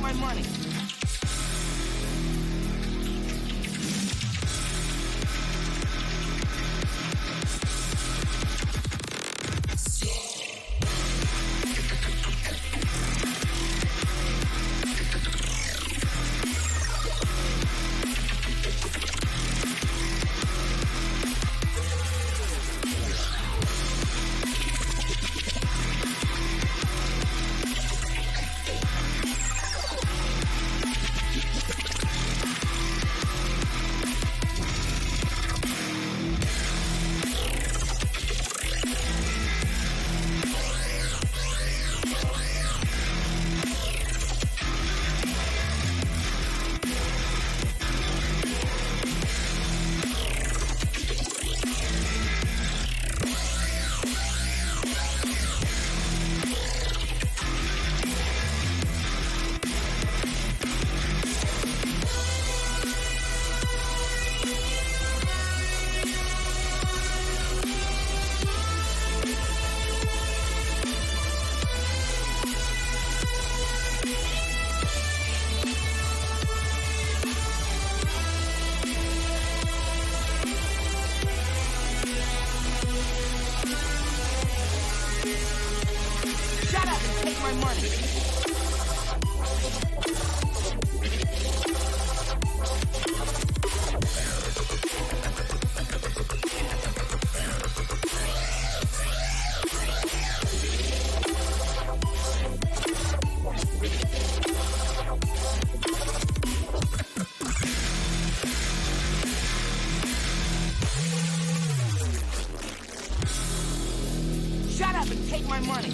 my money. Take my money.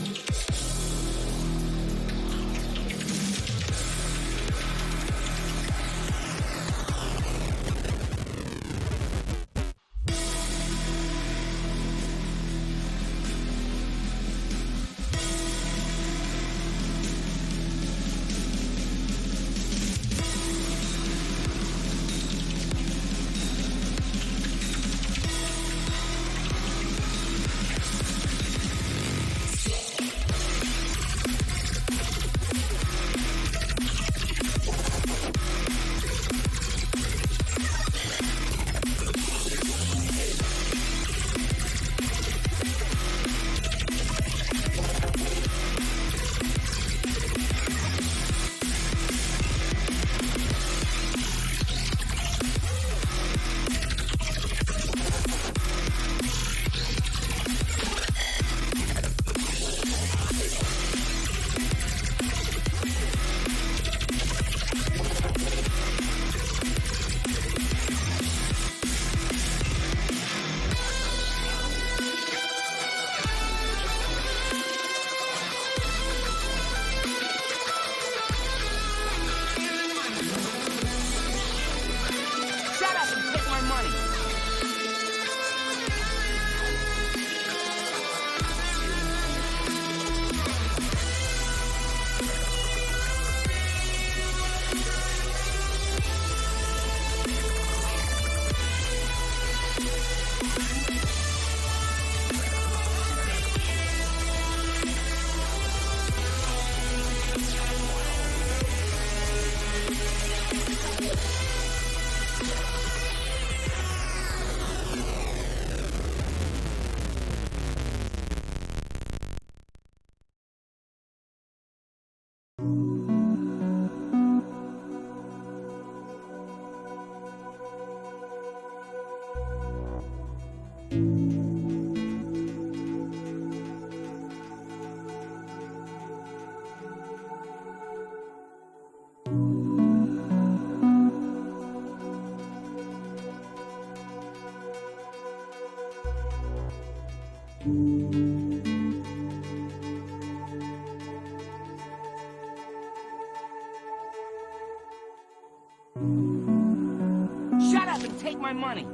Shut up and take my money.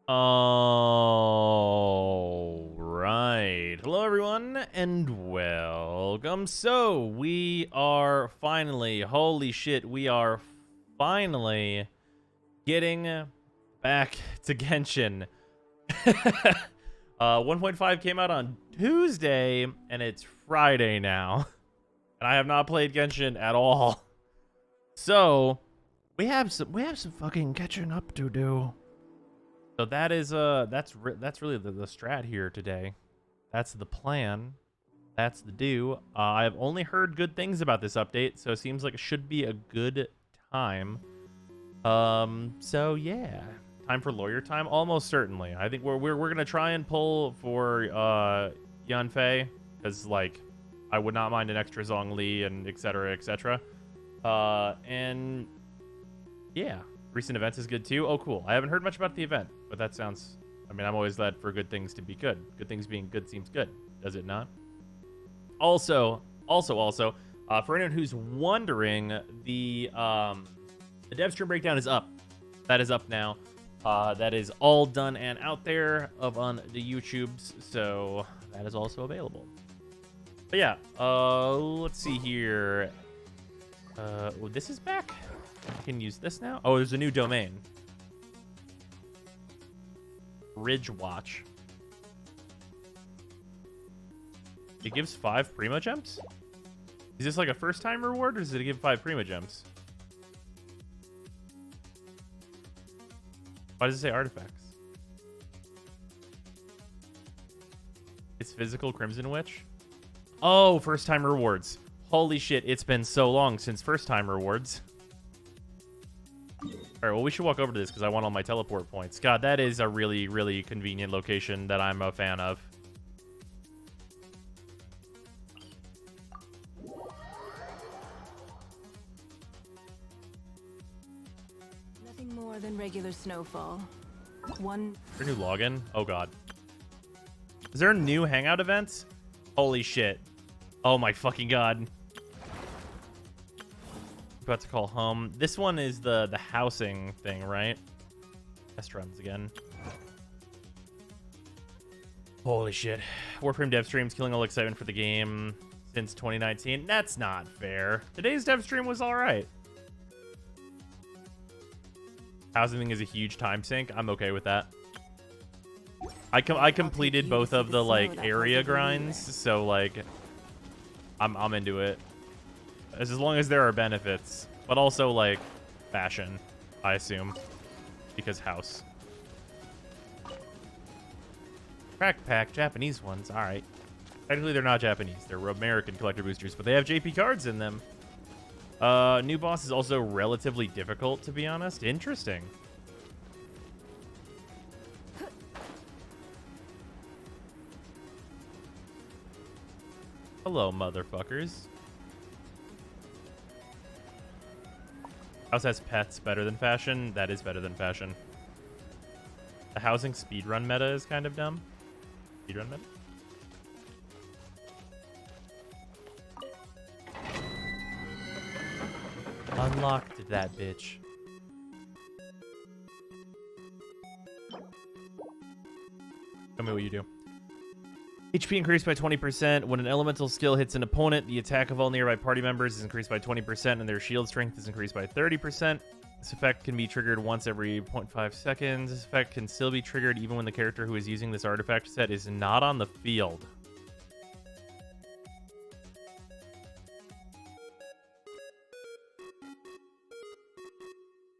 All right. Hello, everyone, and welcome. So, we are finally, holy shit, we are finally getting back to Genshin. 1.5 came out on Tuesday, and it's Friday now. And I have not played Genshin at all. So, we have some fucking catching up to do. So that is that's really the strat here today. That's the plan. That's the do. I've only heard good things about this update, so it seems like it should be a good time. So yeah, time for lawyer time, almost certainly. I think we're gonna try and pull for Yanfei, because like I would not mind an extra Zhongli and etc. etc. And yeah. Recent events is good too. Oh, cool. I haven't heard much about the event, but that sounds... I mean, I'm always glad for good things to be good. Good things being good seems good, does it not? Also, for anyone who's wondering, the dev stream breakdown is up. That is up now. That is all done and out there on the YouTubes, so that is also available. But yeah, let's see here. Oh, this is back. I can use this now. Oh, there's a new domain. Ridge Watch. It gives 5 Primo Gems? Is this like a first time reward, or does it give 5 Primo Gems? Why does it say artifacts? It's physical Crimson Witch? Oh, first time rewards. Holy shit, it's been so long since first time rewards. All right, well, we should walk over to this because I want all my teleport points. God, that is a really, really convenient location that I'm a fan of. Nothing more than regular snowfall. Is there a new login? Oh, God. Is there a new hangout event? Holy shit. Oh, my fucking God. About to call home. This one is the housing thing, right? Test runs again. Holy shit. Warframe dev streams killing all excitement for the game since 2019. That's not fair. Today's dev stream was all right. Housing thing is a huge time sink. I'm okay with that. I completed both of the like area grinds, so like I'm into it. As long as there are benefits, but also like fashion, I assume, because house. Crack pack, Japanese ones. All right. Technically, they're not Japanese. They're American collector boosters, but they have JP cards in them. New boss is also relatively difficult, to be honest. Interesting. Hello, motherfuckers. House has pets better than fashion. That is better than fashion. The housing speedrun meta is kind of dumb. Speedrun meta? Unlocked that bitch. Tell me what you do. HP increased by 20%. When an elemental skill hits an opponent, the attack of all nearby party members is increased by 20%, and their shield strength is increased by 30%. This effect can be triggered once every 0.5 seconds. This effect can still be triggered even when the character who is using this artifact set is not on the field.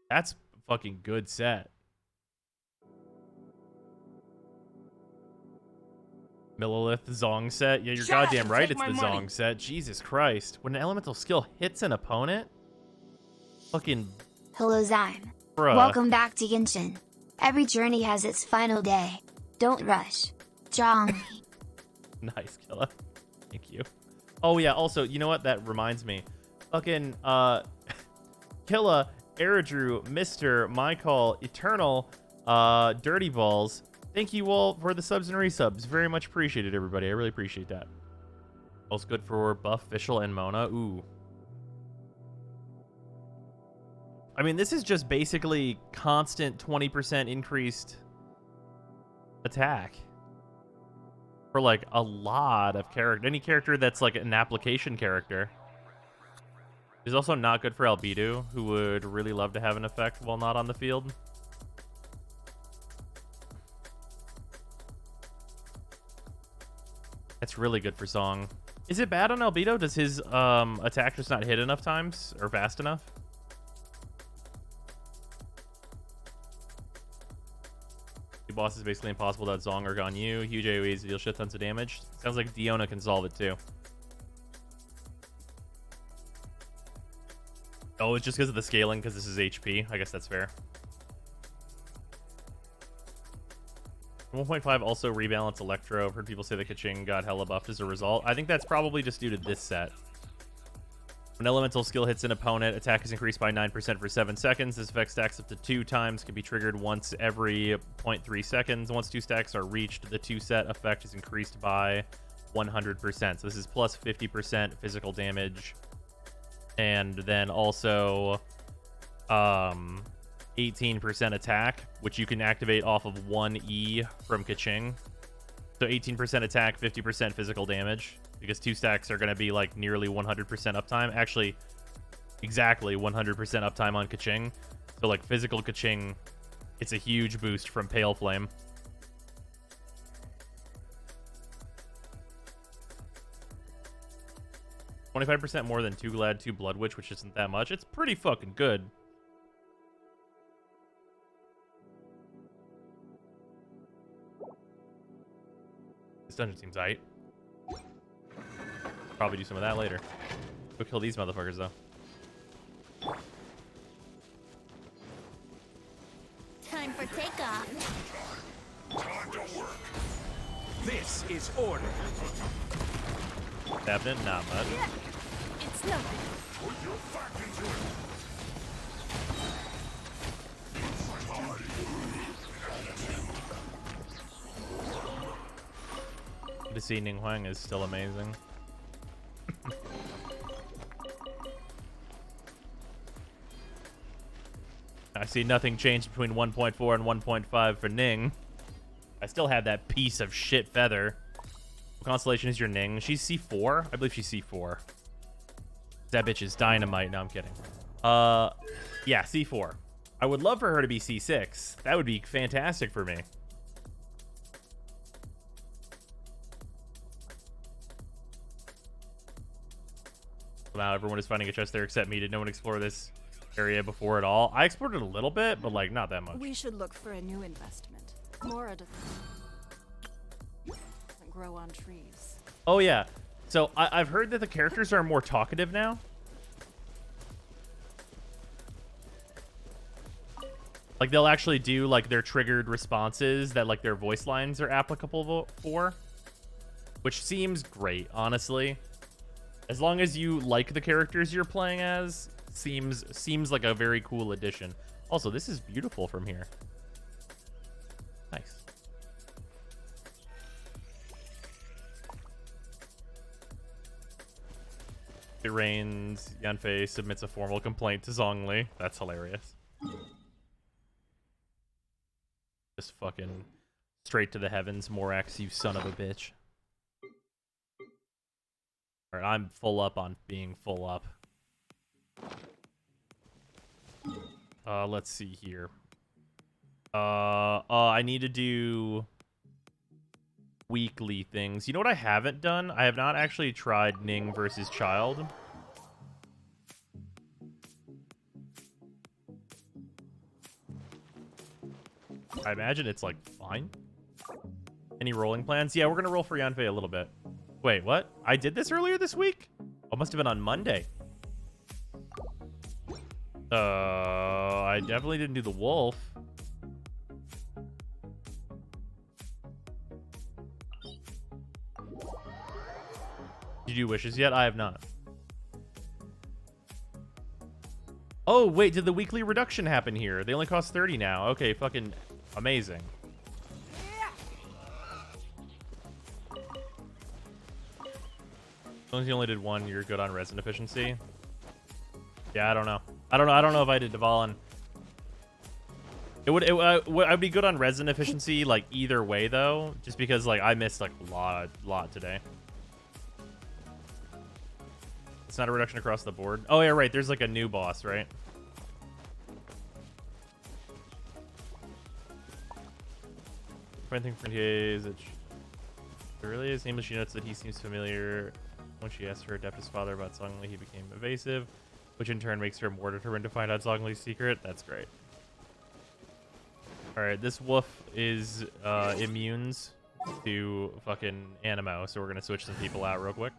That's a fucking good set. Millilith Zong set. Yeah, you're Shut up goddamn and right. take It's the my money. Zong set. Jesus Christ. When an elemental skill hits an opponent, fucking Hello, Zyme. bruh. Welcome back to Genshin. Every journey has its final day. Don't rush. Jong. Nice, Killa. Thank you. Oh yeah. Also, you know what? That reminds me. Fucking Killa, Aerodrew, Mr. My Call, Eternal, Dirty Balls. Thank you all for the subs and resubs. Very much appreciated, everybody. I really appreciate that. Also good for Buff, Fischl, and Mona. Ooh. I mean, this is just basically constant 20% increased attack for like a lot of character. Any character that's like an application character. Is also not good for Albedo, who would really love to have an effect while not on the field. That's really good for Song. Is it bad on Albedo? Does his attack just not hit enough times or fast enough? The boss is basically impossible without Zong or Ganyu. Huge AoEs deal shit tons of damage. Sounds like Diona can solve it too. Oh, it's just because of the scaling, because this is HP. I guess that's fair. 1.5 also rebalance Electro. I've heard people say that Kaching got hella buffed as a result. I think that's probably just due to this set. When elemental skill hits an opponent, attack is increased by 9% for 7 seconds. This effect stacks up to 2 times, can be triggered once every 0.3 seconds. Once 2 stacks are reached, the 2 set effect is increased by 100%. So this is plus 50% physical damage. And then also 18% attack, which you can activate off of 1E from Kaching. So 18% attack, 50% physical damage, because 2 stacks are going to be like nearly 100% uptime. Actually, exactly 100% uptime on Kaching. So like physical Kaching, it's a huge boost from Pale Flame. %more than 2 Glad, 2 Blood Witch, which isn't that much. It's pretty fucking good. This dungeon seems aight. Probably do some of that later. Go kill these motherfuckers, though. Time for takeoff. Time to work. This is order. What's happening? Not much. It's nothing. Put your back into it. To see Ning Huang is still amazing. I see nothing changed between 1.4 and 1.5 for Ning. I still have that piece of shit feather. What constellation is your Ning? She's C4? I believe she's C4. That bitch is dynamite. No, I'm kidding. Yeah, C4. I would love for her to be C6. That would be fantastic for me. Now everyone is finding a chest there except me. Did no one explore this area before at all? I explored it a little bit, but like not that much. We should look for a new investment. More doesn't grow on trees. Oh yeah. So I've heard that the characters are more talkative now. Like they'll actually do like their triggered responses that like their voice lines are applicable for, which seems great, honestly. As long as you like the characters you're playing as, seems like a very cool addition. Also, this is beautiful from here. Nice. It rains. Yanfei submits a formal complaint to Zhongli. That's hilarious. Just fucking Straight to the heavens, Morax, you son of a bitch. Alright, I'm full up on being full up. Let's see here. I need to do weekly things. You know what I haven't done? I have not actually tried Ning versus Child. I imagine it's, like, fine. Any rolling plans? Yeah, we're gonna roll for Yanfei a little bit. Wait, what? I did this earlier this week? Oh, must have been on Monday. I definitely didn't do the wolf. Did you do wishes yet? I have not. Oh, wait, did the weekly reduction happen here? They only cost 30 now. Okay, fucking amazing. As long as you only did one, you're good on resin efficiency. Yeah, I don't know. I don't know if I did Dvalin. I'd be good on resin efficiency, like, either way, though. Just because, like, I missed, like, a lot today. It's not a reduction across the board. Oh, yeah, right. There's, like, a new boss, right? I think it really is. Namely, she notes that he seems familiar. When she asked her Adeptus father about Zhongli, he became evasive, which in turn makes her more determined to find out Zhongli's secret. That's great. Alright, this wolf is immunes to fucking Animo, so we're gonna switch some people out real quick.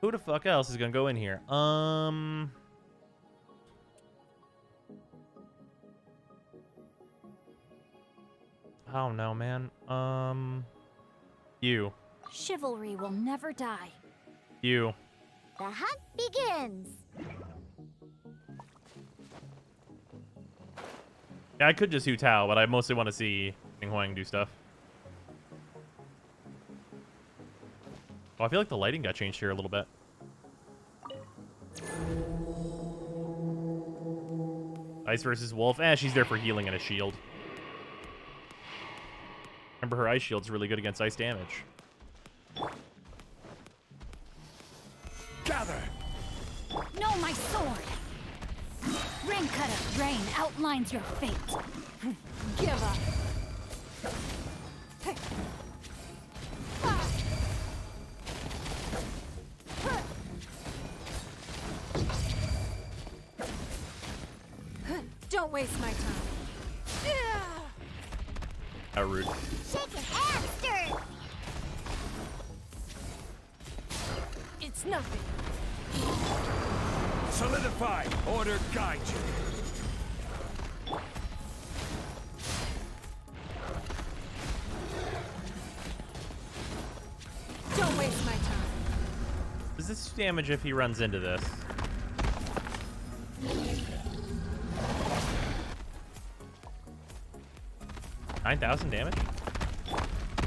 Who the fuck else is gonna go in here? I don't know, man. You. Chivalry will never die. You. The hunt begins. Yeah, I could just Hu Tao, but I mostly want to see Ning Huang do stuff. Oh, I feel like the lighting got changed here a little bit. Ice versus Wolf. She's there for healing and a shield. Remember, her ice shield's really good against ice damage. Gather! No, my sword! Ring cutter, rain outlines your fate. Give up. Don't waste my time. How rude. Shake an hamster! It's nothing. Solidify! Order guide you! Don't waste my time. Does this damage if he runs into this? $9,000 damage?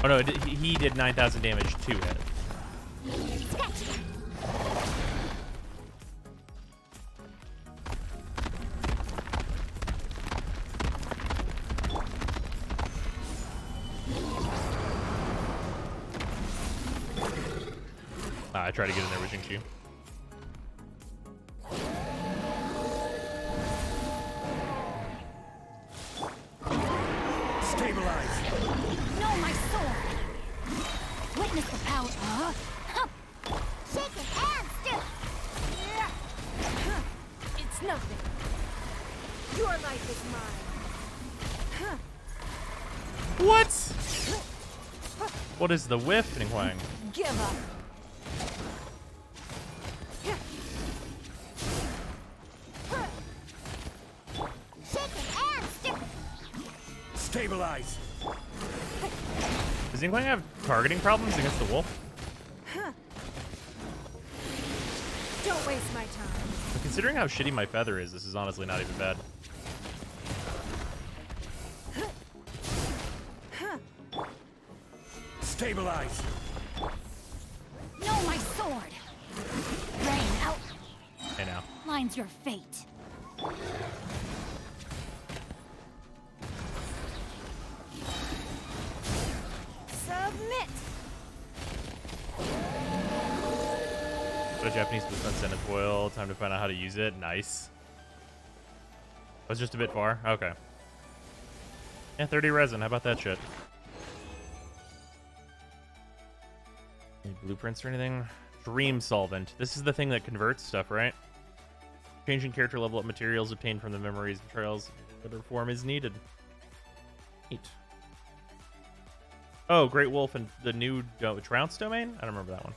Oh no, he did 9,000 damage to it. I tried to get in there with Jingqi. Stabilize! No, my sword! Witness the power. Shake an hamster! It's nothing. Your life is mine. What? What is the whiff, Ning Huang? Give up. Shake an hamster! Stabilize! Does Ning Huang have targeting problems against the wolf? Don't waste my time. But considering how shitty my feather is, this is honestly not even bad. Stabilize! No, my sword! Rain out Hey now. lines your fate. What a Japanese unscented foil. Time to find out how to use it. Nice. Was just a bit far. Okay. Yeah, 30 resin. How about that shit? Any blueprints or anything? Dream solvent. This is the thing that converts stuff, right? Changing character level up materials obtained from the memories and trails. Whatever form is needed. Neat. Oh, Great Wolf and the new Trounce domain? I don't remember that one.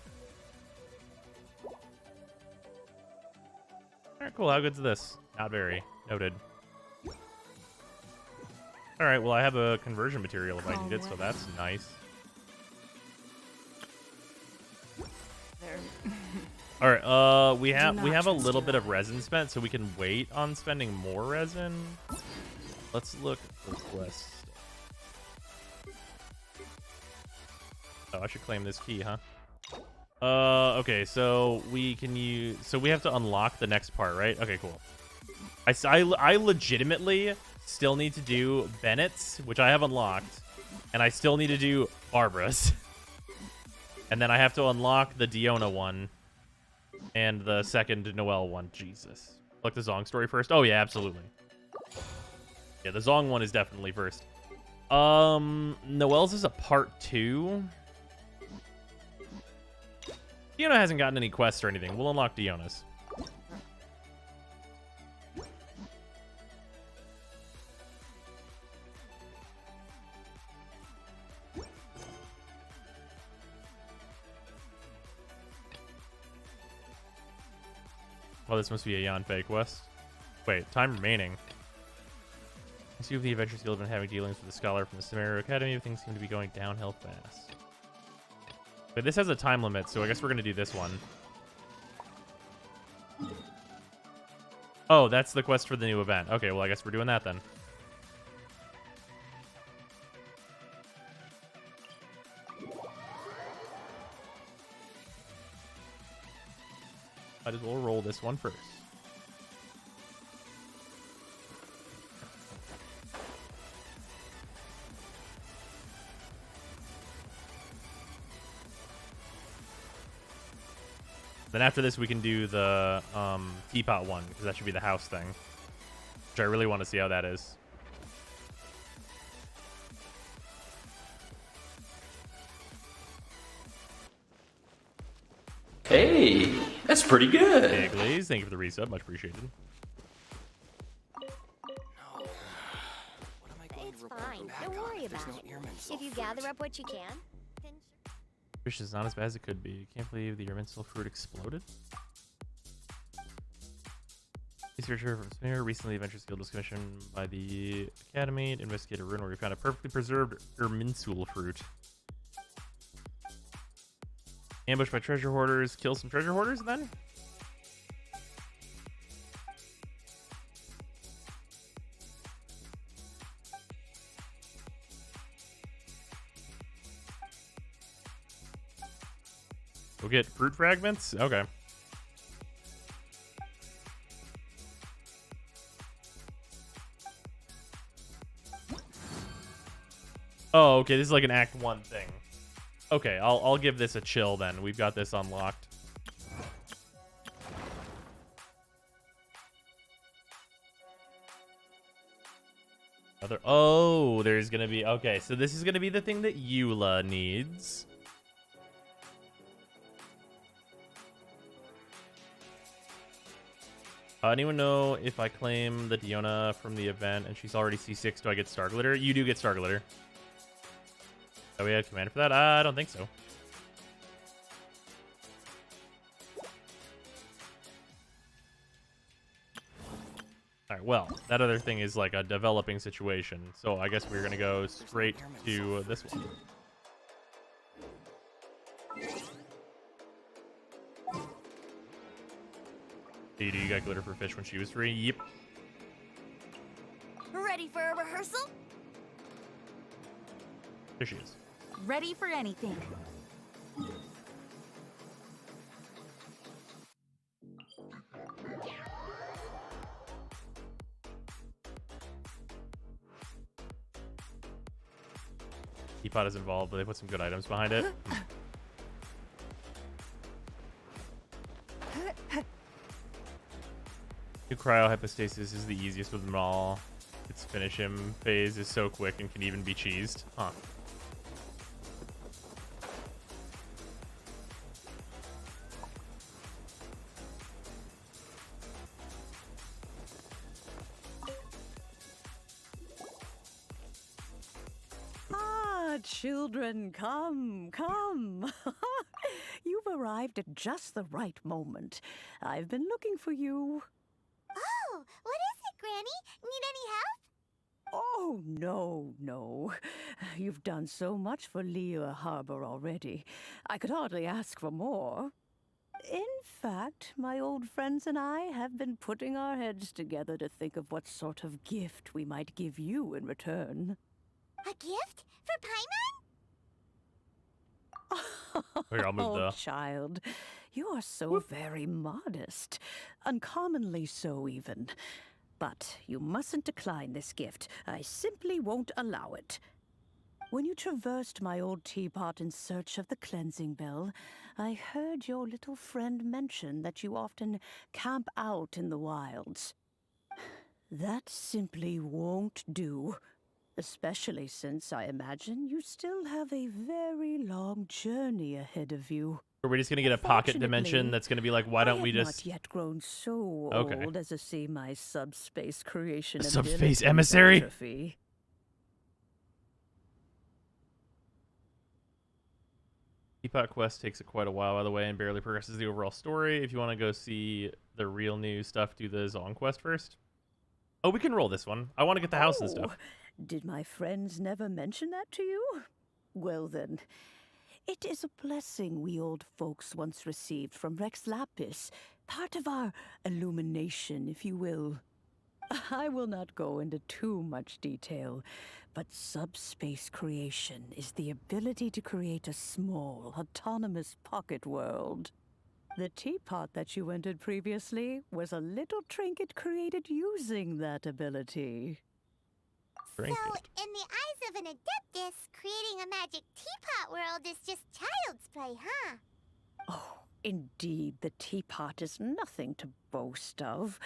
Alright, cool. How good's this? Not very. Noted. Alright, well, I have a conversion material if I need it, so that's nice. Alright, we have a little bit of resin spent, so we can wait on spending more resin. Let's look at the quest. Oh, I should claim this key, huh? Okay, so we can use... So we have to unlock the next part, right? Okay, cool. I legitimately still need to do Bennett's, which I have unlocked. And I still need to do Barbara's. And then I have to unlock the Diona one. And the second Noelle one. Jesus. Look, the Zong story first? Oh, yeah, absolutely. Yeah, the Zong one is definitely first. Noelle's is a part 2. Diona hasn't gotten any quests or anything. We'll unlock Diona's. Oh, this must be a Yanfei quest. Wait, time remaining. I see if the Adventure Guild have been having dealings with the scholar from the Samaria Academy. Things seem to be going downhill fast. But this has a time limit, so I guess we're going to do this one. Oh, that's the quest for the new event. Okay, well, I guess we're doing that then. Might as well roll this one first. Then after this, we can do the teapot one, because that should be the house thing. Which I really want to see how that is. Hey, that's pretty good. Hey, Glaze, thank you for the resub. Much appreciated. It's fine. Don't worry about it. If you gather up what you can, then Fish is not as bad as it could be. Can't believe the Irminsul fruit exploded. Researcher from Smear recently Adventures Guild was commissioned by the Academy to investigate a ruin where we found a perfectly preserved Irminsul fruit. Ambushed by treasure hoarders. Kill some treasure hoarders then? We'll get fruit fragments? Okay. Oh, okay. This is like an Act 1 thing. Okay, I'll give this a chill then. We've got this unlocked. Oh, there's gonna be... Okay, so this is gonna be the thing that Eula needs. Anyone know if I claim the Diona from the event and she's already C6, do I get Star Glitter? You do get Star Glitter. Do we have command for that? I don't think so. Alright, well, that other thing is like a developing situation. So I guess we're going to go straight to this one. You got glitter for fish when she was free? Yep. Ready for a rehearsal? There she is. Ready for anything. Teapot is involved, but they put some good items behind it. The cryohypostasis is the easiest of them all. Its finish him phase is so quick and can even be cheesed. Huh. Ah, children, come. You've arrived at just the right moment. I've been looking for you. Oh, what is it, Granny? Need any help? Oh, no. You've done so much for Lea Harbor already. I could hardly ask for more. In fact, my old friends and I have been putting our heads together to think of what sort of gift we might give you in return. A gift? For Paimon? Here, I'll move Oh, the... child, you are so very modest. Uncommonly so, even. But you mustn't decline this gift. I simply won't allow it. When you traversed my old teapot in search of the cleansing bell, I heard your little friend mention that you often camp out in the wilds. That simply won't do. Especially since I imagine you still have a very long journey ahead of you. Are we just gonna get a pocket dimension Fortunately, that's gonna be like, why don't I we have just... not yet grown so Okay. old as to see my subspace creation A subspace abilities emissary? atrophy. Teapot quest takes quite a while, by the way, and barely progresses the overall story. If you want to go see the real new stuff, do the Zong quest first. Oh, we can roll this one. I want to get the house and stuff. Did my friends never mention that to you? Well then, it is a blessing we old folks once received from Rex Lapis, part of our illumination, if you will. I will not go into too much detail, but subspace creation is the ability to create a small, autonomous pocket world. The teapot that you entered previously was a little trinket created using that ability. So, Trinket. in the eyes of an adeptus, creating a magic teapot world is just child's play, huh? Oh, indeed, the teapot is nothing to boast of.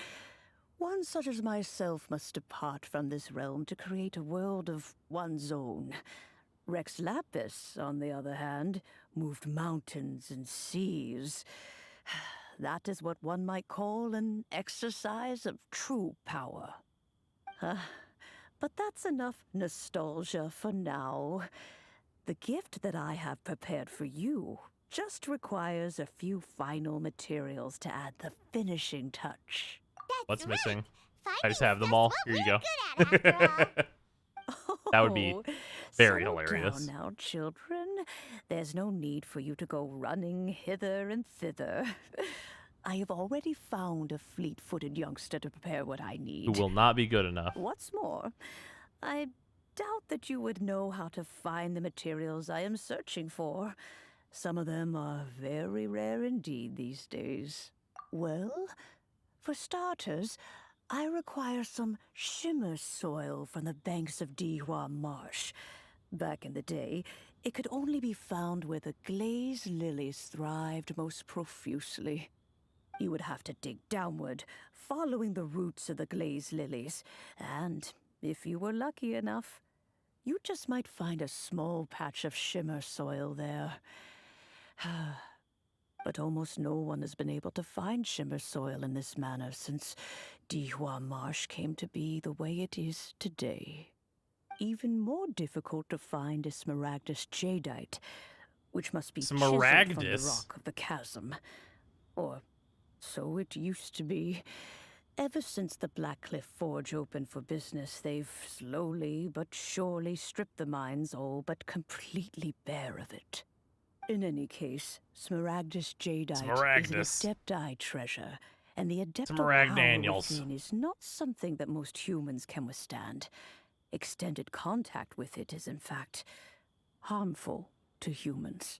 One such as myself must depart from this realm to create a world of one's own. Rex Lapis, on the other hand, moved mountains and seas. That is what one might call an exercise of true power. But that's enough nostalgia for now. The gift that I have prepared for you just requires a few final materials to add the finishing touch. What's missing? Finding I just have them stuff's all. what Here you we're go. good at, after all. That would be very settle hilarious. Down now, children. There's no need for you to go running hither and thither. I have already found a fleet-footed youngster to prepare what I need. Who will not be good enough. What's more, I doubt that you would know how to find the materials I am searching for. Some of them are very rare indeed these days. Well, for starters, I require some shimmer soil from the banks of Dihua Marsh. Back in the day, it could only be found where the glazed lilies thrived most profusely. You would have to dig downward, following the roots of the glazed lilies, and if you were lucky enough, you just might find a small patch of shimmer soil there. But almost no one has been able to find shimmer soil in this manner since Dihua Marsh came to be the way it is today. Even more difficult to find is smaragdus jadeite, which must be chiseled from the Smaragdus? rock of the chasm. Or so it used to be. Ever since the Blackcliff Forge opened for business, they've slowly but surely stripped the mines all but completely bare of it. In any case, smaragdus jadeite is an Smaragdus. adepti treasure, and the adeptal Smaragd power Daniels. within is not something that most humans can withstand. Extended contact with it is, in fact, harmful to humans.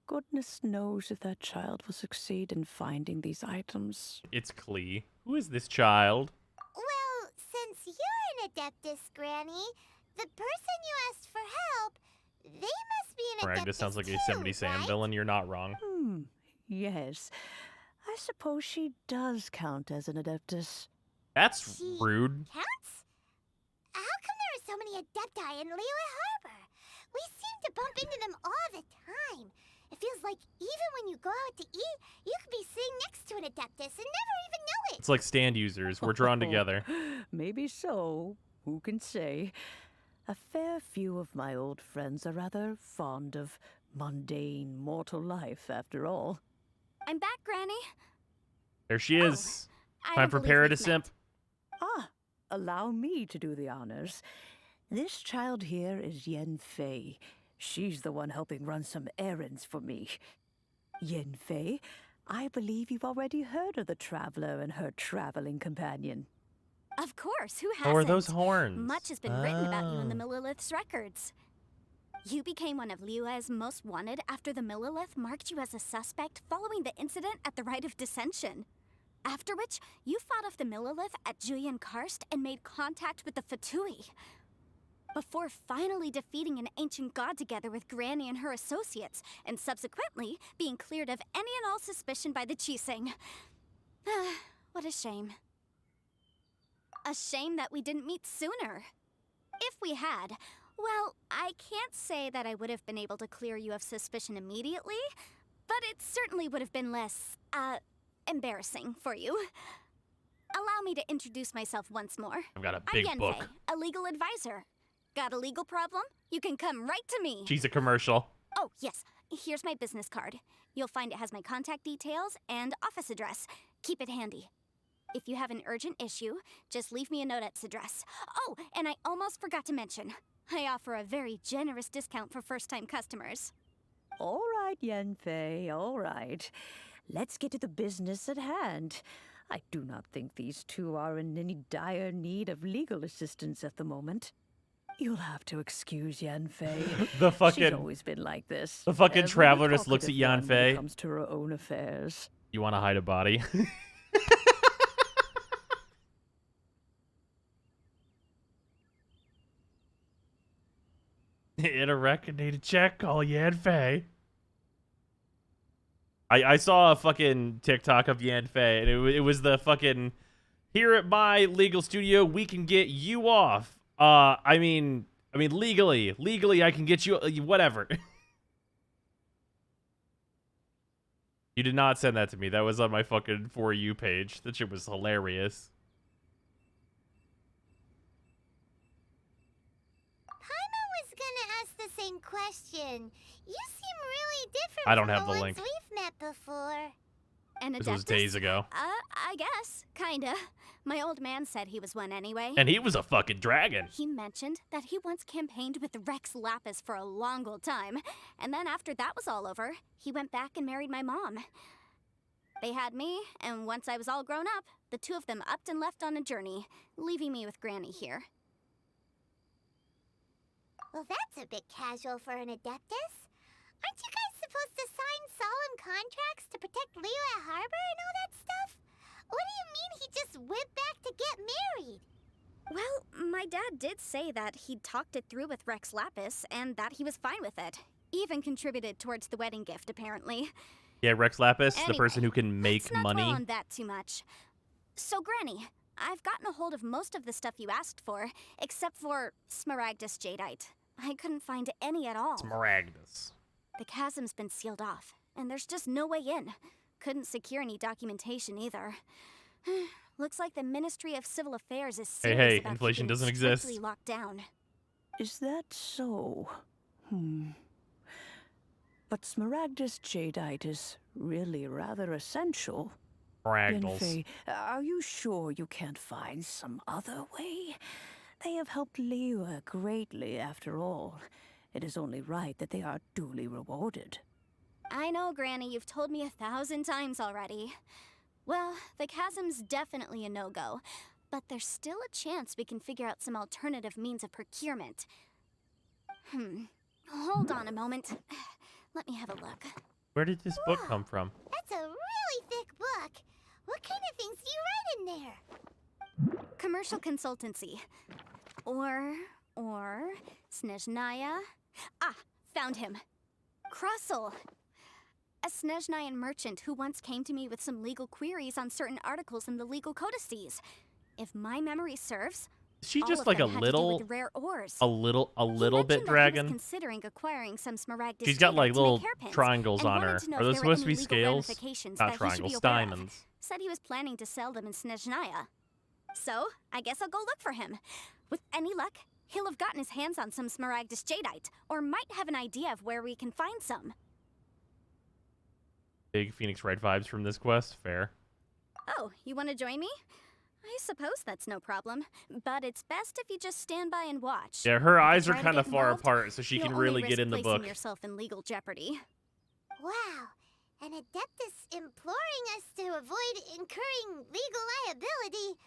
Goodness knows if that child will succeed in finding these items. It's Klee. Who is this child? Well, since you're an adeptus, Granny, the person you asked for help, they must be an Right, adeptus this sounds like a too, Yosemite Sam right? villain. You're not wrong. Yes. I I suppose she does count as an Adeptus. That's She rude. counts? How come there are so many Adepti in Liyue Harbor? We seem to bump into them all the time. It feels like even when you go out to eat, you could be sitting next to an Adeptus and never even know it. It's like stand users. We're drawn together. Maybe so. Who can say? A fair few of my old friends are rather fond of mundane mortal life, after all. I'm back, Granny. There she is. I Time don't for believe Para we've to simp. Ah, allow me to do the honors. This child here is Yen Fei. She's the one helping run some errands for me. Yen Fei, I believe you've already heard of the traveler and her traveling companion. Of course, who hasn't? Oh, are those horns? Much has been written about you in the Oh. Millilith's records. You became one of Liyue's most wanted after the Millilith marked you as a suspect following the incident at the Rite of Dissension. After which, you fought off the Millilith at Julian Karst and made contact with the Fatui. Before finally defeating an ancient god together with Granny and her associates, and subsequently being cleared of any and all suspicion by the Chiseng. What a shame. A shame that we didn't meet sooner. If we had, well, I can't say that I would have been able to clear you of suspicion immediately, but it certainly would have been less, embarrassing for you. Allow me to introduce myself once more. I've got a I'm big Yenfei, book. a legal advisor. Got a legal problem? You can come right to me. She's a commercial. Oh, yes. Here's my business card. You'll find it has my contact details and office address. Keep it handy. If you have an urgent issue, just leave me a note at this address. Oh, and I almost forgot to mention, I offer a very generous discount for first-time customers. All right, Yen Fei, all right. Let's get to the business at hand. I do not think these two are in any dire need of legal assistance at the moment. You'll have to excuse Yan Fei. The She's fucking always been like this. the fucking Very traveler just looks at talkative Yan when Fei. it comes to her own affairs. You want to hide a body? In a record, need a check. Call Yan Fei. I saw a fucking TikTok of Yan Fei, and it was the fucking, here at my legal studio, we can get you off. I mean legally, I can get you, whatever. You did not send that to me. That was on my fucking For You page. That shit was hilarious. Paimon was gonna ask the same question. You seem really different I don't from have the the ones link. we've met before. And This was days ago. I guess. Kinda. My old man said he was one anyway. And he was a fucking dragon. He mentioned that he once campaigned with Rex Lapis for a long old time, and then after that was all over, he went back and married my mom. They had me, and once I was all grown up, the two of them upped and left on a journey, leaving me with Granny here. Well, that's a bit casual for an Adeptus. Aren't you guys supposed to sign solemn contracts to protect Liyue Harbor and all that stuff? What do you mean he just went back to get married? Well, my dad did say that he'd talked it through with Rex Lapis, and that he was fine with it. Even contributed towards the wedding gift, apparently. Yeah, Rex Lapis, the Anyway, person who can make let's not money. dwell on that too much. So, Granny, I've gotten a hold of most of the stuff you asked for, except for Smaragdus Jadeite. I couldn't find any at all. Smaragdus. The chasm's been sealed off, and there's just no way in. Couldn't secure any documentation either. Looks like the Ministry of Civil Affairs is serious Hey, about inflation keeping doesn't it strictly exist. locked down. Is that so? But Smaragdus Jadeite is really rather essential. Ragdolls. Yenfei, are you sure you can't find some other way? They have helped Liyue greatly, after all. It is only right that they are duly rewarded. I know, Granny, you've told me 1,000 times already. Well, the chasm's definitely a no-go, but there's still a chance we can figure out some alternative means of procurement. Hold on a moment. Let me have a look. Where did this book come from? That's a really thick book. What kind of things do you write in there? Commercial consultancy. Or Snezhnaya. Ah, found him. Krustle. a Snezhnayan merchant who once came to me with some legal queries on certain articles in the legal codices. If my memory serves, Is she all just of like them had to do with rare ores. a little He bit mentioned that he dragon? was considering acquiring some Smaragdus She's got jadeite like to little make hairpins, triangles and on wanted her. to know Are if those there supposed were to be any legal scales? ramifications Not that he should triangles, be aware of. diamonds. Said he was planning to sell them in Snezhnaya. So, I guess I'll go look for him. With any luck, he'll have gotten his hands on some Smaragdus jadeite, or might have an idea of where we can find some. Big Phoenix Wright vibes from this quest. Fair. Oh, you want to join me? I suppose that's no problem, but it's best if you just stand by and watch. Yeah, her eyes are Try to kind of get far involved, apart, so she you'll can only really get risk in the placing book. yourself in legal jeopardy. Wow, an Adeptus imploring us to avoid incurring legal liability.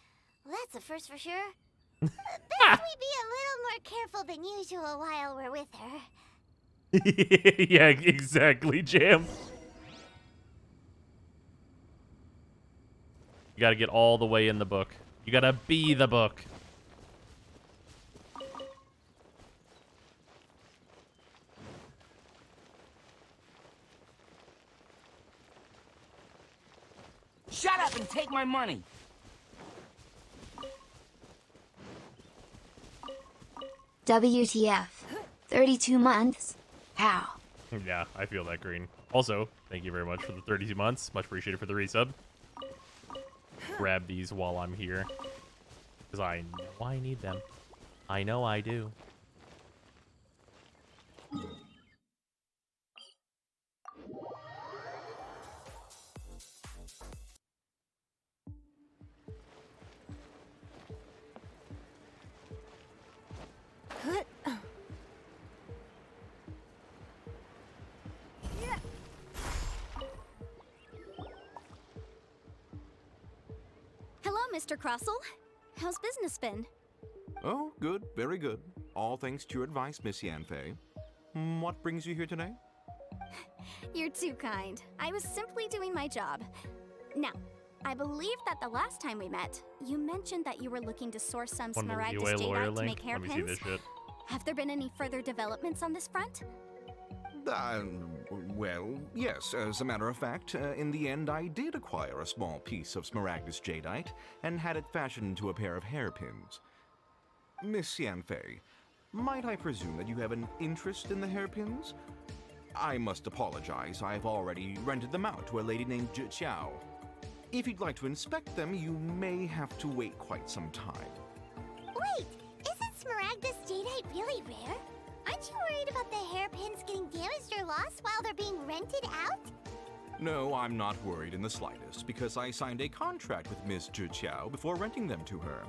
Well, that's a first for sure. Best we be a little more careful than usual while we're with her. Yeah, exactly, Jam. You gotta get all the way in the book. You gotta be the book. Shut up and take my money. WTF. 32 months? How? Yeah, I feel that, Green. Also, thank you very much for the 32 months. Much appreciated for the resub. Grab these while I'm here. Because I know I need them. I know I do. Hello, Mr. Crossell. How's business been? Oh, good, very good. All thanks to your advice, Miss Yanfei. What brings you here today? You're too kind. I was simply doing my job. Now, I believe that the last time we met, you mentioned that you were looking to source some One more Smaragdus UA lawyer jadeite to link. make Let me see this hairpins. shit. Have there been any further developments on this front? Well, yes. As a matter of fact, in the end, I did acquire a small piece of Smaragdus jadeite and had it fashioned into a pair of hairpins. Miss Yanfei, might I presume that you have an interest in the hairpins? I must apologize. I've already rented them out to a lady named Zhi. If you'd like to inspect them, you may have to wait quite some time. Wait, isn't Smaragdus jadeite really rare? Aren't you worried about the hairpins getting damaged or lost while they're being rented out? No, I'm not worried in the slightest, because I signed a contract with Miss Zhi before renting them to her.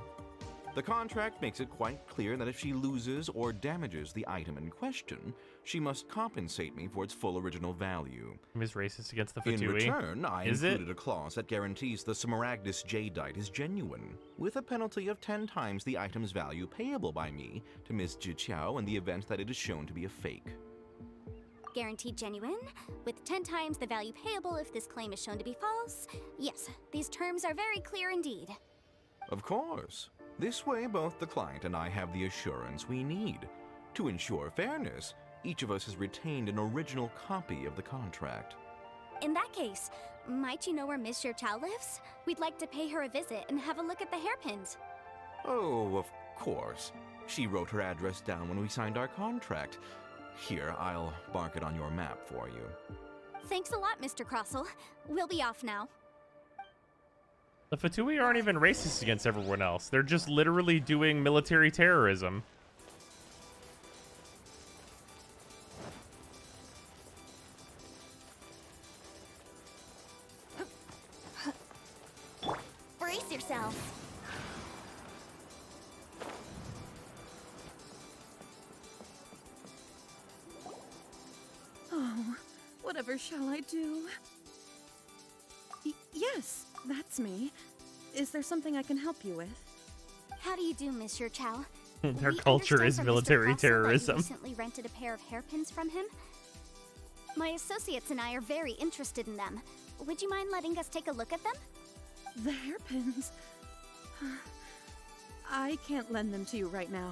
The contract makes it quite clear that if she loses or damages the item in question, she must compensate me for its full original value. Ms. Racist against the In Fatui. return, I Is it? included a clause that guarantees the Smaragdus jadeite is genuine, with a penalty of 10 times the item's value payable by me to Miss Zhi in the event that it is shown to be a fake. Guaranteed genuine, with 10 times the value payable if this claim is shown to be false. Yes, these terms are very clear indeed. Of course. This way, both the client and I have the assurance we need. To ensure fairness, each of us has retained an original copy of the contract. In that case, might you know where Miss Chow lives? We'd like to pay her a visit and have a look at the hairpins. Oh, of course. She wrote her address down when we signed our contract. Here, I'll mark it on your map for you. Thanks a lot, Mr. Crossell. We'll be off now. The Fatui aren't even racist against everyone else. They're just literally doing military terrorism. Brace yourself. Oh, whatever shall I do? Yes, that's me. Is there something I can help you with? How do you do, Miss Chow? Their We culture understand is from Mr. military Crossell that terrorism. You recently rented a pair of hairpins from him. My associates and I are very interested in them. Would you mind letting us take a look at them? The hairpins. I can't lend them to you right now.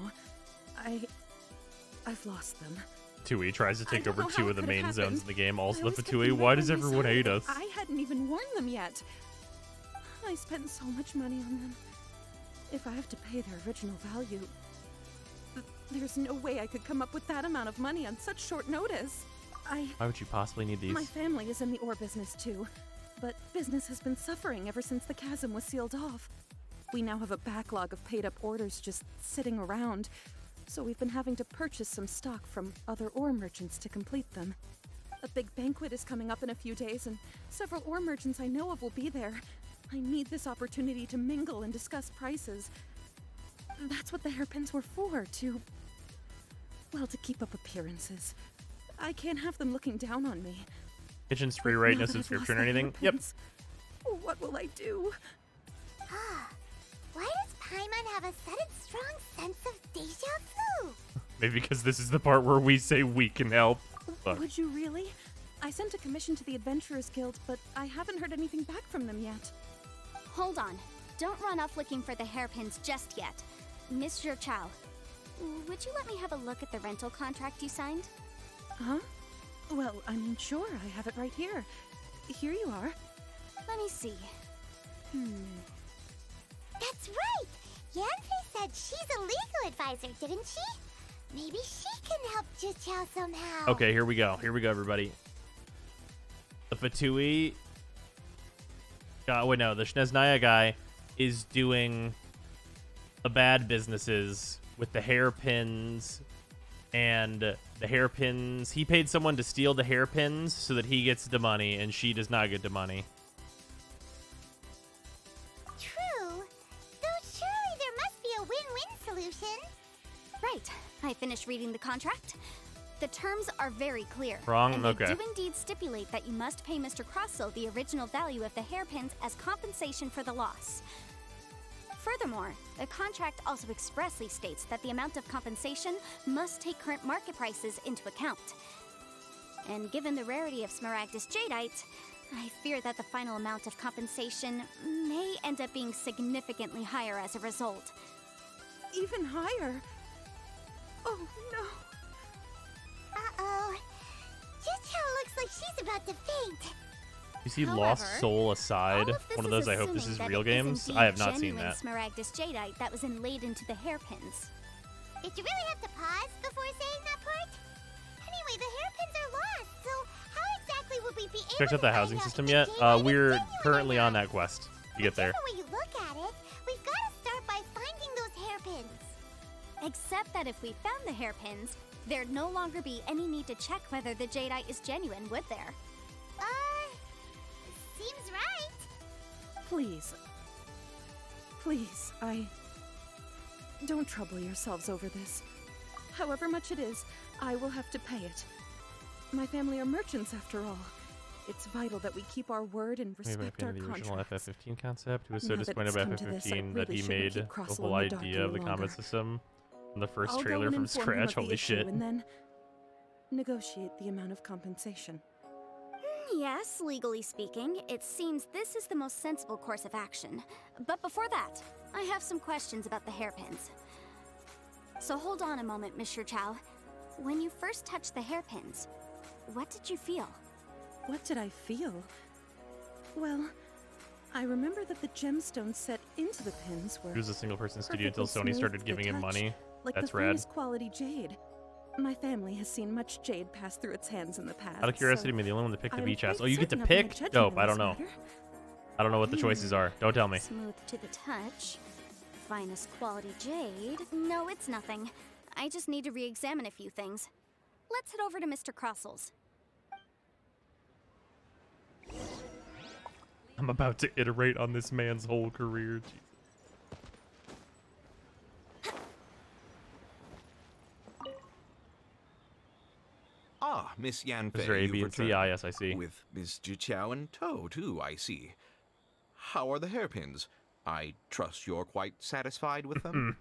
I've lost them. Fatui tries to I take don't over know how 2 it of the could have main zones happened. in the game. I Also the always kept Fatui. them Why right does on my everyone side. hate us? I hadn't even worn them yet. I spent so much money on them. If I have to pay their original value, there's no way I could come up with that amount of money on such short notice. Why would you possibly need these? My family is in the ore business too, but business has been suffering ever since the chasm was sealed off. We now have a backlog of paid-up orders just sitting around, so we've been having to purchase some stock from other ore merchants to complete them. A big banquet is coming up in a few days, and several ore merchants I know of will be there. I need this opportunity to mingle and discuss prices. That's what the hairpins were for, to keep up appearances. I can't have them looking down on me. Kitchen's free, right? No subscription or anything? Yep. What will I do? Why does Paimon have a sudden strong sense of deja vu? Maybe because this is the part where we say we can help. Look. Would you really? I sent a commission to the Adventurers Guild, but I haven't heard anything back from them yet. Hold on. Don't run off looking for the hairpins just yet. Mr. Chow, would you let me have a look at the rental contract you signed? Huh? Well, I mean, sure, I have it right here. Here you are. Let me see. That's right! Yanfei said she's a legal advisor, didn't she? Maybe she can help Jichao somehow. Okay, here we go. Here we go, everybody. The Fatui... wait, no. The Shneznaya guy is doing the bad businesses with the hairpins and the hairpins. He paid someone to steal the hairpins so that he gets the money and she does not get the money. True. Though surely there must be a win-win solution. Right. I finished reading the contract. The terms are very clear. Wrong? And they Okay. do indeed stipulate that you must pay Mr. Crossel the original value of the hairpins as compensation for the loss. Furthermore, the contract also expressly states that the amount of compensation must take current market prices into account. And given the rarity of Smaragdus Jadeite, I fear that the final amount of compensation may end up being significantly higher as a result. Even higher? Oh, no. Uh-oh. Jichao looks like she's about to faint. You see However, Lost Soul Aside? All of this One of is those I hope this assuming is that real it games? indeed I have not seen genuine that. Smaragdus Jadeite that was inlaid into the hairpins. Did you really have to pause before saying that part? Anyway, the hairpins are lost, so how exactly would we be able Checked out to the find housing out system if yet? the Jadeite is We're genuine currently or on not? that quest to get there. Whichever way you look at it, we've got to start by finding those hairpins. Except that if we found the hairpins, there'd no longer be any need to check whether the Jadeite is genuine, would there? Seems right. Please. Please, don't trouble yourselves over this. However much it is, I will have to pay it. My family are merchants, after all. It's vital that we keep our word and Maybe respect the our original contracts. FF15 concept. He was so Now that disappointed it's by come to this, I FF15 that really he shouldn't made keep the Crossel whole in the dark idea of the any combat longer. system in the first I'll trailer go and from inform him scratch. of the Holy issue shit. And then negotiate the amount of compensation. Yes, legally speaking, it seems this is the most sensible course of action. But before that, I have some questions about the hairpins. So hold on a moment, Mr. Chow. When you first touched the hairpins, what did you feel? What did I feel? Well, I remember that the gemstones set into the pins were He was a single-person studio until perfectly Sony smooth started to giving him touch, money. like That's the rad. finest quality jade. My family has seen much jade pass through its hands in the past. Out of curiosity, so am I the only one to pick the I'm beach house? quite Oh, you get to certain of my pick? judgment Dope. in I this don't know. matter. I don't know what the choices are. Don't tell me. Smooth to the touch. Finest quality jade. No, it's nothing. I just need to re-examine a few things. Let's head over to Mr. Crossel's. I'm about to iterate on this man's whole career. Jesus. Ah, Miss Yanfei, Mr. A, you've B, and C. returned. Ah, yes, I see. With Miss Jichao in tow, too, I see. How are the hairpins? I trust you're quite satisfied with them?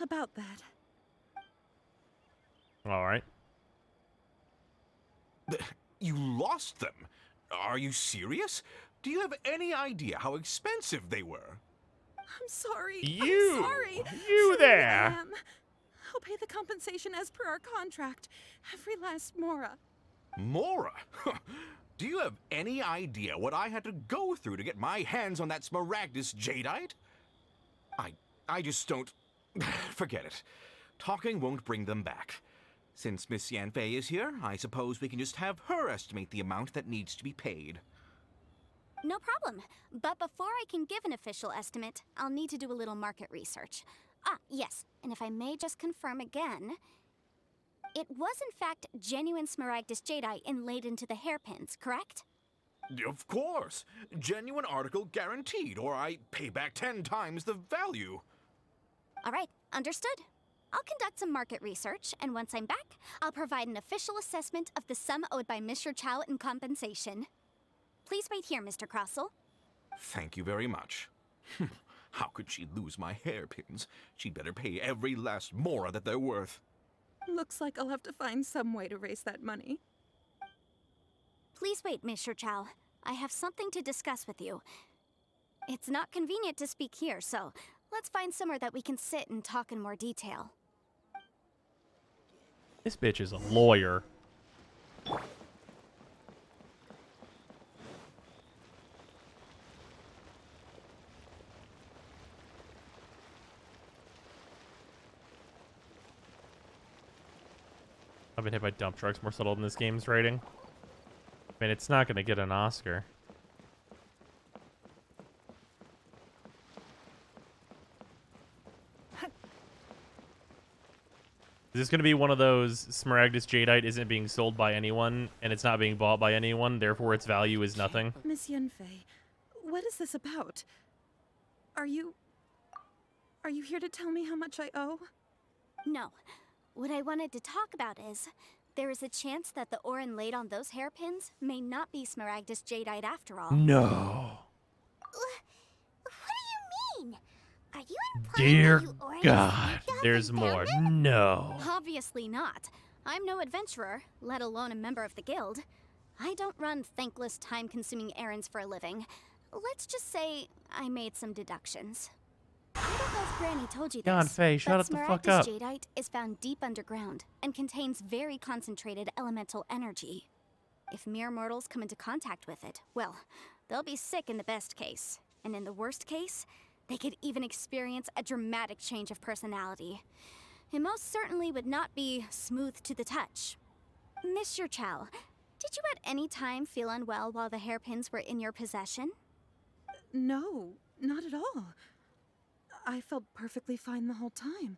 About that. All right. You lost them? Are you serious? Do you have any idea how expensive they were? I'm sorry. You! I'm sorry. You Truly there! I am. I'll pay the compensation as per our contract. Every last mora. Mora? Do you have any idea what I had to go through to get my hands on that Smaragdus jadeite? I just don't... Forget it. Talking won't bring them back. Since Miss Yanfei is here, I suppose we can just have her estimate the amount that needs to be paid. No problem. But before I can give an official estimate, I'll need to do a little market research. Ah, yes, and if I may just confirm again, it was in fact genuine Smaragdus jadeite inlaid into the hairpins, correct? Of course. Genuine article guaranteed, or I pay back 10 times the value. All right, understood. I'll conduct some market research, and once I'm back, I'll provide an official assessment of the sum owed by Mr. Chow in compensation. Please wait here, Mr. Crossell. Thank you very much. How could she lose my hairpins? She'd better pay every last mora that they're worth. Looks like I'll have to find some way to raise that money. Please wait, Mr. Chow. I have something to discuss with you. It's not convenient to speak here, so let's find somewhere that we can sit and talk in more detail. This bitch is a lawyer. I've been hit by dump trucks more subtle than this game's rating. I mean, it's not going to get an Oscar. Is this going to be one of those Smaragdus jadeite isn't being sold by anyone, and it's not being bought by anyone, therefore its value is nothing? Miss Yanfei, what is this about? Are you here to tell me how much I owe? No. What I wanted to talk about is, there is a chance that the ore inlaid on those hairpins may not be Smaragdus jadeite after all. No. What do you mean? Are you implying Dear that you already God, sneaked off there's and more. found it? No. Obviously not. I'm no adventurer, let alone a member of the guild. I don't run thankless, time-consuming errands for a living. Let's just say I made some deductions. I don't know if Granny told you this, Yanfei, shut but the fuck Smaragdus up. jadeite is found deep underground and contains very concentrated elemental energy. If mere mortals come into contact with it, well, they'll be sick in the best case. And in the worst case, they could even experience a dramatic change of personality. It most certainly would not be smooth to the touch. Mr. Chow, did you at any time feel unwell while the hairpins were in your possession? No, not at all. I felt perfectly fine the whole time.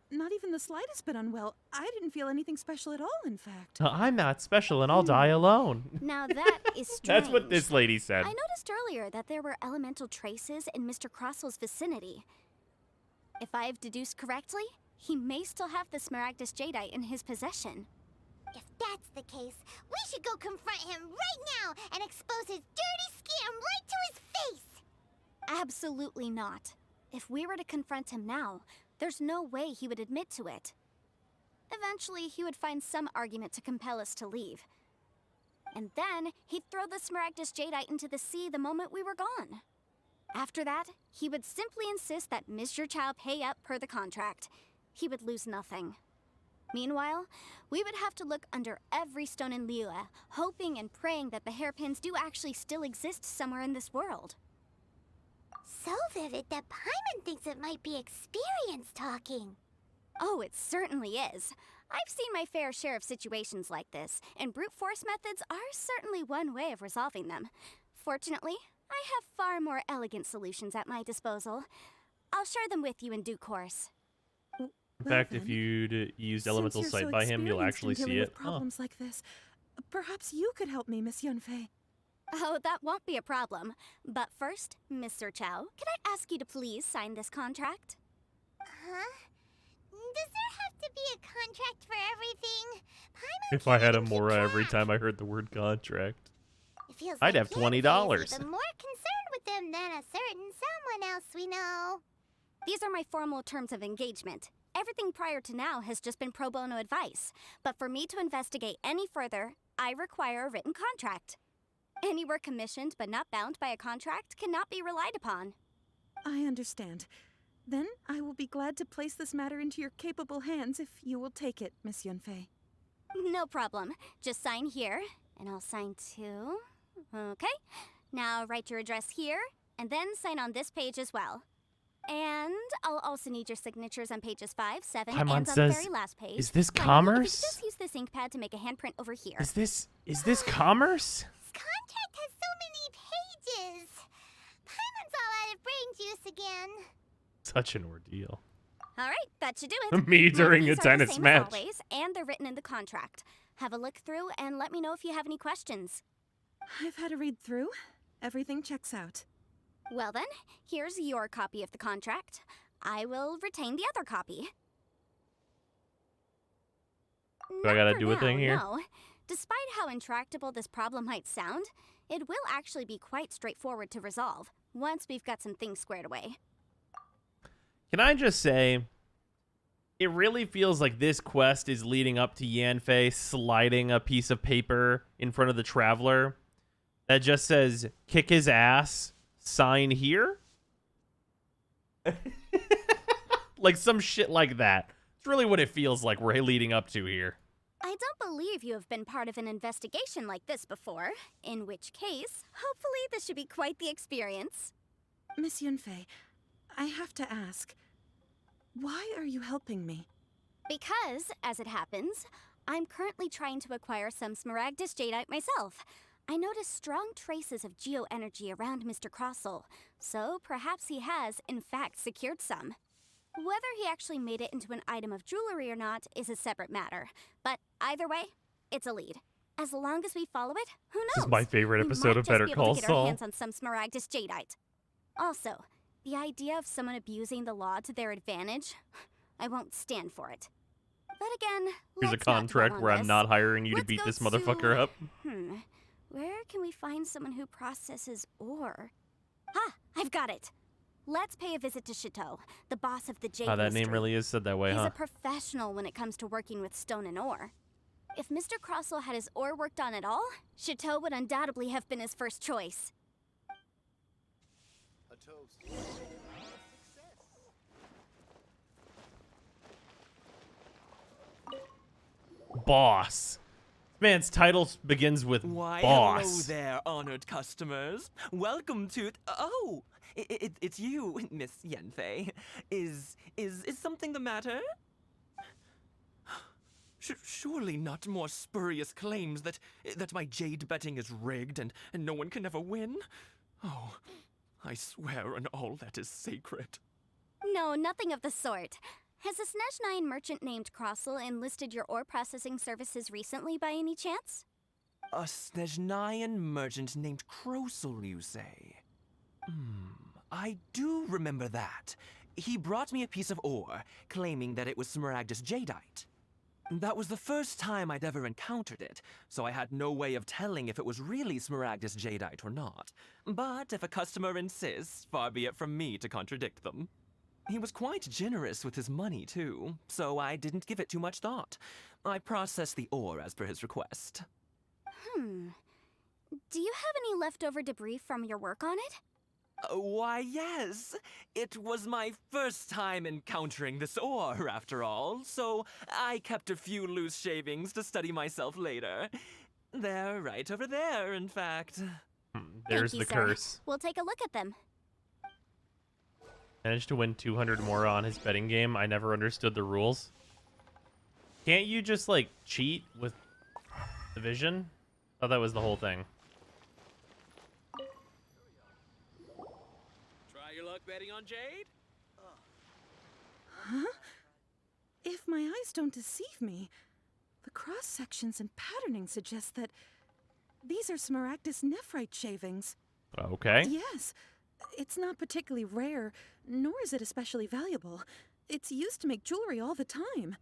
Not even the slightest bit unwell. I didn't feel anything special at all, in fact. I'm not special and I'll die alone. Now that is strange. That's what this lady said. I noticed earlier that there were elemental traces in Mr. Crossell's vicinity. If I've deduced correctly, he may still have the Smaragdus jadeite in his possession. If that's the case, we should go confront him right now and expose his dirty scam right to his face! Absolutely not. If we were to confront him now, there's no way he would admit to it. Eventually, he would find some argument to compel us to leave. And then, he'd throw the Smaragdus jadeite into the sea the moment we were gone. After that, he would simply insist that Mr. Chow pay up per the contract. He would lose nothing. Meanwhile, we would have to look under every stone in Liyue, hoping and praying that the hairpins do actually still exist somewhere in this world. So vivid that Paimon thinks it might be experience talking. Oh, it certainly is. I've seen my fair share of situations like this, and brute force methods are certainly one way of resolving them. Fortunately, I have far more elegant solutions at my disposal. I'll share them with you in due course. In fact, if you'd used Elemental Since you're Sight so by him, you'll experienced actually in dealing see with it. problems like this, perhaps you could help me, Miss Yanfei. Oh, that won't be a problem. But first, Mr. Chow, can I ask you to please sign this contract? Huh? Does there have to be a contract for everything? Paimon If I can't had a even keep Mora every track. time I heard the word contract. It feels I'd like have $20. Yanfei is even more concerned with them than a certain someone else we know. These are my formal terms of engagement. Everything prior to now has just been pro bono advice. But for me to investigate any further, I require a written contract. Any work commissioned but not bound by a contract cannot be relied upon. I understand. Then I will be glad to place this matter into your capable hands if you will take it, Miss Yunfei. No problem. Just sign here, and I'll sign too. Okay. Now write your address here, and then sign on this page as well. And I'll also need your signatures on pages 5, 7, Paimon and on the says, very last page. "Is this Finally, if you commerce? could just use this ink pad to make a handprint over here. Is this commerce?" This contract has so many pages. Paimon's all out of brain juice again. Such an ordeal. All right, that should do it. Me Now, during these a are the tennis same match. As always, and they're written in the contract. Have a look through and let me know if you have any questions. I've had a read through. Everything checks out. Well then, here's your copy of the contract. I will retain the other copy. Do I gotta Not do for a thing now, here? No. Despite how intractable this problem might sound, it will actually be quite straightforward to resolve once we've got some things squared away. Can I just say, it really feels like this quest is leading up to Yanfei sliding a piece of paper in front of the Traveler that just says, "Kick his ass, sign here." Like some shit like that. It's really what it feels like we're leading up to here. I don't believe you have been part of an investigation like this before, in which case, hopefully this should be quite the experience. Miss Yunfei, I have to ask, why are you helping me? Because, as it happens, I'm currently trying to acquire some Smaragdus Jadeite myself. I noticed strong traces of geoenergy around Mr. Crossel, so perhaps he has, in fact, secured some. Whether he actually made it into an item of jewelry or not is a separate matter, but either way, it's a lead. As long as we follow it, who knows? This is my favorite episode of Better Call We might just be able to get our Saul. hands on some Smaragdus Jadeite. Also, the idea of someone abusing the law to their advantage, I won't stand for it. But again, Here's a let's not dwell contract on where I'm this. not hiring you to Let's beat go this motherfucker to- up. Where can we find someone who processes ore? Ha! I've got it! Let's pay a visit to Chateau, the boss of the Jade Oh, that name Mystery. really is said that way, He's huh? a professional when it comes to working with stone and ore. If Mr. Crossel had his ore worked on at all, Chateau would undoubtedly have been his first choice. A toast. Boss. This man's title begins with Why, boss. hello there, honored customers. Welcome to... Oh, it's you, Miss Yanfei. Is something the matter? Surely not more spurious claims that my jade betting is rigged and no one can ever win? Oh, I swear on all that is sacred. No, nothing of the sort. Has a Snezhnine merchant named Crossel enlisted your ore processing services recently by any chance? A Snezhnine merchant named Crossel, you say? I do remember that. He brought me a piece of ore, claiming that it was Smaragdus Jadeite. That was the first time I'd ever encountered it, so I had no way of telling if it was really Smaragdus Jadeite or not. But if a customer insists, far be it from me to contradict them. He was quite generous with his money, too, so I didn't give it too much thought. I processed the ore as per his request. Do you have any leftover debris from your work on it? Why, yes. It was my first time encountering this ore, after all, so I kept a few loose shavings to study myself later. They're right over there, in fact. There's Thank you, the sir. curse. We'll take a look at them. Managed to win 200 more on his betting game. I never understood the rules. Can't you just, like, cheat with the vision? I thought that was the whole thing. Try your luck betting on Jade? Huh? If my eyes don't deceive me, the cross-sections and patterning suggest that these are Smaragdus nephrite shavings. Okay. Yes. It's not particularly rare, nor is it especially valuable. It's used to make jewelry all the time.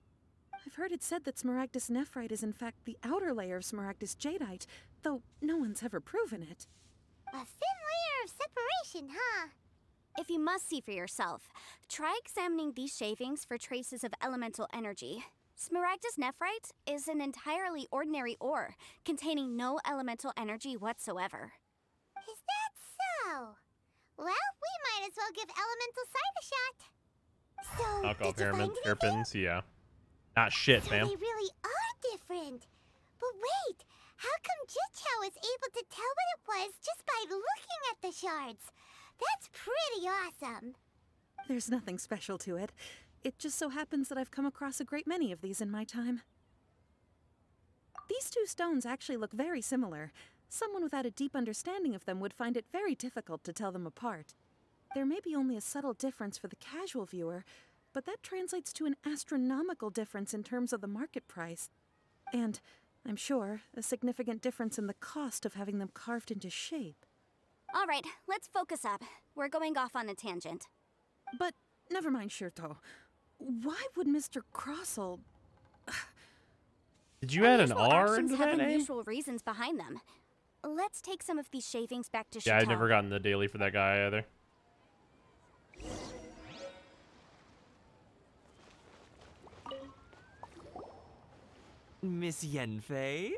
I've heard it said that Smaragdus nephrite is in fact the outer layer of Smaragdus jadeite, though no one's ever proven it. A thin layer of separation, huh? If you must see for yourself, try examining these shavings for traces of elemental energy. Smaragdus nephrite is an entirely ordinary ore, containing no elemental energy whatsoever. Is that so? Well, we might as well give Elemental Sight a shot. So, Alcohol did you find anything? hairpins, yeah. Not shit, So fam. they really are different. But wait, how come Jichao was able to tell what it was just by looking at the shards? That's pretty awesome. There's nothing special to it. It just so happens that I've come across a great many of these in my time. These two stones actually look very similar. Someone without a deep understanding of them would find it very difficult to tell them apart. There may be only a subtle difference for the casual viewer, but that translates to an astronomical difference in terms of the market price. And, I'm sure, a significant difference in the cost of having them carved into shape. All right, let's focus up. We're going off on a tangent. But, never mind, Shirto. Why would Mr. Crossell... Did you add an Unusual R actions into have that name? unusual reasons behind them. Let's take some of these shavings back to Chateau. Yeah, I've never gotten the daily for that guy either. Miss Yenfei?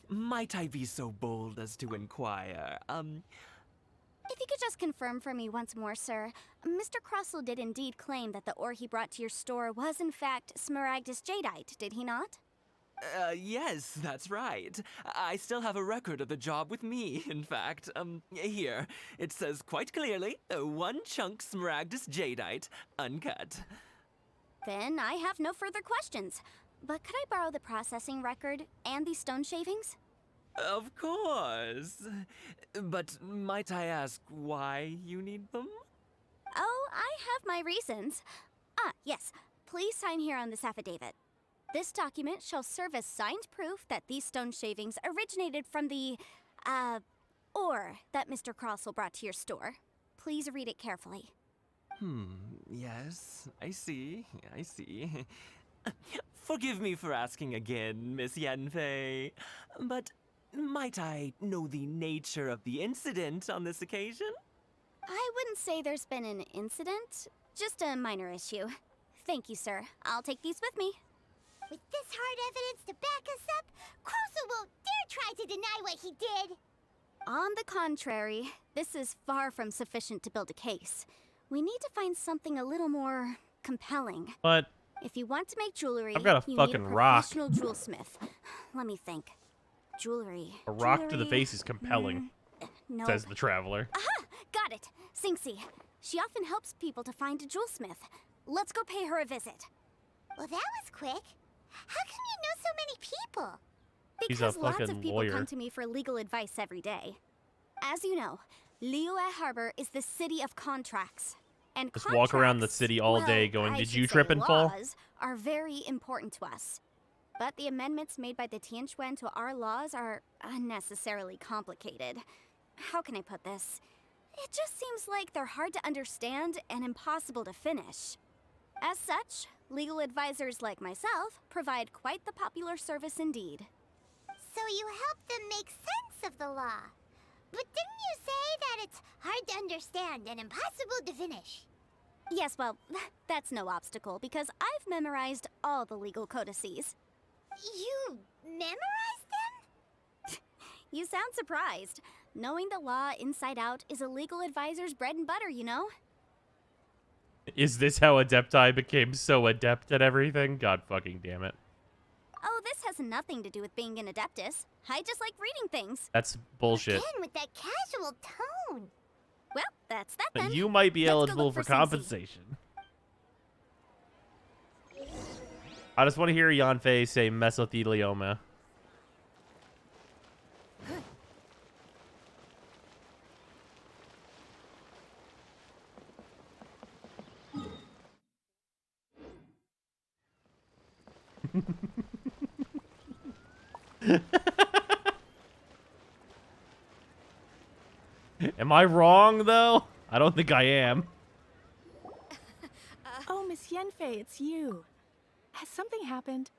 Might I be so bold as to inquire, If you could just confirm for me once more, sir. Mr. Crossell did indeed claim that the ore he brought to your store was in fact Smaragdus Jadeite, did he not? Yes, that's right. I still have a record of the job with me, in fact. Here. It says quite clearly, 1 chunk Smaragdus Jadeite, uncut. Then I have no further questions. But could I borrow the processing record and these stone shavings? Of course. But might I ask why you need them? Oh, I have my reasons. Ah, yes. Please sign here on this affidavit. This document shall serve as signed proof that these stone shavings originated from the, ore that Mr. Crossell brought to your store. Please read it carefully. Yes, I see. Forgive me for asking again, Miss Yenfei, but might I know the nature of the incident on this occasion? I wouldn't say there's been an incident, just a minor issue. Thank you, sir. I'll take these with me. With this hard evidence to back us up, Crossell won't dare try to deny what he did. On the contrary, this is far from sufficient to build a case. We need to find something a little more compelling. But if you want to make jewelry, I've got a you fucking need a rock. professional jewelsmith. Let me think. Jewelry. A rock to the Jewelry. face is compelling, No. says the traveler. Aha! Got it. Singxi. She often helps people to find a jewelsmith. Let's go pay her a visit. Well, that was quick. How come you know so many people? He's a Because lots fucking of people lawyer. come to me for legal advice every day. As you know, Liyue Harbor is the city of contracts. And Just walk around the contracts, city all day well, going, I "Did should you say trip and fall?" laws are very important to us. But the amendments made by the Tianquan to our laws are unnecessarily complicated. How can I put this? It just seems like they're hard to understand and impossible to finish. As such, legal advisors like myself provide quite the popular service indeed. So you help them make sense of the law. But didn't you say that it's hard to understand and impossible to finish? Yes, well, that's no obstacle because I've memorized all the legal codices. You memorized them? You sound surprised. Knowing the law inside out is a legal advisor's bread and butter, you know? Is this how Adepti became so adept at everything? God fucking damn it. Oh, this has nothing to do with being an adeptus. I just like reading things. That's bullshit. Again, with that casual tone. Well, that's that then. You might be Let's go eligible look for Singxi. compensation. I just want to hear Yanfei say mesothelioma. Am I wrong, though? I don't think I am. Oh, Miss Yenfei, it's you. Has something happened?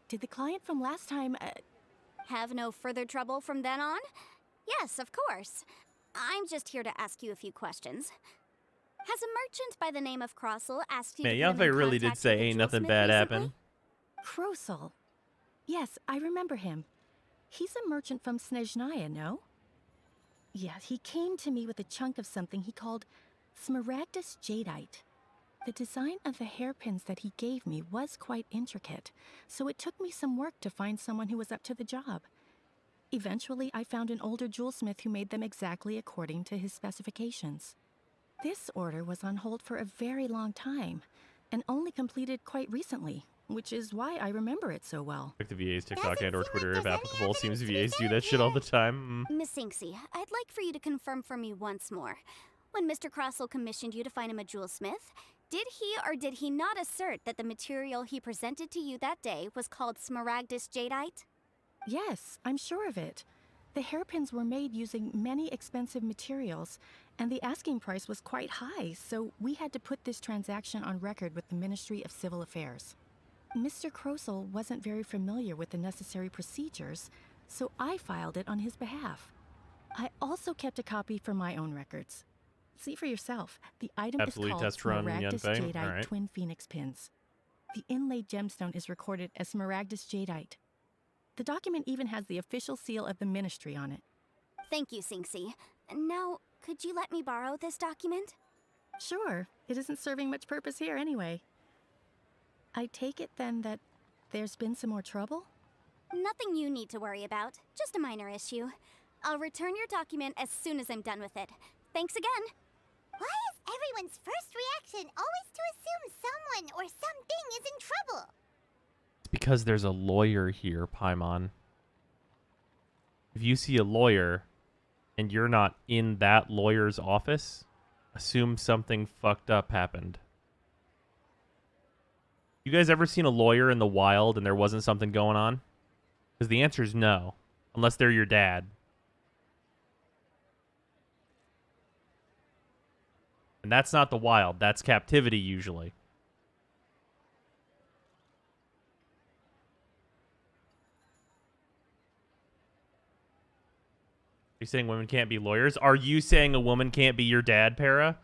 Did the client from last time, Have no further trouble from then on? Yes, of course. I'm just here to ask you a few questions. Has a merchant by the name of Crossell asked you Man, to put him in Yanfei really did contact say with a ain't nothing jewelsmith bad recently? happened. Crossell? Yes, I remember him. He's a merchant from Snezhnaya, no? Yeah, he came to me with a chunk of something he called Smaragdus Jadeite. The design of the hairpins that he gave me was quite intricate, so it took me some work to find someone who was up to the job. Eventually, I found an older jewelsmith who made them exactly according to his specifications. This order was on hold for a very long time, and only completed quite recently, which is why I remember it so well. Check the VA's TikTok and or Twitter if applicable. Seems VAs do that shit all the time. Miss Inksy, I'd like for you to confirm for me once more. When Mr. Crossell commissioned you to find him a jewelsmith, did he or did he not assert that the material he presented to you that day was called smaragdus jadeite? Yes, I'm sure of it. The hairpins were made using many expensive materials, and the asking price was quite high, so we had to put this transaction on record with the Ministry of Civil Affairs. Mr. Crossell wasn't very familiar with the necessary procedures, so I filed it on his behalf. I also kept a copy for my own records. See for yourself, the item is called Smaragdus Jadeite Twin Phoenix Pins. The inlaid gemstone is recorded as Smaragdus Jadeite. The document even has the official seal of the ministry on it. Thank you, Sinksy. Now, could you let me borrow this document? Sure, it isn't serving much purpose here anyway. I take it then that there's been some more trouble? Nothing you need to worry about, just a minor issue. I'll return your document as soon as I'm done with it. Thanks again. Why is everyone's first reaction always to assume someone or something is in trouble? It's because there's a lawyer here, Paimon. If you see a lawyer and you're not in that lawyer's office, assume something fucked up happened. You guys ever seen a lawyer in the wild and there wasn't something going on? Because the answer is no, unless they're your dad. And that's not the wild, that's captivity usually. Are you saying women can't be lawyers? Are you saying a woman can't be your dad, Para?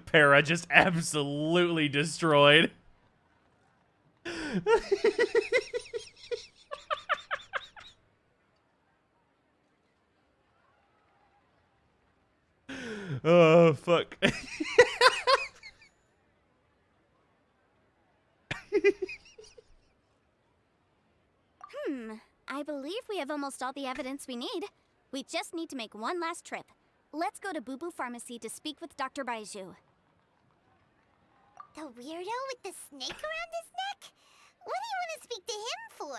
Para just absolutely destroyed. Oh, fuck. I believe we have almost all the evidence we need. We just need to make one last trip. Let's go to Boo Boo Pharmacy to speak with Dr. Baiju. The weirdo with the snake around his neck? What do you want to speak to him for?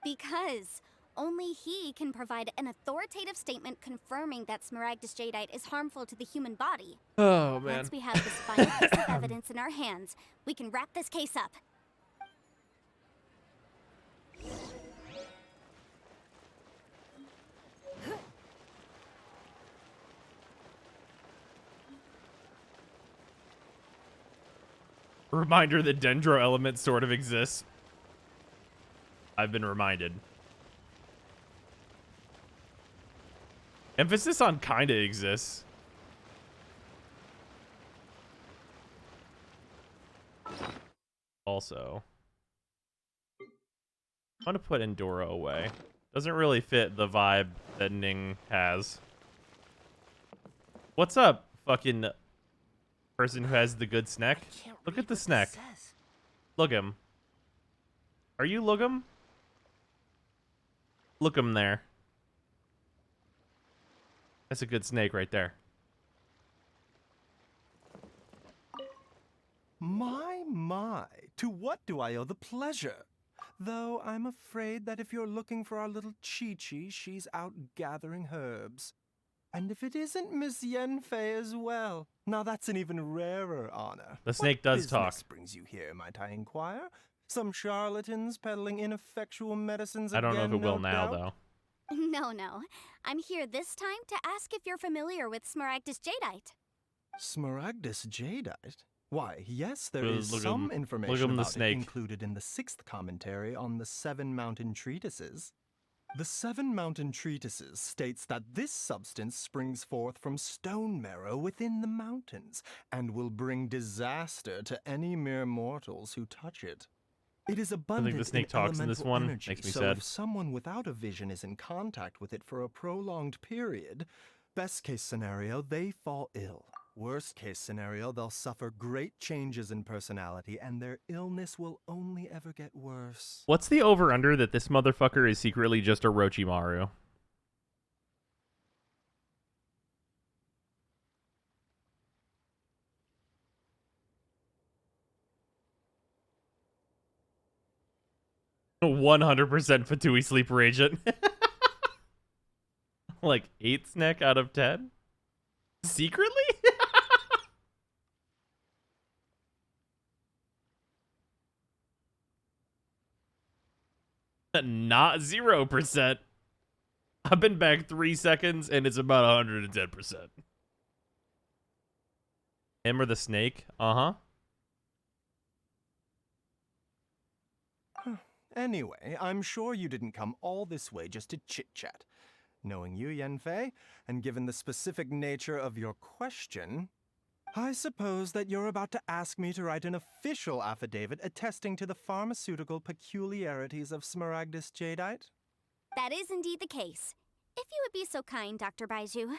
Because only he can provide an authoritative statement confirming that smaragdus jadeite is harmful to the human body. Oh, man. Once we have this final piece of evidence in our hands, we can wrap this case up. Reminder that dendro element sort of exists. I've been reminded. Emphasis on kinda exists. Also, I'm gonna put Endora away. Doesn't really fit the vibe that Ning has. What's up, fucking person who has the good snack? Look at the snack. Look him. Are you Look'em? Look him there. That's a good snake right there. My, to what do I owe the pleasure? Though I'm afraid that if you're looking for our little Chi-Chi, she's out gathering herbs. And if it isn't Miss Yenfei as well, now that's an even rarer honor. The snake does talk. What business brings you here, might I inquire? Some charlatans peddling ineffectual medicines again, I don't know if it will no now, doubt? though. No. I'm here this time to ask if you're familiar with smaragdus jadeite. Smaragdus jadeite? Why, yes, there Look- is look 'em- some look information 'em the about it snake. included in the 6th commentary on the 7 Mountain Treatises. The 7 Mountain Treatises states that this substance springs forth from stone marrow within the mountains, and will bring disaster to any mere mortals who touch it. It is I abundant think the snake in talks in this elemental one. energy, Makes me so sad. if someone without a vision is in contact with it for a prolonged period, best case scenario, they fall ill. Worst case scenario, they'll suffer great changes in personality, and their illness will only ever get worse. What's the over-under that this motherfucker is secretly just a Orochimaru? %100% Fatui Sleeper Agent. Like 8 snack out of 10? Secretly? Not 0%. I've been back 3 seconds and it's about 110%. Him or the snake? Uh-huh. Anyway, I'm sure you didn't come all this way just to chit-chat. Knowing you, Yanfei, and given the specific nature of your question, I suppose that you're about to ask me to write an official affidavit attesting to the pharmaceutical peculiarities of Smaragdus jadeite? That is indeed the case. If you would be so kind, Dr. Baiju.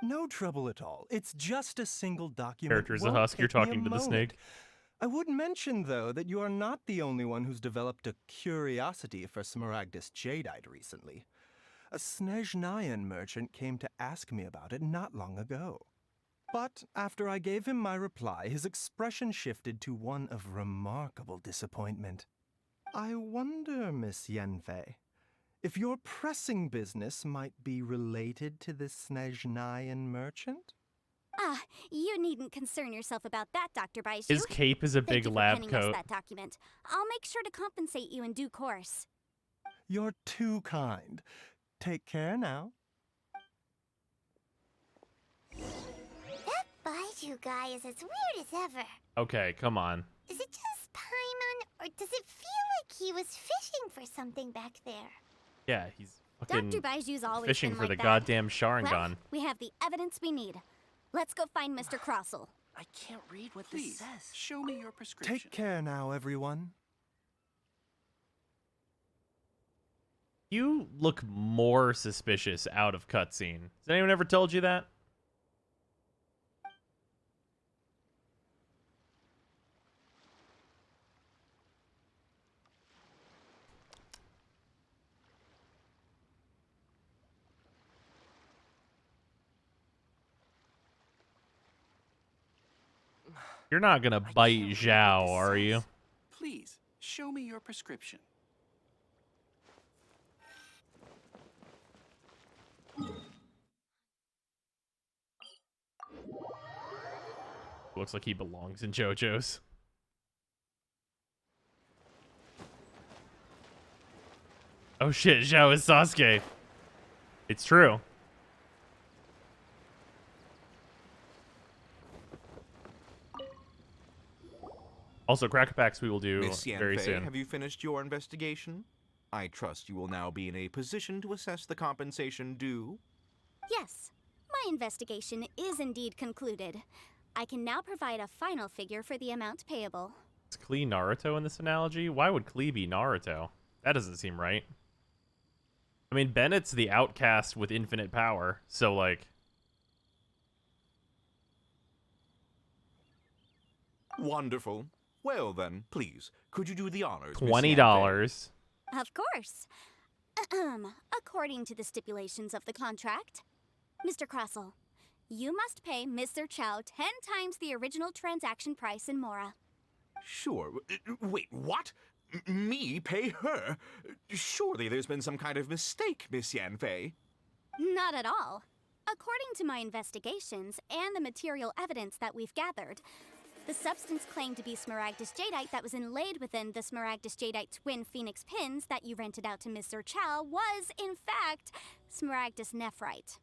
No trouble at all. It's just a single document. Character's a Won't husk, you're take me a talking to the moment. snake. I would mention, though, that you are not the only one who's developed a curiosity for Smaragdus jadeite recently. A Snezhnayan merchant came to ask me about it not long ago. But after I gave him my reply, his expression shifted to one of remarkable disappointment. I wonder, Miss Yanfei, if your pressing business might be related to this Snezhnayan merchant? Ah, you needn't concern yourself about that, Dr. Baiju. His cape is a Thank big you for lab penning us coat. that document. I'll make sure to compensate you in due course. You're too kind. Take care now. That Baiju guy is as weird as ever. Okay, come on. Is it just Paimon, or does it feel like he was fishing for something back there? Yeah, he's fucking Dr. Baiju's always fishing been for like the that. goddamn Sharingan. Well, we have the evidence we need. Let's go find Mr. Crossel. I can't read what Please, this says. show me your prescription. Take care now, everyone. You look more suspicious out of cutscene. Has anyone ever told you that? You're not gonna bite Zhao, are you? Please, show me your prescription. Looks like he belongs in JoJo's. Oh shit, Zhao is Sasuke. It's true. Also, crack packs we will do Miss very Yanfei, soon. have you finished your investigation? I trust you will now be in a position to assess the compensation due. Yes, my investigation is indeed concluded. I can now provide a final figure for the amount payable. Is Klee Naruto in this analogy? Why would Klee be Naruto? That doesn't seem right. I mean, Bennett's the outcast with infinite power, so like... Wonderful. Well then, please, could you do the honors, Miss $20. Yanfei? Of course. According to the stipulations of the contract, Mr. Crossel, you must pay Mr. Chow 10 times the original transaction price in Mora. Sure. Wait, what? Me pay her? Surely there's been some kind of mistake, Miss Yanfei. Not at all. According to my investigations and the material evidence that we've gathered, the substance claimed to be Smaragdus jadeite that was inlaid within the Smaragdus jadeite twin phoenix pins that you rented out to Mr. Chow was, in fact, Smaragdus nephrite.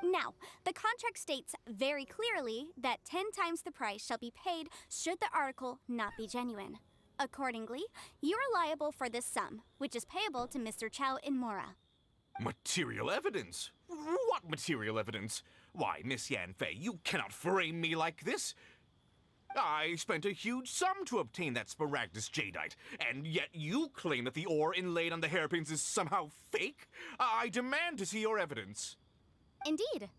Now, the contract states very clearly that 10 times the price shall be paid should the article not be genuine. Accordingly, you are liable for this sum, which is payable to Mr. Chow in Mora. Material evidence? What material evidence? Why, Miss Yanfei, you cannot frame me like this. I spent a huge sum to obtain that Smaragdus jadeite, and yet you claim that the ore inlaid on the hairpins is somehow fake? I demand to see your evidence. Indeed.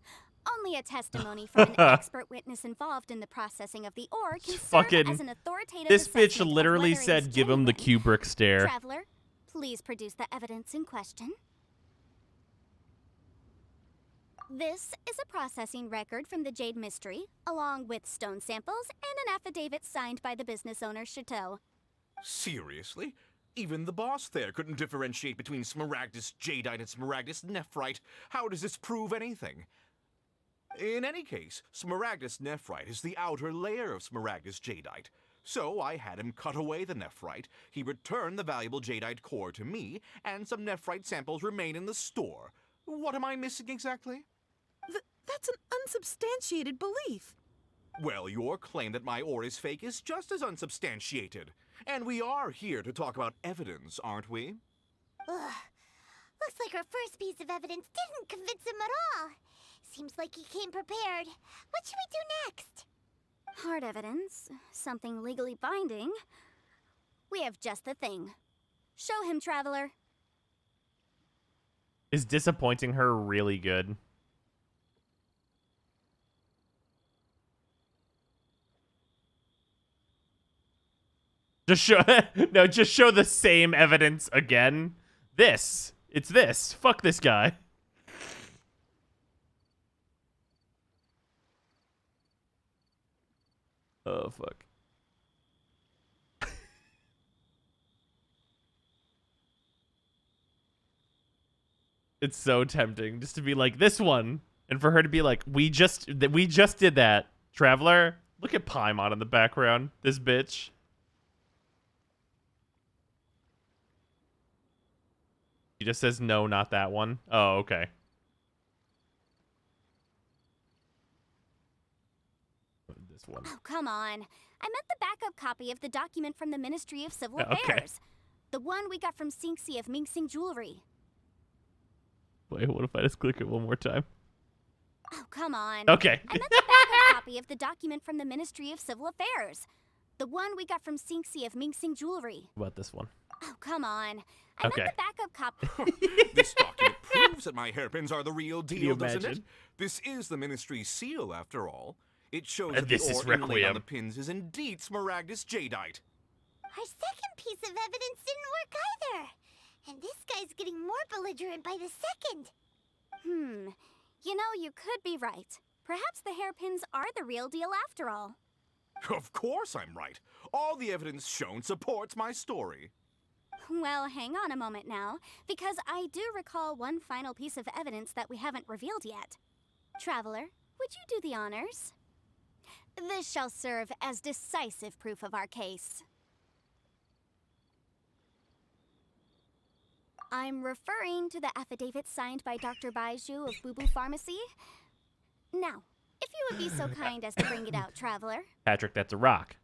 Only a testimony from an expert witness involved in the processing of the ore can serve as an authoritative This bitch assessment of literally whether it said, is "Give him the Kubrick stare." Traveler, please produce the evidence in question. This is a processing record from the Jade Mystery, along with stone samples and an affidavit signed by the business owner, Chateau. Seriously? Even the boss there couldn't differentiate between Smaragdus jadeite and Smaragdus nephrite. How does this prove anything? In any case, Smaragdus nephrite is the outer layer of Smaragdus jadeite. So I had him cut away the nephrite, he returned the valuable jadeite core to me, and some nephrite samples remain in the store. What am I missing exactly? That's an unsubstantiated belief. Well, your claim that my ore is fake is just as unsubstantiated. And we are here to talk about evidence, aren't we? Ugh. Looks like our first piece of evidence didn't convince him at all. Seems like he came prepared. What should we do next? Hard evidence, something legally binding. We have just the thing. Show him, Traveler. Is disappointing her really good? Just show no, just show the same evidence again. This. It's this. Fuck this guy. Oh fuck. It's so tempting just to be like this one, and for her to be like, we just did that. Traveler, look at Paimon in the background. This bitch. He just says no, not that one. Oh, okay. This one. Oh, come on. I meant the backup copy of the document from the Ministry of Civil Okay. Affairs. The one we got from Sinxi of Mingsing Jewelry. Wait, what if I just click it one more time? Oh, come on. Okay. I meant the backup copy of the document from the Ministry of Civil Affairs. The one we got from Sinxi of Mingsing Jewelry. What about this one? Oh, come on. I Okay. meant the backup copy. This document proves that my hairpins are the real Can you deal, doesn't it? imagine? This is the Ministry's seal, after all. It shows And that this the is ore inlaid on Requiem. the pins is indeed Smaragdus jadeite. Our second piece of evidence didn't work either. And this guy's getting more belligerent by the second. You know, you could be right. Perhaps the hairpins are the real deal after all. Of course I'm right. All the evidence shown supports my story. Well, hang on a moment now, because I do recall one final piece of evidence that we haven't revealed yet. Traveler, would you do the honors? This shall serve as decisive proof of our case. I'm referring to the affidavit signed by Dr. Baiju of Boo Boo Pharmacy. Now, if you would be so kind as to bring it out, Traveler. Patrick, that's a rock.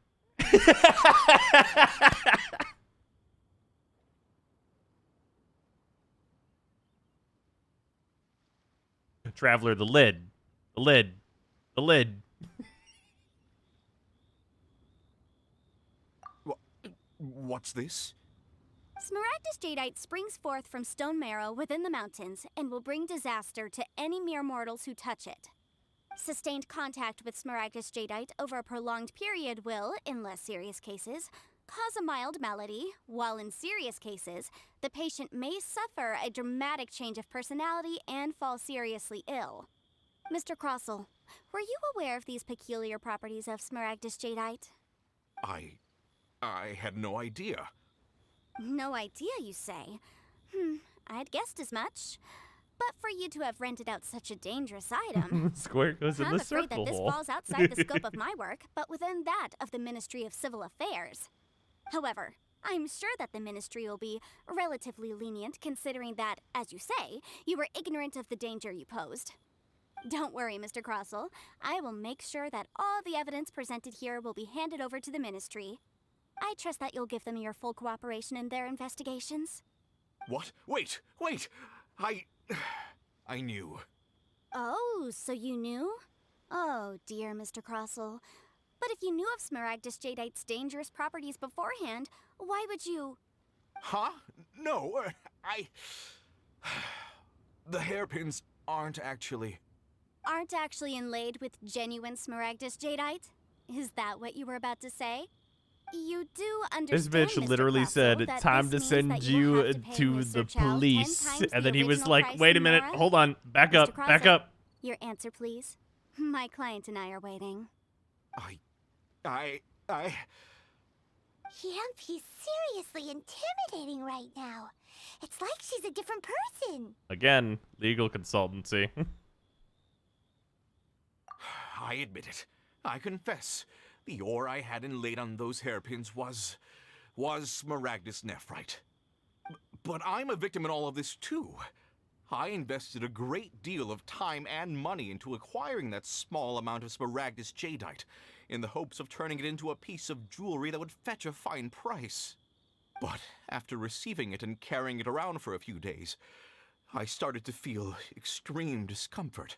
Traveler, the lid. The lid. The lid. What's this? Smaragdus jadeite springs forth from stone marrow within the mountains and will bring disaster to any mere mortals who touch it. Sustained contact with Smaragdus jadeite over a prolonged period will, in less serious cases, cause a mild malady, while in serious cases, the patient may suffer a dramatic change of personality and fall seriously ill. Mr. Crossell, were you aware of these peculiar properties of Smaragdus jadeite? I had no idea. No idea, you say? I'd guessed as much. But for you to have rented out such a dangerous item, Square goes in I'm the afraid circle that this hole. falls outside the scope of my work, but within that of the Ministry of Civil Affairs. However, I'm sure that the Ministry will be relatively lenient considering that, as you say, you were ignorant of the danger you posed. Don't worry, Mr. Crossell. I will make sure that all the evidence presented here will be handed over to the Ministry. I trust that you'll give them your full cooperation in their investigations. What? Wait! I knew. Oh, so you knew? Oh, dear Mr. Crossell. But if you knew of Smaragdus Jadeite's dangerous properties beforehand, why would you... Huh? No, The hairpins aren't actually inlaid with genuine Smaragdus Jadeite? Is that what you were about to say? You do understand, This bitch Mr. literally Crossell, said, that "Time this to means send that you will you have to pay to Mr. the Chow 10 police." times And the then he was original like, price "Wait a in minute, Mora? hold on, back Mr. up, back Crossell, up." Your answer, please. My client and I are waiting. Yanfei's seriously intimidating right now. It's like she's a different person. Again, legal consultancy. I admit it. I confess. The ore I had inlaid on those hairpins was Smaragdus nephrite. But I'm a victim in all of this too. I invested a great deal of time and money into acquiring that small amount of Smaragdus jadeite, in the hopes of turning it into a piece of jewelry that would fetch a fine price. But after receiving it and carrying it around for a few days, I started to feel extreme discomfort.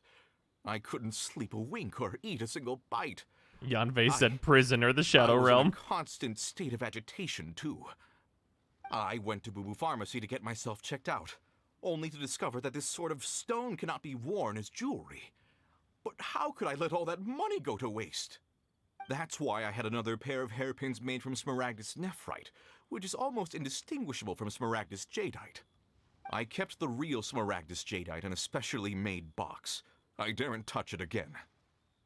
I couldn't sleep a wink or eat a single bite. Yanfei said prisoner, the Shadow I was Realm. in a constant state of agitation, too. I went to Boo Boo Pharmacy to get myself checked out, only to discover that this sort of stone cannot be worn as jewelry. But how could I let all that money go to waste? That's why I had another pair of hairpins made from Smaragdus nephrite, which is almost indistinguishable from Smaragdus jadeite. I kept the real Smaragdus jadeite in a specially made box. I daren't touch it again.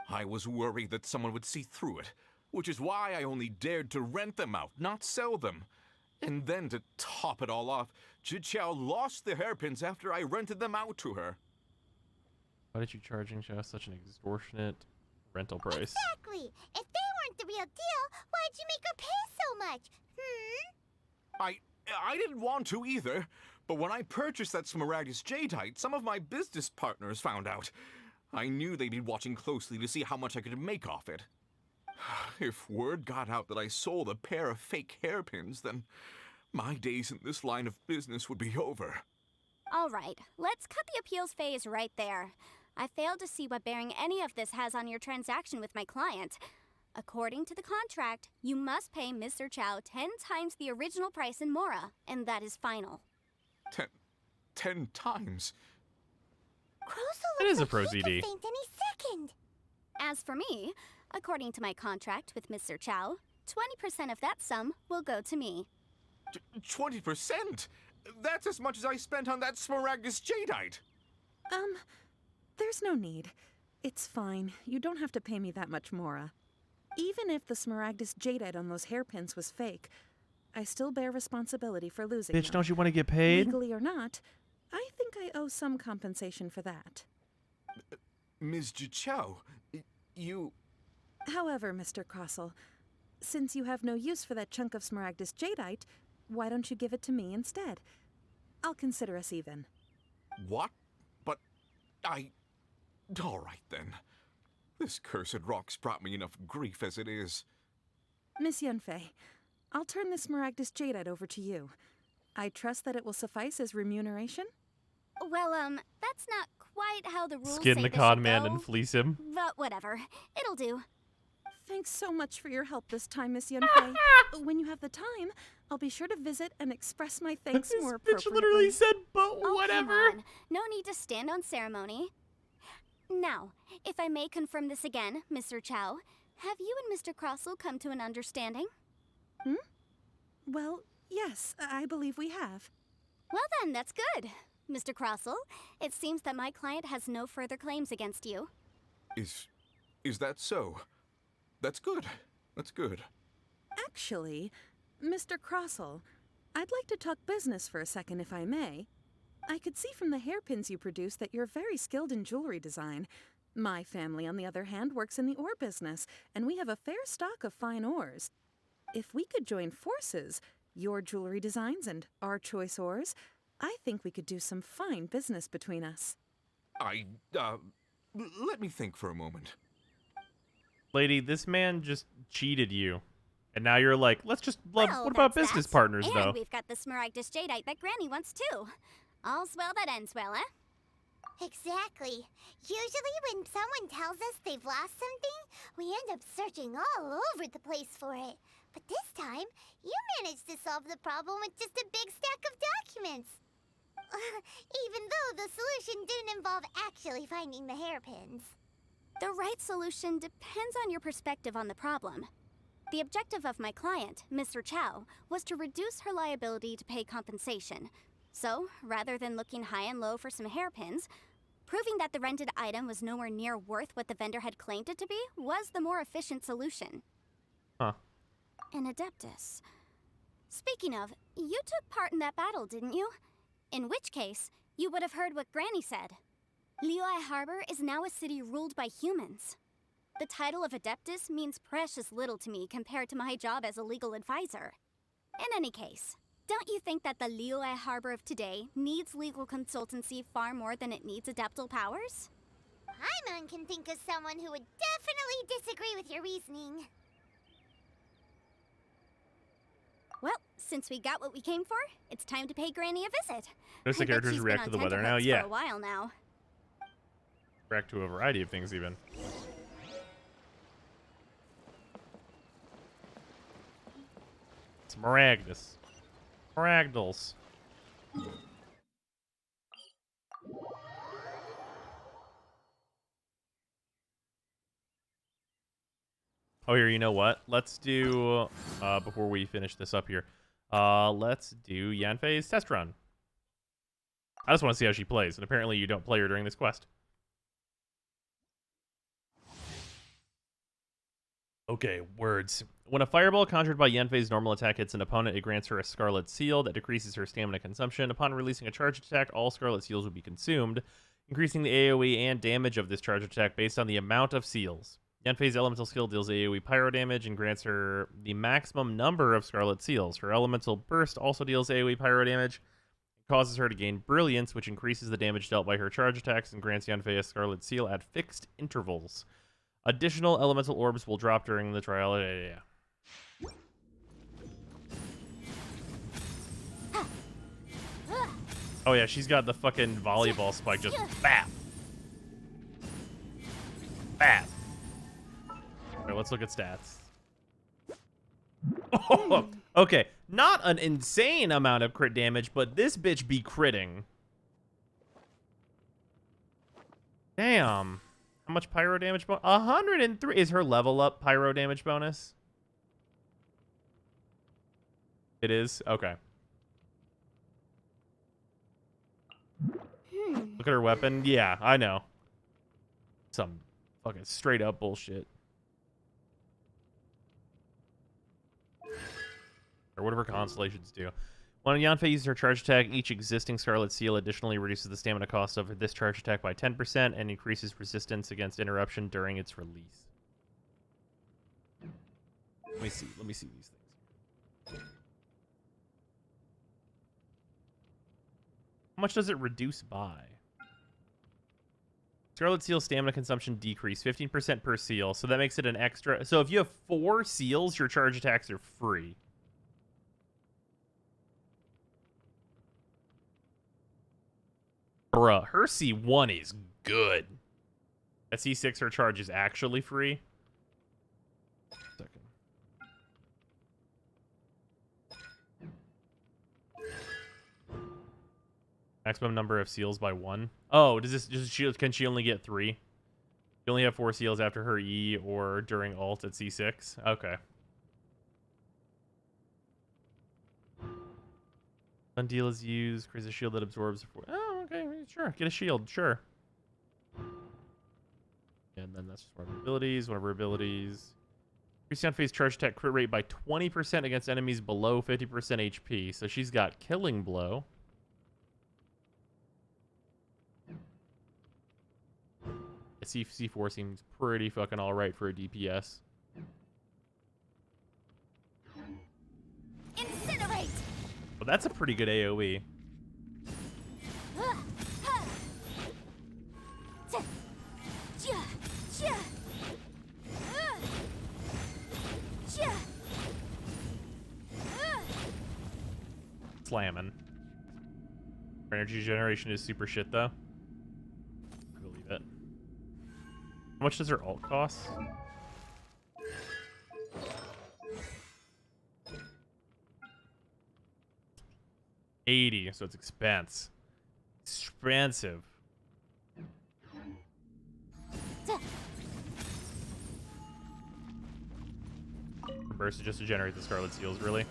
I was worried that someone would see through it, which is why I only dared to rent them out, not sell them. And then to top it all off, Jiqiao lost the hairpins after I rented them out to her. Why did you charging just such an extortionate rental price? Exactly. If they weren't the real deal, why'd you make her pay so much? I didn't want to either, but when I purchased that Smaragdus jadeite, some of my business partners found out. I knew they'd be watching closely to see how much I could make off it. If word got out that I sold a pair of fake hairpins, then my days in this line of business would be over. All right, let's cut the appeals phase right there. I failed to see what bearing any of this has on your transaction with my client. According to the contract, you must pay Mr. Chow 10 times the original price in Mora, and that is final. 10 times? That is a pro CD. Faint any second. As for me, according to my contract with Mr. Chow, 20% of that sum will go to me. 20%? That's as much as I spent on that Smaragdus jadeite. There's no need. It's fine. You don't have to pay me that much, Mora. Even if the Smaragdus jadeite on those hairpins was fake, I still bear responsibility for losing Bitch, them. don't you want to get paid? Legally or not, I think I owe some compensation for that. Ms. Jiqiao, you... However, Mr. Crossell, since you have no use for that chunk of Smaragdus jadeite, why don't you give it to me instead? I'll consider us even. What? But all right, then. This cursed rock's brought me enough grief as it is. Miss Yanfei, I'll turn this Smaragdus jadeite over to you. I trust that it will suffice as remuneration? Well, that's not quite how the rules Skin say the this con should man go, and fleece him. but whatever. It'll do. Thanks so much for your help this time, Miss Yanfei. When you have the time, I'll be sure to visit and express my thanks more appropriately. Bitch literally said, but Oh, whatever. come on. No need to stand on ceremony. Now, if I may confirm this again, Mr. Chow, have you and Mr. Crossell come to an understanding? Well, yes, I believe we have. Well then, that's good. Mr. Crossell, it seems that my client has no further claims against you. Is that so? That's good. That's good. Actually, Mr. Crossell, I'd like to talk business for a second if I may. I could see from the hairpins you produce that you're very skilled in jewelry design. My family, on the other hand, works in the ore business, and we have a fair stock of fine ores. If we could join forces, your jewelry designs and our choice ores, I think we could do some fine business between us. Let me think for a moment. Lady, this man just cheated you. And now you're like, let's just love. Well, What about that's business that. partners, and though? We've got the Smaragdus Jadeite that Granny wants too. All's well that ends well, eh? Exactly. Usually when someone tells us they've lost something, we end up searching all over the place for it. But this time, you managed to solve the problem with just a big stack of documents. Even though the solution didn't involve actually finding the hairpins. The right solution depends on your perspective on the problem. The objective of my client, Mr. Chow, was to reduce her liability to pay compensation. So, rather than looking high and low for some hairpins, proving that the rented item was nowhere near worth what the vendor had claimed it to be was the more efficient solution. Huh. An Adeptus. Speaking of, you took part in that battle, didn't you? In which case, you would have heard what Granny said. Liyue Harbor is now a city ruled by humans. The title of Adeptus means precious little to me compared to my job as a legal advisor. In any case, don't you think that the Liyue Harbor of today needs legal consultancy far more than it needs adeptal powers? Paimon can think of someone who would definitely disagree with your reasoning. Well, since we got what we came for, it's time to pay Granny a visit. Notice the I bet characters she's react been to the on weather now. tenterhooks Yeah. for a while now. React to a variety of things, even. Smaragdus. Smaragdals. Oh, here, you know what? Let's do, before we finish this up here, let's do Yanfei's test run. I just want to see how she plays, and apparently you don't play her during this quest. Okay, words. When a fireball conjured by Yanfei's normal attack hits an opponent, it grants her a Scarlet Seal that decreases her stamina consumption. Upon releasing a charge attack, all Scarlet Seals will be consumed, increasing the AoE and damage of this charge attack based on the amount of seals. Yanfei's elemental skill deals AoE pyro damage and grants her the maximum number of Scarlet Seals. Her elemental burst also deals AoE pyro damage. It causes her to gain brilliance, which increases the damage dealt by her charge attacks and grants Yanfei a Scarlet Seal at fixed intervals. Additional elemental orbs will drop during the trial. Oh yeah, she's got the fucking volleyball spike, just bap. Bap. Alright, let's look at stats. Oh, okay, not an insane amount of crit damage, but this bitch be critting. Damn. How much pyro damage bonus? 103 is her level up pyro damage bonus. It is? Okay. Look at her weapon. Yeah, I know. Some fucking straight up bullshit. Or whatever constellations do. When Yanfei uses her charge attack, each existing Scarlet Seal additionally reduces the stamina cost of this charge attack by 10% and increases resistance against interruption during its release. Let me see these things. How much does it reduce by? Scarlet Seal stamina consumption decrease 15% per seal, so that makes it an extra. So if you have 4 seals, your charge attacks are free. Bruh, her C1 is good. At C6, her charge is actually free. Second. Maximum number of seals by 1. Oh, can she only get 3? You only have 4 seals after her E or during ult at C6? Okay. Undeal is used. Creates a shield that absorbs. Oh, okay, sure. Get a shield, sure. And then that's just one of her abilities. One of her abilities. Increase Yanfei's charge attack crit rate by 20% against enemies below 50% HP. So she's got Killing Blow. C4 seems pretty fucking alright for a DPS. Incinerate! Well, that's a pretty good AoE. slamming. Her energy generation is super shit, though. I believe it. How much does her ult cost? $80, so it's expensive. Expensive. Burst is just to generate the Scarlet Seals, really?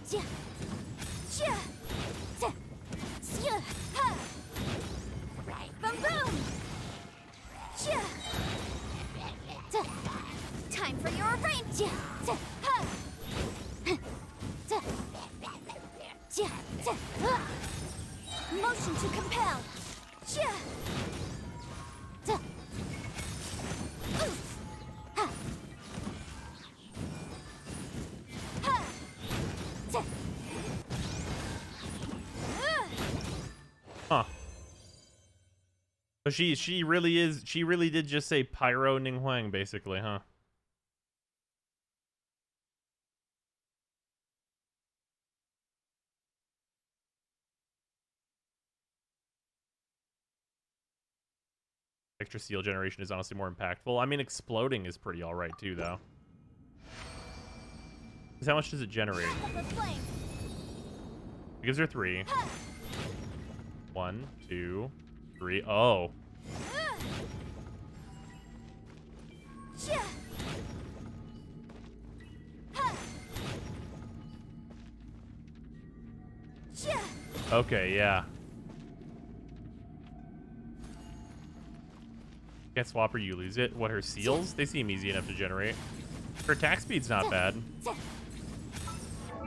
Boom, boom! Time for your revenge! Motion to compel! Huh. So she really did just say Pyro Ning Huang, basically, huh? Extra seal generation is honestly more impactful. I mean, exploding is pretty alright too, though. How much does it generate? It gives her 3. 1, 2, 3. Oh. Okay, yeah. Can't swap or you lose it. What, her seals? They seem easy enough to generate. Her attack speed's not bad.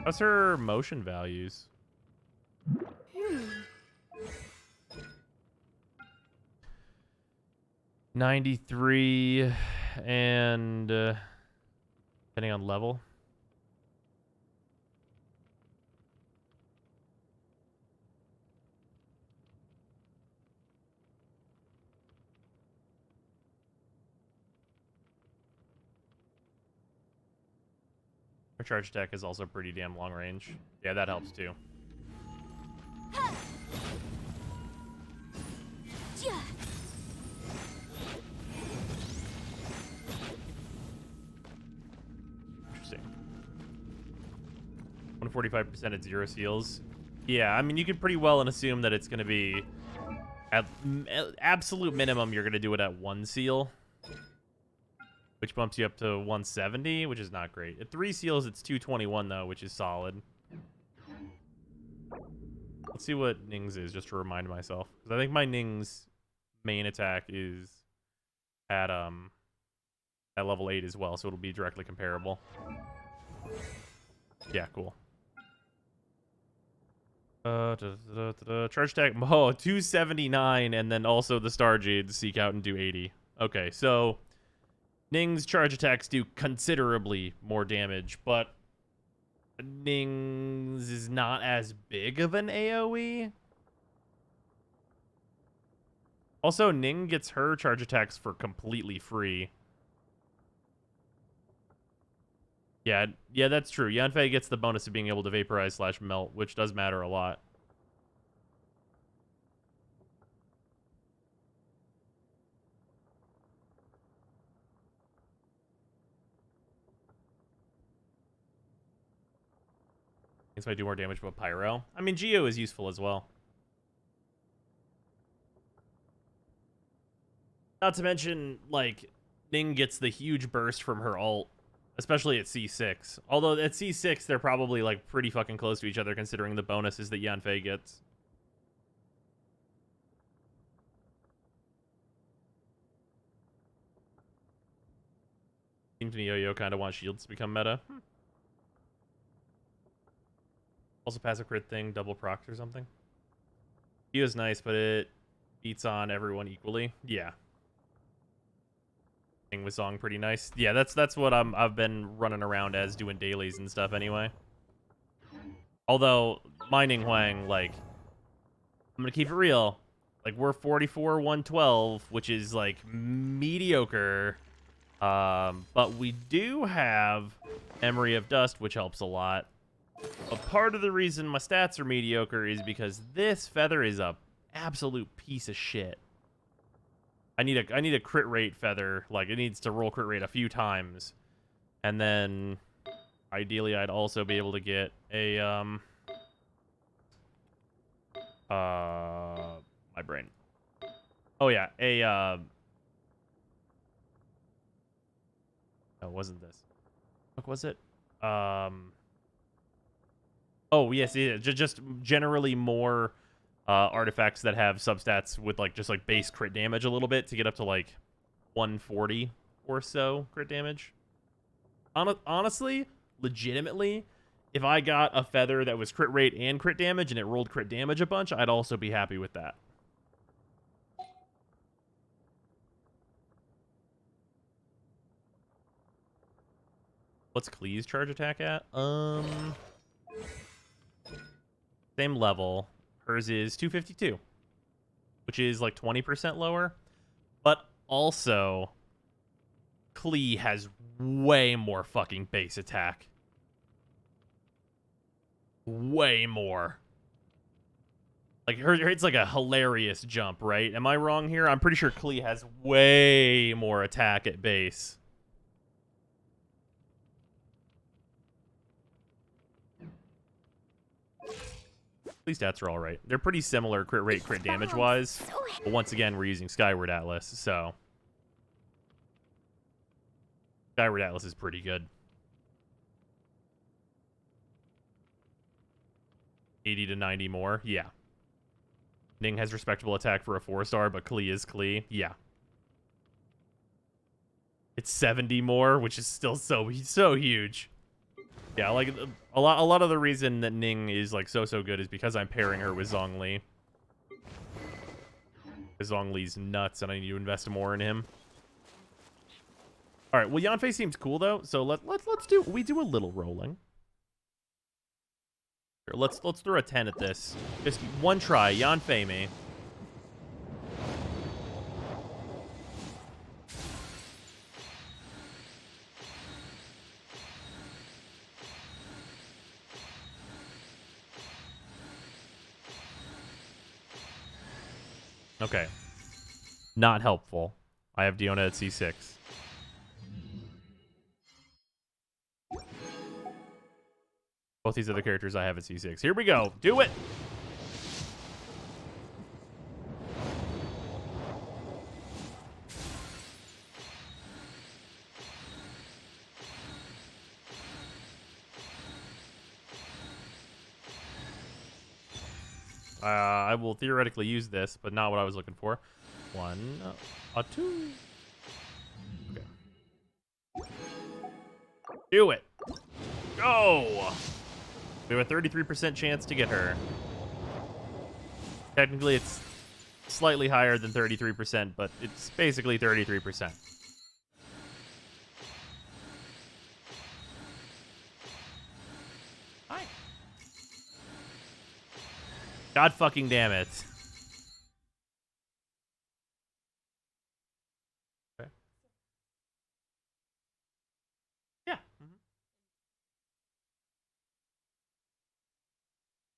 How's her motion values? 93 and depending on level. Her charge attack is also pretty damn long range. Yeah, that helps too. Interesting. 145% at 0 seals. Yeah, I mean, you could pretty well assume that it's going to be at absolute minimum, you're going to do it at 1 seal, which bumps you up to 170, which is not great. At 3 seals, it's 221, though, which is solid. Let's see what Ning's is, just to remind myself. Because I think my Ning's main attack is at level 8 as well, so it'll be directly comparable. Yeah, cool. Charge attack, 279, and then also the Star Jade seek out and do 80. Okay, so Ning's charge attacks do considerably more damage, but Ning's is not as big of an AoE. Also, Ning gets her charge attacks for completely free. Yeah, that's true. Yanfei gets the bonus of being able to vaporize / melt, which does matter a lot. This might do more damage with Pyro. I mean, Geo is useful as well. Not to mention, like, Ning gets the huge burst from her ult, especially at C6. Although at C6, they're probably, like, pretty fucking close to each other considering the bonuses that Yanfei gets. Seems to me Yo-Yo kind of wants shields to become meta. Also passive crit thing, double procs or something. Geo's nice, but it beats on everyone equally. Yeah. Thing with Song pretty nice. Yeah, that's what I've been running around as, doing dailies and stuff anyway. Although mining Huang, like, I'm gonna keep it real. Like, we're 44 112, which is like mediocre. But we do have Memory of Dust, which helps a lot. A part of the reason my stats are mediocre is because this feather is a absolute piece of shit. I need a crit rate feather. Like, it needs to roll crit rate a few times. And then ideally I'd also be able to get a my brain. Oh yeah, no, it wasn't this. What was it? Oh, yes, yeah, just generally more artifacts that have substats with like just like base crit damage a little bit to get up to like 140 or so crit damage. Honestly, legitimately, if I got a feather that was crit rate and crit damage and it rolled crit damage a bunch, I'd also be happy with that. What's Klee's charge attack at? Same level. Hers is 252, which is like 20% lower. But also, Klee has way more fucking base attack. Way more. Like, it's like a hilarious jump, right? Am I wrong here? I'm pretty sure Klee has way more attack at base. These stats are all right. They're pretty similar crit rate, crit damage wise. But once again, we're using Skyward Atlas, so Skyward Atlas is pretty good. 80 to 90 more, yeah. Ning has respectable attack for a 4-star, but Klee is Klee, yeah. It's 70 more, which is still so huge. Yeah, like a lot of the reason that Ning is like so good is because I'm pairing her with Zhongli. Because Zongli's nuts, and I need to invest more in him. All right, well, Yanfei seems cool though, so let's do a little rolling. Here, let's throw a 10 at this. Just one try, Yanfei me. Okay. Not helpful. I have Diona at C6. Both these other characters I have at C6. Here we go. Do it! I will theoretically use this, but not what I was looking for. 1, 2. Okay. Do it. Go! We have a 33% chance to get her. Technically, it's slightly higher than 33%, but it's basically 33%. Hi. God fucking damn it. Okay. Yeah.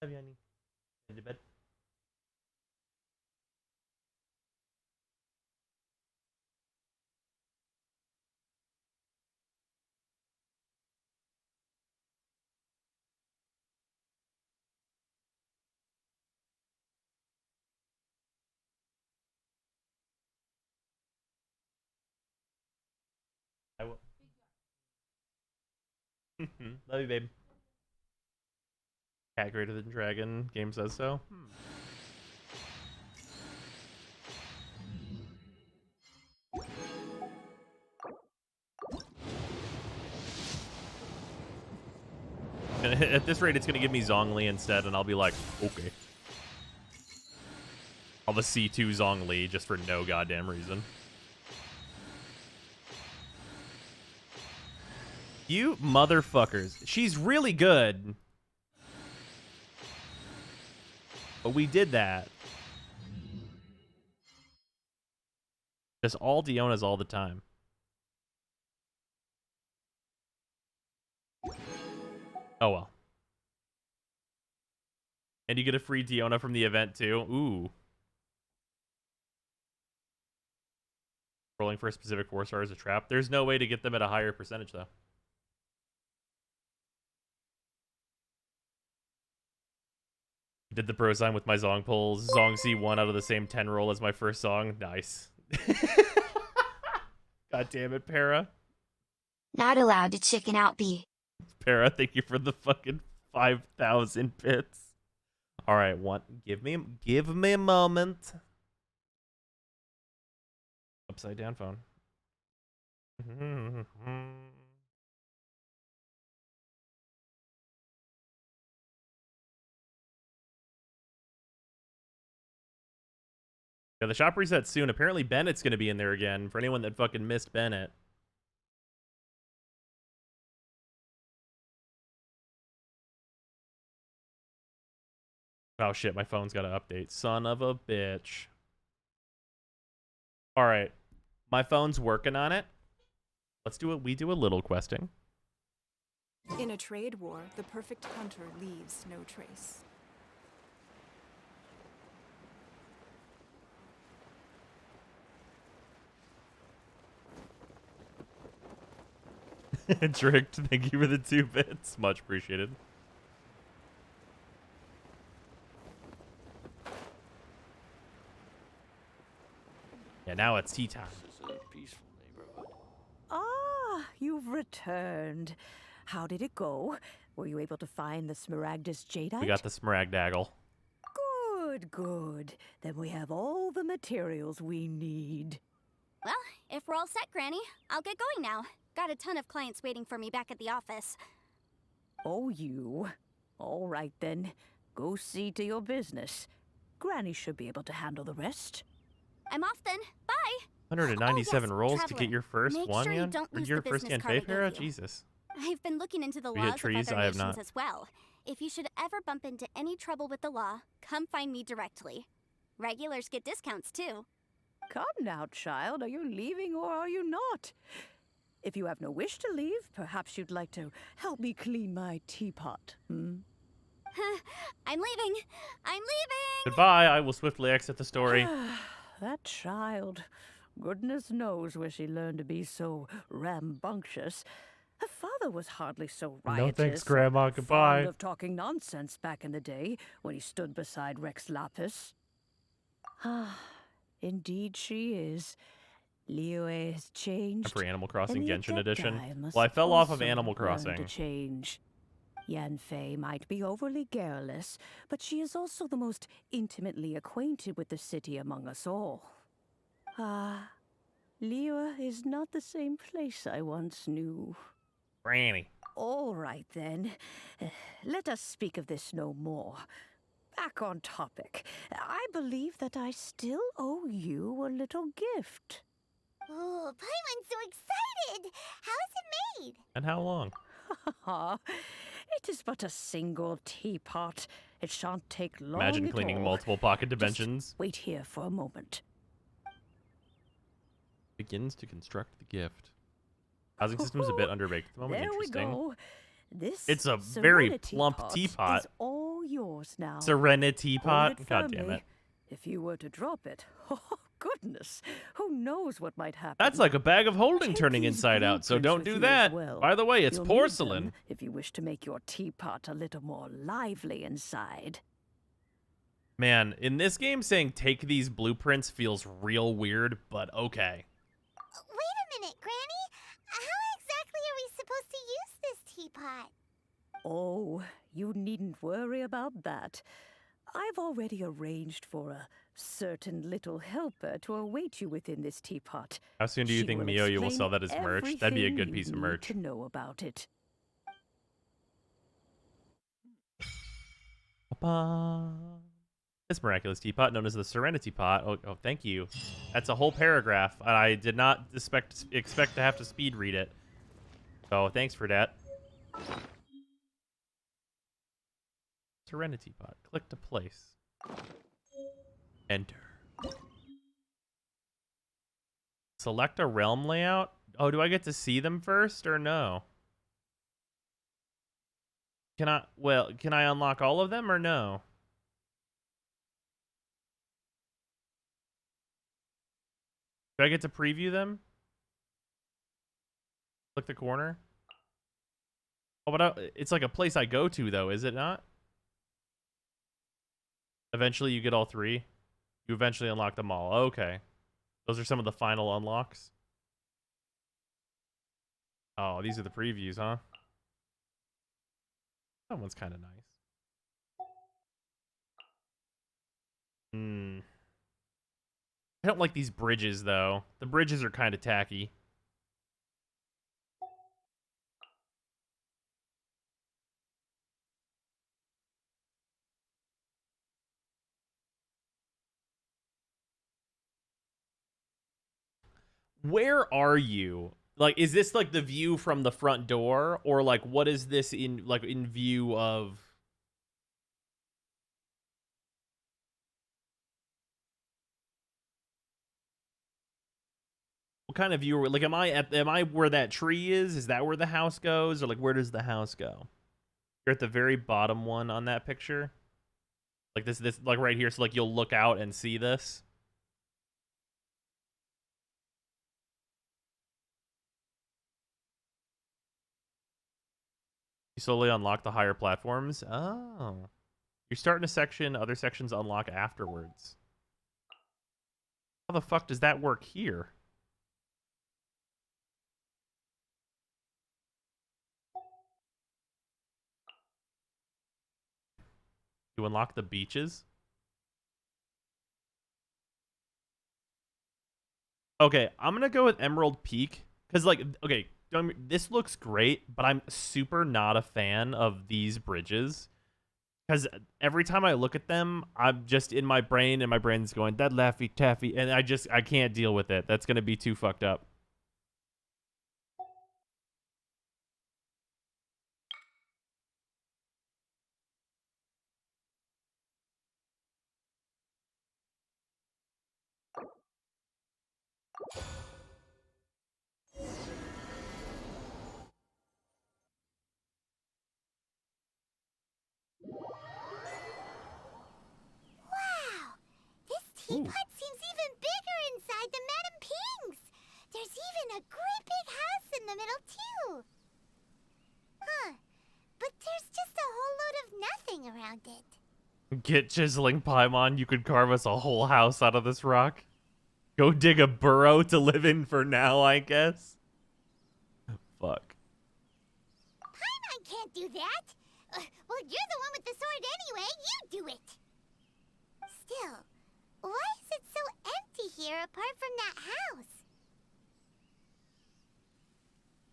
Love you, honey. Into bed. I will. Love you, babe. Cat greater than dragon. Game says so. At this rate, it's going to give me Zhongli instead, and I'll be like, okay. I'll have a C2 Zhongli just for no goddamn reason. You motherfuckers. She's really good. But we did that. Just all Dionas all the time. Oh well. And you get a free Diona from the event, too. Ooh. Rolling for a specific 4-star is a trap. There's no way to get them at a higher percentage, though. Did the pro sign with my Zong polls. Zong C1 out of the same 10 roll as my first song. Nice. God damn it, Para. Not allowed to chicken out, B. Para, thank you for the fucking 5,000 bits. All right, give me a moment. Upside down phone. Yeah, the shop resets soon. Apparently Bennett's going to be in there again for anyone that fucking missed Bennett. Oh shit, my phone's got to update. Son of a bitch. All right. My phone's working on it. Let's do it. We do a little questing. In a trade war, the perfect hunter leaves no trace. Tricked, thank you for the 2 bits. Much appreciated. Yeah, now it's tea time. This is a peaceful neighborhood. Ah, you've returned. How did it go? Were you able to find the Smaragdus Jadeite? We got the Smaragdaggle. Good, good. Then we have all the materials we need. Well, if we're all set, Granny, I'll get going now. Got a ton of clients waiting for me back at the office. Oh, you. All right, then. Go see to your business. Granny should be able to handle the rest. I'm off then. Bye. 197 Oh, yes, rolls to Traveler. get your first Make one, sure you Yan? don't Or lose your the first business Yan card I Fei Para? gave you. Jesus. I've been looking into the We hit laws trees? of I other have nations not. as well. If you should ever bump into any trouble with the law, come find me directly. Regulars get discounts too. Come now, child. Are you leaving or are you not? If you have no wish to leave, perhaps you'd like to help me clean my teapot, hmm? I'm leaving. I'm leaving. Goodbye. I will swiftly exit the story. That child. Goodness knows where she learned to be so rambunctious. Her father was hardly so riotous. No thanks, Grandma. or Goodbye. Fond of talking nonsense back in the day when he stood beside Rex Lapis. Ah, indeed she is. Liyue has changed. For Animal Crossing and the Genshin Edition. Adepti must Well, I fell off of also Animal learn to Crossing. change. Yanfei might be overly garrulous, but she is also the most intimately acquainted with the city among us all. Ah, Liyue is not the same place I once knew. Granny. All right, then. Let us speak of this no more. Back on topic. I believe that I still owe you a little gift. Oh, Paimon's so excited! How is it made? And how long? It is but a single teapot. It shan't take long Imagine at cleaning all. multiple pocket Just dimensions. wait here for a moment. Begins to construct the gift. Housing system is a bit underbaked at the moment. There we Interesting. go. This It's a very Serenity plump pot teapot. is all yours now. Serenity Hold pot? it God damn firmly. it. If you were to drop it, oh goodness, who knows what might happen? That's like a bag of holding Take turning these inside out, so blueprints don't with do you as that. well. By the way, it's You'll need porcelain. them if you wish to make your teapot a little more lively inside. Man, in this game, saying take these blueprints feels real weird, but okay. Wait a minute, Granny. How exactly are we supposed to use this teapot? Oh, you needn't worry about that. I've already arranged for a certain little helper to await you within this teapot. How soon do you She think will Miyo will explain sell that as merch? That'd be a good everything piece of you need merch. to know about it. This miraculous teapot, known as the Serenity Pot. Oh, thank you. That's a whole paragraph. I did not expect to have to speed read it. So thanks for that. Serenity Pot. Click to place. Enter. Select a realm layout. Oh, do I get to see them first or no? Can I unlock all of them or no? Do I get to preview them? Click the corner. Oh, but it's like a place I go to, though, is it not? Eventually, you get all 3. You eventually unlock them all. Okay. Those are some of the final unlocks. Oh, these are the previews, huh? That one's kind of nice. I don't like these bridges, though. The bridges are kind of tacky. Where are you? Like, is this like the view from the front door, or like what is this in view of? What kind of view? Like, am I where that tree is? Is that where the house goes, or like where does the house go? You're at the very bottom one on that picture. Like this like right here, so like you'll look out and see this. You slowly unlock the higher platforms. Oh. You're starting a section, other sections unlock afterwards. How the fuck does that work here? You unlock the beaches? Okay, I'm gonna go with Emerald Peak. Because, like, okay, this looks great, but I'm super not a fan of these bridges. Because every time I look at them, I'm just in my brain, and my brain's going, that Laffy Taffy, and I can't deal with it. That's gonna be too fucked up. Wow! This teapot seems even bigger inside than Madame Ping's. There's even a great big house in the middle, too. Huh. But there's just a whole load of nothing around it. Get chiseling, Paimon. You could carve us a whole house out of this rock. Go dig a burrow to live in for now, I guess. Fuck. Paimon can't do that. Well, you're the one with the sword anyway. You do it. Still, why is it so empty here apart from that house?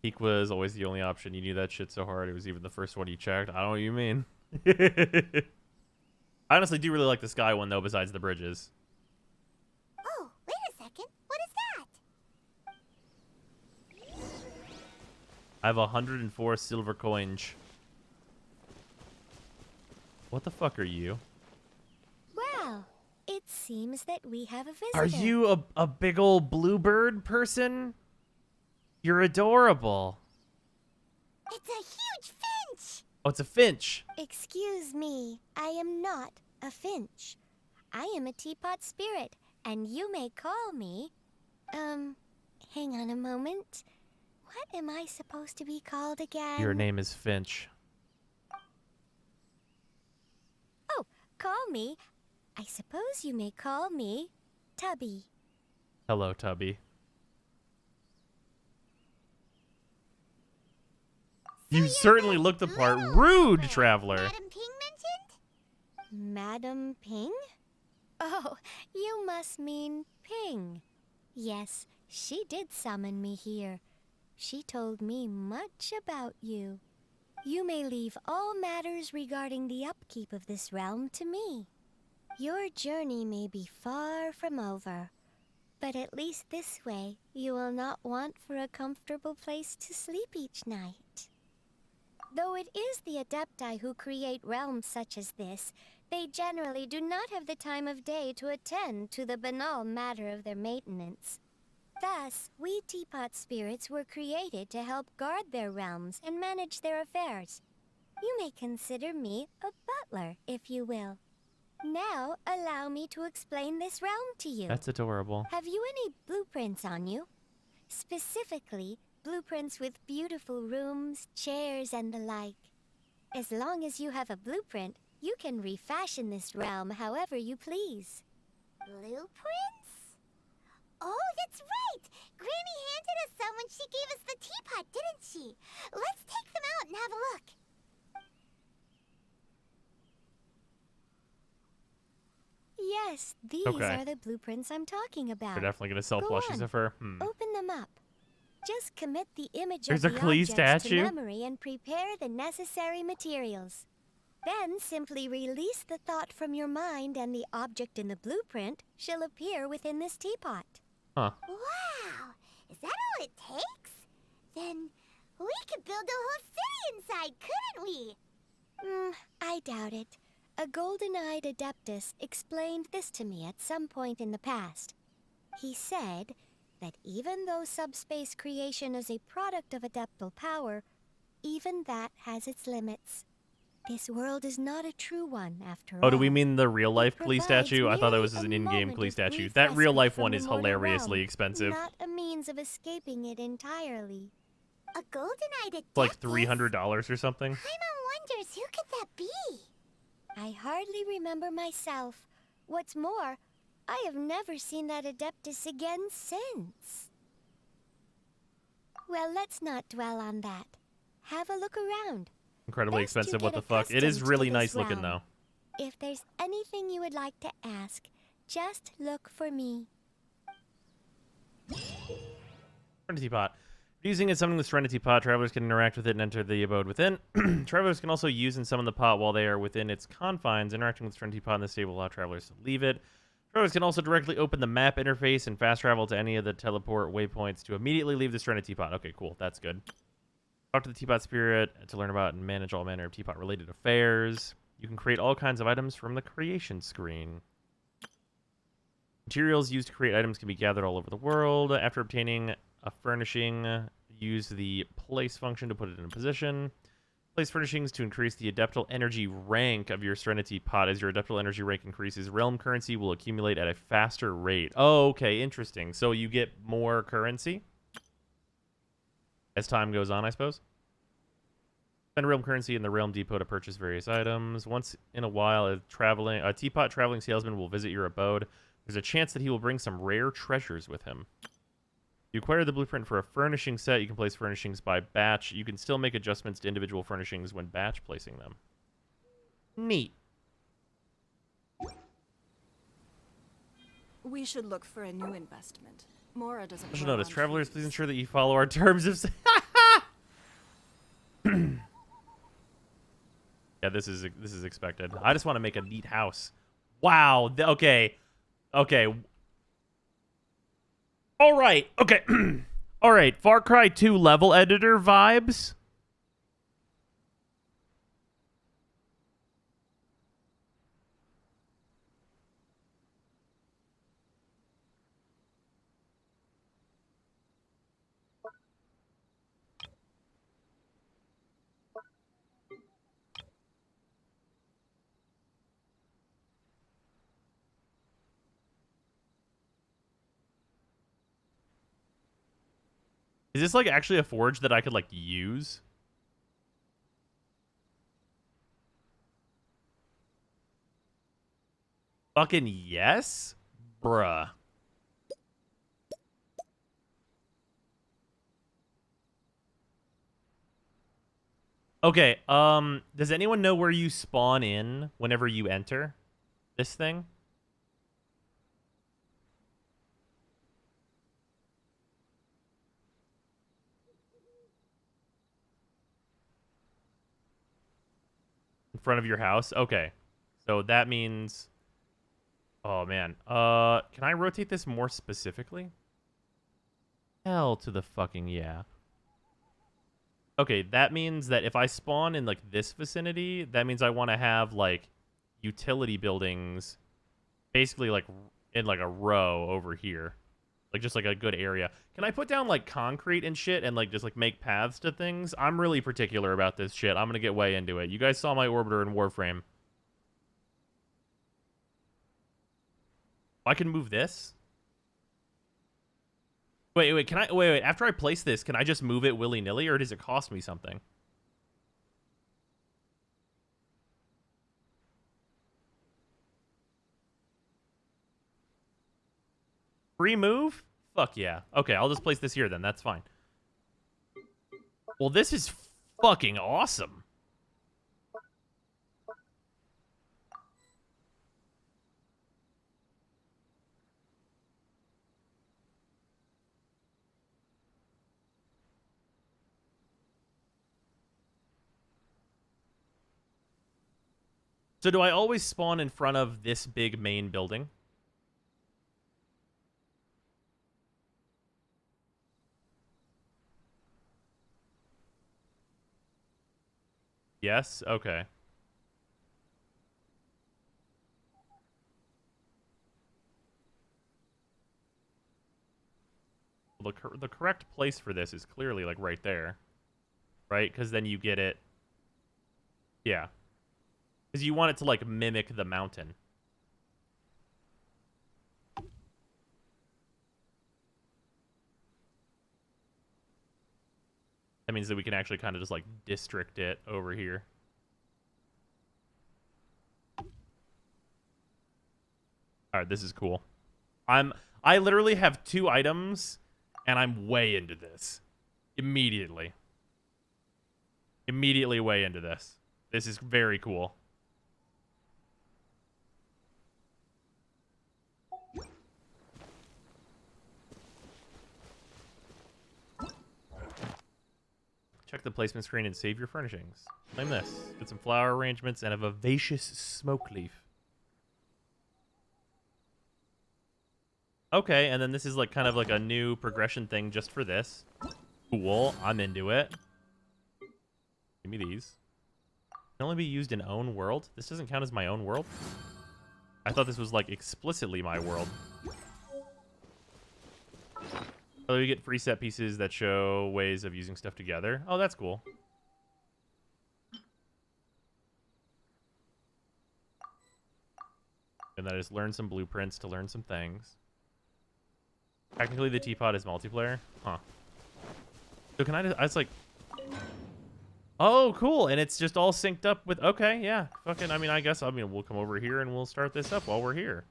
Peak was always the only option. You knew that shit so hard. It was even the first one you checked. I don't know what you mean. I honestly do really like the sky one, though, besides the bridges. Oh, wait a second. What is that? I have 104 silver coins. What the fuck are you? Well, it seems that we have a visitor. Are you a big old bluebird person? You're adorable. It's a huge finch! Oh, it's a finch. Excuse me, I am not a finch. I am a teapot spirit, and you may call me... hang on a moment. What am I supposed to be called again? Your name is Finch. Oh, call me. I suppose you may call me Tubby. Hello, Tubby. You certainly look the part. Rude, traveler. Madame Ping mentioned? Madam Ping? Oh, you must mean Ping. Yes, she did summon me here. She told me much about you. You may leave all matters regarding the upkeep of this realm to me. Your journey may be far from over, but at least this way you will not want for a comfortable place to sleep each night. Though it is the Adepti who create realms such as this, they generally do not have the time of day to attend to the banal matter of their maintenance. Thus, we teapot spirits were created to help guard their realms and manage their affairs. You may consider me a butler, if you will. Now, allow me to explain this realm to you. That's adorable. Have you any blueprints on you? Specifically, blueprints with beautiful rooms, chairs, and the like. As long as you have a blueprint, you can refashion this realm however you please. Blueprints? Oh, that's right! Granny handed us some when she gave us the teapot, didn't she? Let's take them out and have a look. Yes, these are the blueprints I'm talking about. They're definitely gonna sell Go plushies on, of her. Open them up. Just commit the image There's of a the Klee objects statue? to memory and prepare the necessary materials. Then simply release the thought from your mind and the object in the blueprint shall appear within this teapot. Huh. Wow! Is that all it takes? Then we could build a whole city inside, couldn't we? I doubt it. A golden-eyed adeptus explained this to me at some point in the past. He said that even though subspace creation is a product of adeptal power, even that has its limits. This world is not a true one, after all. Oh, do we mean the real life Klee provides statue? I thought that merely was a an in-game moment Klee of statue. brief That real respite life from one the is mortal hilariously realm, expensive. Not a means of escaping it entirely. A golden-eyed adeptus? It's like $300 or something. Paimon wonders who could that be? I hardly remember myself. What's more, I have never seen that adeptus again since. Well, let's not dwell on that. Have a look around. Incredibly Best you expensive. What get the fuck? It is accustomed really to nice this looking realm. though. If there's anything you would like to ask, just look for me. Serenity Pot. Using and summoning the Serenity Pot, travelers can interact with it and enter the abode within. Travelers can also use and summon the pot while they are within its confines. Interacting with the Serenity Pot in this state will allow travelers to leave it. Travelers can also directly open the map interface and fast travel to any of the teleport waypoints to immediately leave the Serenity Pot. Okay, cool. That's good. Talk to the Teapot Spirit to learn about and manage all manner of Teapot-related affairs. You can create all kinds of items from the creation screen. Materials used to create items can be gathered all over the world. After obtaining a furnishing, use the place function to put it in a position. Place furnishings to increase the adeptal energy rank of your Serenity Pot. As your adeptal energy rank increases, realm currency will accumulate at a faster rate. Oh, okay, interesting. So you get more currency as time goes on, I suppose. Spend realm currency in the realm depot to purchase various items. Once in a while, a teapot traveling salesman will visit your abode. There's a chance that he will bring some rare treasures with him. You acquire the blueprint for a furnishing set. You can place furnishings by batch. You can still make adjustments to individual furnishings when batch placing them. Neat. We should look for a new investment. Mora doesn't. Special grow notice, on travelers, trees. please ensure that you follow our terms of... Yeah, this is expected. I just want to make a neat house. Wow. Okay. Okay. All right. Okay. All right. Far Cry 2 level editor vibes. Is this like actually a forge that I could like use? Fucking yes? Bruh. Okay, does anyone know where you spawn in whenever you enter this thing? In front of your house? Okay. So that means... Oh, man. Can I rotate this more specifically? Hell to the fucking yeah. Okay, that means that if I spawn in, like, this vicinity, that means I want to have, like, utility buildings basically, like, in, like, a row over here. Like, just, like, a good area. Can I put down, like, concrete and shit and, like, just, like, make paths to things? I'm really particular about this shit. I'm gonna get way into it. You guys saw my orbiter in Warframe. I can move this? Wait, can I... Wait, after I place this, can I just move it willy-nilly, or does it cost me something? Free move? Fuck yeah. Okay, I'll just place this here then. That's fine. Well, this is fucking awesome. So do I always spawn in front of this big main building? Yes? Okay. The correct place for this is clearly, like, right there. Right? Because then you get it... Yeah. Because you want it to, like, mimic the mountain. That means that we can actually kind of just, like, district it over here. Alright, this is cool. I literally have 2 items, and I'm way into this. Immediately. Immediately way into this. This is very cool. Check the placement screen and save your furnishings. Claim this. Get some flower arrangements and a vivacious smoke leaf. Okay, and then this is like kind of like a new progression thing just for this. Cool, I'm into it. Give me these. Can only be used in own world? This doesn't count as my own world? I thought this was like explicitly my world. Oh, you get free set pieces that show ways of using stuff together. Oh, that's cool. And then I just learn some blueprints to learn some things. Technically, the teapot is multiplayer. Huh. So can I just like... Oh, cool. And it's just all synced up with... Okay, yeah. Fucking, I guess, we'll come over here and we'll start this up while we're here.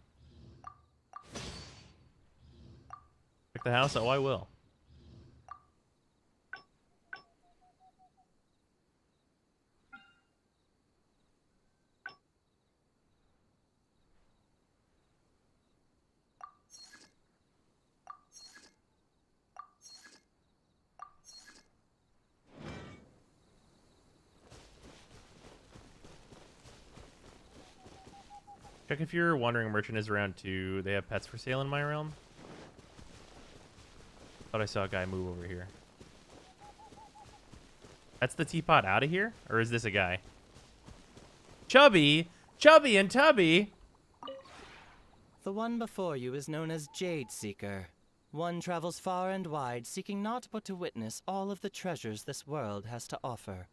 Check the house? Oh, I will. Check if your wandering merchant is around too. They have pets for sale in my realm. Thought I saw a guy move over here. That's the teapot out of here? Or is this a guy? Chubby! Chubby and Tubby! The one before you is known as Jade Seeker. One travels far and wide, seeking naught but to witness all of the treasures this world has to offer.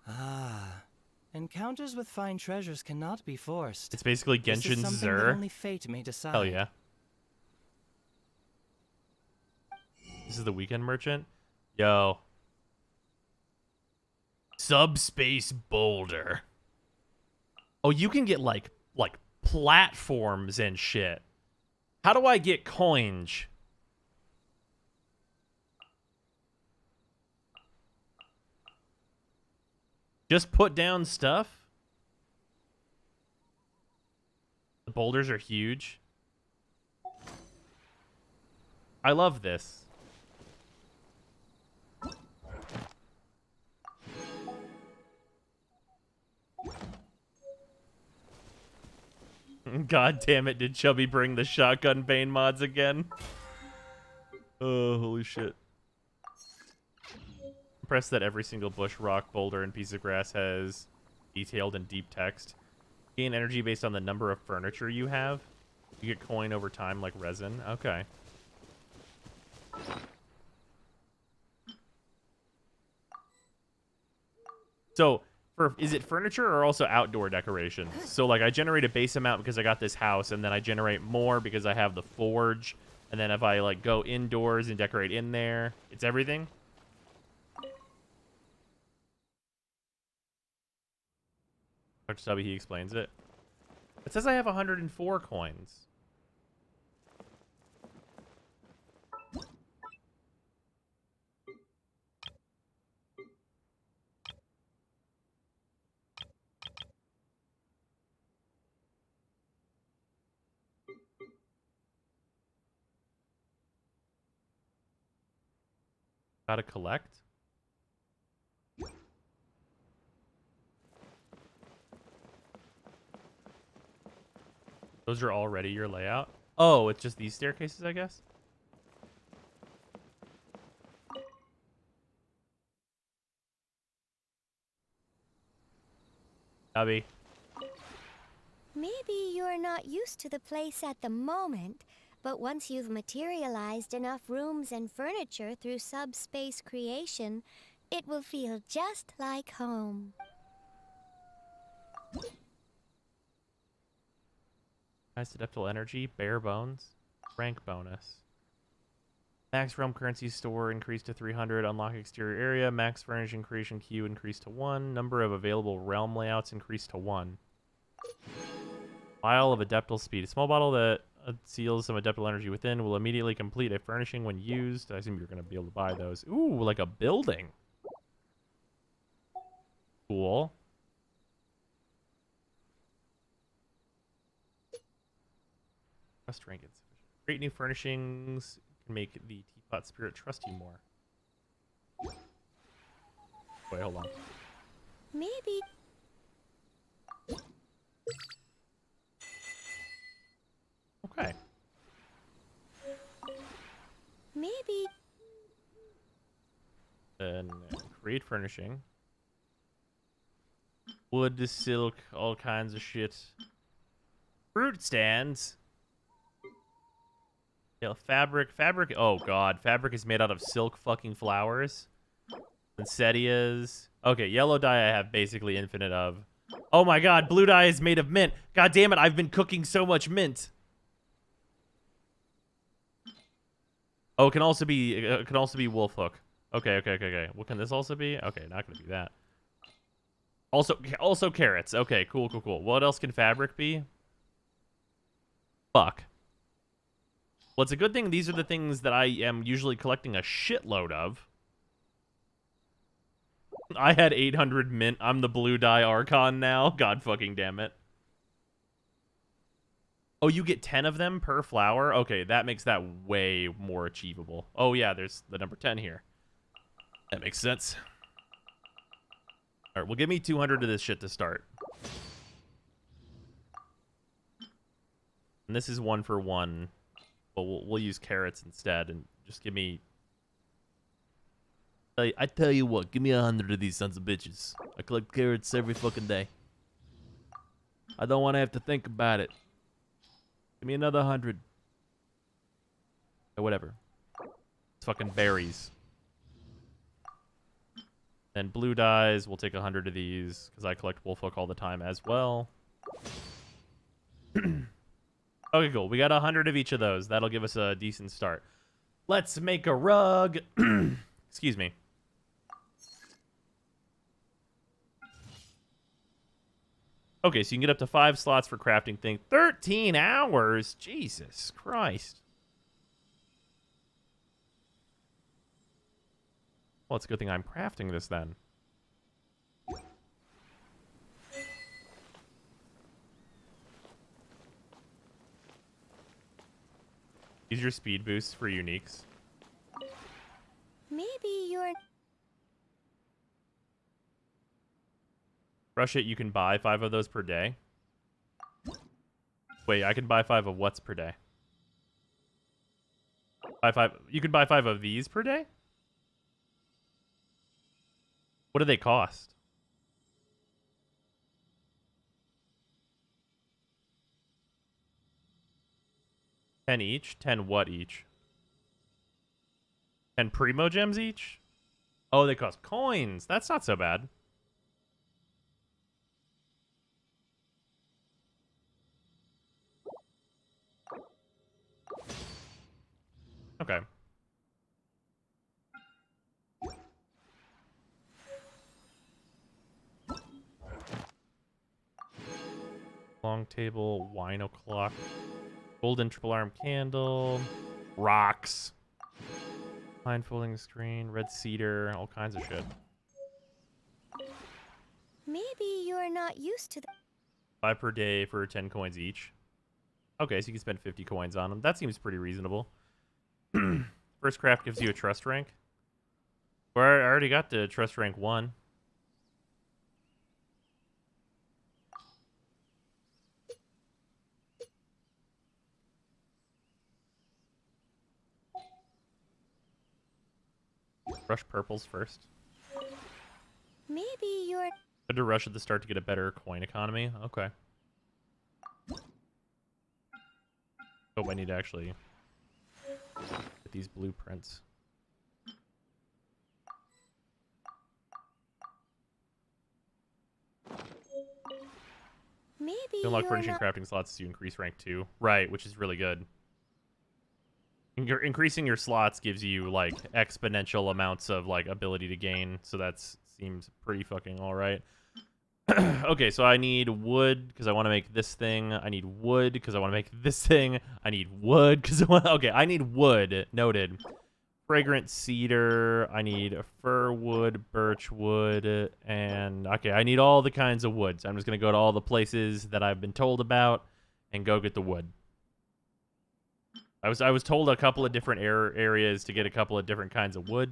Ah. Encounters with fine treasures cannot be forced. It's basically This is Genshin something that Zur. only fate may decide. Hell yeah. This is the weekend merchant? Yo. Subspace Boulder. Oh, you can get like platforms and shit. How do I get coins? Just put down stuff? The boulders are huge. I love this. God damn it, did Chubby bring the shotgun bane mods again? Oh, holy shit. Impressed that every single bush, rock, boulder, and piece of grass has detailed and deep text. Gain energy based on the number of furniture you have. You get coin over time like resin. Okay. So, is it furniture or also outdoor decorations? So like I generate a base amount because I got this house, and then I generate more because I have the forge, and then if I like go indoors and decorate in there, it's everything. Dr. Stubby, he explains it. It says I have 104 coins. Gotta collect. Those are already your layout? Oh, it's just these staircases, I guess? Abby. Maybe you're not used to the place at the moment, but once you've materialized enough rooms and furniture through subspace creation, it will feel just like home. Nice adaptable energy, bare bones, rank bonus. Max realm currency store increased to 300, unlock exterior area, max furnishing creation queue increased to 1, number of available realm layouts increased to 1. Vial of adaptable speed. A small bottle that seals some adaptable energy within will immediately complete a furnishing when used. I assume you're going to be able to buy those. Ooh, like a building. Cool. Trust rank insufficient. Great new furnishings can make the teapot spirit trust you more. Wait, hold on. Maybe. Okay. Maybe. Then create furnishing. Wood, silk, all kinds of shit. Fruit stands. Yeah, fabric. Oh god, fabric is made out of silk fucking flowers. Poinsettias. Okay, yellow dye I have basically infinite of. Oh my god, blue dye is made of mint. God damn it, I've been cooking so much mint. Oh, it can also be wolf hook. Okay. What can this also be? Okay, not gonna be that. Also carrots. Okay, cool. What else can fabric be? Fuck. Well, it's a good thing these are the things that I am usually collecting a shitload of. I had 800 mint. I'm the blue dye Archon now. God fucking damn it. Oh, you get 10 of them per flower? Okay, that makes that way more achievable. Oh, yeah, there's the number 10 here. That makes sense. All right, well, give me 200 of this shit to start. And this is 1 for 1. But we'll use carrots instead and just give me... I tell you what, give me 100 of these sons of bitches. I collect carrots every fucking day. I don't want to have to think about it. Give me another 100. Or whatever. It's fucking berries. Then blue dyes, we'll take 100 of these, because I collect wolfhook all the time as well. Okay, cool. We got 100 of each of those. That'll give us a decent start. Let's make a rug. Excuse me. Okay, so you can get up to 5 slots for crafting thing. 13 hours? Jesus Christ. Well, it's a good thing I'm crafting this then. Use your speed boosts for uniques. Maybe you're... Rush it, you can buy 5 of those per day. Wait, I can buy 5 of what's per day? Buy 5. You can buy 5 of these per day? What do they cost? $10 each? 10 what each? 10 primo gems each? Oh, they cost coins. That's not so bad. Okay. Long table, wine o'clock, golden triple arm candle, rocks, pine folding screen, red cedar, all kinds of shit. Maybe you're not used to the 5 per day for 10 coins each. Okay, so you can spend 50 coins on them. That seems pretty reasonable. First craft gives you a trust rank. Well, I already got the trust rank 1. Rush purples first. Maybe you're Good to rush at the start to get a better coin economy. Okay. Hope I need to actually get these blueprints. Maybe You unlock you're furnishing not crafting slots as you increase rank 2. Right, which is really good. Increasing your slots gives you like exponential amounts of like ability to gain, so that seems pretty fucking alright. Okay, so I need wood because I want to make this thing. I need wood because I want to make this thing. I need wood because I want. Okay, I need wood. Noted. Fragrant cedar. I need fir wood, birch wood, and okay, I need all the kinds of woods. I'm just gonna go to all the places that I've been told about and go get the wood. I was told a couple of different areas to get a couple of different kinds of wood,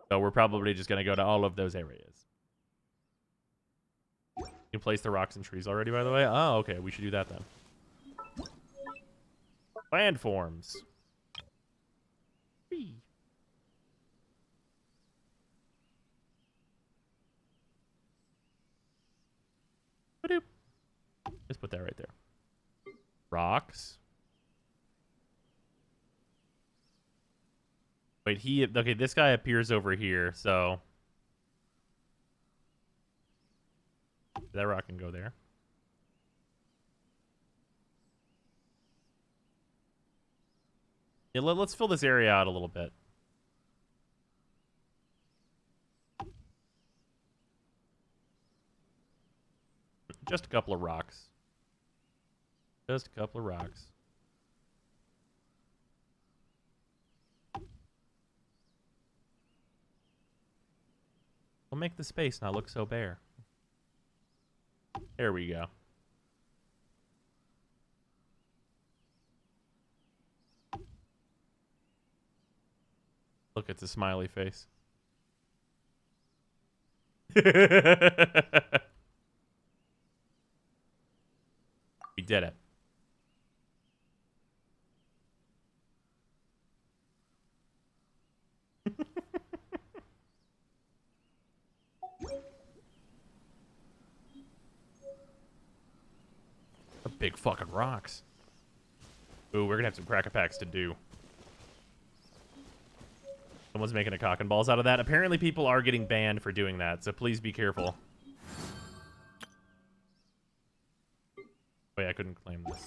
so we're probably just gonna go to all of those areas. You can place the rocks and trees already, by the way. Oh, okay, we should do that then. Landforms. Whee. Ba-doop. Just put that right there. Rocks. Wait, okay, this guy appears over here, so that rock can go there. Yeah, let's fill this area out a little bit. Just a couple of rocks. Just a couple of rocks. We'll make the space not look so bare. There we go. Look, it's a smiley face. We did it. The big fucking rocks. Ooh, we're gonna have some cracker packs to do. Someone's making a cock and balls out of that. Apparently people are getting banned for doing that, so please be careful. Wait, I couldn't claim this.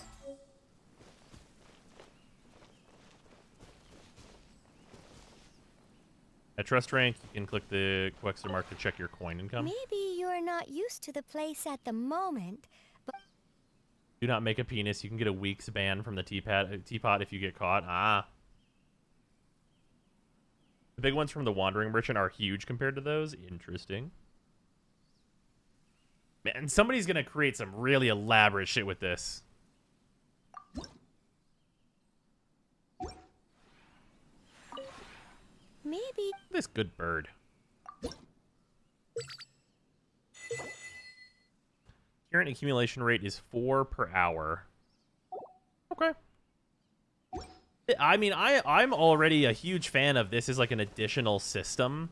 At trust rank, you can click the Quexter mark to check your coin income. Maybe you're not used to the place at the moment, but Do not make a penis. You can get a week's ban from the teapot if you get caught. Ah. The big ones from the Wandering Merchant are huge compared to those. Interesting. Man, somebody's going to create some really elaborate shit with this. maybe This good bird. Current accumulation rate is 4 per hour. Okay. I mean, I'm already a huge fan of this as like an additional system.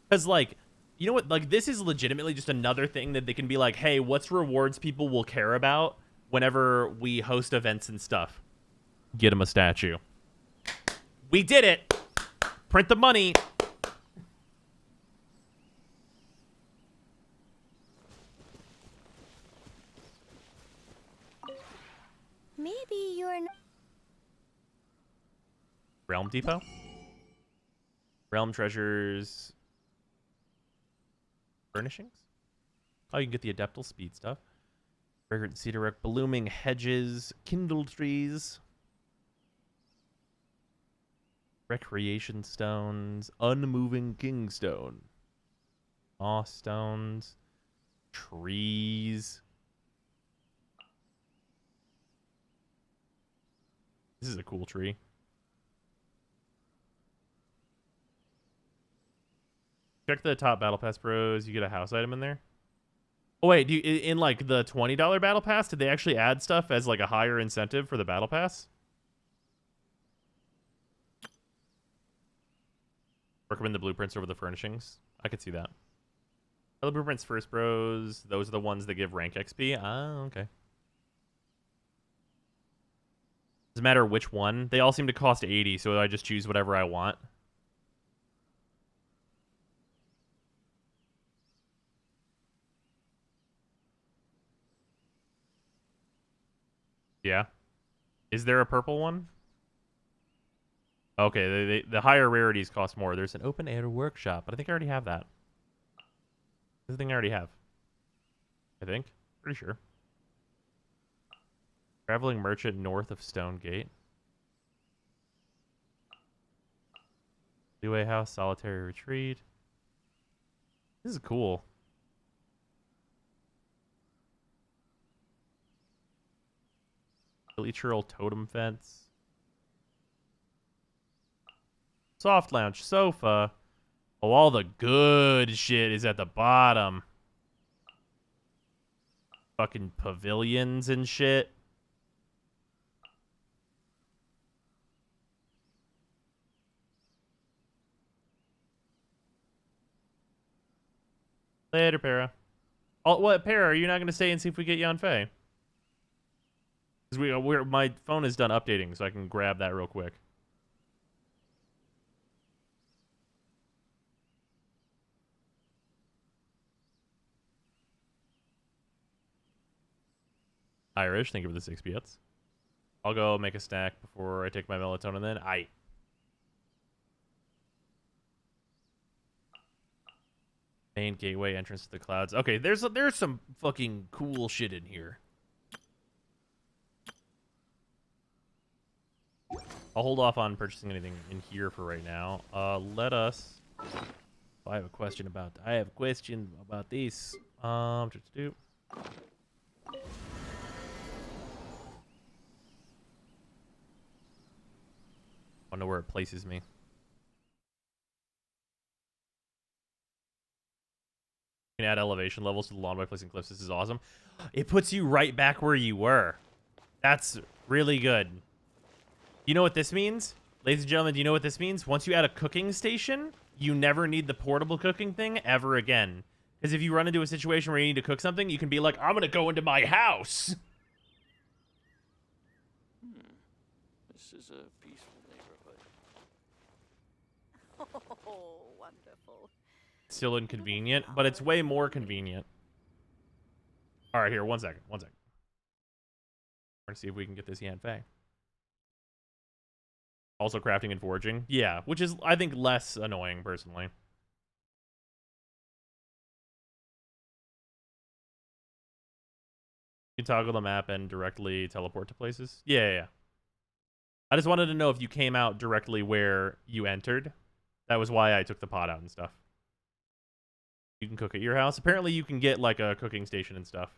Because like, you know what? Like, this is legitimately just another thing that they can be like, hey, what's rewards people will care about whenever we host events and stuff? Get them a statue. We did it! Print the money! maybe you're not Realm Depot. Realm treasures. Furnishings. Oh, you can get the Adeptal speed stuff. Fragrant cedar rock, blooming hedges, kindle trees. Recreation stones, unmoving kingstone. Moss stones, trees. This is a cool tree. Check the top battle pass, bros. You get a house item in there. Oh wait, do you, in like the $20 battle pass, did they actually add stuff as like a higher incentive for the battle pass? Recommend the blueprints over the furnishings. I could see that. The blueprints first, bros. Those are the ones that give rank XP. Ah, okay. Doesn't matter which one. They all seem to cost 80, so I just choose whatever I want. Yeah. Is there a purple one? Okay, the higher rarities cost more. There's an open air workshop, but I think I already have that. This is the thing I already have. I think. Pretty sure. Traveling merchant north of Stonegate. Leeway House, solitary retreat. This is cool. Literal totem fence. Soft lounge sofa. Oh, all the good shit is at the bottom. Fucking pavilions and shit. Later, Para. Oh, what, Para? Are you not going to stay and see if we get Yanfei? Because my phone is done updating, so I can grab that real quick. Irish, thank you for the 6 bits. I'll go make a snack before I take my melatonin then. Main gateway entrance to the clouds. Okay, there's some fucking cool shit in here. I'll hold off on purchasing anything in here for right now. Let us. I have a question about this. I wonder where it places me. You can add elevation levels to the lawn by placing cliffs. This is awesome. It puts you right back where you were. That's really good. You know what this means? Ladies and gentlemen, do you know what this means? Once you add a cooking station, you never need the portable cooking thing ever again. Because if you run into a situation where you need to cook something, you can be like, I'm going to go into my house. This is a peaceful neighborhood. Oh, wonderful. Still inconvenient, but it's way more convenient. All right, here, one second. We're going to see if we can get this Yanfei. Also crafting and foraging. Yeah, which is, I think, less annoying, personally. You can toggle the map and directly teleport to places. Yeah. I just wanted to know if you came out directly where you entered. That was why I took the pot out and stuff. You can cook at your house. Apparently you can get like a cooking station and stuff.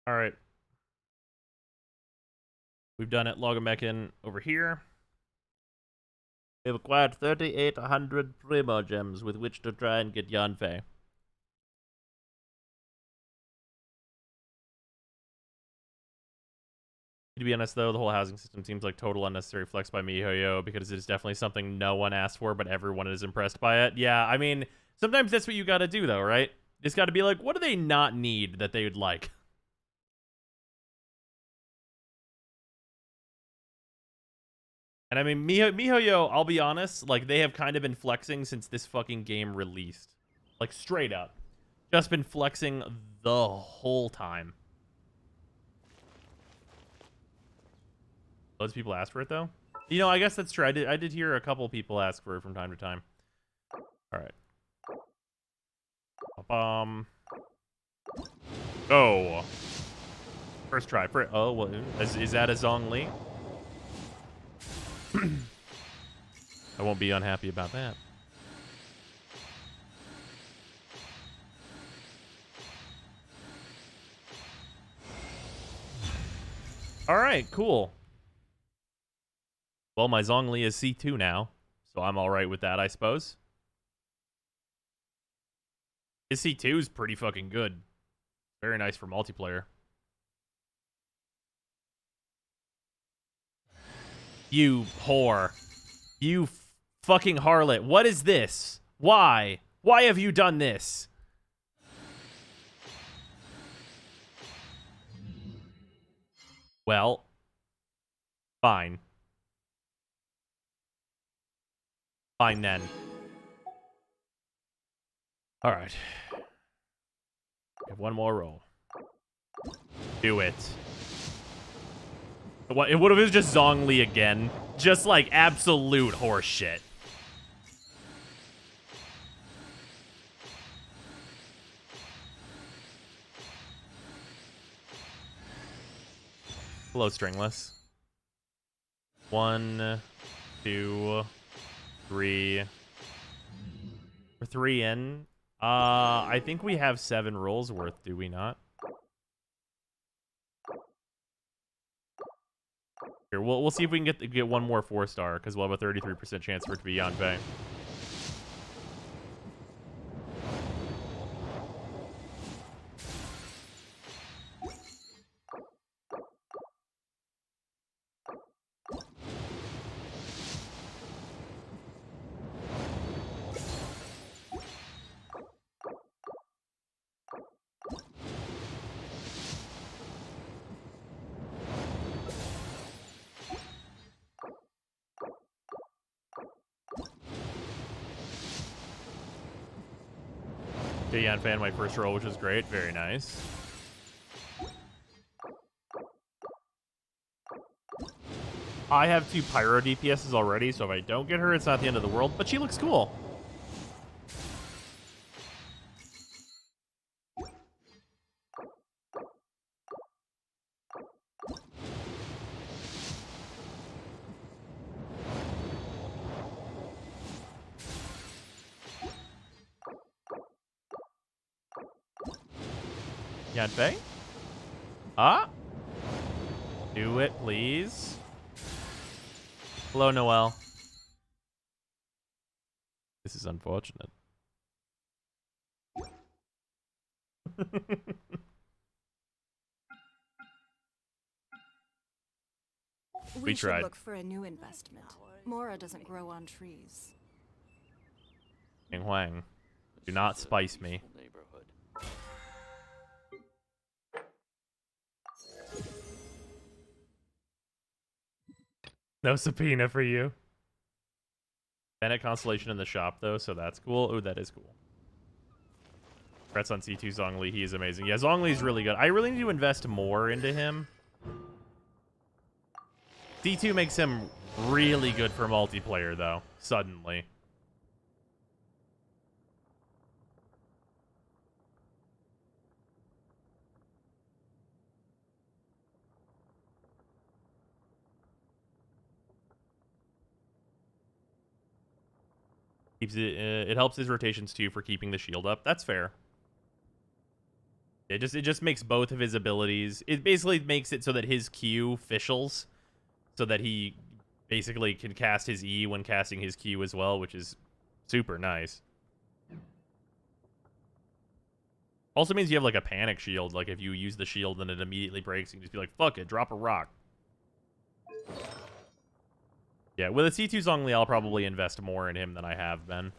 All right. We've done it. Logamekin over here. We've acquired 3,800 Primo Gems with which to try and get Yanfei. To be honest, though, the whole housing system seems like total unnecessary flex by MiHoYo because it is definitely something no one asked for, but everyone is impressed by it. Yeah, I mean, sometimes that's what you gotta do, though, right? It's gotta be like, what do they not need that they would like? And I mean, MiHoYo, I'll be honest, like, they have kind of been flexing since this fucking game released. Like, straight up. Just been flexing the whole time. Loads of people ask for it, though. You know, I guess that's true. I did hear a couple people ask for it from time to time. All right. Go. First try. Oh, well, is that a Zhongli? I won't be unhappy about that. All right, cool. Well, my Zhongli is C2 now, so I'm all right with that, I suppose. His C2 is pretty fucking good. Very nice for multiplayer. You whore. You fucking harlot. What is this? Why? Why have you done this? Well, fine. Fine then. All right. Have one more roll. Do it. What if it was just Zhongli again? Just like absolute horseshit. Hello, stringless. 1, 2, 3. We're 3 in. I think we have 7 rolls worth, do we not? Here, we'll see if we can get one more 4-star, because we'll have a 33% chance for it to be Yanfei. Okay, Yanfei on my first roll, which was great. Very nice. I have 2 Pyro DPSs already, so if I don't get her, it's not the end of the world, but she looks cool. Yanfei? Ah? Do it, please. Hello, Noelle. This is unfortunate. We should tried. look for a new investment. Mora doesn't grow on trees. King Huang, do not spice me. No subpoena for you. Bennett Constellation in the shop, though, so that's cool. Oh, that is cool. Congrats on C2 Zhongli. He is amazing. Yeah, Zongli's really good. I really need to invest more into him. C2 makes him really good for multiplayer, though, suddenly. Keeps it. It helps his rotations too for keeping the shield up. That's fair. It just makes both of his abilities. It basically makes it so that his Q officials, so that he basically can cast his E when casting his Q as well, which is super nice. Also means you have like a panic shield. Like if you use the shield and it immediately breaks, you can just be like, "Fuck it, drop a rock." Yeah, with a C2 Zhongli, I'll probably invest more in him than I have been.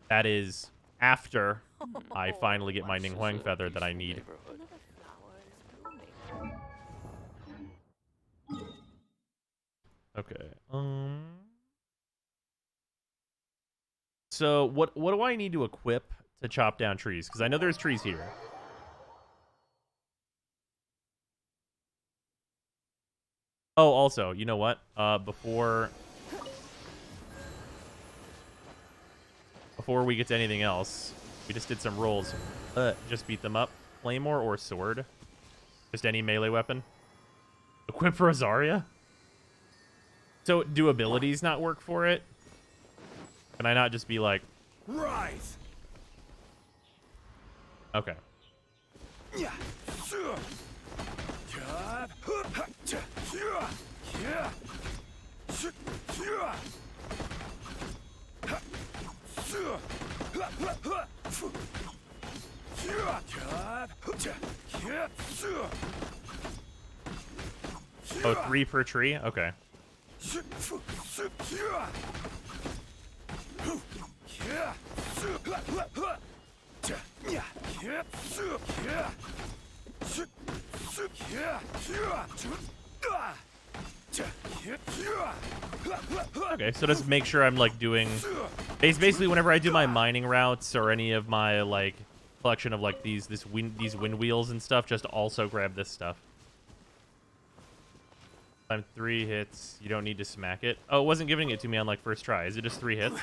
That is after I finally get my Ninghuang feather that I need. Okay. So what do I need to equip to chop down trees? Because I know there's trees here. Oh, also, you know what? Before we get to anything else, we just did some rolls. Just beat them up. Claymore or sword? Just any melee weapon. Equip for Azaria? So do abilities not work for it? Can I not just be like... Rise! Okay. Oh, 3 per tree? Okay. Okay, so just make sure I'm like doing basically whenever I do my mining routes or any of my like collection of like these wind wheels and stuff, just also grab this stuff. I'm 3 hits. You don't need to smack it. Oh, it wasn't giving it to me on like first try. Is it just 3 hits?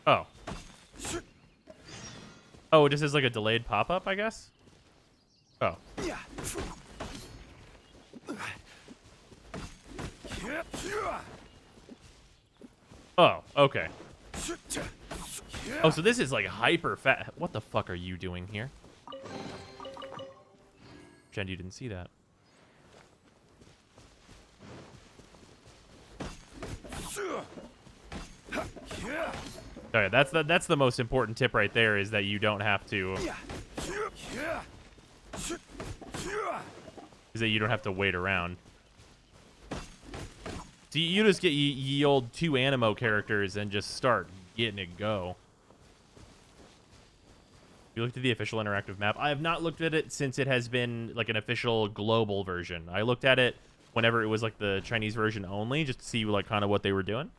Oh. Oh, it just is like a delayed pop-up, I guess? Oh. Oh, okay. Oh, so this is like hyper fat. What the fuck are you doing here? Jen, you didn't see that. Okay, that's the most important tip right there, is that you don't have to... Is that you don't have to wait around. So you just get ye old 2 Animo characters and just start getting it go. You looked at the official interactive map. I have not looked at it since it has been like an official global version. I looked at it whenever it was like the Chinese version only, just to see like kind of what they were doing.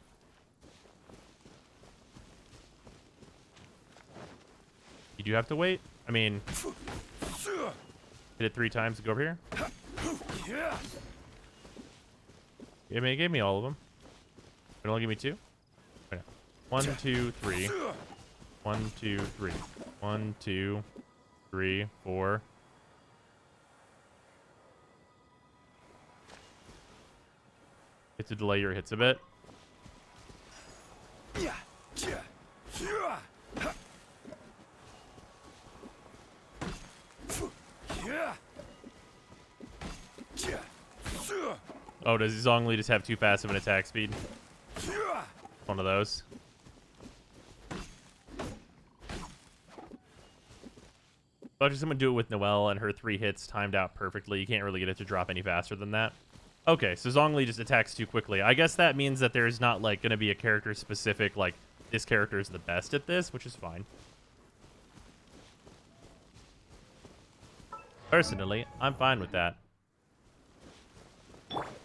You do have to wait. I mean, hit it 3 times to go over here. It gave me all of them. It only gave me 2. Okay. 1, 2, 3. 1, 2, 3. 1, 2, 3, 4. Hit to delay your hits a bit. Oh, does Zhongli just have too fast of an attack speed? One of those. Watching someone do it with Noelle and her 3 hits timed out perfectly. You can't really get it to drop any faster than that. Okay, so Zhongli just attacks too quickly. I guess that means that there's not like going to be a character specific, like this character is the best at this, which is fine. Personally, I'm fine with that.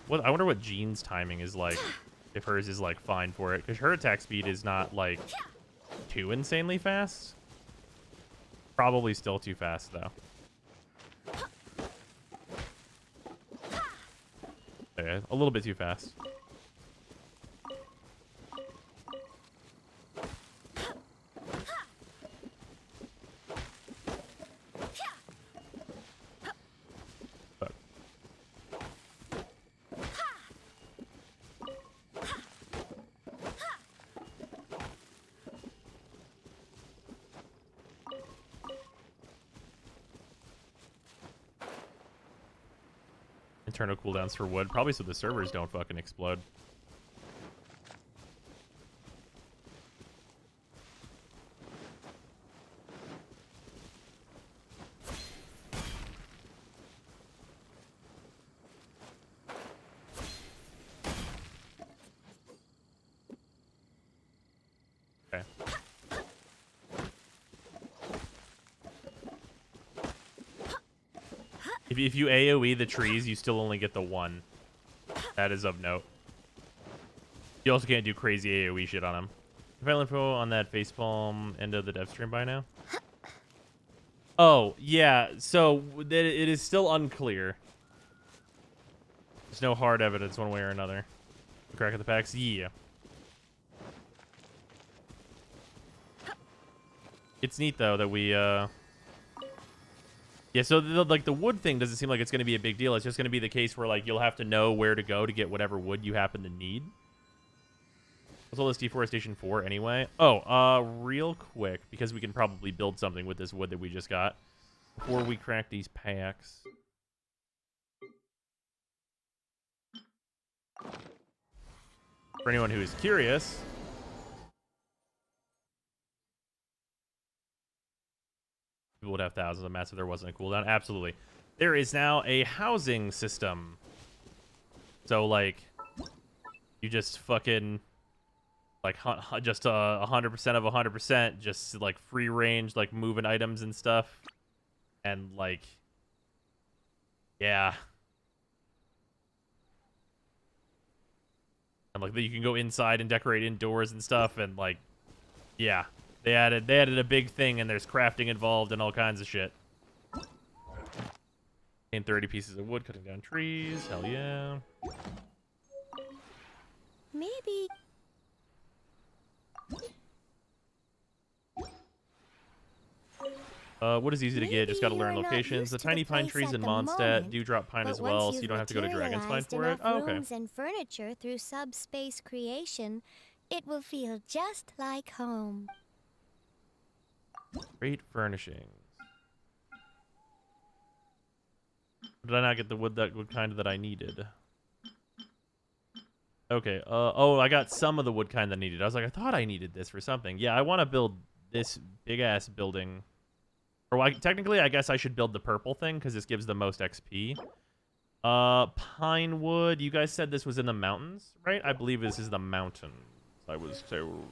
I wonder what Jean's timing is like, if hers is like fine for it, because her attack speed is not like too insanely fast. Probably still too fast though. Okay, a little bit too fast. Internal cooldowns for wood, probably so the servers don't fucking explode. Okay. If you AoE the trees, you still only get the one. That is of note. You also can't do crazy AoE shit on them. Final info on that facepalm end of the dev stream by now? Oh, yeah. So it is still unclear. There's no hard evidence one way or another. Crack of the packs? Yeah. It's neat, though, that we, Yeah, so, like, the wood thing doesn't seem like it's going to be a big deal. It's just going to be the case where, like, you'll have to know where to go to get whatever wood you happen to need. What's all this deforestation for, anyway? Oh, real quick, because we can probably build something with this wood that we just got before we crack these packs. For anyone who is curious... People would have thousands of mats if there wasn't a cooldown. Absolutely. There is now a housing system. So, like, you just fucking, like, just 100% of 100%, just, like, free range, like, moving items and stuff. And, like, yeah. And, like, you can go inside and decorate indoors and stuff, and, like, yeah. They added a big thing, and there's crafting involved and all kinds of shit. And 30 pieces of wood, cutting down trees. Hell yeah. Maybe. Wood is easy to get, just gotta learn you're not locations. used The to tiny the pine place trees at in the Mondstadt moment, do drop pine but as well, once so you you've don't have to go to Dragon's Pine materialized for it. enough Oh, okay. rooms and furniture through subspace creation, it will feel just like home. Great furnishings. Did I not get the wood kind that I needed? Okay, oh, I got some of the wood kind that I needed. I was like, I thought I needed this for something. Yeah, I want to build this big-ass building. Or technically, I guess I should build the purple thing, because this gives the most XP. Pine wood. You guys said this was in the mountains, right? I believe this is the mountains. I was told.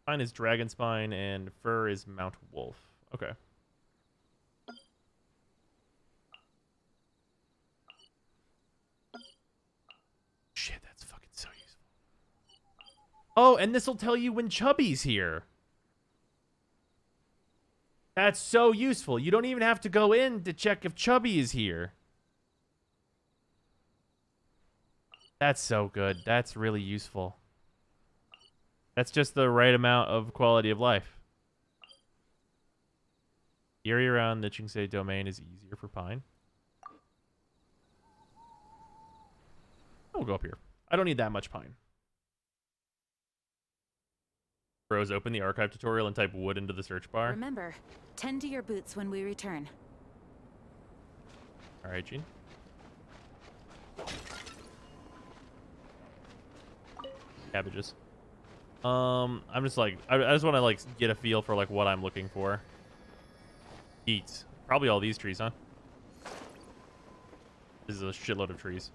Pine is dragon spine, and fir is Mount Wolf. Okay. Shit, that's fucking so useful. Oh, and this will tell you when Chubby's here. That's so useful. You don't even have to go in to check if Chubby is here. That's so good. That's really useful. That's just the right amount of quality of life. The area around the Chingsei domain is easier for Pine. We'll go up here. I don't need that much pine. Bros, open the archive tutorial and type wood into the search bar. Remember, tend to your boots when we return. All right, Gene. Cabbages. I'm just like, I just want to like get a feel for like what I'm looking for. Eats. Probably all these trees, huh? This is a shitload of trees.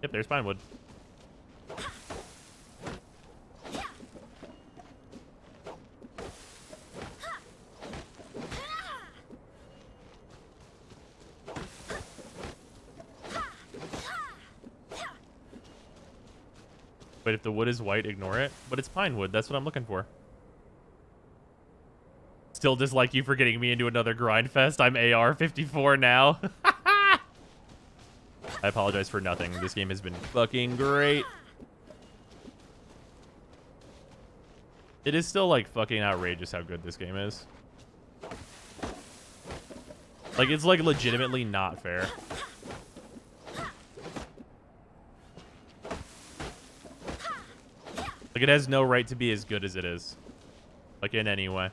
Yep, there's pine wood. But if the wood is white, ignore it. But it's pine wood. That's what I'm looking for. Still dislike you for getting me into another grind fest. I'm AR 54 now. I apologize for nothing. This game has been fucking great. It is still, like, fucking outrageous how good this game is. Like, it's, like, legitimately not fair. Like, it has no right to be as good as it is. Like, in any way.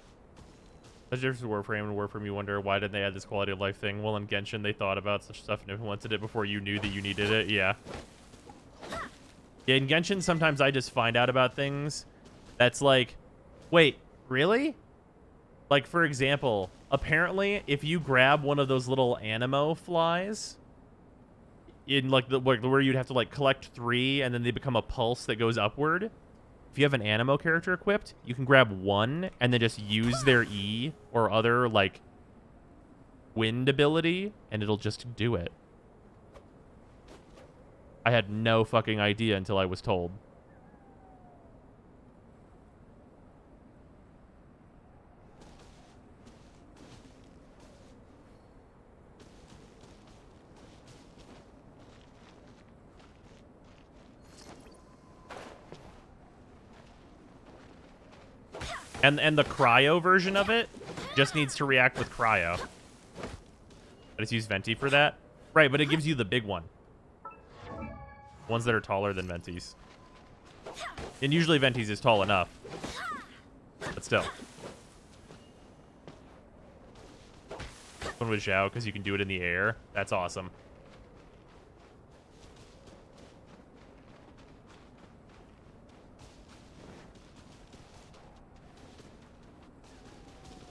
That's the difference with Warframe and Warframe. You wonder, why did they add this quality of life thing? Well, in Genshin, they thought about such stuff and implemented it before you knew that you needed it. Yeah. Yeah, in Genshin, sometimes I just find out about things that's like, wait, really? Like, for example, apparently, if you grab one of those little anemo flies, in, like, where you'd have to, like, collect 3, and then they become a pulse that goes upward, if you have an anemo character equipped, you can grab 1, and then just use their E or other, like, wind ability, and it'll just do it. I had no fucking idea until I was told. And the cryo version of it just needs to react with cryo. I just use Venti for that. Right, but it gives you the big one. Ones that are taller than Venti's. And usually Venti's is tall enough. But still. One with Zhao, because you can do it in the air. That's awesome.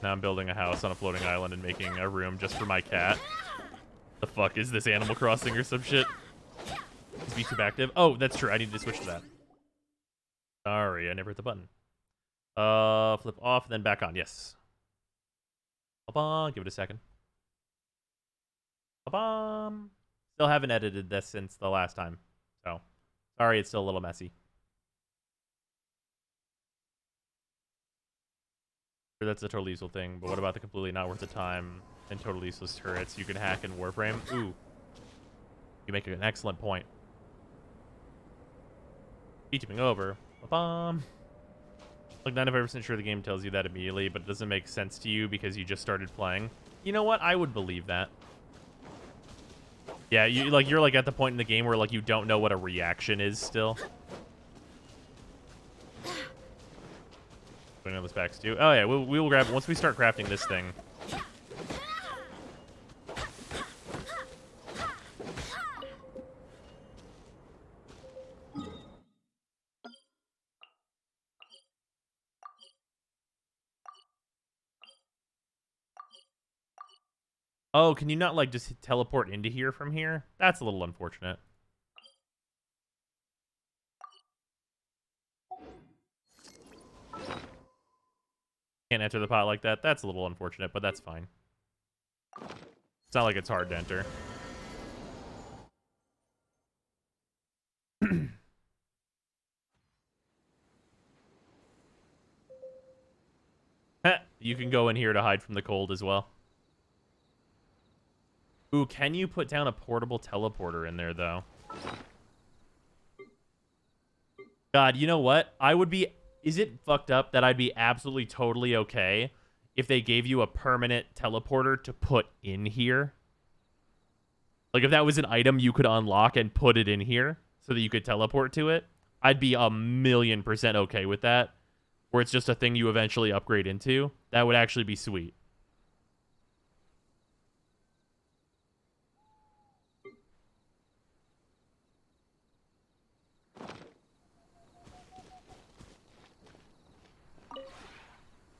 Now I'm building a house on a floating island and making a room just for my cat. The fuck is this, Animal Crossing or some shit? Is VTube active? Oh, that's true. I need to switch to that. Sorry, I never hit the button. Flip off and then back on. Yes. Give it a second. Still haven't edited this since the last time. So, sorry, it's still a little messy. That's a totally useful thing, but what about the completely not worth the time and totally useless turrets you can hack in Warframe? Ooh. You make an excellent point. Tipping over. Like, 95% sure the game tells you that immediately, but it doesn't make sense to you because you just started playing. You know what? I would believe that. Yeah, you're like at the point in the game where like you don't know what a reaction is still. Putting on the specs too. Oh yeah, we will grab it once we start crafting this thing. Oh, can you not like just teleport into here from here? That's a little unfortunate. Can't enter the pot like that. That's a little unfortunate, but that's fine. It's not like it's hard to enter. You can go in here to hide from the cold as well. Ooh, can you put down a portable teleporter in there, though? God, you know what? I would be... Is it fucked up that I'd be absolutely totally okay if they gave you a permanent teleporter to put in here? Like, if that was an item you could unlock and put it in here so that you could teleport to it, I'd be 1,000,000% okay with that. Where it's just a thing you eventually upgrade into. That would actually be sweet.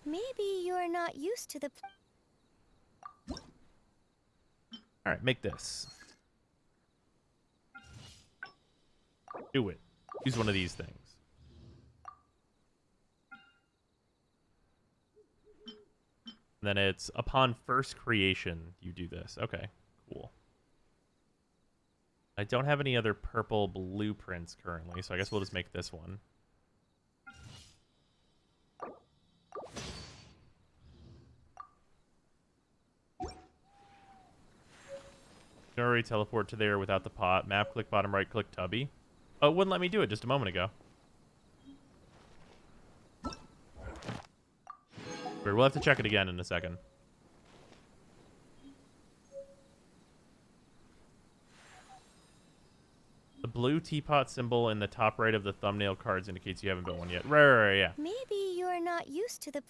Maybe you're not used to the... Alright, make this. Do it. Use one of these things. And then it's upon first creation, you do this. Okay, cool. I don't have any other purple blueprints currently, so I guess we'll just make this one. You can already teleport to there without the pot. Map, click bottom right, click Tubby. Oh, it wouldn't let me do it just a moment ago. We'll have to check it again in a second. The blue teapot symbol in the top right of the thumbnail cards indicates you haven't built one yet. Right, yeah. Maybe you're not used to the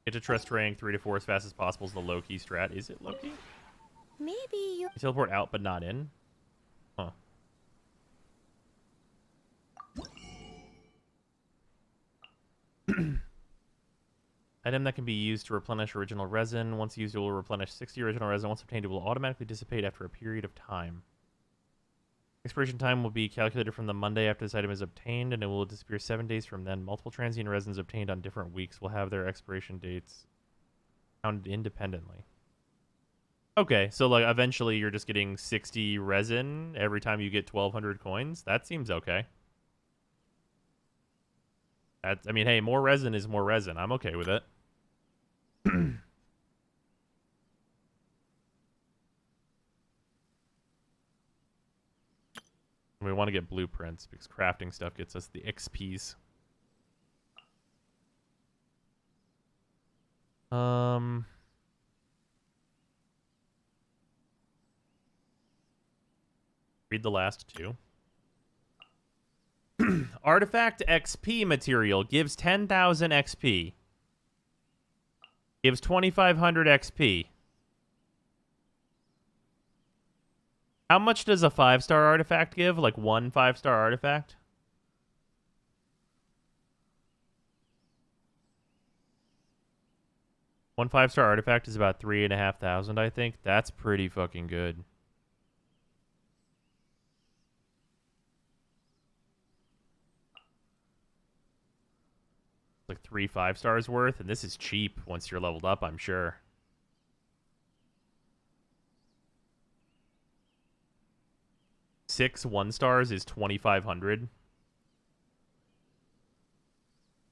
Get to trust rank 3 to 4 as fast as possible is the low-key strat. Is it low-key? Maybe you... You teleport out but not in? Huh. Item that can be used to replenish original resin. Once used, it will replenish 60 original resin. Once obtained, it will automatically dissipate after a period of time. Expiration time will be calculated from the Monday after this item is obtained, and it will disappear 7 days from then. Multiple transient resins obtained on different weeks will have their expiration dates counted independently. Okay, so like eventually you're just getting 60 resin every time you get 1,200 coins. That seems okay. That's, I mean, hey, more resin is more resin. I'm okay with it. We want to get blueprints because crafting stuff gets us the XPs. Read the last two. Artifact XP material gives 10,000 XP. Gives 2,500 XP. How much does a 5-star artifact give? Like one 5-star artifact? One 5-star artifact is about 3,500, I think. That's pretty fucking good. Like 3 5-stars worth, and this is cheap once you're leveled up, I'm sure. Six 1-stars is 2,500.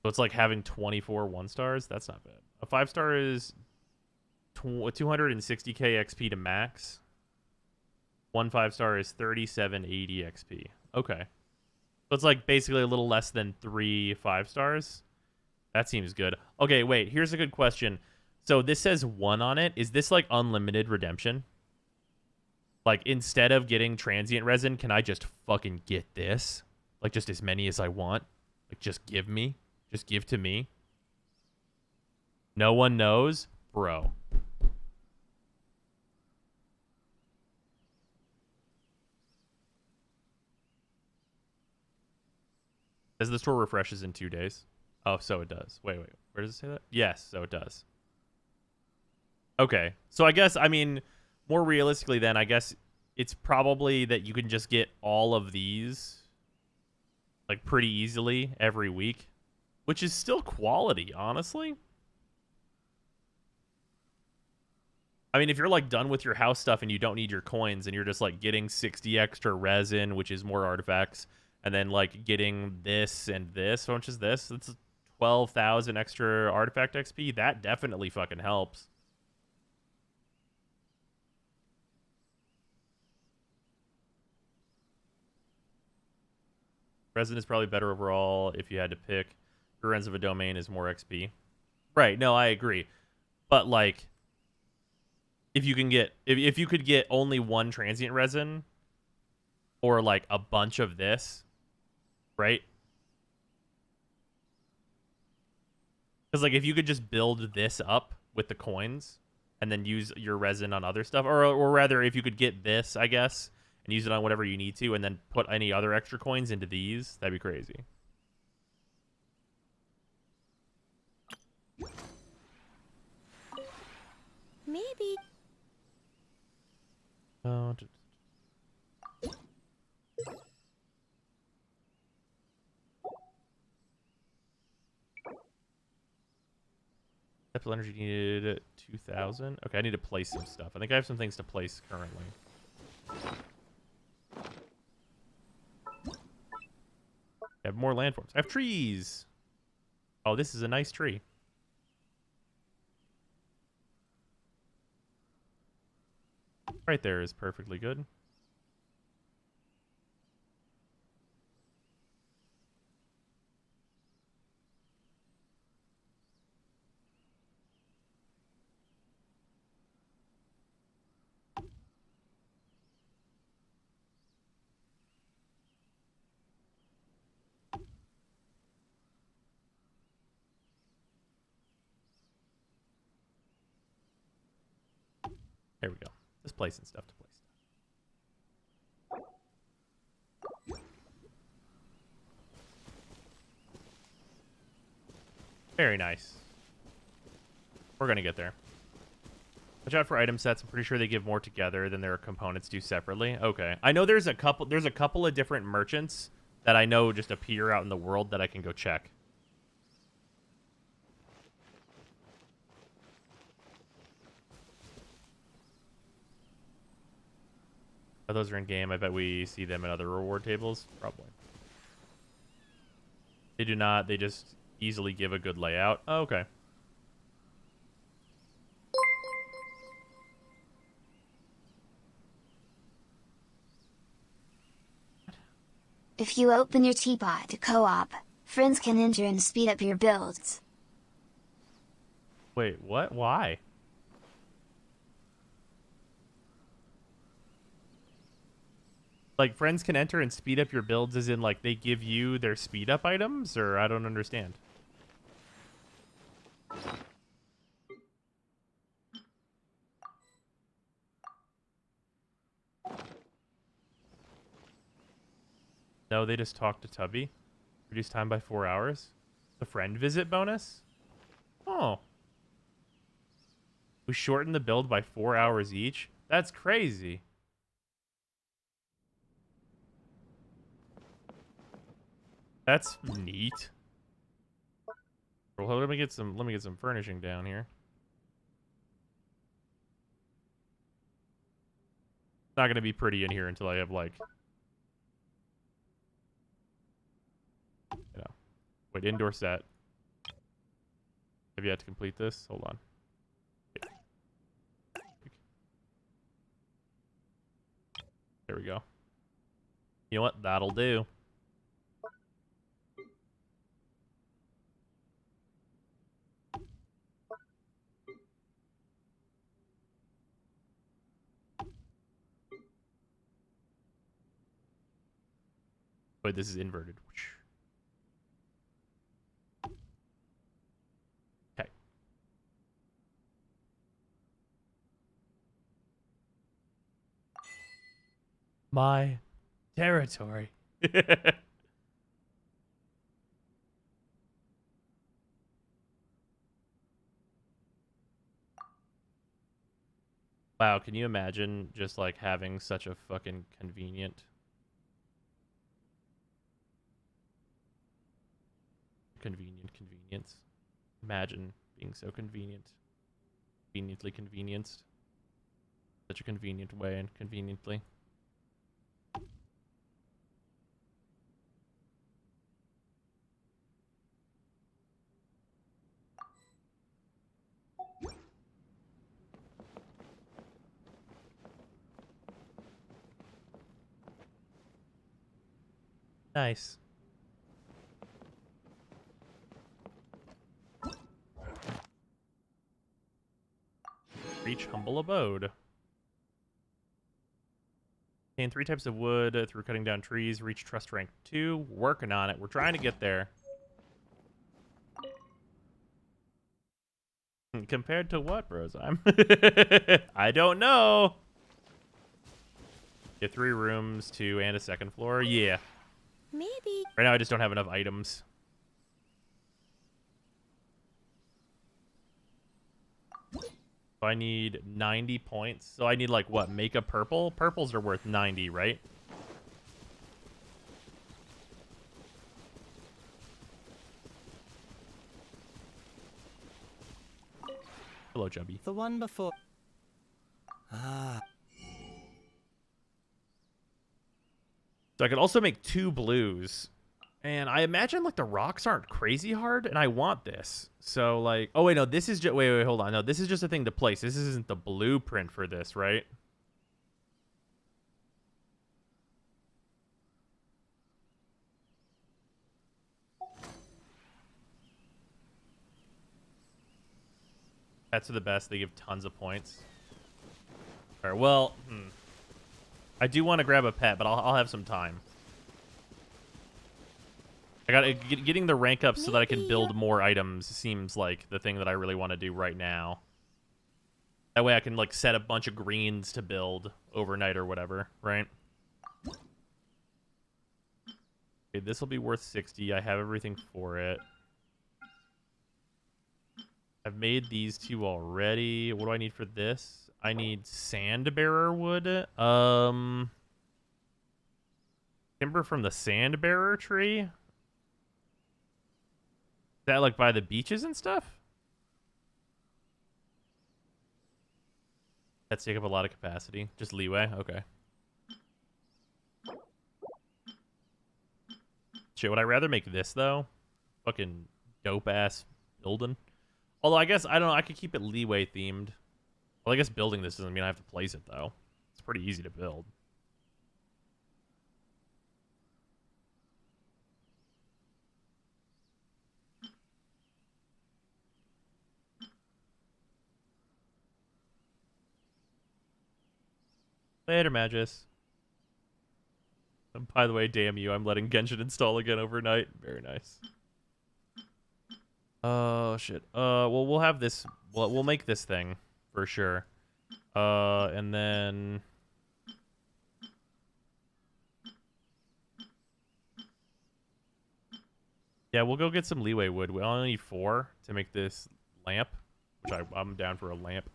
So it's like having 24 1-stars. That's not bad. A 5-star is 260k XP to max. One 5-star is 3780 XP. Okay. So it's like basically a little less than 3 5-stars. That seems good. Okay, wait. Here's a good question. So this says 1 on it. Is this like unlimited redemption? Like, instead of getting transient resin, can I just fucking get this? Like, just as many as I want? Like, just give me? Just give to me? No one knows? Bro. Says the store refreshes in 2 days. Oh, so it does. Wait. Where does it say that? Yes, so it does. Okay. So I guess, I mean, more realistically then, I guess it's probably that you can just get all of these like pretty easily every week, which is still quality, honestly. I mean, if you're like done with your house stuff and you don't need your coins and you're just like getting 60 extra resin, which is more artifacts, and then like getting this and this, how much is this? It's 12,000 extra artifact XP. That definitely fucking helps. Resin is probably better overall if you had to pick. Your ends of a domain is more XP. Right, no, I agree. But like if you can get if you could get only one transient resin or like a bunch of this, right? Because like if you could just build this up with the coins and then use your resin on other stuff, or rather if you could get this, I guess, and use it on whatever you need to, and then put any other extra coins into these, that'd be crazy. Maybe. Depth energy needed 2,000. Okay, I need to place some stuff. I think I have some things to place currently. I have more landforms. I have trees. Oh, this is a nice tree. Right there is perfectly good. There we go. Just placing stuff to place. Very nice. We're gonna get there. Watch out for item sets. I'm pretty sure they give more together than their components do separately. Okay. I know there's a couple of different merchants that I know just appear out in the world that I can go check. Oh, those are in game. I bet we see them in other reward tables. Probably. They do not. They just easily give a good layout. Oh, okay. If you open your teapot to co-op, friends can enter and speed up your builds. Wait, what? Why? Like, friends can enter and speed up your builds as in, like, they give you their speed up items? Or I don't understand. No, they just talk to Tubby. Reduce time by 4 hours. The friend visit bonus? Oh. We shorten the build by 4 hours each? That's crazy. That's neat. Well, let me get some furnishing down here. It's not gonna be pretty in here until I have like, you know. Wait, indoor set. Have you had to complete this? Hold on. There we go. You know what? That'll do. Wait, this is inverted. Okay. My territory. Wow, can you imagine just like having such a fucking convenient convenience? Imagine being so conveniently convenienced. Such a convenient way and conveniently. Nice. Reach humble abode. Obtain 3 types of wood through cutting down trees. Reach trust rank 2. Working on it. We're trying to get there. Compared to what, bros? I don't know. Get 3 rooms, 2, and a second floor. Yeah. Maybe. Right now, I just don't have enough items. So I need 90 points. So I need, like, what? Make a purple? Purples are worth 90, right? Hello, Chubby. The one before. Ah. So I could also make 2 blues. And I imagine, like, the rocks aren't crazy hard, and I want this. So, like... Oh, wait, no, this is just... Wait, hold on. No, this is just a thing to place. This isn't the blueprint for this, right? Pets are the best. They give tons of points. All right, well... I do want to grab a pet, but I'll have some time. I got getting the rank up so that I can build more items seems like the thing that I really want to do right now. That way I can like set a bunch of greens to build overnight or whatever, right? Okay, this will be worth 60. I have everything for it. I've made these two already. What do I need for this? I need sand bearer wood. Timber from the sand bearer tree. Is that like by the beaches and stuff? That's take up a lot of capacity. Just leeway. Okay. Shit, would I rather make this though? Fucking dope ass building. Although I guess I don't know. I could keep it leeway themed. Well, I guess building this doesn't mean I have to place it though. It's pretty easy to build. Later, Magus. And by the way, damn you, I'm letting Genshin install again overnight. Very nice. Oh shit. Well, we'll have this. We'll make this thing for sure. And then. Yeah, we'll go get some leeway wood. We only need 4 to make this lamp, which I'm down for a lamp.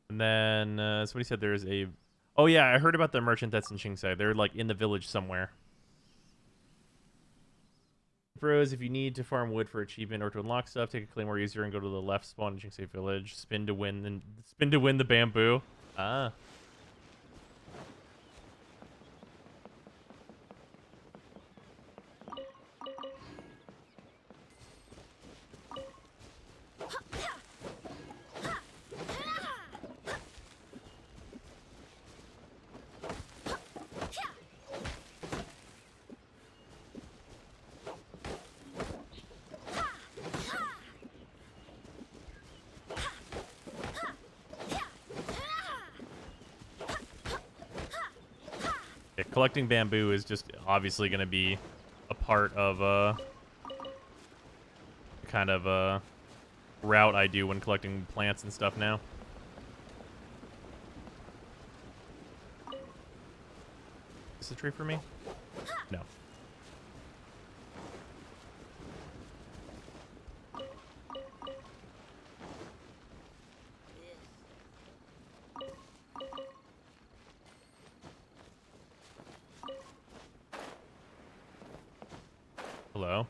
And then somebody said there's a. Oh yeah, I heard about the merchant that's in Chingsai. They're like in the village somewhere. Bros, if you need to farm wood for achievement or to unlock stuff, take a claymore user and go to the left spawn in Chingsai village. Spin to win the bamboo. Ah. Collecting bamboo is just obviously going to be a part of kind of a route I do when collecting plants and stuff now. Is this a tree for me? No. Hello.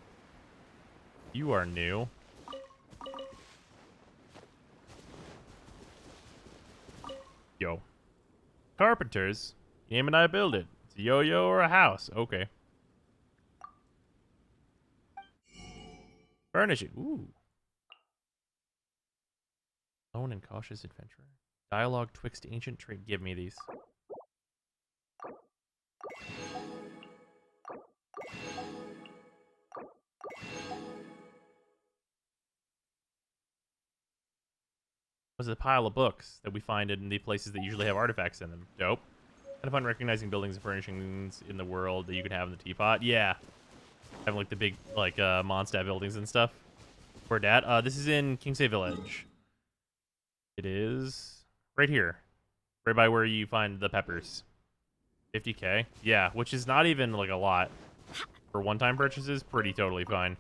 You are new. Yo. Carpenters. Name and I build it. It's a yo-yo or a house. Okay. Furnish it. Ooh. Lone and cautious adventurer. Dialogue twixt ancient trade. Give me these. Was a pile of books that we find in the places that usually have artifacts in them. Dope. Kind of fun recognizing buildings and furnishings in the world that you can have in the teapot. Yeah. Having like the big like Mondstadt buildings and stuff. Where dat? This is in Kingsay Village. It is right here. Right by where you find the peppers. 50k. Yeah, which is not even like a lot. For one-time purchases, pretty totally fine.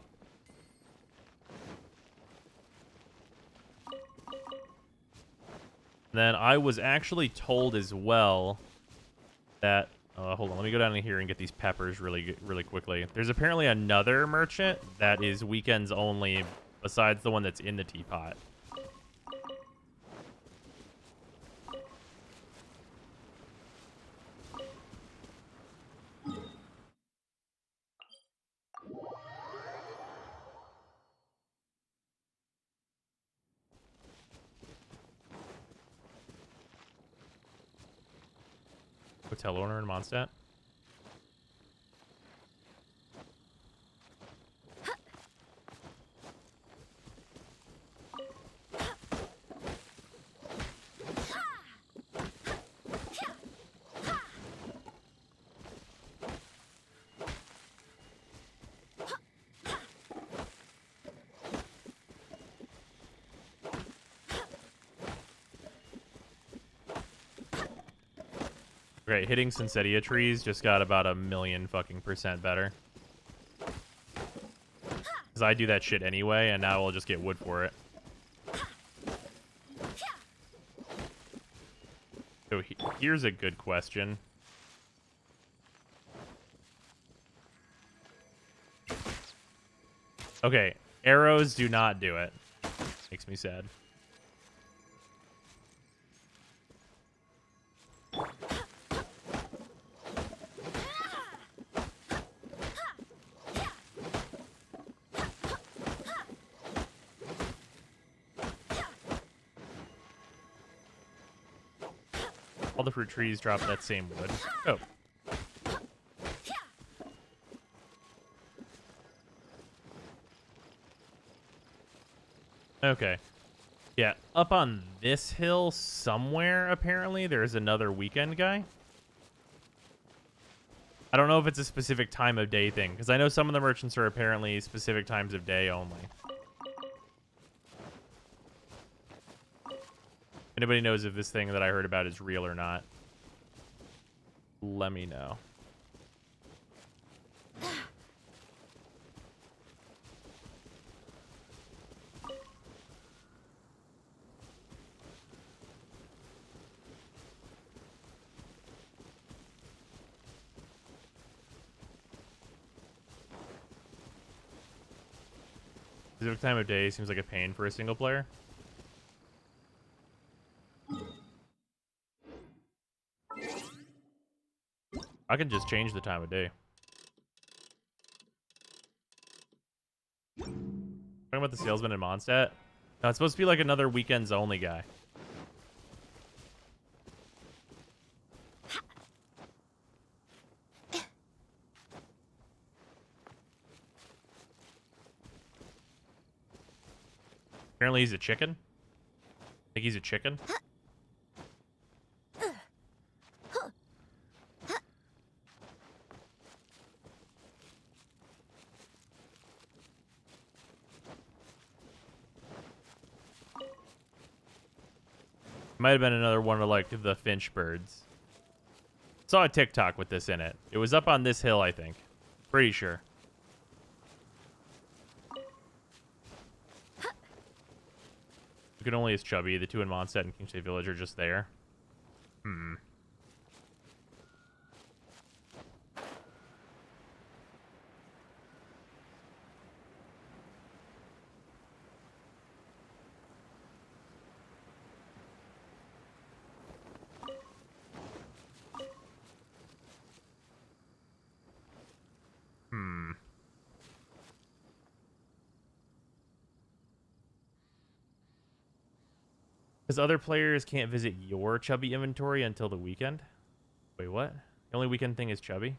Then I was actually told as well that hold on, let me go down in here and get these peppers really quickly. There's apparently another merchant that is weekends only besides the one that's in the teapot. Hotel owner in Mondstadt. Okay, hitting Syncetia trees just got about 1,000,000 fucking percent better. Because I do that shit anyway, and now I'll just get wood for it. So here's a good question. Okay, arrows do not do it. Makes me sad. All the fruit trees drop that same wood. Oh. Okay. Yeah, up on this hill somewhere, apparently, there's another weekend guy. I don't know if it's a specific time of day thing, because I know some of the merchants are apparently specific times of day only. If anybody knows if this thing that I heard about is real or not, let me know. Specific time of day seems like a pain for a single player. I can just change the time of day. Talking about the salesman in Mondstadt? No, it's supposed to be like another weekends only guy. Apparently he's a chicken. Think he's a chicken? Might have been another one of like the finch birds. Saw a TikTok with this in it. It was up on this hill, I think. Pretty sure. You can only as Chubby. The two in Mondstadt and King State Village are just there. Hmm. Hmm. Because other players can't visit your Chubby inventory until the weekend? Wait, what? The only weekend thing is Chubby?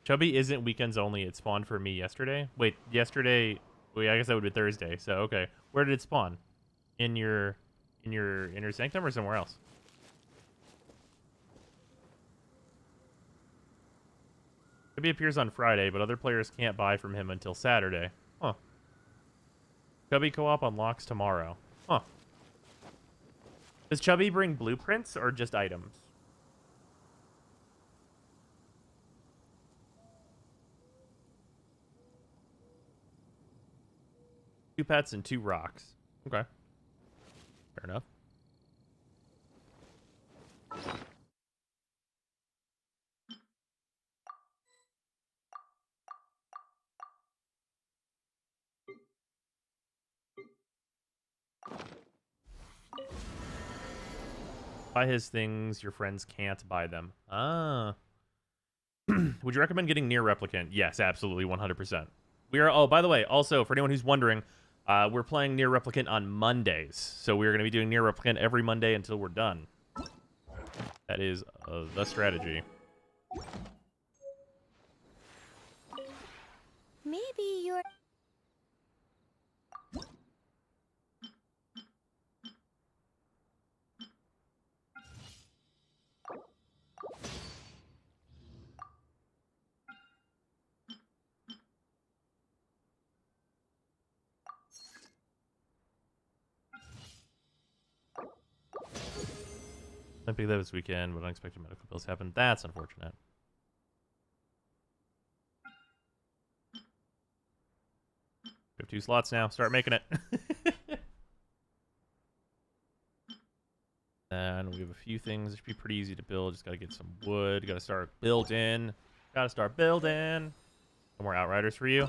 Chubby isn't weekends only. It spawned for me yesterday. Wait, yesterday... Wait, I guess that would be Thursday. So, okay. Where did it spawn? In your inner sanctum or somewhere else? Chubby appears on Friday, but other players can't buy from him until Saturday. Huh. Chubby co-op unlocks tomorrow. Huh. Does Chubby bring blueprints or just items? Two pets and 2 rocks. Okay. Fair enough. Buy his things, your friends can't buy them. Ah. Would you recommend getting Near Replicant? Yes, absolutely, 100%. We are, oh, by the way, also, for anyone who's wondering, we're playing Near Replicant on Mondays. So we're going to be doing Near Replicant every Monday until we're done. That is the strategy. Maybe you're... Might be there this weekend, but unexpected medical bills happen. That's unfortunate. We have 2 slots now. Start making it. And we have a few things that should be pretty easy to build. Just gotta get some wood. Gotta start building. Gotta start building. No more Outriders for you.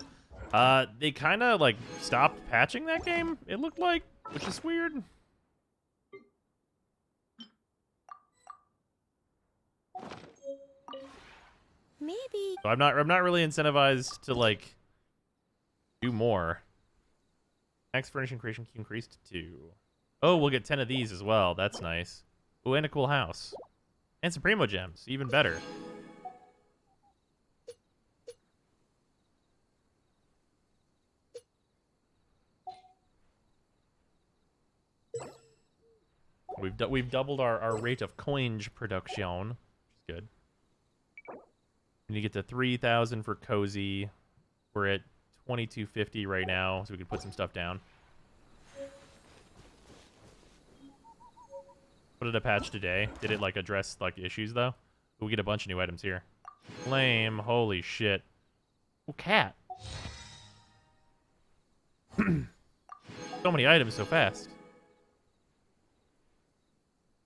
They kind of like stopped patching that game, it looked like, which is weird. Maybe. So I'm not really incentivized to like do more. Max furnishing creation key increased to 2. Oh, we'll get 10 of these as well. That's nice. Oh, and a cool house. And some Primo gems, even better. We've doubled our rate of coinage production, which is good. We need to get to 3,000 for cozy. We're at 2,250 right now, so we can put some stuff down. What did it patch today? Did it like address like issues though? We get a bunch of new items here. Flame, holy shit. Oh, cat. So many items so fast.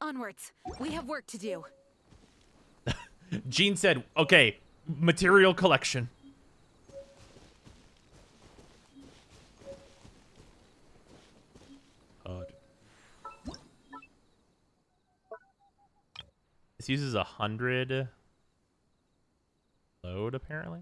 Onwards. We have work to do. Gene said, okay, material collection. This uses 100 load, apparently.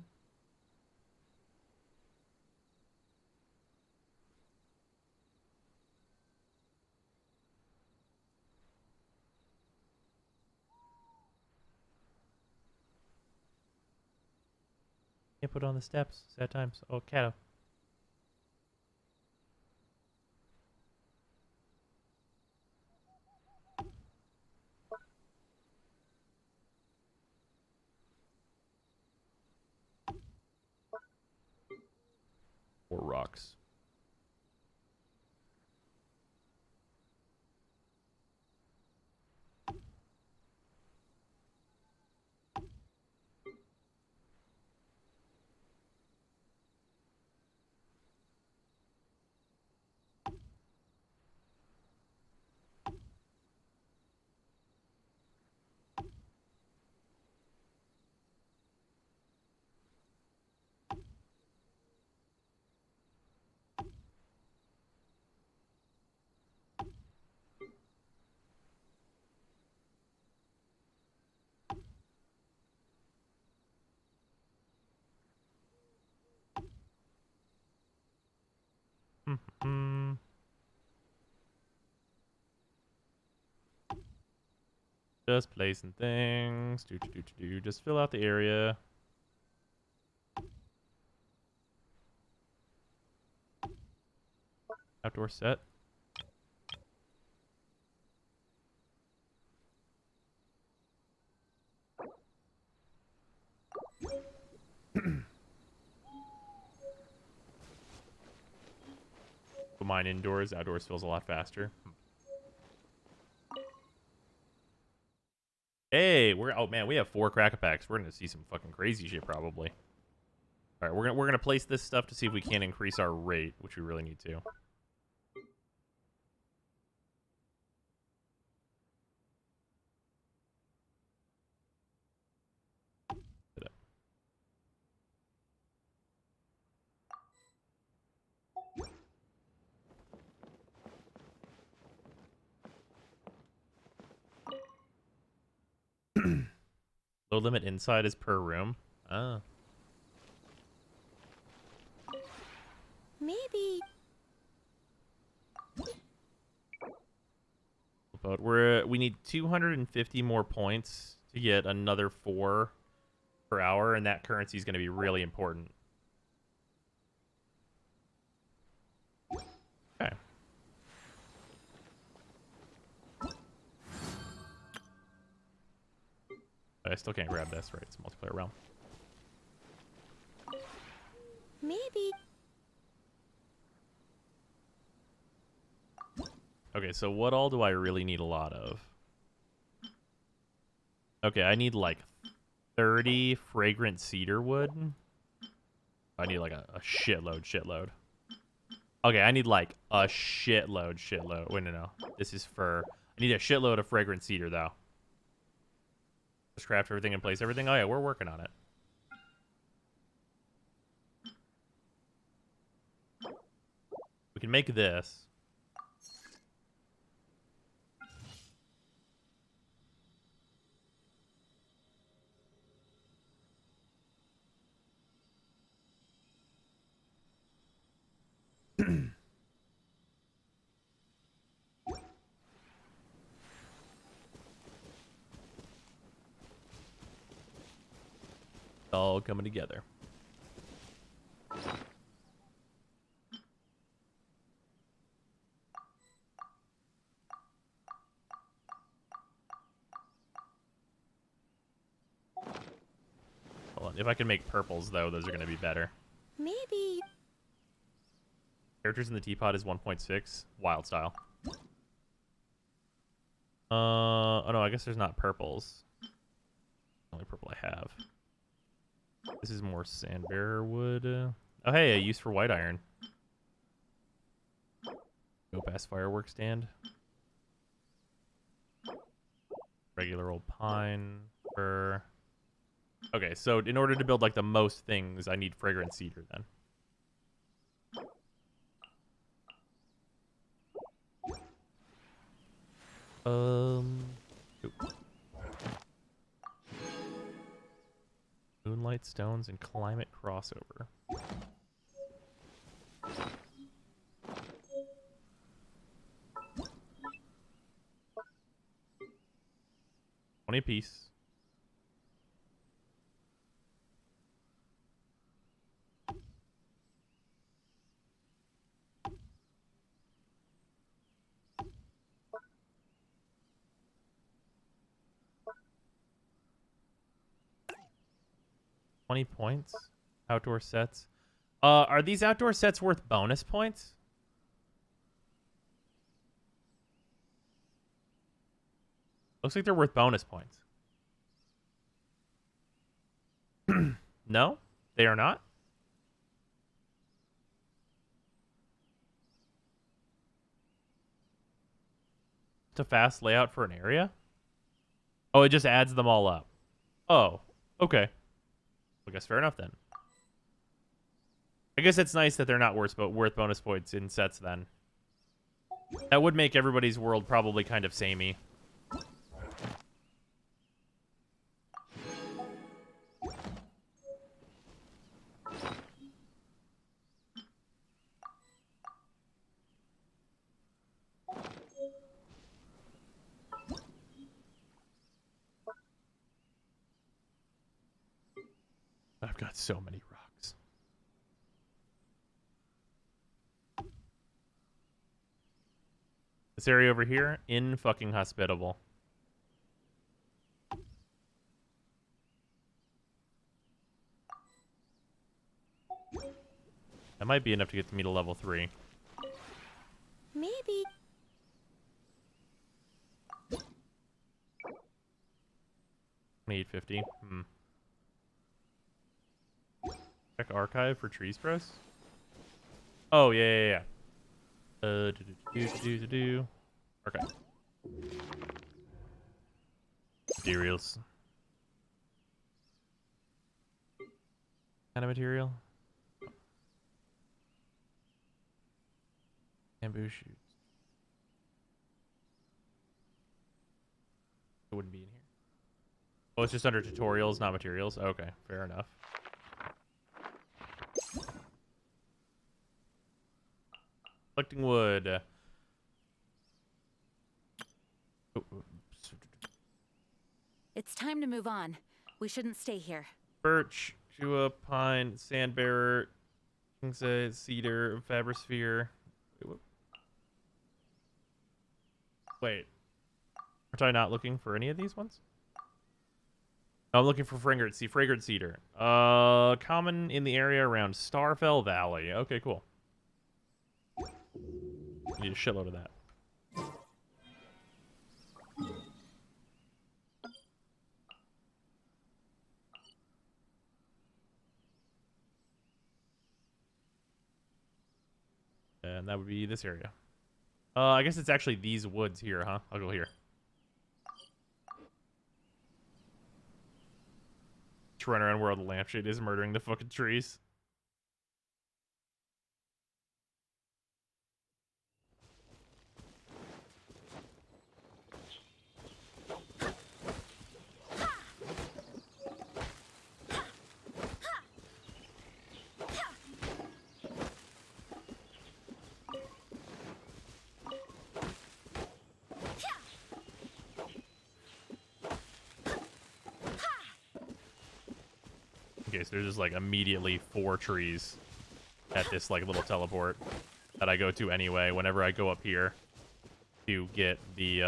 Can't put it on the steps. Sad times. Oh, Cato. Or rocks. Just placing things. Just fill out the area. Outdoor set. Put mine indoors. Outdoors feels a lot faster. Hey, oh man, we have 4 cracker packs. We're gonna see some fucking crazy shit probably. All right, we're gonna place this stuff to see if we can increase our rate, which we really need to. Load limit inside is per room. Ah. Maybe. But we need 250 more points to get another 4 per hour, and that currency is going to be really important. Okay. I still can't grab this, right? It's a multiplayer realm. Maybe. Okay, so what all do I really need a lot of? Okay, I need like 30 fragrant cedar wood. I need like a shitload. Okay, I need like a shitload. Wait, no. This is for... I need a shitload of fragrant cedar, though. Just craft everything and place everything. Oh, yeah, we're working on it. We can make this. All coming together. Hold on. If I can make purples, though, those are going to be better. Maybe. Characters in the teapot is 1.6. Wild style. Oh, no, I guess there's not purples. Only purple I have. This is more sandbearer wood. Oh, hey, a use for white iron. Go past firework stand. Regular old pine. Fir. Okay, so in order to build like the most things, I need fragrant cedar then. Moonlight stones and climate crossover. $20 a piece. $20 points. Outdoor sets. Are these outdoor sets worth bonus points? Looks like they're worth bonus points. No, they are not. It's a fast layout for an area. Oh, it just adds them all up. Oh, okay. I guess fair enough then. I guess it's nice that they're not worth bonus points in sets then. That would make everybody's world probably kind of samey. I've got so many rocks. This area over here, fucking hospitable. That might be enough to get me to level 3. Maybe. 2850. Check archive for trees press. Oh yeah. Okay. Materials. Kind of material. Bamboo shoots. It wouldn't be in here. Oh, it's just under tutorials, not materials. Okay, fair enough. Collecting wood. It's time to move on. We shouldn't stay here. Birch, chua, pine, sandbearer, kingsize, cedar, fabrisphere. Wait. Aren't I not looking for any of these ones? No, I'm looking for fragrant cedar. Common in the area around Starfell Valley. Okay, cool. Need a shitload of that. And that would be this area. I guess it's actually these woods here, huh? I'll go here. Just run around where all the lampshade is, murdering the fucking trees. Okay, so there's just like immediately 4 trees at this like little teleport that I go to anyway whenever I go up here to get the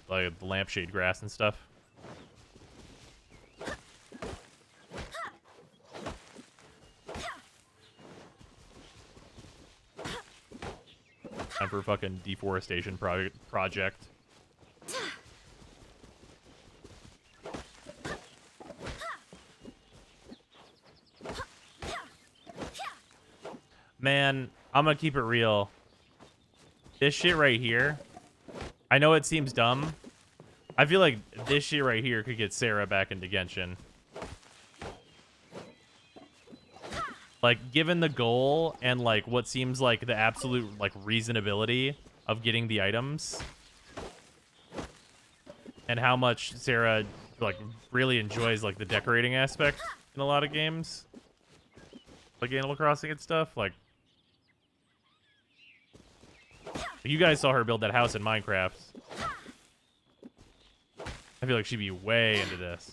like the lampshade grass and stuff. Time for a fucking deforestation project. Man, I'm gonna keep it real. This shit right here, I know it seems dumb. I feel like this shit right here could get Sarah back into Genshin. Like, given the goal and, like, what seems like the absolute, like, reasonability of getting the items. And how much Sarah, like, really enjoys, like, the decorating aspect in a lot of games. Like Animal Crossing and stuff, like... You guys saw her build that house in Minecraft. I feel like she'd be way into this.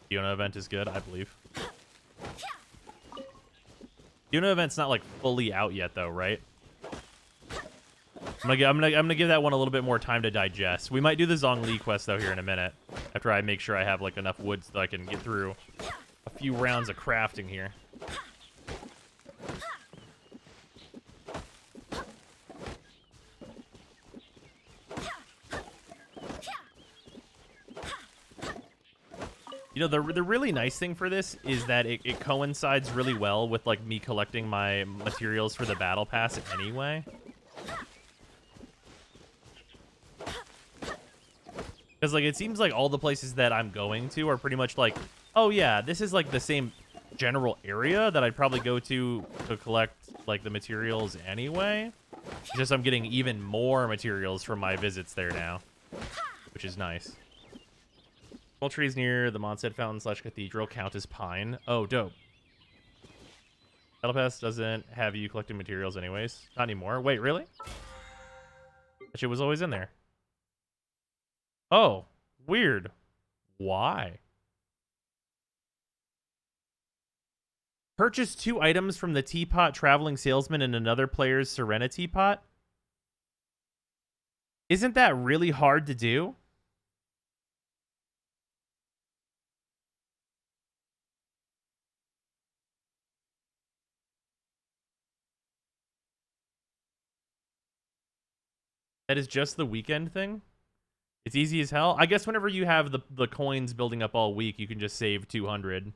Yuna event is good, I believe. Yuna event's not like fully out yet though, right? I'm gonna give that one a little bit more time to digest. We might do the Zhongli quest though here in a minute, after I make sure I have like enough wood so that I can get through a few rounds of crafting here. You know, the really nice thing for this is that it coincides really well with like me collecting my materials for the battle pass anyway. Because, like, it seems like all the places that I'm going to are pretty much like, oh, yeah, this is, like, the same general area that I'd probably go to collect, like, the materials anyway. It's just I'm getting even more materials from my visits there now, which is nice. Small trees near the Mondstadt Fountain / Cathedral count as pine. Oh, dope. Battle Pass doesn't have you collecting materials anyways. Not anymore. Wait, really? That shit was always in there. Oh, weird. Why? Purchase 2 items from the Teapot Traveling Salesman and another player's Serenity Pot? Isn't that really hard to do? That is just the weekend thing? It's easy as hell. I guess whenever you have the coins building up all week, you can just save 200.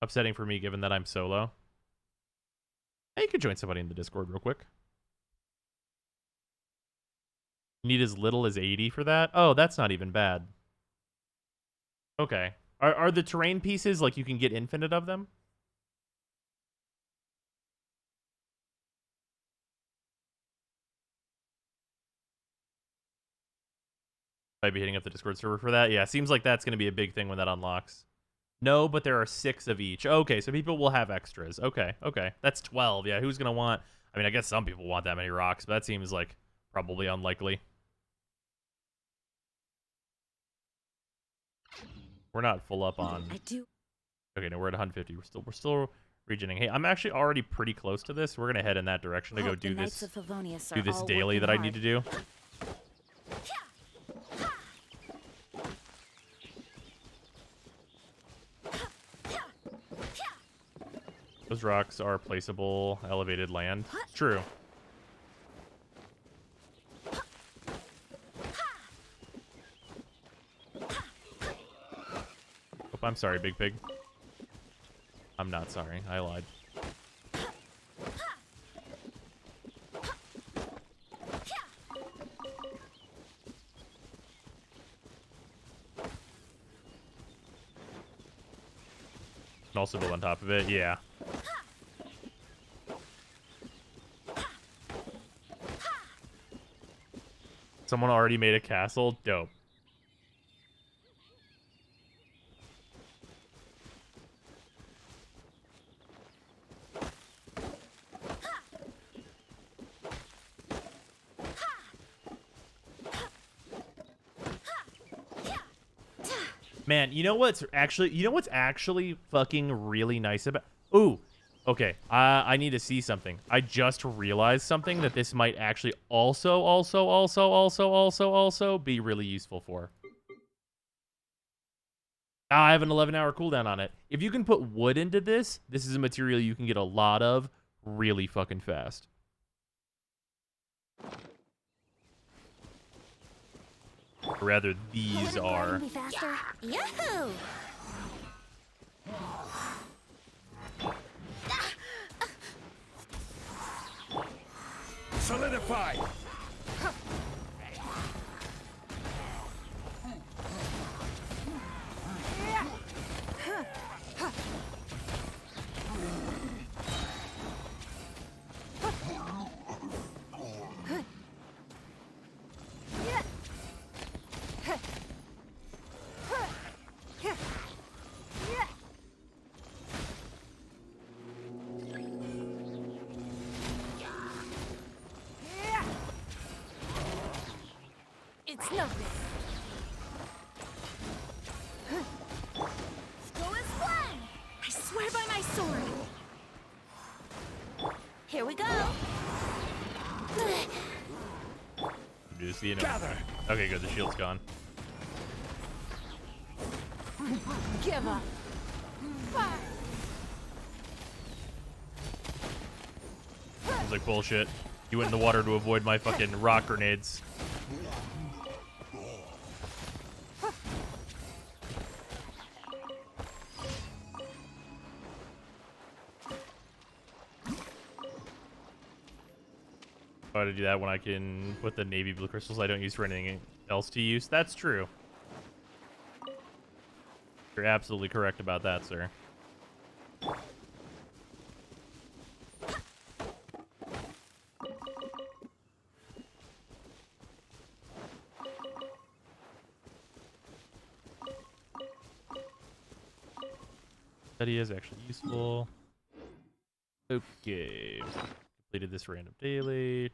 Upsetting for me, given that I'm solo. Hey, you could join somebody in the Discord real quick. Need as little as 80 for that? Oh, that's not even bad. Okay. Are the terrain pieces, like, you can get infinite of them? I'd be hitting up the Discord server for that. Yeah, seems like that's going to be a big thing when that unlocks. No, but there are 6 of each. Okay, so people will have extras. Okay, okay. That's 12. Yeah, who's going to want... I mean, I guess some people want that many rocks, but that seems, like, probably unlikely. We're not full up on... I do. Okay, no, we're at 150. We're still regening. Hey, I'm actually already pretty close to this. We're going to head in that direction to go do this daily that I need to do. Those rocks are placeable, elevated land. True. Oh, I'm sorry, Big Pig. I'm not sorry. I lied. Can also build on top of it. Yeah. Someone already made a castle? Dope. Man, you know what's actually fucking really nice about... Ooh, okay. I need to see something. I just realized something that this might actually also be really useful for. I have an 11-hour cooldown on it. If you can put wood into this, this is a material you can get a lot of really fucking fast. Or rather, these are. Be faster. Yahoo! Solidify! It's no big. Go and fly! I swear by my sword. Here we go. Do you see it? Okay, good. The shield's gone. Give up. Fire. I was like, bullshit. You went in the water to avoid my fucking rock grenades. Why to do that when I can put the navy blue crystals I don't use for anything else to use? That's true. You're absolutely correct about that, sir. Study is actually useful. Okay. Completed this random daily.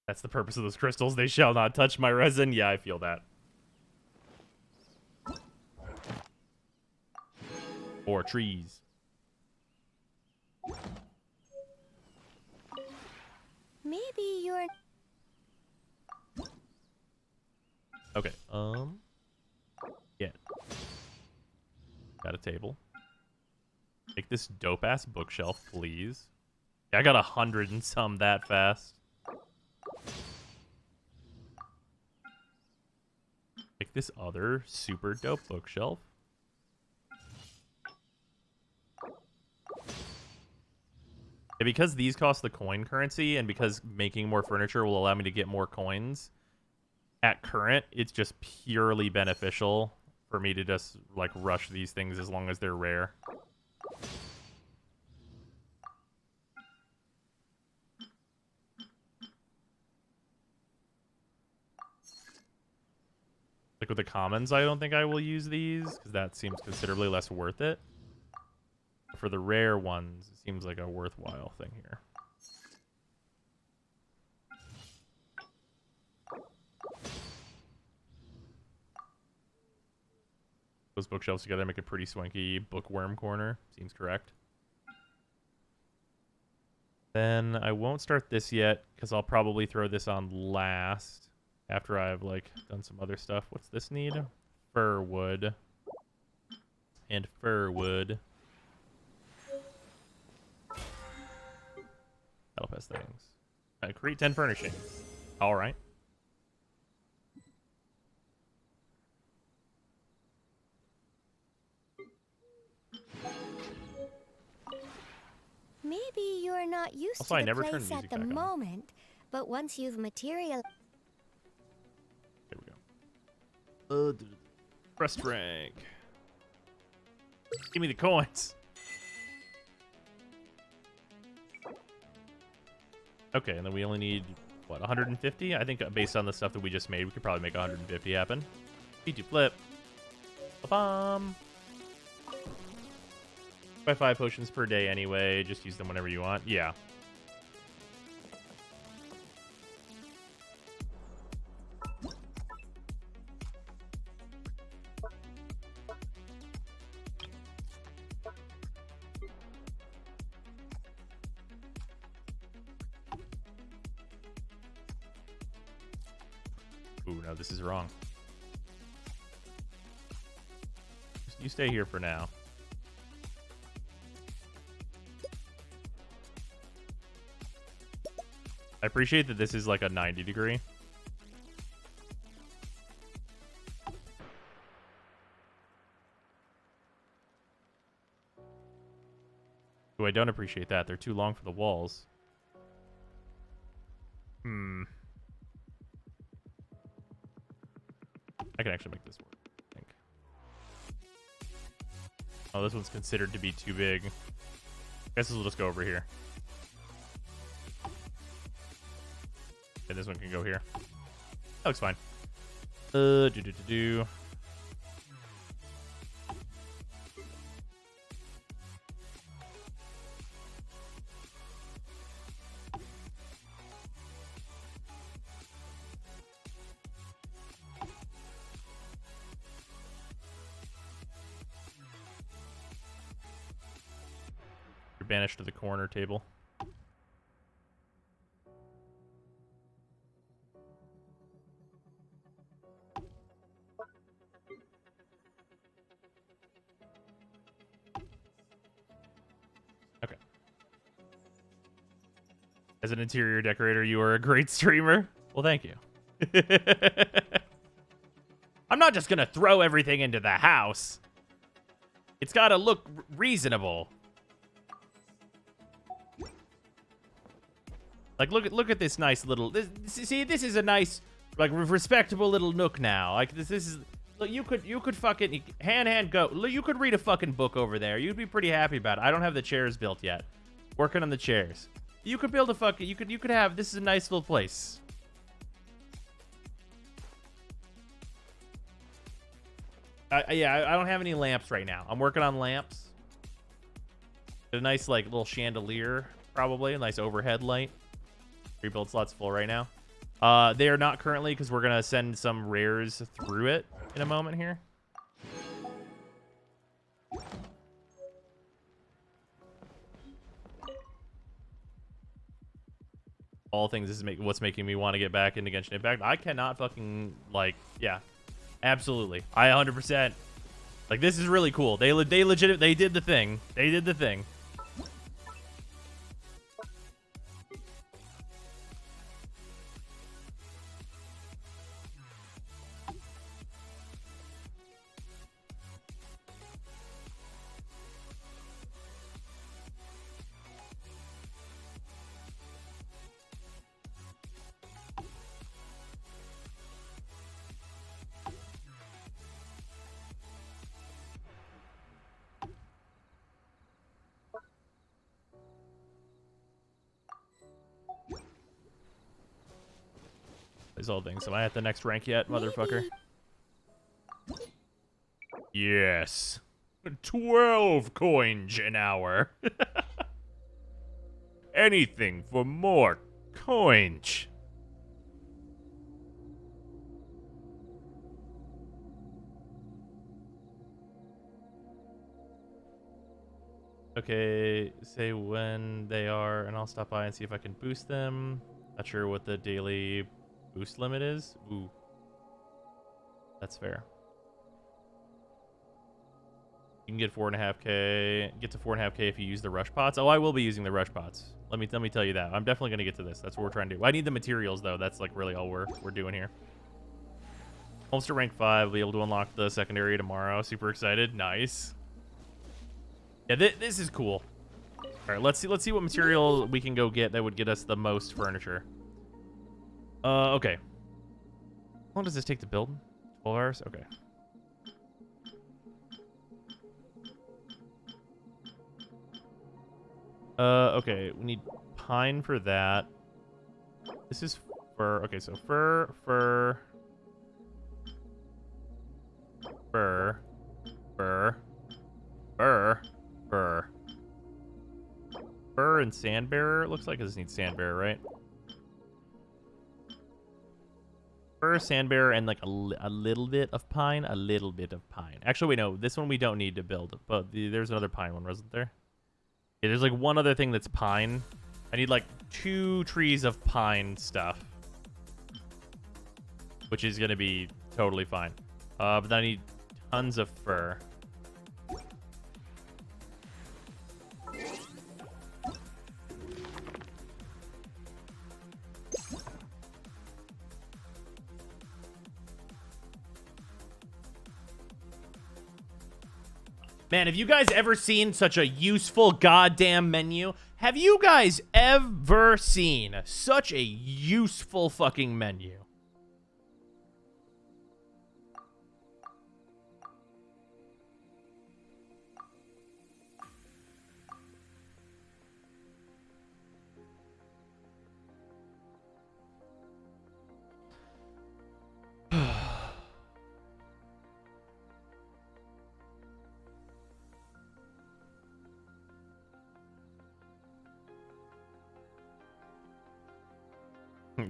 That's the purpose of those crystals. They shall not touch my resin. Yeah, I feel that. 4 trees. Maybe you're... Okay. Yeah. Got a table. Make this dope-ass bookshelf, please. Yeah, I got 100 and some that fast. Make this other super dope bookshelf. Yeah, because these cost the coin currency, and because making more furniture will allow me to get more coins, at current, it's just purely beneficial for me to just, like, rush these things as long as they're rare. Like, with the commons, I don't think I will use these, because that seems considerably less worth it. For the rare ones, it seems like a worthwhile thing here. Those bookshelves together make a pretty swanky bookworm corner. Seems correct. Then I won't start this yet, because I'll probably throw this on last after I've, like, done some other stuff. What's this need? Fir wood. and fir wood. That'll pass things. Create 10 furnishings. All right. Maybe you're not used Also, I to the never turned place music at the back on. moment, but once you've material. There we go. Crest rank. Give me the coins. Okay, and then we only need, what, 150? I think based on the stuff that we just made, we could probably make 150 happen. P2 flip. Ba-bum. By 5 potions per day anyway. Just use them whenever you want. Yeah. Ooh, no, this is wrong. You stay here for now. I appreciate that this is like a 90 degree. Ooh, I don't appreciate that. They're too long for the walls. I can actually make this work, I think. Oh, this one's considered to be too big. Guess this will just go over here. And this one can go here. That looks fine. Do. You're banished to the corner table. As an interior decorator, you are a great streamer. Well, thank you. I'm not just gonna throw everything into the house. It's gotta look reasonable. Like, look at this nice little. See, this is a nice, like, respectable little nook now. Like, this is. Look, you could fucking hand go. Look, you could read a fucking book over there. You'd be pretty happy about it. I don't have the chairs built yet. Working on the chairs. You could build a fucking. You could have. This is a nice little place. Yeah, I don't have any lamps right now. I'm working on lamps. A nice like little chandelier, probably a nice overhead light. Rebuild slot's full right now. They are not currently because we're gonna send some rares through it in a moment here. All things is what's making me want to get back into Genshin Impact. I cannot fucking yeah, absolutely. I 100% like this is really cool. They did the thing. They did the thing. These all things. Am I at the next rank yet, motherfucker? Yes. 12 coins an hour. Anything for more coins. Okay, say when they are, and I'll stop by and see if I can boost them. Not sure what the daily boost limit is. Ooh. That's fair. You can get 4.5k. Get to 4.5k if you use the rush pots. Oh, I will be using the rush pots. Let me tell you that. I'm definitely gonna get to this. That's what we're trying to do. I need the materials though. That's like really all we're doing here. Almost to rank 5. We'll be able to unlock the secondary tomorrow. Super excited. Nice. Yeah, this is cool. All right, let's see what material we can go get that would get us the most furniture. Okay. How long does this take to build? 12 hours? Okay. Okay, we need pine for that. This is fur. Okay, so fur. Fur and sandbearer, it looks like. This needs sandbearer, right? Fur, sandbearer, and like a little bit of pine. A little bit of pine. Actually, wait, no. This one we don't need to build. But there's another pine one, wasn't there? Yeah, there's like one other thing that's pine. I need like 2 trees of pine stuff. Which is going to be totally fine. But then I need tons of fur. Man, have you guys ever seen such a useful goddamn menu? Have you guys ever seen such a useful fucking menu?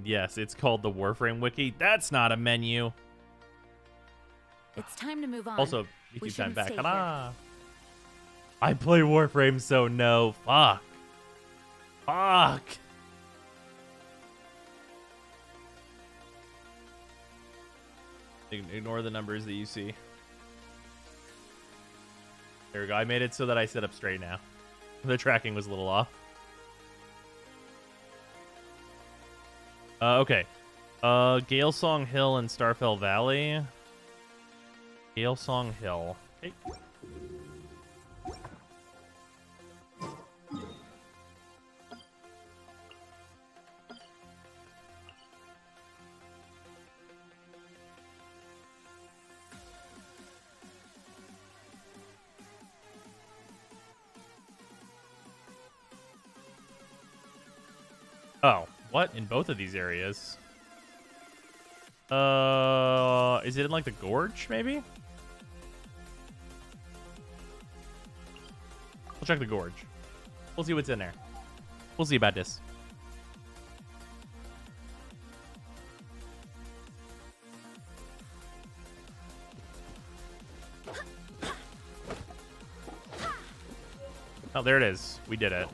Yes, it's called the Warframe Wiki. That's not a menu. It's time to move on. Also, We YouTube time shouldn't back. stay Come here. on. I play Warframe, so no. Fuck. Fuck. Ignore the numbers that you see. There we go. I made it so that I sit up straight now. The tracking was a little off. Okay. Galesong Hill and Starfell Valley. Galesong Hill. Okay. Oh, what? In both of these areas? Is it in like the gorge, maybe? We'll check the gorge. We'll see what's in there. We'll see about this. Oh, there it is. We did it.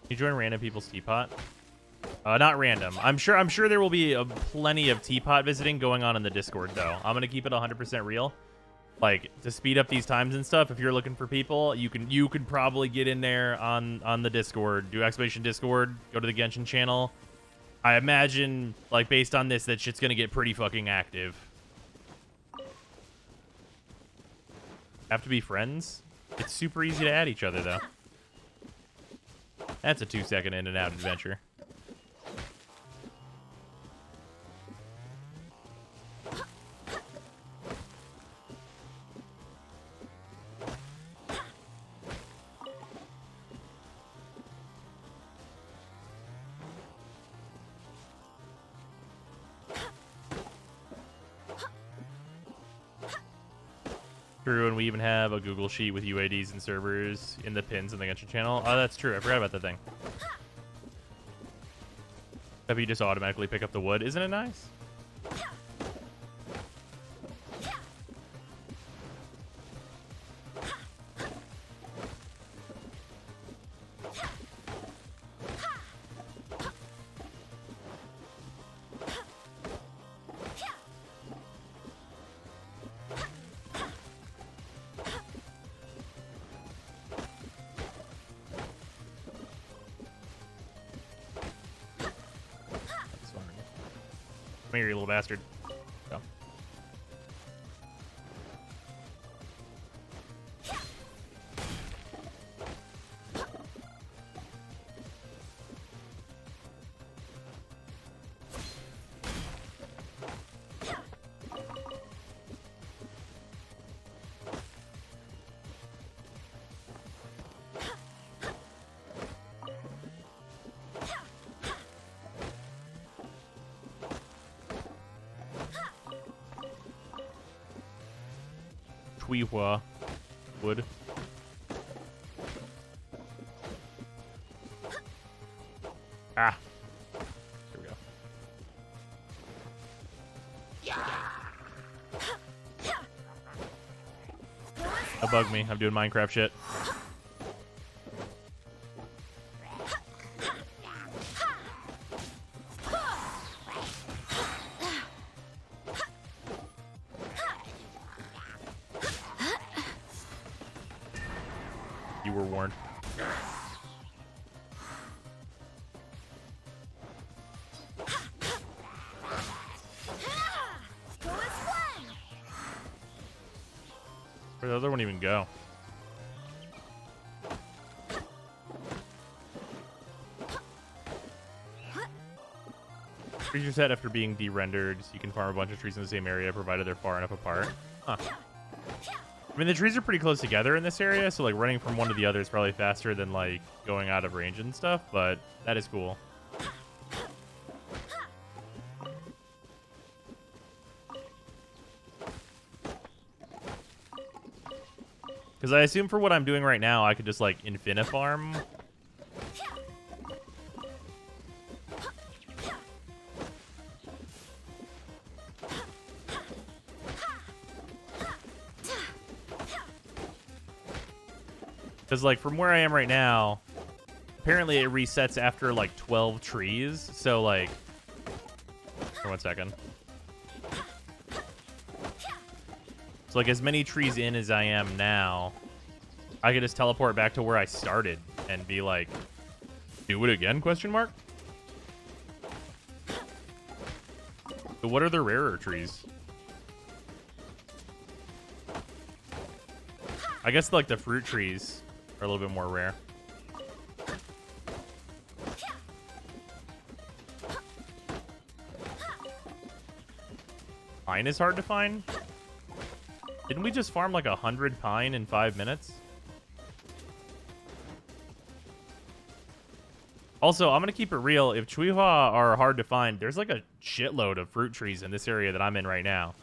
You join random people's teapot? Not random. I'm sure there will be plenty of teapot visiting going on in the Discord though. I'm gonna keep it 100% real. Like to speed up these times and stuff. If you're looking for people, you can probably get in there on the Discord. Do exclamation Discord. Go to the Genshin channel. I imagine like based on this that shit's gonna get pretty fucking active. Have to be friends. It's super easy to add each other though. That's a 2-second in and out adventure. True, and we even have a Google Sheet with UIDs and servers in the pins in the Genshin channel. Oh, that's true. I forgot about that thing. If you just automatically pick up the wood, isn't it nice? Come here, you little bastard. Go. Tweehua wood. Ah. Here we go. Don't bug me. I'm doing Minecraft shit. You were warned. Where'd the other one even go? Trees reset after being de-rendered, so you can farm a bunch of trees in the same area provided they're far enough apart. Huh. I mean, the trees are pretty close together in this area, so like running from one to the other is probably faster than like going out of range and stuff, but that is cool. Because I assume for what I'm doing right now, I could just like infinifarm. Because, like, from where I am right now, apparently it resets after, like, 12 trees. So, like... For 1 second. So, like, as many trees in as I am now, I could just teleport back to where I started and be like, do it again, question mark? So what are the rarer trees? I guess, like, the fruit trees are a little bit more rare. Pine is hard to find? Didn't we just farm like 100 pine in 5 minutes? Also, I'm going to keep it real. If Chuihua are hard to find, there's like a shitload of fruit trees in this area that I'm in right now.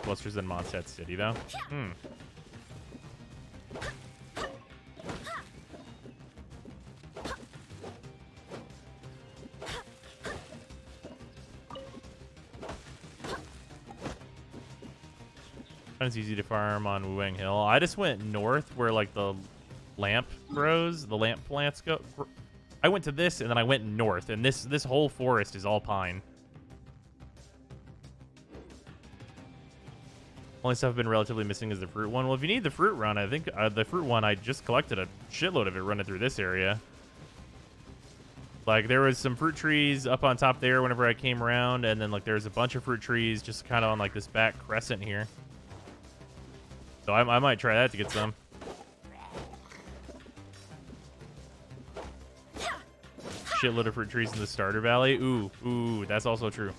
Clusters in Mondstadt City, though. It's easy to farm on Wuang Hill. I just went north where, like, the lamp grows. The lamp plants go. I went to this, and then I went north, and this whole forest is all pine. Only stuff I've been relatively missing is the fruit one. Well, if you need the fruit run, I think the fruit one, I just collected a shitload of it running through this area. Like, there was some fruit trees up on top there whenever I came around, and then, like, there's a bunch of fruit trees just kind of on, like, this back crescent here. So I might try that to get some. shitload of fruit trees in the starter valley. Ooh, that's also true.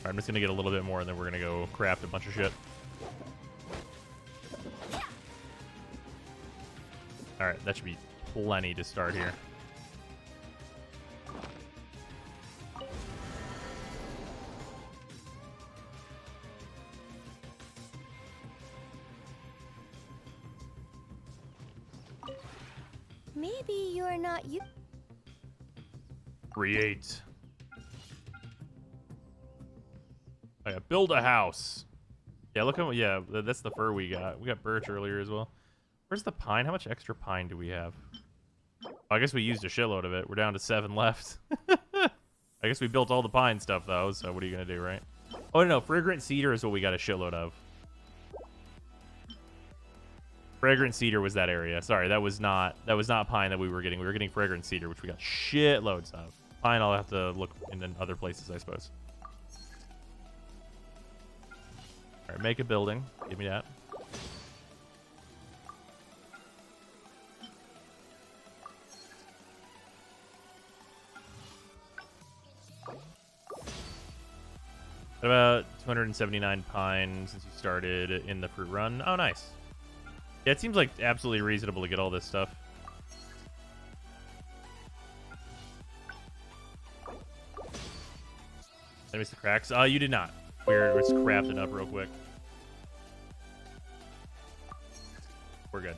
I'm just gonna get a little bit more, and then we're gonna go craft a bunch of shit. All right, that should be plenty to start here. Maybe you're not you. Create. Oh, yeah, build a house. Yeah, look how, yeah, that's the fir we got. We got birch earlier as well. Where's the pine? How much extra pine do we have? Oh, I guess we used a shitload of it. We're down to 7 left. I guess we built all the pine stuff, though, so what are you going to do, right? Oh, no, fragrant cedar is what we got a shitload of. Fragrant cedar was that area. Sorry, that was not pine that we were getting. We were getting fragrant cedar, which we got shitloads of. Pine, I'll have to look in other places, I suppose. All right, make a building. Give me that. What about 279 pine since you started in the fruit run? Oh, nice. Yeah, it seems like absolutely reasonable to get all this stuff. Did I miss the cracks? Oh, you did not. We're just crafting up real quick. We're good.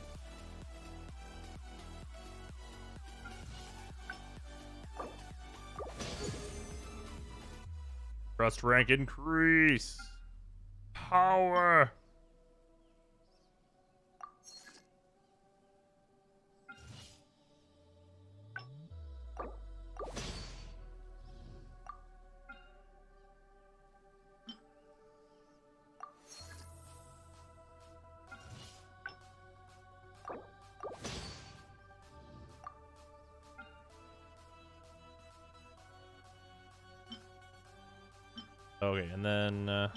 Trust rank increase. Power. Okay, and then oh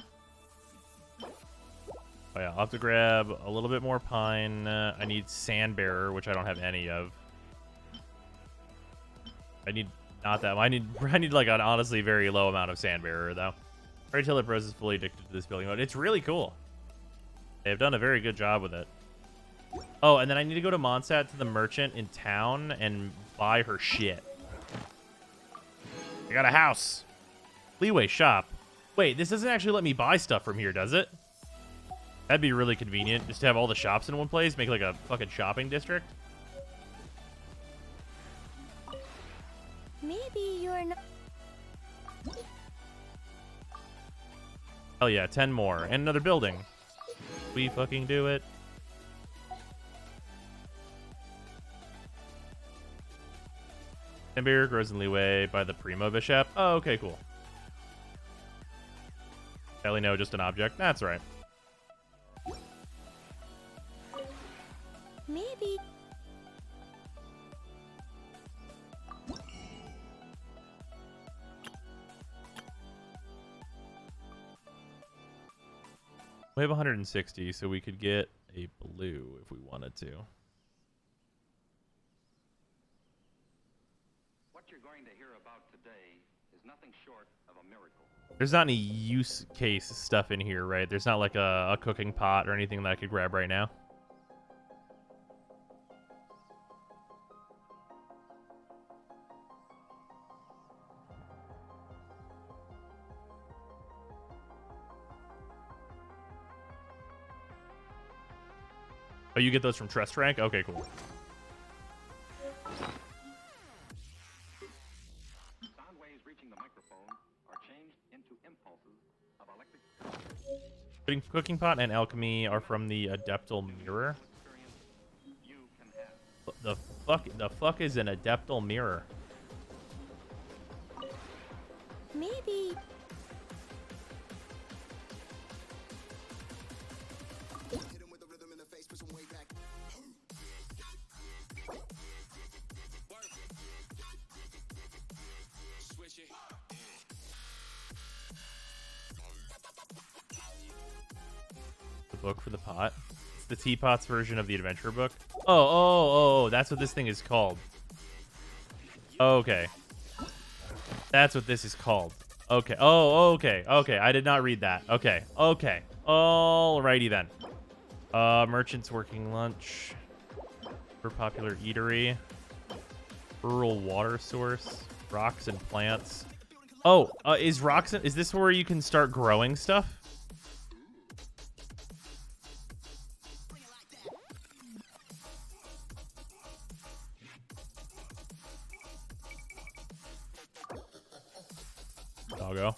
yeah, I'll have to grab a little bit more pine. I need sandbearer, which I don't have any of. I need not that. I need like an honestly very low amount of sandbearer though. Fairy Tale Bros is fully addicted to this building mode. It's really cool. They've done a very good job with it. Oh, and then I need to go to Monsat to the merchant in town and buy her shit. I got a house. Leeway shop. Wait, this doesn't actually let me buy stuff from here, does it? That'd be really convenient, just to have all the shops in one place, make like a fucking shopping district. Maybe you're not. Hell yeah, 10 more. And another building. We fucking do it. Timber grows in Leeway by the Primo Bishop. Oh, okay, cool. Barely know, just an object. That's right. Maybe. We have 160, so we could get a blue if we wanted to. What you're going to hear about today is nothing short of a miracle. There's not any use case stuff in here, right? There's not like a cooking pot or anything that I could grab right now. Oh, you get those from Trust Rank? Okay, cool. Sound waves reaching the microphone are changed into impulses of electric. Cooking pot and alchemy are from the Adeptal Mirror. The fuck is an Adeptal Mirror? Maybe... The book for the pot. It's the teapot's version of the adventure book. Oh, that's what this thing is called. Okay. That's what this is called. Okay. Oh, okay. Okay. I did not read that. Okay. Okay. Alrighty then. Merchant's working lunch. Super popular eatery. Rural water source. Rocks and plants. Oh, is this where you can start growing stuff? Doggo.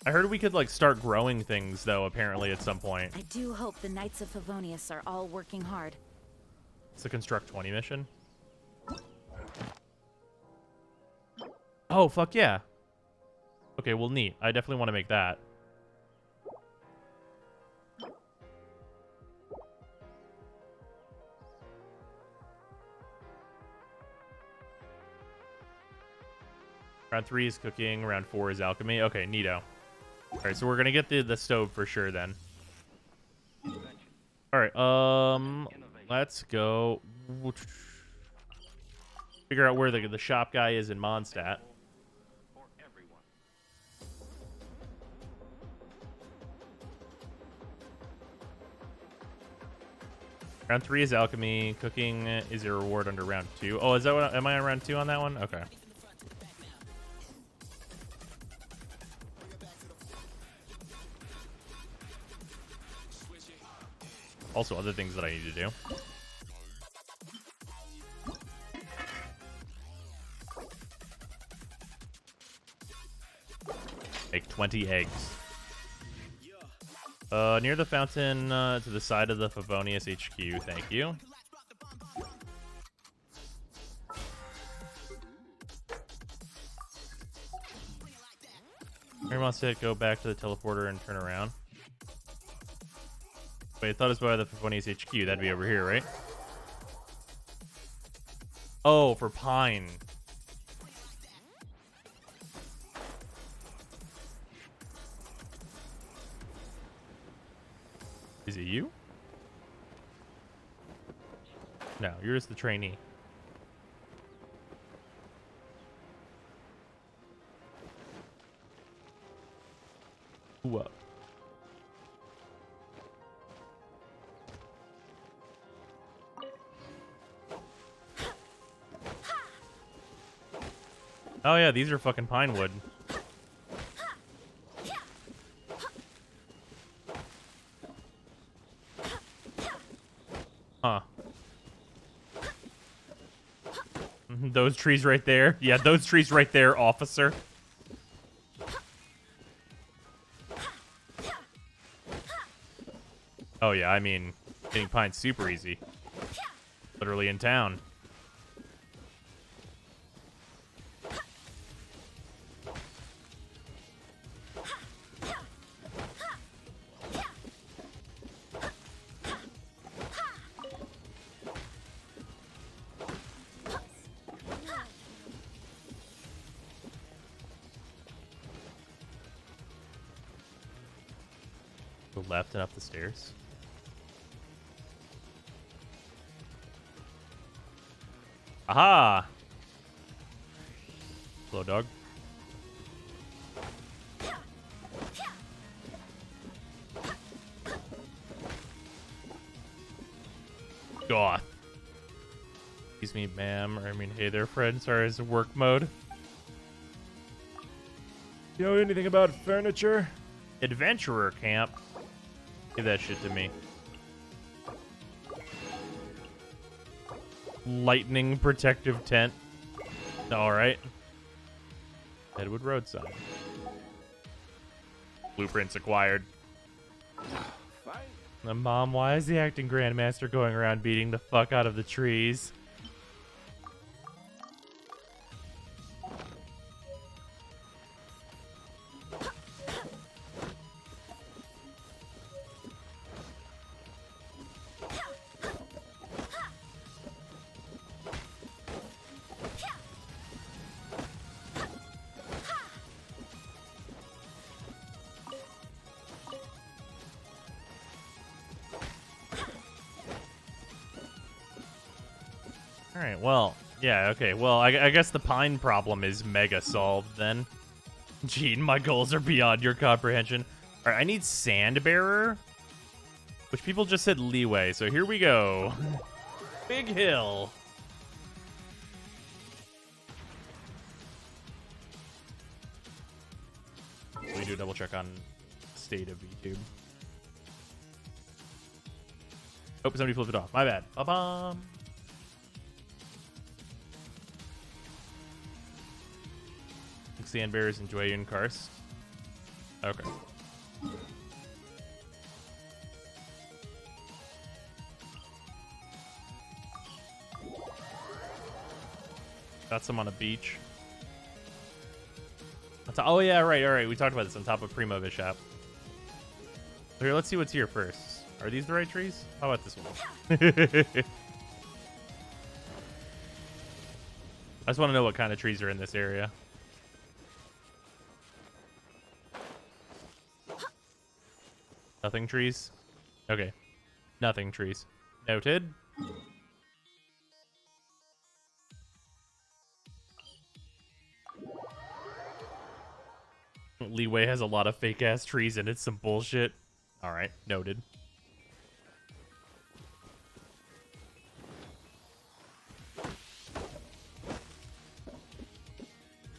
I heard we could like start growing things though, apparently at some point. I do hope the Knights of Favonius are all working hard. It's the Construct 20 mission. Oh, fuck yeah. Okay, well, neat. I definitely want to make that. Round 3 is cooking. Round 4 is alchemy. Okay, neato. All right, so we're going to get the stove for sure then. All right, let's go. Figure out where the shop guy is in Mondstadt. Round 3 is alchemy. Cooking is a reward under round 2. Oh, is that what? Am I on round 2 on that one? Okay. Also, other things that I need to do. Make 20 eggs. Near the fountain, to the side of the Favonius HQ. Thank you. Mary wants to go back to the teleporter and turn around. Wait, I thought it was by the Favonius HQ. That'd be over here, right? Oh, for Pine. Is it you? No, you're just the trainee. What? Oh yeah, these are fucking pine wood. Huh. Those trees right there. Yeah, those trees right there, officer. Oh yeah, I mean, getting pine's super easy. Literally in town. Go left and up the stairs. Aha! Hello, dog. God. Excuse me, ma'am. I mean, hey there, friend. Sorry, it's work mode. You know anything about furniture? Adventurer camp. Give that shit to me. Lightning protective tent. Alright. Edwood Roadside. Blueprints acquired. Mom, why is the acting grandmaster going around beating the fuck out of the trees? Alright, well, yeah, okay. Well, I guess the pine problem is mega solved then. Gene, my goals are beyond your comprehension. Alright, I need Sandbearer, which people just said leeway, so here we go. Big hill. We do a double check on state of YouTube. Oh, somebody flipped it off. My bad. Ba-bum. Sandbearers and Jueyun Karst. Okay. Got some on a beach. Oh yeah, right, alright. We talked about this on top of Primo Bishop. So here, let's see what's here first. Are these the right trees? How about this one? I just want to know what kind of trees are in this area. Nothing trees? Okay. Nothing trees. Noted. Leeway has a lot of fake ass trees and it's some bullshit. Alright, noted.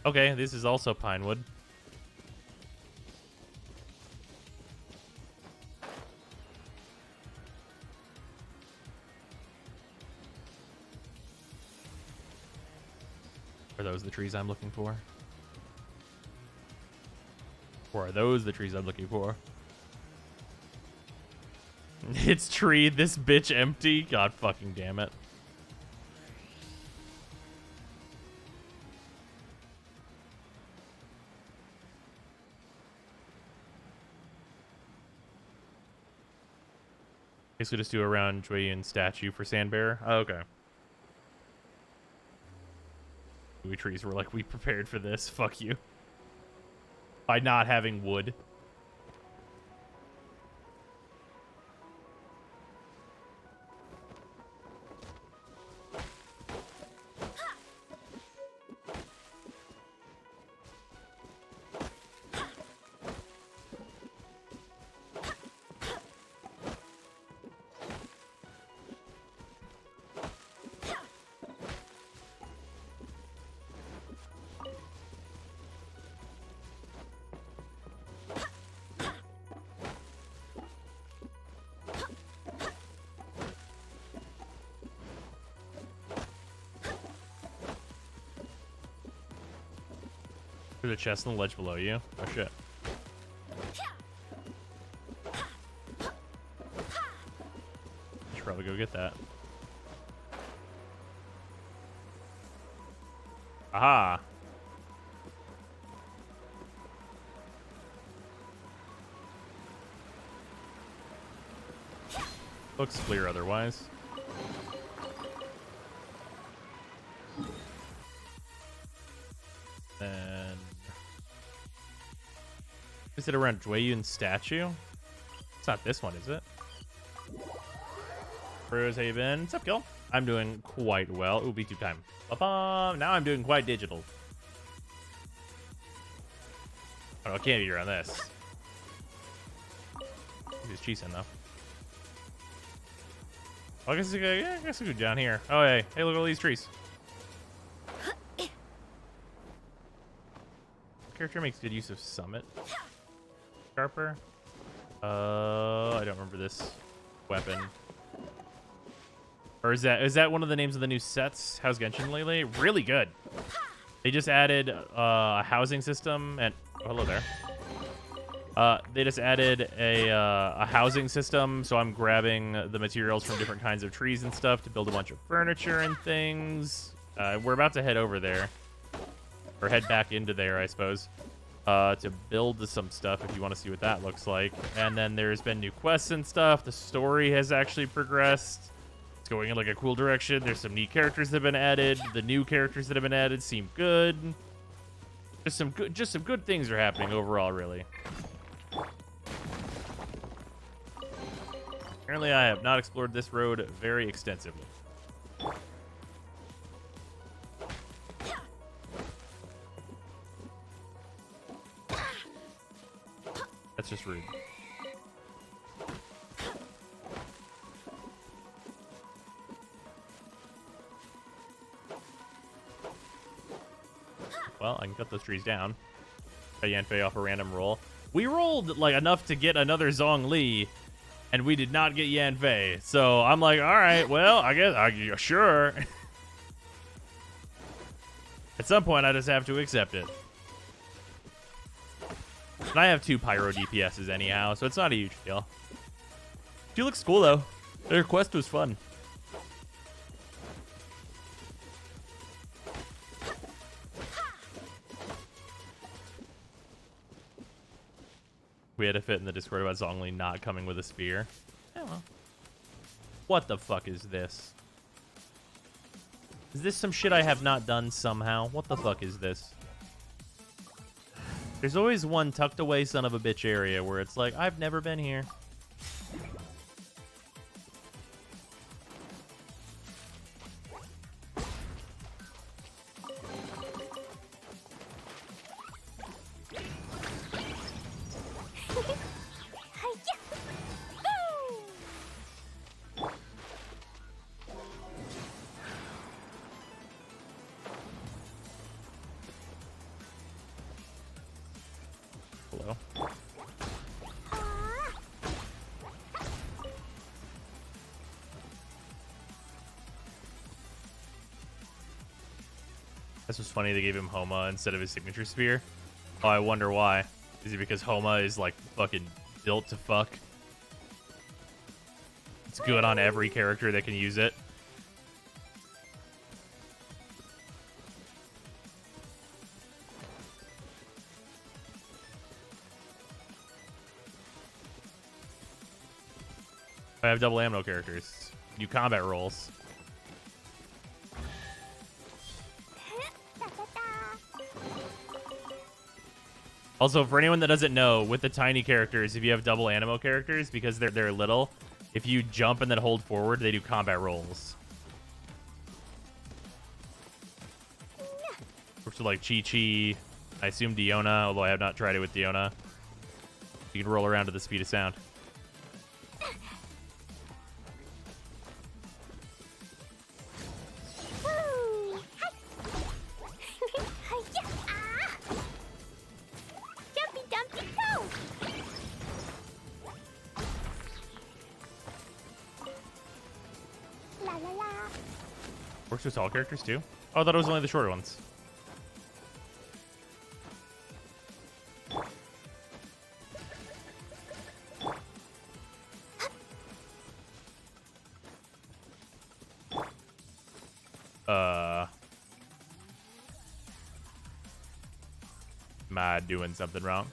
Okay, this is also Pinewood. Are those the trees I'm looking for? Or are those the trees I'm looking for? It's tree, this bitch empty. God fucking damn it. Guess we just do a round Jueyun statue for Sandbearer. Oh, okay. We trees were like, we prepared for this. Fuck you. By not having wood. There's a chest on the ledge below you. Oh shit. Should probably go get that. Aha. Looks clear otherwise. And is it around Jueyun's statue? It's not this one, is it? Rose Haven. What's up, Gil? I'm doing quite well. Ooh, B2 time. Ba-bum. Now I'm doing quite digital. Oh, it can't be around this. He's cheesing though. Oh, I guess we go down here. Oh, hey, look at all these trees. Character makes good use of Summit. Sharper. I don't remember this weapon. Or is that one of the names of the new sets? How's Genshin lately? Really good. They just added a housing system and oh, hello there. They just added a housing system, so I'm grabbing the materials from different kinds of trees and stuff to build a bunch of furniture and things. We're about to head over there. Or head back into there, I suppose, to build some stuff if you want to see what that looks like. And then there's been new quests and stuff. The story has actually progressed. It's going in like a cool direction. There's some neat characters that have been added. The new characters that have been added seem good. Just some good things are happening overall, really. Apparently, I have not explored this road very extensively. that's just rude. Well, I can cut those trees down. Got Yanfei off a random roll. We rolled like enough to get another Zhongli, and we did not get Yanfei. So I'm like, all right, well, I guess, sure. At some point, I just have to accept it. And I have 2 Pyro DPSs anyhow, so it's not a huge deal. She looks cool, though. Their quest was fun. We had a fit in the Discord about Zhongli not coming with a spear. Oh, well. What the fuck is this? Is this some shit I have not done somehow? What the fuck is this? There's always one tucked away son of a bitch area where it's like, I've never been here. Hello. This was funny. They gave him Homa instead of his signature spear. Oh, I wonder why. Is it because Homa is like fucking built to fuck? It's good on every character that can use it. I have double ammo characters. Do combat rolls. Also, for anyone that doesn't know, with the tiny characters, if you have double ammo characters, because they're little, if you jump and then hold forward, they do combat rolls. So like Chi-Chi, I assume Diona, although I have not tried it with Diona. You can roll around to the speed of sound. Works with all characters too? Oh, I thought it was only the shorter ones. Am I doing something wrong?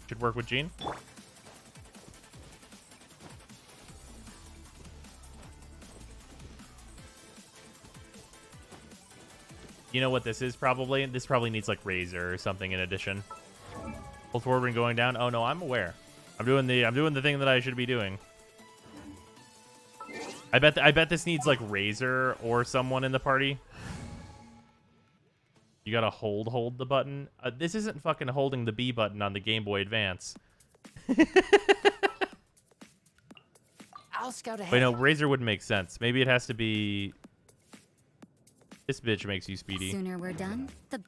Should work with Jean. You know what this is probably? This probably needs like Razor or something in addition. Hold forward when going down. Oh no, I'm aware. I'm doing the thing that I should be doing. I bet this needs like Razor or someone in the party. You gotta hold the button. This isn't fucking holding the B button on the Game Boy Advance. I'll scout ahead. Wait, no, Razor wouldn't make sense. Maybe it has to be. This bitch makes you speedy. Sooner we're done, the...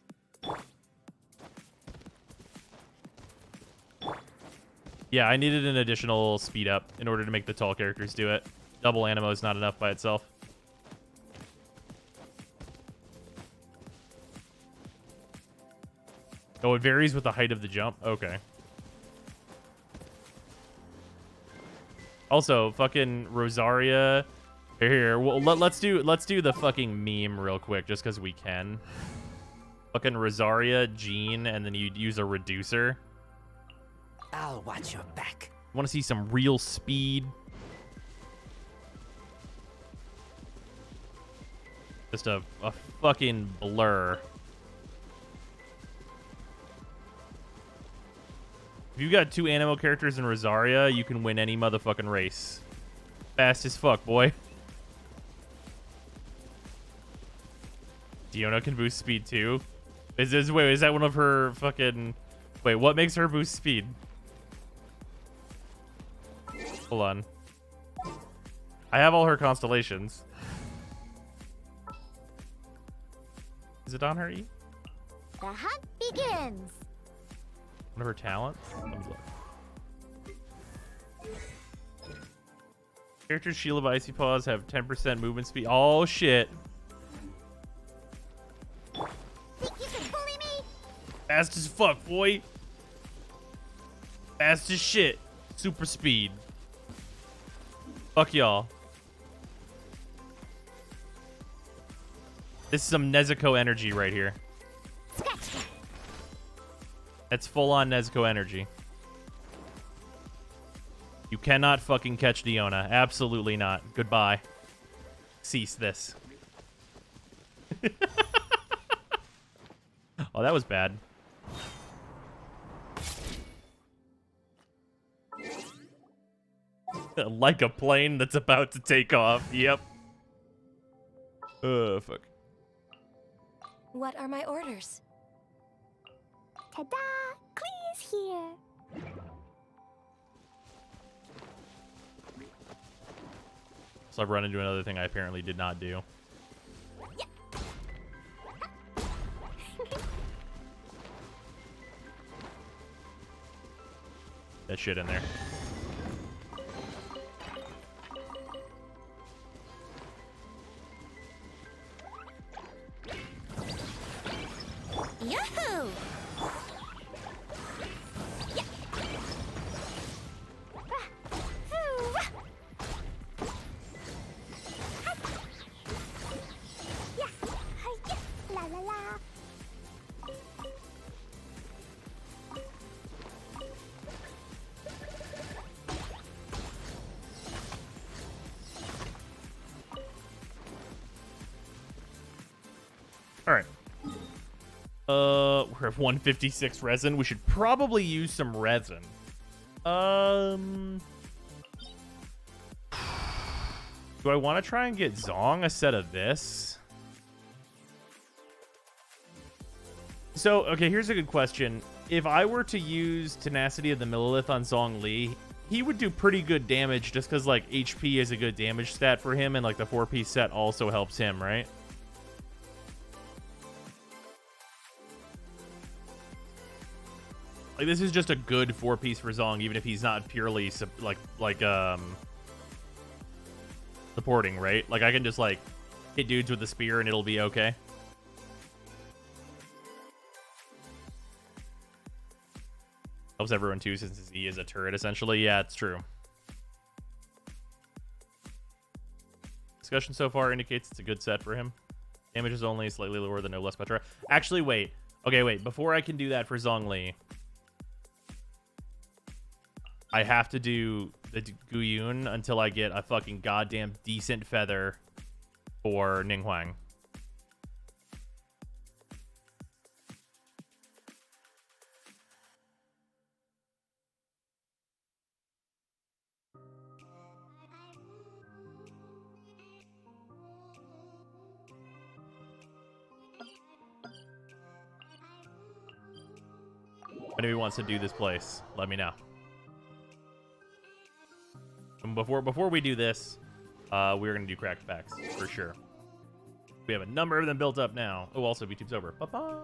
Yeah, I needed an additional speed up in order to make the tall characters do it. Double animo is not enough by itself. Oh, it varies with the height of the jump? Okay. Also, fucking Rosaria... Here, well, let's do the fucking meme real quick, just because we can. Fucking Rosaria, Jean, and then you'd use a reducer. I'll watch your back. Want to see some real speed? Just a fucking blur. If you've got 2 animo characters in Rosaria, you can win any motherfucking race. Fast as fuck, boy. Diona can boost speed too. Wait, is that one of her fucking... Wait, what makes her boost speed? Hold on. I have all her constellations. Is it on her E? The hunt begins. One of her talents? Let me look. Characters Shield of Icy Paws have 10% movement speed. Oh, shit. Think you can bully me? Fast as fuck, boy. Fast as shit. Super speed. Fuck y'all. This is some Nezuko energy right here. That's full-on Nezuko energy. You cannot fucking catch Diona. Absolutely not. Goodbye. Cease this. Oh, that was bad. Like a plane that's about to take off. Yep. Fuck. What are my orders? Ta-da! Clee's here. So I've run into another thing I apparently did not do. That shit in there. Yahoo! La la la. All right. We're at 156 resin. We should probably use some resin. Do I want to try and get Zong a set of this? So, okay, here's a good question. If I were to use Tenacity of the Millilith on Zong Li, he would do pretty good damage just because, like, HP is a good damage stat for him, and, like, the 4-piece set also helps him, right? Like, this is just a good 4-piece for Zong, even if he's not purely, supporting, right? Like, I can just, like, hit dudes with the spear and it'll be okay. Helps everyone, too, since his E is a turret, essentially. Yeah, it's true. Discussion so far indicates it's a good set for him. Damage is only slightly lower than Noblesse Petra. Actually, wait. Okay, wait. Before I can do that for Zhongli, I have to do the Guyun until I get a fucking goddamn decent feather for Ninghuang. If anybody wants to do this place, let me know. And before we do this, we're gonna do cracked packs for sure. We have a number of them built up now. Oh, also VTube's over. Ba-ba. All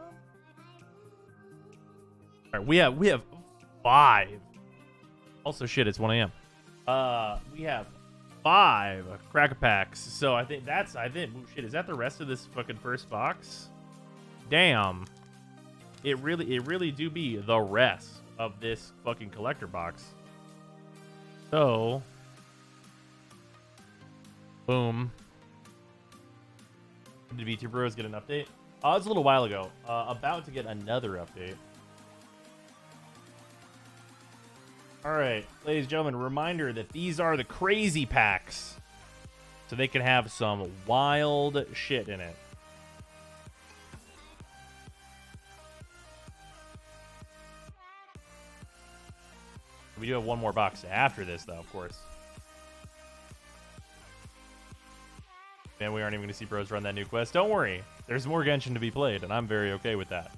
right, we have 5. Also, shit, it's 1 a.m. We have 5 crack packs. So I think shit, is that the rest of this fucking first box? Damn. It really do be the rest of this fucking collector box. So, boom. Did VTuber Bros get an update? It was a little while ago. About to get another update. Alright, ladies and gentlemen, reminder that these are the crazy packs. So they can have some wild shit in it. We do have one more box after this, though, of course. Man, we aren't even going to see Bros run that new quest. Don't worry. There's more Genshin to be played, and I'm very okay with that.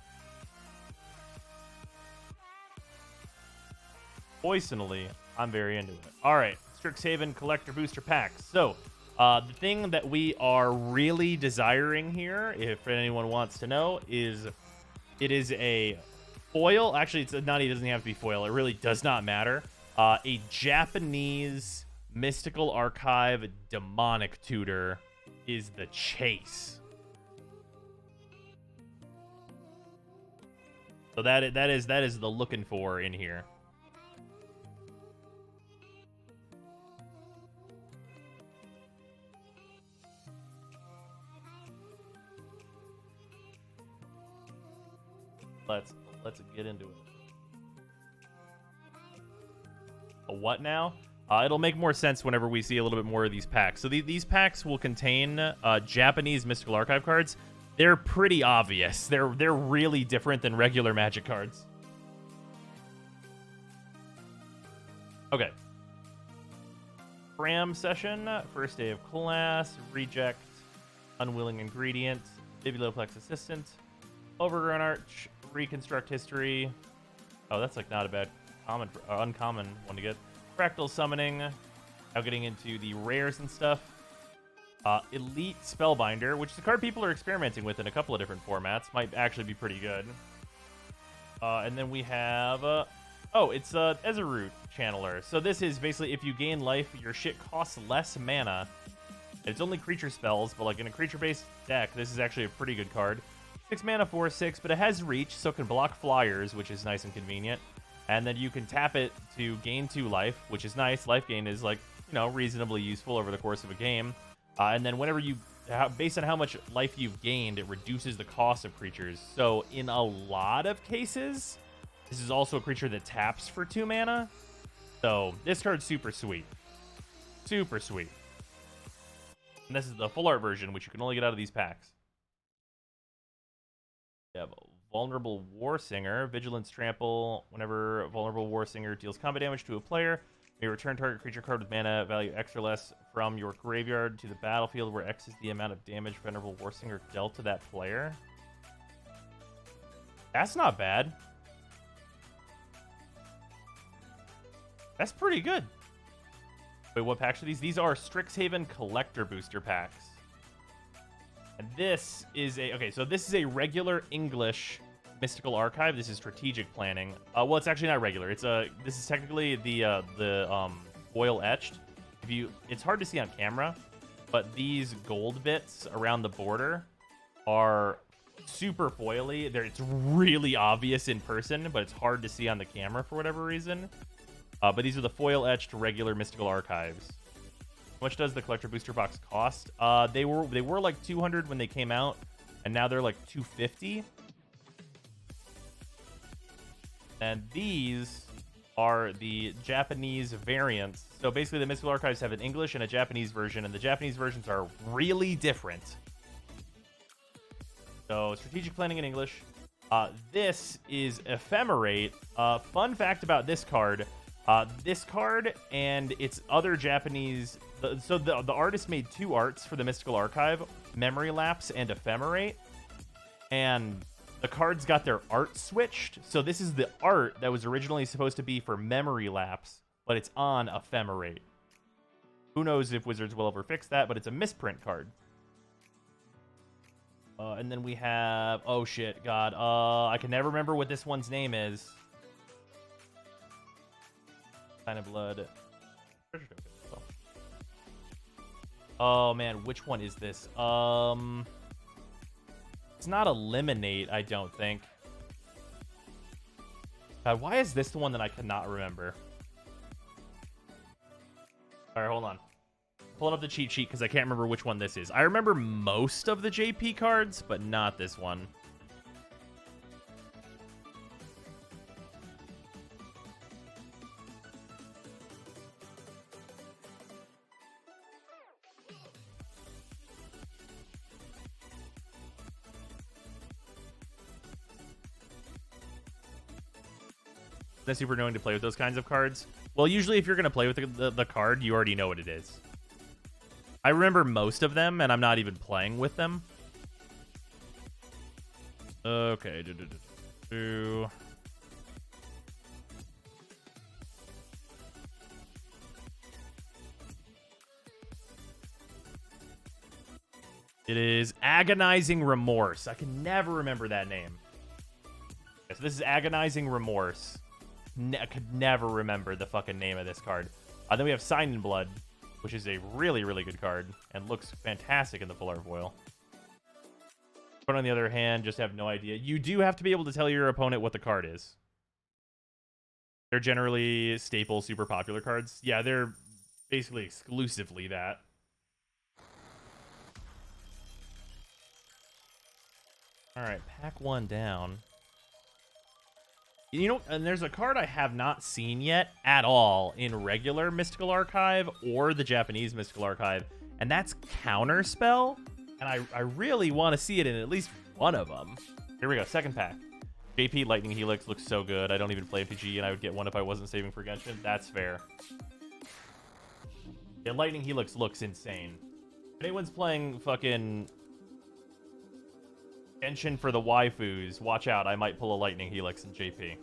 Personally, I'm very into it. All right, Strixhaven Collector Booster Packs. So, the thing that we are really desiring here, if anyone wants to know, is it is a foil. Actually, it doesn't have to be foil. It really does not matter. A Japanese Mystical Archive Demonic Tutor is the chase. So that is the looking for in here. Let's get into it. A what now? It'll make more sense whenever we see a little bit more of these packs. So these packs will contain Japanese Mystical Archive cards. They're pretty obvious. They're really different than regular Magic cards. Okay. Cram session. First day of class. Reject. Unwilling Ingredient. Biblioplex Assistant. Overgrown Arch. Reconstruct History. Oh, that's like not a bad uncommon one to get. Fractal Summoning. Now getting into the rares and stuff. Elite Spellbinder, which is a card people are experimenting with in a couple of different formats. Might actually be pretty good. And then we have... it's Ezerut Channeler. So this is basically if you gain life, your shit costs less mana. It's only creature spells, but like in a creature-based deck, this is actually a pretty good card. 6 mana, 4/6, but it has reach, so it can block flyers, which is nice and convenient. And then you can tap it to gain 2 life, which is nice. Life gain is like, reasonably useful over the course of a game. And then whenever based on how much life you've gained, it reduces the cost of creatures. So in a lot of cases, this is also a creature that taps for 2 mana. So this card's super sweet. Super sweet. And this is the full art version, which you can only get out of these packs. We have Vulnerable Warsinger, Vigilance Trample. Whenever Vulnerable Warsinger deals combat damage to a player, may return target creature card with mana value X or less from your graveyard to the battlefield, where X is the amount of damage Vulnerable Warsinger dealt to that player. That's not bad. That's pretty good. Wait, what packs are these? These are Strixhaven Collector Booster Packs. And this is this is a regular English Mystical Archive. This is strategic planning. Well, it's actually not regular. This is technically the foil etched. It's hard to see on camera, but these gold bits around the border are super foily. It's really obvious in person, but it's hard to see on the camera for whatever reason. But these are the foil etched regular Mystical Archives. How much does the collector booster box cost? They were like 200 when they came out, and now they're like 250. And these are the Japanese variants. So basically, the Mystical Archives have an English and a Japanese version, and the Japanese versions are really different. So strategic planning in English. This is Ephemerate. Fun fact about this card. This card and its other Japanese... So the artist made 2 arts for the Mystical Archive, Memory Lapse and Ephemerate. And the cards got their art switched. So this is the art that was originally supposed to be for Memory Lapse, but it's on Ephemerate. Who knows if Wizards will ever fix that, but it's a misprint card. And then we have... Oh, shit. God. I can never remember what this one's name is. Sign of Blood. Treasure token. Oh, man. Which one is this? It's not Eliminate, I don't think. God, why is this the one that I cannot remember? All right, hold on. Pulling up the cheat sheet because I can't remember which one this is. I remember most of the JP cards, but not this one. That's super annoying to play with those kinds of cards. Well, usually if you're going to play with the card, you already know what it is. I remember most of them, and I'm not even playing with them. Okay. It is Agonizing Remorse. I can never remember that name. Okay, so this is Agonizing Remorse. I could never remember the fucking name of this card. Then we have Sign in Blood, which is a really, really good card and looks fantastic in the full art foil. But on the other hand, just have no idea. You do have to be able to tell your opponent what the card is. They're generally staple, super popular cards. Yeah, they're basically exclusively that. All right, pack one down. You know, and there's a card I have not seen yet at all in regular Mystical Archive or the Japanese Mystical Archive, and that's Counterspell. And I really want to see it in at least one of them. Here we go, second pack. JP Lightning Helix looks so good. I don't even play PG, and I would get one if I wasn't saving for Genshin. That's fair. Yeah, Lightning Helix looks insane. If anyone's playing fucking Genshin for the waifus, watch out. I might pull a Lightning Helix in JP.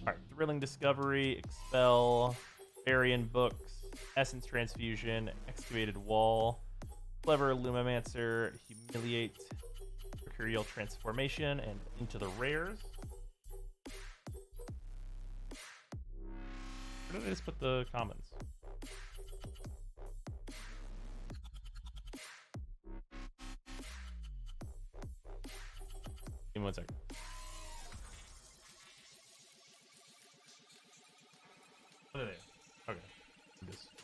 Alright, Thrilling Discovery, Expel, Varian Books, Essence Transfusion, Excavated Wall, Clever Lumimancer, Humiliate, Mercurial Transformation, and Into the Rares. Where did I just put the commons? Give me 1 second. What are they? Okay.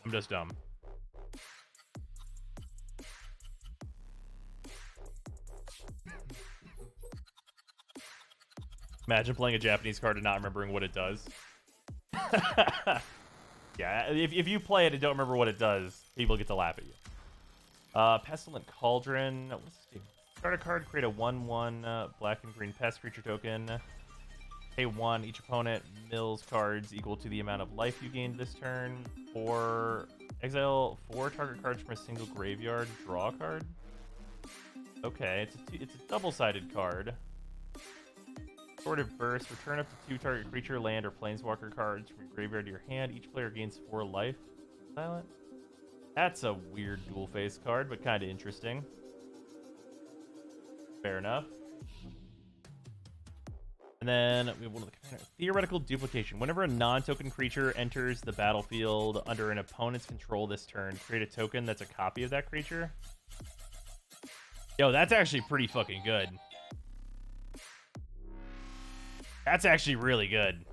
I'm just dumb. Imagine playing a Japanese card and not remembering what it does. Yeah, if you play it and don't remember what it does, people get to laugh at you. Pestilent Cauldron. Let's see. Start a card, create a 1/1 black and green pest creature token. Pay 1. Each opponent mills cards equal to the amount of life you gained this turn. Exile 4 target cards from a single graveyard. Draw a card. Okay, it's a double-sided card. Swordive Burst. Return up to 2 target creature, land, or planeswalker cards from your graveyard to your hand. Each player gains 4 life. Silent. That's a weird dual-face card, but kind of interesting. Fair enough. And then we have one of the Theoretical Duplication. Whenever a non-token creature enters the battlefield under an opponent's control this turn, create a token that's a copy of that creature. Yo, that's actually pretty fucking good. That's actually really good.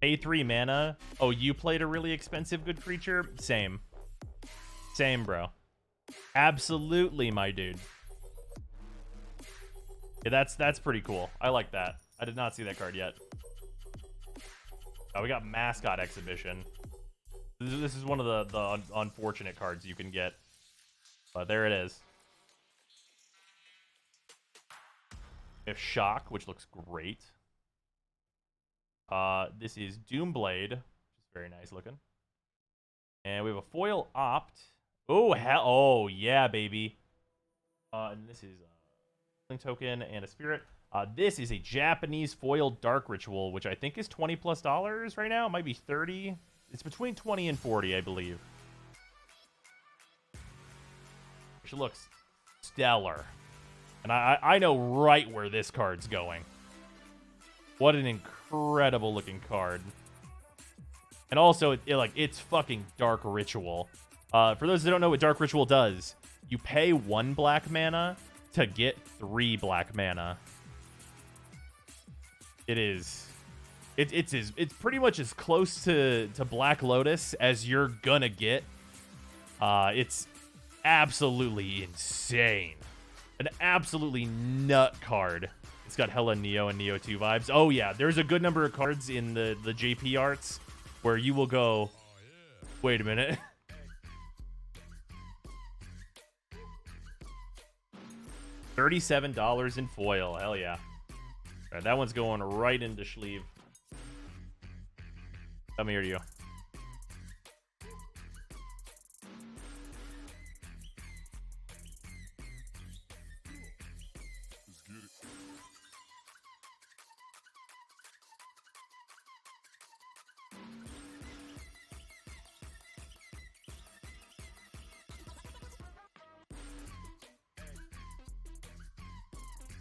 Pay 3 mana. Oh, you played a really expensive good creature? Same. Same, bro. Absolutely, my dude. Yeah, that's pretty cool. I like that. I did not see that card yet. Oh, we got Mascot Exhibition. This is one of the unfortunate cards you can get. But there it is. We have Shock, which looks great. This is Doomblade, which is very nice looking. And we have a Foil Opt. Oh, hell. Oh, yeah, baby. And this is a token and a spirit. This is a Japanese foil Dark Ritual, which I think is $20+ right now. It might be 30. It's between 20 and 40, I believe. Which looks stellar. And I know right where this card's going. What an incredible looking card. And also, it's fucking Dark Ritual. For those that don't know what Dark Ritual does, you pay 1 black mana to get 3 black mana. It's pretty much as close to Black Lotus as you're gonna get. It's absolutely insane. An absolutely nut card. It's got hella Neo and Neo 2 vibes. Oh yeah, there's a good number of cards in the JP arts where you will go, wait a minute. $37 in foil. Hell yeah. All right, that one's going right into sleeve. Come here to you.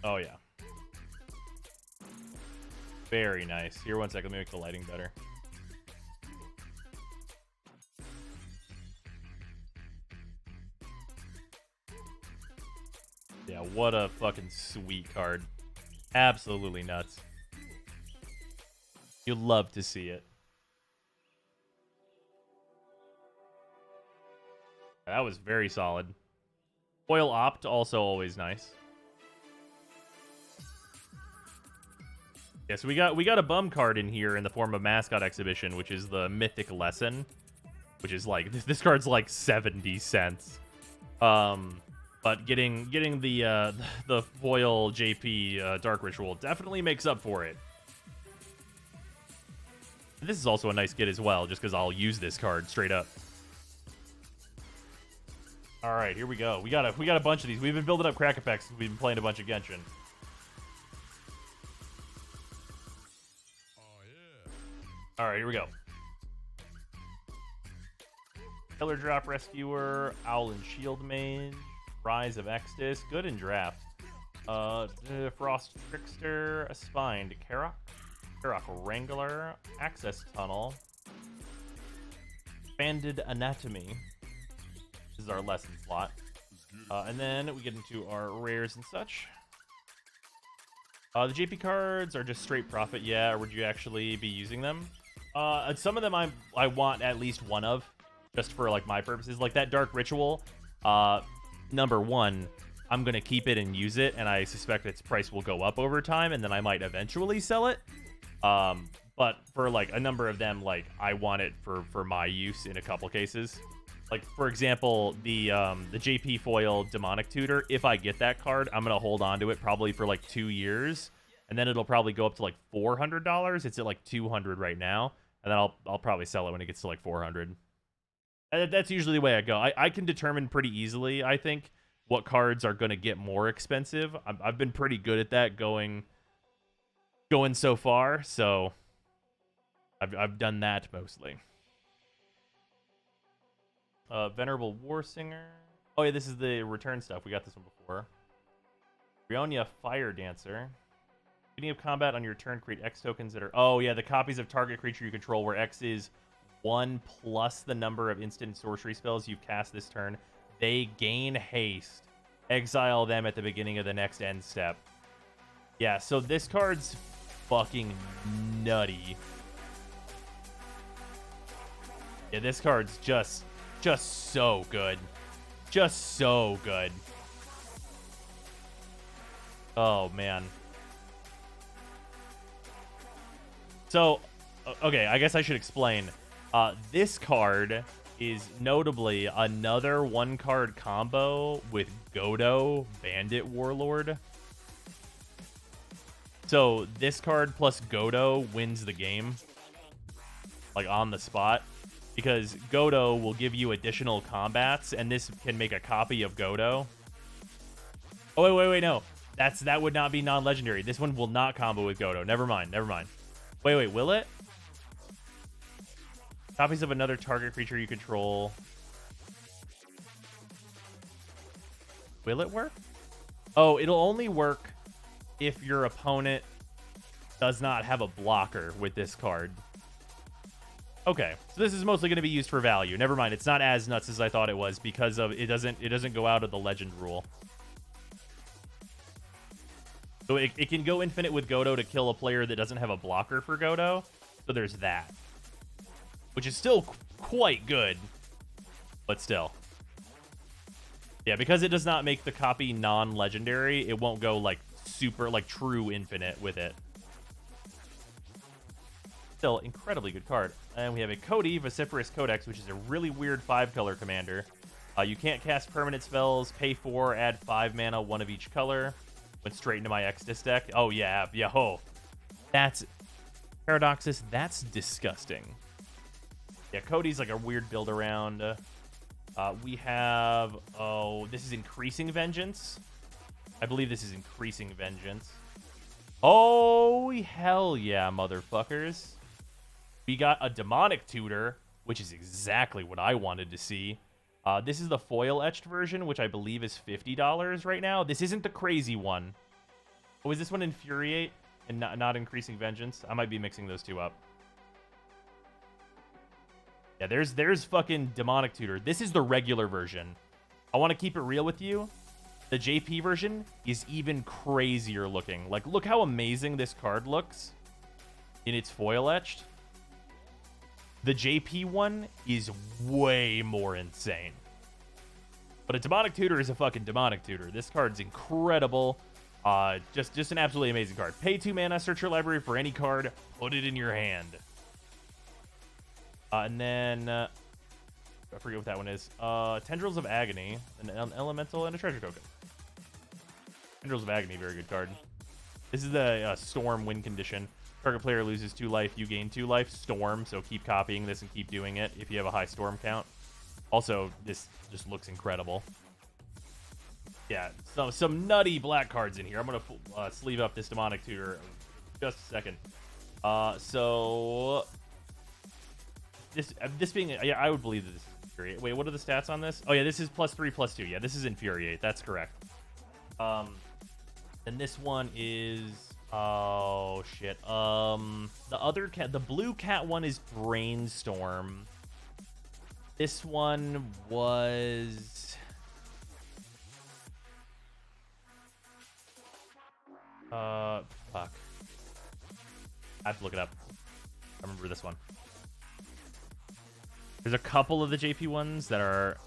Oh, yeah. Very nice. Here, one second. Let me make the lighting better. Yeah, what a fucking sweet card. Absolutely nuts. You'd love to see it. That was very solid. Foil Opt, also always nice. Yeah, so we got a bum card in here in the form of Mascot Exhibition, which is the Mythic Lesson, which is like this card's like 70 cents. But getting the foil JP Dark Ritual definitely makes up for it. This is also a nice get as well, just because I'll use this card straight up. All right, here we go. We got a bunch of these. We've been building up crack effects since we've been playing a bunch of Genshin. All right, here we go. Killer Drop Rescuer, Owl and Shield Mage, Rise of Extus, good in draft. Frost Trickster, a Spined Karok, Wrangler, Access Tunnel, Banded Anatomy. This is our lesson slot. And then we get into our rares and such. The JP cards are just straight profit, yeah, or would you actually be using them? Some of them I want at least one of, just for like my purposes. Like that Dark Ritual, number one, I'm gonna keep it and use it, and I suspect its price will go up over time, and then I might eventually sell it. But for like a number of them, like I want it for my use in a couple cases. Like for example, the JP foil Demonic Tutor. If I get that card, I'm gonna hold on to it probably for like 2 years, and then it'll probably go up to like $400. It's at like $200 right now, and then I'll probably sell it when it gets to like $400. That's usually the way I go. I can determine pretty easily, I think, what cards are gonna get more expensive. I've been pretty good at that going so far, so I've done that mostly. Venerable Warsinger. Oh yeah, this is the return stuff. We got this one before. Brionia Fire Dancer. Beginning of combat on your turn, create X tokens that are... Oh yeah, the copies of target creature you control, where X is 1 plus the number of instant sorcery spells you've cast this turn. They gain haste. Exile them at the beginning of the next end step. Yeah, so this card's fucking nutty. Yeah, this card's just so good. Just so good. Oh, man. So, okay, I guess I should explain. This card is notably another one-card combo with Godo, Bandit Warlord. So, this card plus Godo wins the game. Like, on the spot. Because Godo will give you additional combats, and this can make a copy of Godo. Oh, wait, no. That would not be non-legendary. This one will not combo with Godo. Never mind. Wait, will it? Copies of another target creature you control. Will it work? Oh, it'll only work if your opponent does not have a blocker with this card. Okay, so this is mostly going to be used for value. Never mind, it's not as nuts as I thought it was because of it doesn't go out of the legend rule. So it can go infinite with Godo to kill a player that doesn't have a blocker for Godo. So there's that, which is still quite good, but still. Yeah, because it does not make the copy non-legendary, it won't go like super like true infinite with it. Still, incredibly good card. And we have a Cody, Vociferous Codex, which is a really weird 5-color commander. You can't cast permanent spells, pay 4, add 5 mana, 1 of each color. Went straight into my Extus deck. Oh, yeah, ho. That's... Paradoxus, that's disgusting. Yeah, Cody's like a weird build around. We have... Oh, this is Increasing Vengeance. I believe this is Increasing Vengeance. Oh, hell yeah, motherfuckers. We got a Demonic Tutor, which is exactly what I wanted to see. This is the foil etched version, which I believe is $50 right now. This isn't the crazy one. Oh, is this one Infuriate and not Increasing Vengeance? I might be mixing those two up. Yeah, there's fucking Demonic Tutor. This is the regular version. I want to keep it real with you. The JP version is even crazier looking. Like, look how amazing this card looks in its foil etched. The JP one is way more insane. But a Demonic Tutor is a fucking Demonic Tutor. This card's incredible. Just an absolutely amazing card. Pay 2 mana, search your library for any card, put it in your hand. And then I forget what that one is. Tendrils of Agony, an elemental, and a treasure token. Tendrils of Agony, very good card. This is the Storm win condition. Target player loses 2 life, you gain 2 life. Storm, so keep copying this and keep doing it if you have a high Storm count. Also, this just looks incredible. Yeah, some nutty black cards in here. I'm going to sleeve up this Demonic Tutor in just a second. So this being, yeah, I would believe that this is Infuriate. Wait, what are the stats on this? Oh yeah, this is +3/+2. Yeah, this is Infuriate. That's correct. And this one is, oh shit. The other cat, the blue cat one is Brainstorm. This one was fuck. I have to look it up. I remember this one. There's a couple of the JP ones that are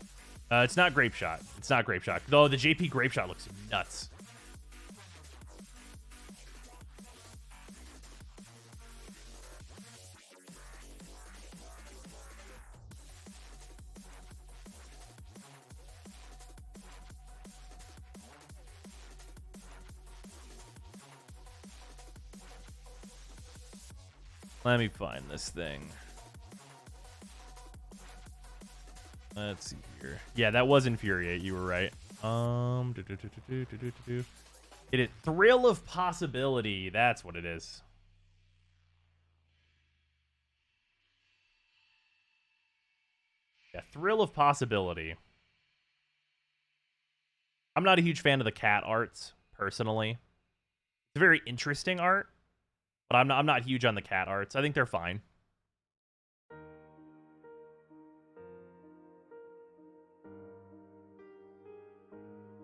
it's not Grape Shot. It's not Grape Shot. Though the JP Grape Shot looks nuts. Let me find this thing. Let's see here. Yeah, that was Infuriate. You were right. It is Thrill of Possibility. That's what it is. Yeah, Thrill of Possibility. I'm not a huge fan of the cat arts, personally. It's a very interesting art, but I'm not huge on the cat arts. I think they're fine.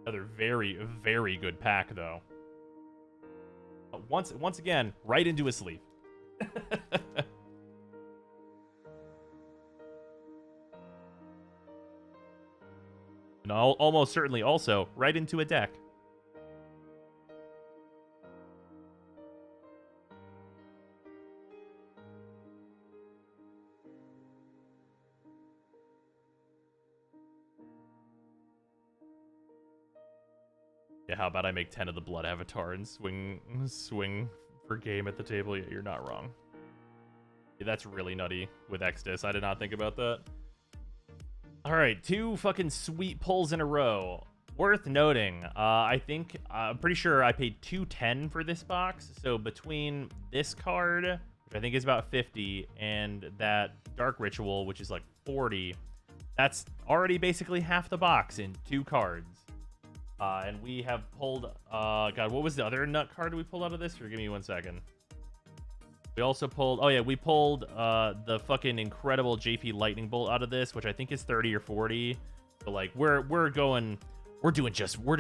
Another very, very good pack, though. Once again, right into a sleeve. And almost certainly also right into a deck. Yeah, how about I make 10 of the Blood Avatar and swing for game at the table? Yeah, you're not wrong. Yeah, that's really nutty with Exodus. I did not think about that. All right, 2 fucking sweet pulls in a row. Worth noting, I'm pretty sure I paid $210 for this box. So between this card, which I think is about 50, and that Dark Ritual, which is like 40, that's already basically half the box in 2 cards. And we have pulled, God, what was the other nut card we pulled out of this? Here, give me 1 second. We also pulled, oh yeah, we pulled the fucking incredible JP Lightning Bolt out of this, which I think is 30 or 40. So like, we're doing real good. We're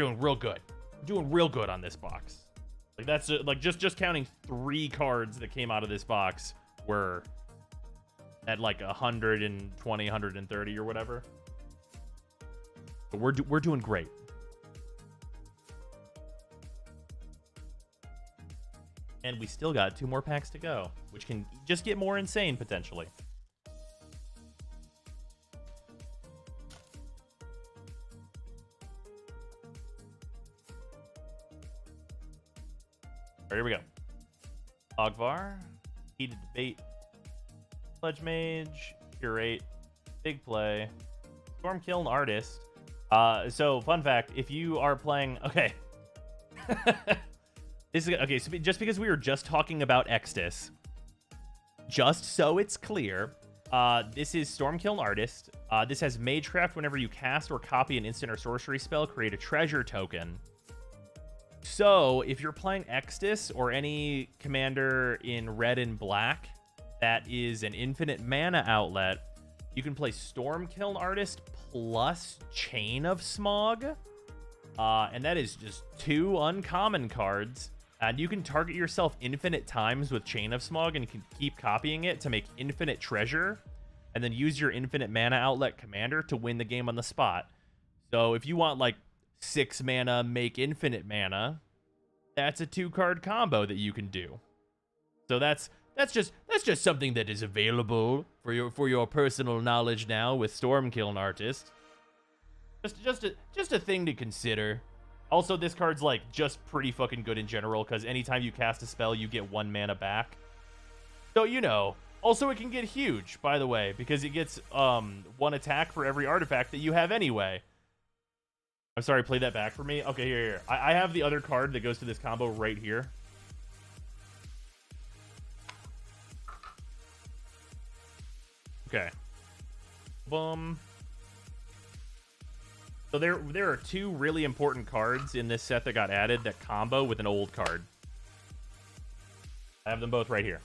doing real good on this box. Like that's like just counting 3 cards that came out of this box were at like 120, 130 or whatever. So we're doing great. And we still got 2 more packs to go, which can just get more insane, potentially. All right, here we go. Ogvar, Heated Debate, Pledge Mage, Curate, Big Play, Stormkiln Artist. So, fun fact, if you are playing... Okay. Okay, so just because we were just talking about Exodus, just so it's clear, this is Stormkiln Artist. This has Magecraft. Whenever you cast or copy an instant or sorcery spell, create a treasure token. So if you're playing Extus or any commander in red and black that is an infinite mana outlet, you can play Stormkiln Artist plus Chain of Smog. And that is just 2 uncommon cards. And you can target yourself infinite times with Chain of Smog, and you can keep copying it to make infinite treasure, and then use your infinite mana outlet commander to win the game on the spot. So if you want like 6 mana, make infinite mana, that's a 2-card combo that you can do. So that's just something that is available for your personal knowledge now with Stormkiln Artist. Just a thing to consider. Also, this card's like just pretty fucking good in general, because anytime you cast a spell, you get 1 mana back. So, you know. Also, it can get huge, by the way, because it gets 1 attack for every artifact that you have anyway. I'm sorry, play that back for me. Okay, here. I have the other card that goes to this combo right here. Okay. Boom. So there are 2 really important cards in this set that got added that combo with an old card. I have them both right here.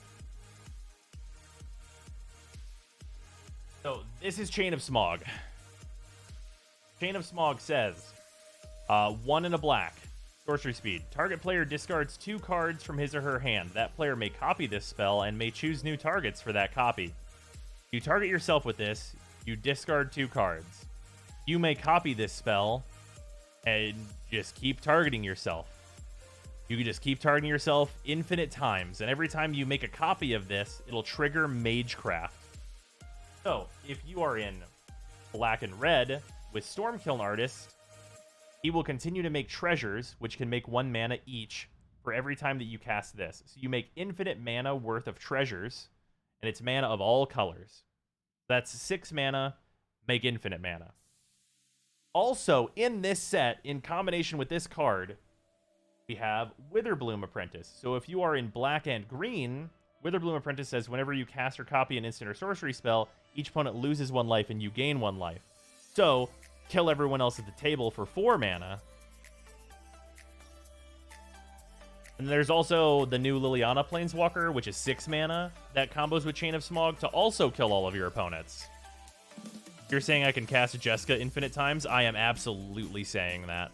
So this is Chain of Smog. Chain of Smog says, 1 and a black. Sorcery speed. Target player discards 2 cards from his or her hand. That player may copy this spell and may choose new targets for that copy. You target yourself with this, you discard 2 cards. You may copy this spell and just keep targeting yourself. You can just keep targeting yourself infinite times, and every time you make a copy of this, it'll trigger Magecraft. So, if you are in black and red with Stormkiln Artist, he will continue to make treasures, which can make 1 mana each for every time that you cast this. So you make infinite mana worth of treasures, and it's mana of all colors. That's 6 mana, make infinite mana. Also, in this set, in combination with this card, we have Witherbloom Apprentice. So if you are in black and green, Witherbloom Apprentice says whenever you cast or copy an instant or sorcery spell, each opponent loses 1 life and you gain 1 life. So, kill everyone else at the table for 4 mana. And there's also the new Liliana Planeswalker, which is 6 mana, that combos with Chain of Smog to also kill all of your opponents. You're saying I can cast Jessica infinite times? I am absolutely saying that.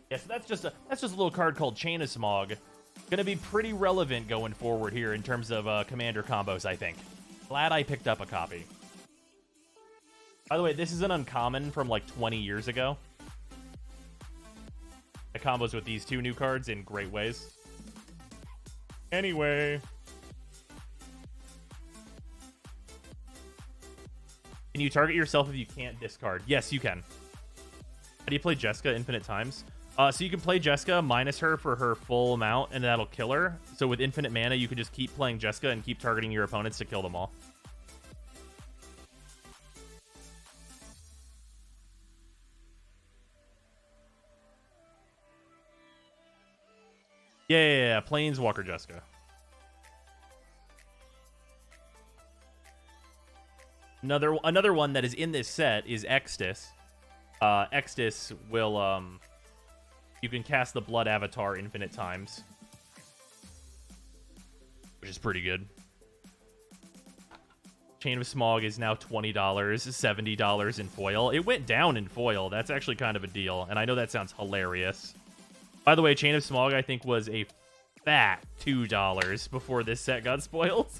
Yeah, so that's just a little card called Chain of Smog. Gonna be pretty relevant going forward here in terms of commander combos, I think. Glad I picked up a copy. By the way, this is an uncommon from like 20 years ago. It combos with these 2 new cards in great ways. Anyway. Can you target yourself if you can't discard? Yes, you can. How do you play Jessica infinite times? So you can play Jessica minus her for her full amount, and that'll kill her. So with infinite mana, you can just keep playing Jessica and keep targeting your opponents to kill them all. Yeah, Planeswalker Jessica. Another one that is in this set is Extus. Extus will, you can cast the Blood Avatar infinite times, which is pretty good. Chain of Smog is now $20, $70 in foil. It went down in foil. That's actually kind of a deal, and I know that sounds hilarious. By the way, Chain of Smog, I think, was a fat $2 before this set got spoiled.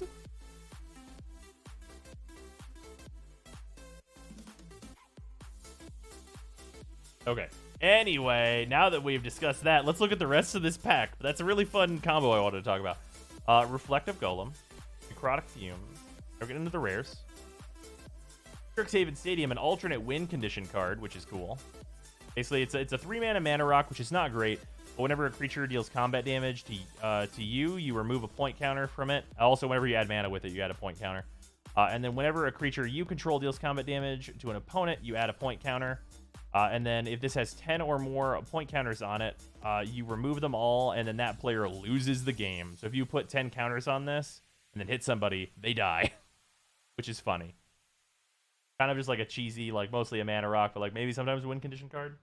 Okay. Anyway, now that we've discussed that, let's look at the rest of this pack. That's a really fun combo I wanted to talk about. Reflective Golem, Necrotic Fume. We're getting into the rares. Strixhaven Stadium, an alternate win condition card, which is cool. Basically, it's a 3-mana mana rock, which is not great. But whenever a creature deals combat damage to you, you remove a point counter from it. Also, whenever you add mana with it, you add a point counter. And then whenever a creature you control deals combat damage to an opponent, you add a point counter. And then if this has 10 or more point counters on it, you remove them all, and then that player loses the game. So if you put 10 counters on this and then hit somebody, they die, which is funny. Kind of just like a cheesy, like mostly a mana rock, but like maybe sometimes a win condition card.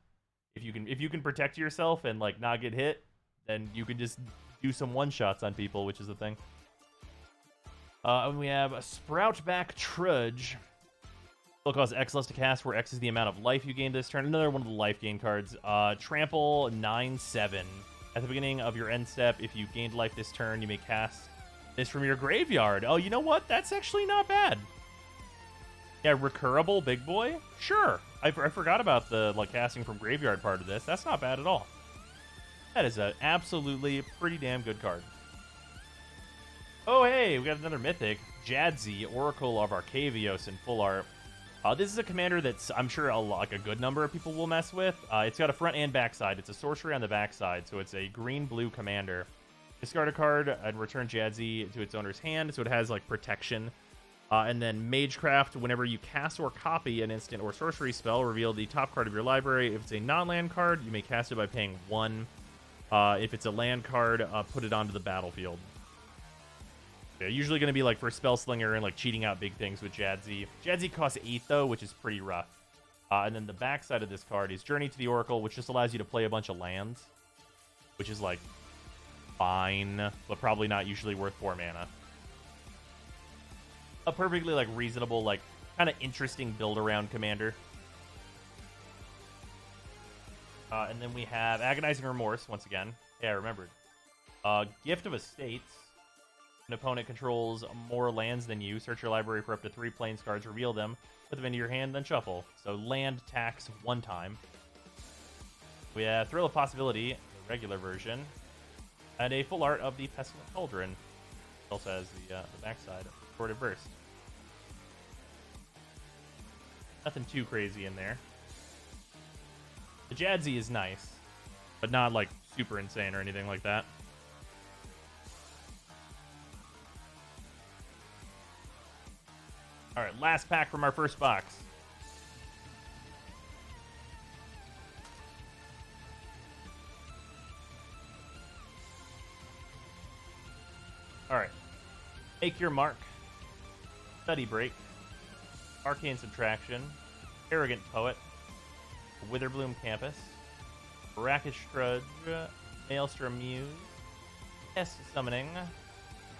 If you can protect yourself and like not get hit, then you can just do some one-shots on people, which is the thing. And we have a Sproutback Trudge. It'll cost X less to cast, where X is the amount of life you gain this turn. Another one of the life gain cards. Trample 9/7. At the beginning of your end step, if you gained life this turn, you may cast this from your graveyard. Oh, you know what? That's actually not bad. Yeah, recurable big boy? Sure. I forgot about the like casting from graveyard part of this. That's not bad at all. That is an absolutely pretty damn good card. Oh, hey, we got another mythic. Jadzi, Oracle of Arcavios in full art. This is a commander that's, I'm sure, like a good number of people will mess with. It's got a front and back side. It's a sorcery on the back side, so it's a green-blue commander. Discard a card and return Jadzi to its owner's hand, so it has, like, protection. And then Magecraft, whenever you cast or copy an instant or sorcery spell, reveal the top card of your library. If it's a non-land card, you may cast it by paying 1. If it's a land card, put it onto the battlefield. Yeah, usually going to be like for Spell Slinger and like cheating out big things with Jadzi. Jadzi costs 8 though, which is pretty rough. And then the back side of this card is Journey to the Oracle, which just allows you to play a bunch of lands, which is like fine, but probably not usually worth 4 mana. A perfectly like reasonable, like kind of interesting build around commander. And then we have Agonizing Remorse once again. Yeah, I remembered. Gift of Estates. An opponent controls more lands than you. Search your library for up to 3 Plains cards, reveal them, put them into your hand, then shuffle. So land tax 1 time. We have Thrill of Possibility, the regular version, and a full art of the Pestilent Cauldron. It also has the backside of Recorded Burst. Nothing too crazy in there. The Jadzi is nice, but not like super insane or anything like that. All right, last pack from our first box. All right. Make Your Mark. Study Break. Arcane Subtraction. Arrogant Poet. Witherbloom Campus. Brackish Trudge. Maelstrom Muse. Test Summoning.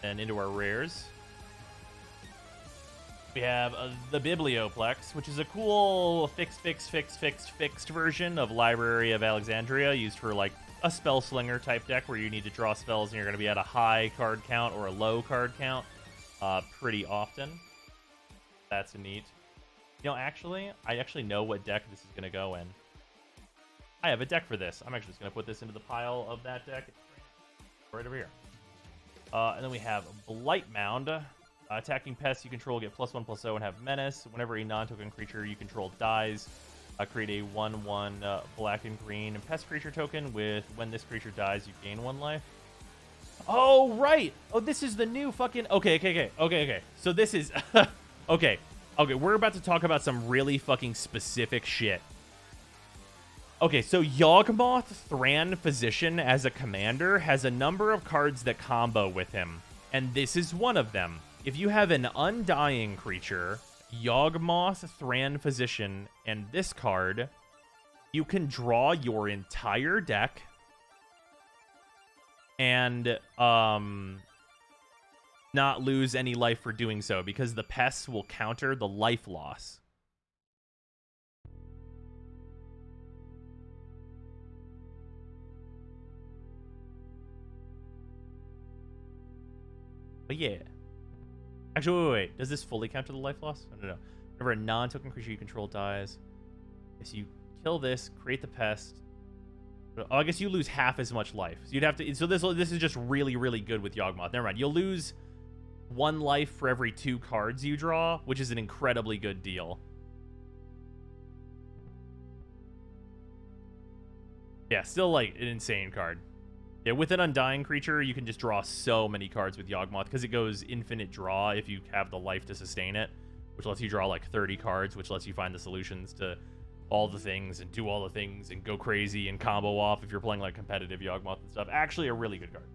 And into our rares. We have the Biblioplex, which is a cool fixed version of Library of Alexandria, used for like a spell slinger type deck where you need to draw spells and you're going to be at a high card count or a low card count pretty often. That's neat. You know, actually, I actually know what deck this is going to go in. I have a deck for this. I'm actually just going to put this into the pile of that deck right over here. And then we have Blight Mound. Attacking pests you control get +1/+0 and have menace. Whenever a non-token creature you control dies, create a 1/1 black and green pest creature token with when this creature dies, you gain 1 life. Oh, right. Oh, this is the new fucking... Okay. So this is... Okay, we're about to talk about some really fucking specific shit. Okay, so Yawgmoth Thran Physician as a commander has a number of cards that combo with him, and this is one of them. If you have an Undying creature, Yawgmoth Thran Physician, and this card, you can draw your entire deck and not lose any life for doing so, because the pests will counter the life loss. But yeah. Actually, wait. Does this fully counter the life loss? No. Whenever a non-token creature you control dies, so you kill this, create the pest. Oh, I guess you lose half as much life. So you'd have to. So this is just really, really good with Yawgmoth. Never mind. You'll lose 1 life for every 2 cards you draw, which is an incredibly good deal. Yeah, still like an insane card. Yeah, with an Undying creature, you can just draw so many cards with Yawgmoth because it goes infinite draw if you have the life to sustain it, which lets you draw like 30 cards, which lets you find the solutions to all the things and do all the things and go crazy and combo off if you're playing like competitive Yawgmoth and stuff. Actually, a really good card.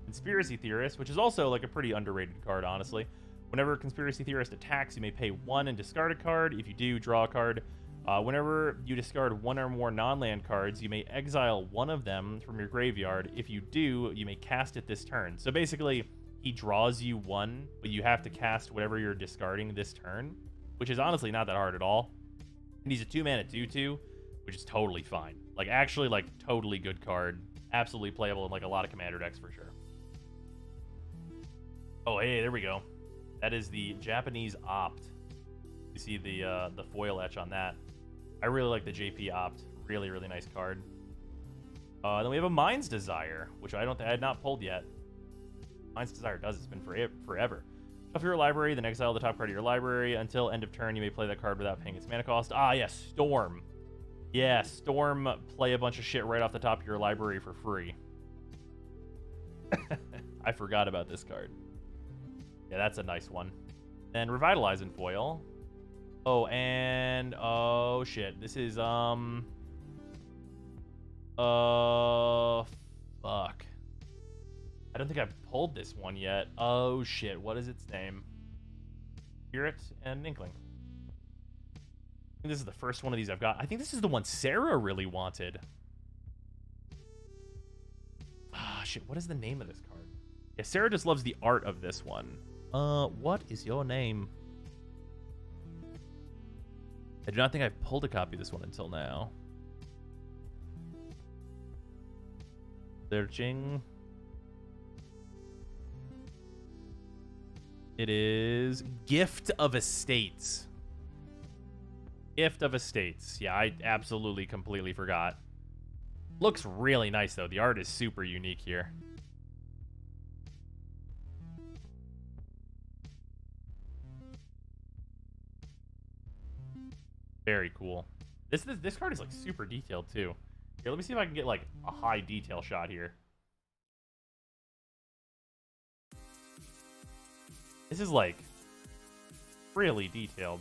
Conspiracy Theorist, which is also like a pretty underrated card, honestly. Whenever Conspiracy Theorist attacks, you may pay 1 and discard a card. If you do, draw a card. Whenever you discard one or more non-land cards, you may exile one of them from your graveyard. If you do, you may cast it this turn. So basically, he draws you one, but you have to cast whatever you're discarding this turn, which is honestly not that hard at all. And he's a 2-mana 2/2, which is totally fine. Like, actually, like, totally good card. Absolutely playable in, like, a lot of commander decks for sure. Oh, hey, there we go. That is the Japanese Opt. You see the foil etch on that. I really like the JP Opt. Really, really nice card. Then we have a Mind's Desire, which I had not pulled yet. Mind's Desire does. It's been forever. Shuffle your library, then exile the top card of your library. Until end of turn, you may play that card without paying its mana cost. Ah, yes, Storm. Yeah, Storm, play a bunch of shit right off the top of your library for free. I forgot about this card. Yeah, that's a nice one. Then Revitalize in foil. Oh, and oh shit. This is fuck. I don't think I've pulled this one yet. Oh shit, what is its name? Spirit and Inkling. I think this is the first one of these I've got. I think this is the one Sarah really wanted. Ah, shit, what is the name of this card? Yeah, Sarah just loves the art of this one. What is your name? I do not think I've pulled a copy of this one until now. Searching. It is Gift of Estates. Gift of Estates. Yeah, I absolutely completely forgot. Looks really nice, though. The art is super unique here. Very cool. This card is like super detailed too. Here, let me see if I can get like a high detail shot here. This is like really detailed.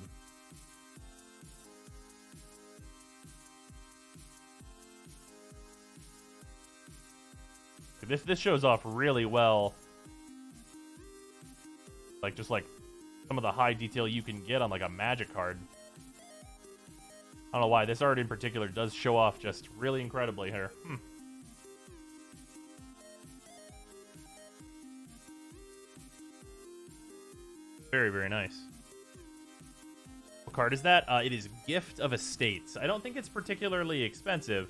This shows off really well. Like just like some of the high detail you can get on like a Magic card. I don't know why. This art in particular does show off just really incredibly here. Very, very nice. What card is that? It is Gift of Estates. I don't think it's particularly expensive,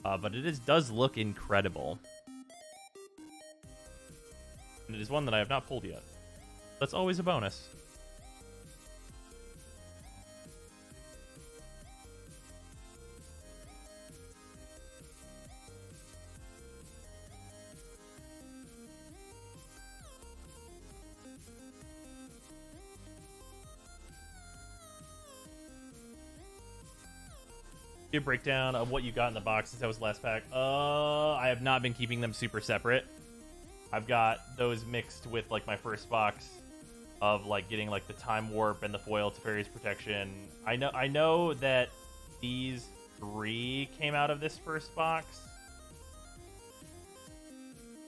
but it does look incredible. And it is one that I have not pulled yet. That's always a bonus. A breakdown of what you got in the box since that was the last pack. I have not been keeping them super separate. I've got those mixed with like my first box of like getting like the Time Warp and the foil Teferi's Protection. I know that these 3 came out of this first box.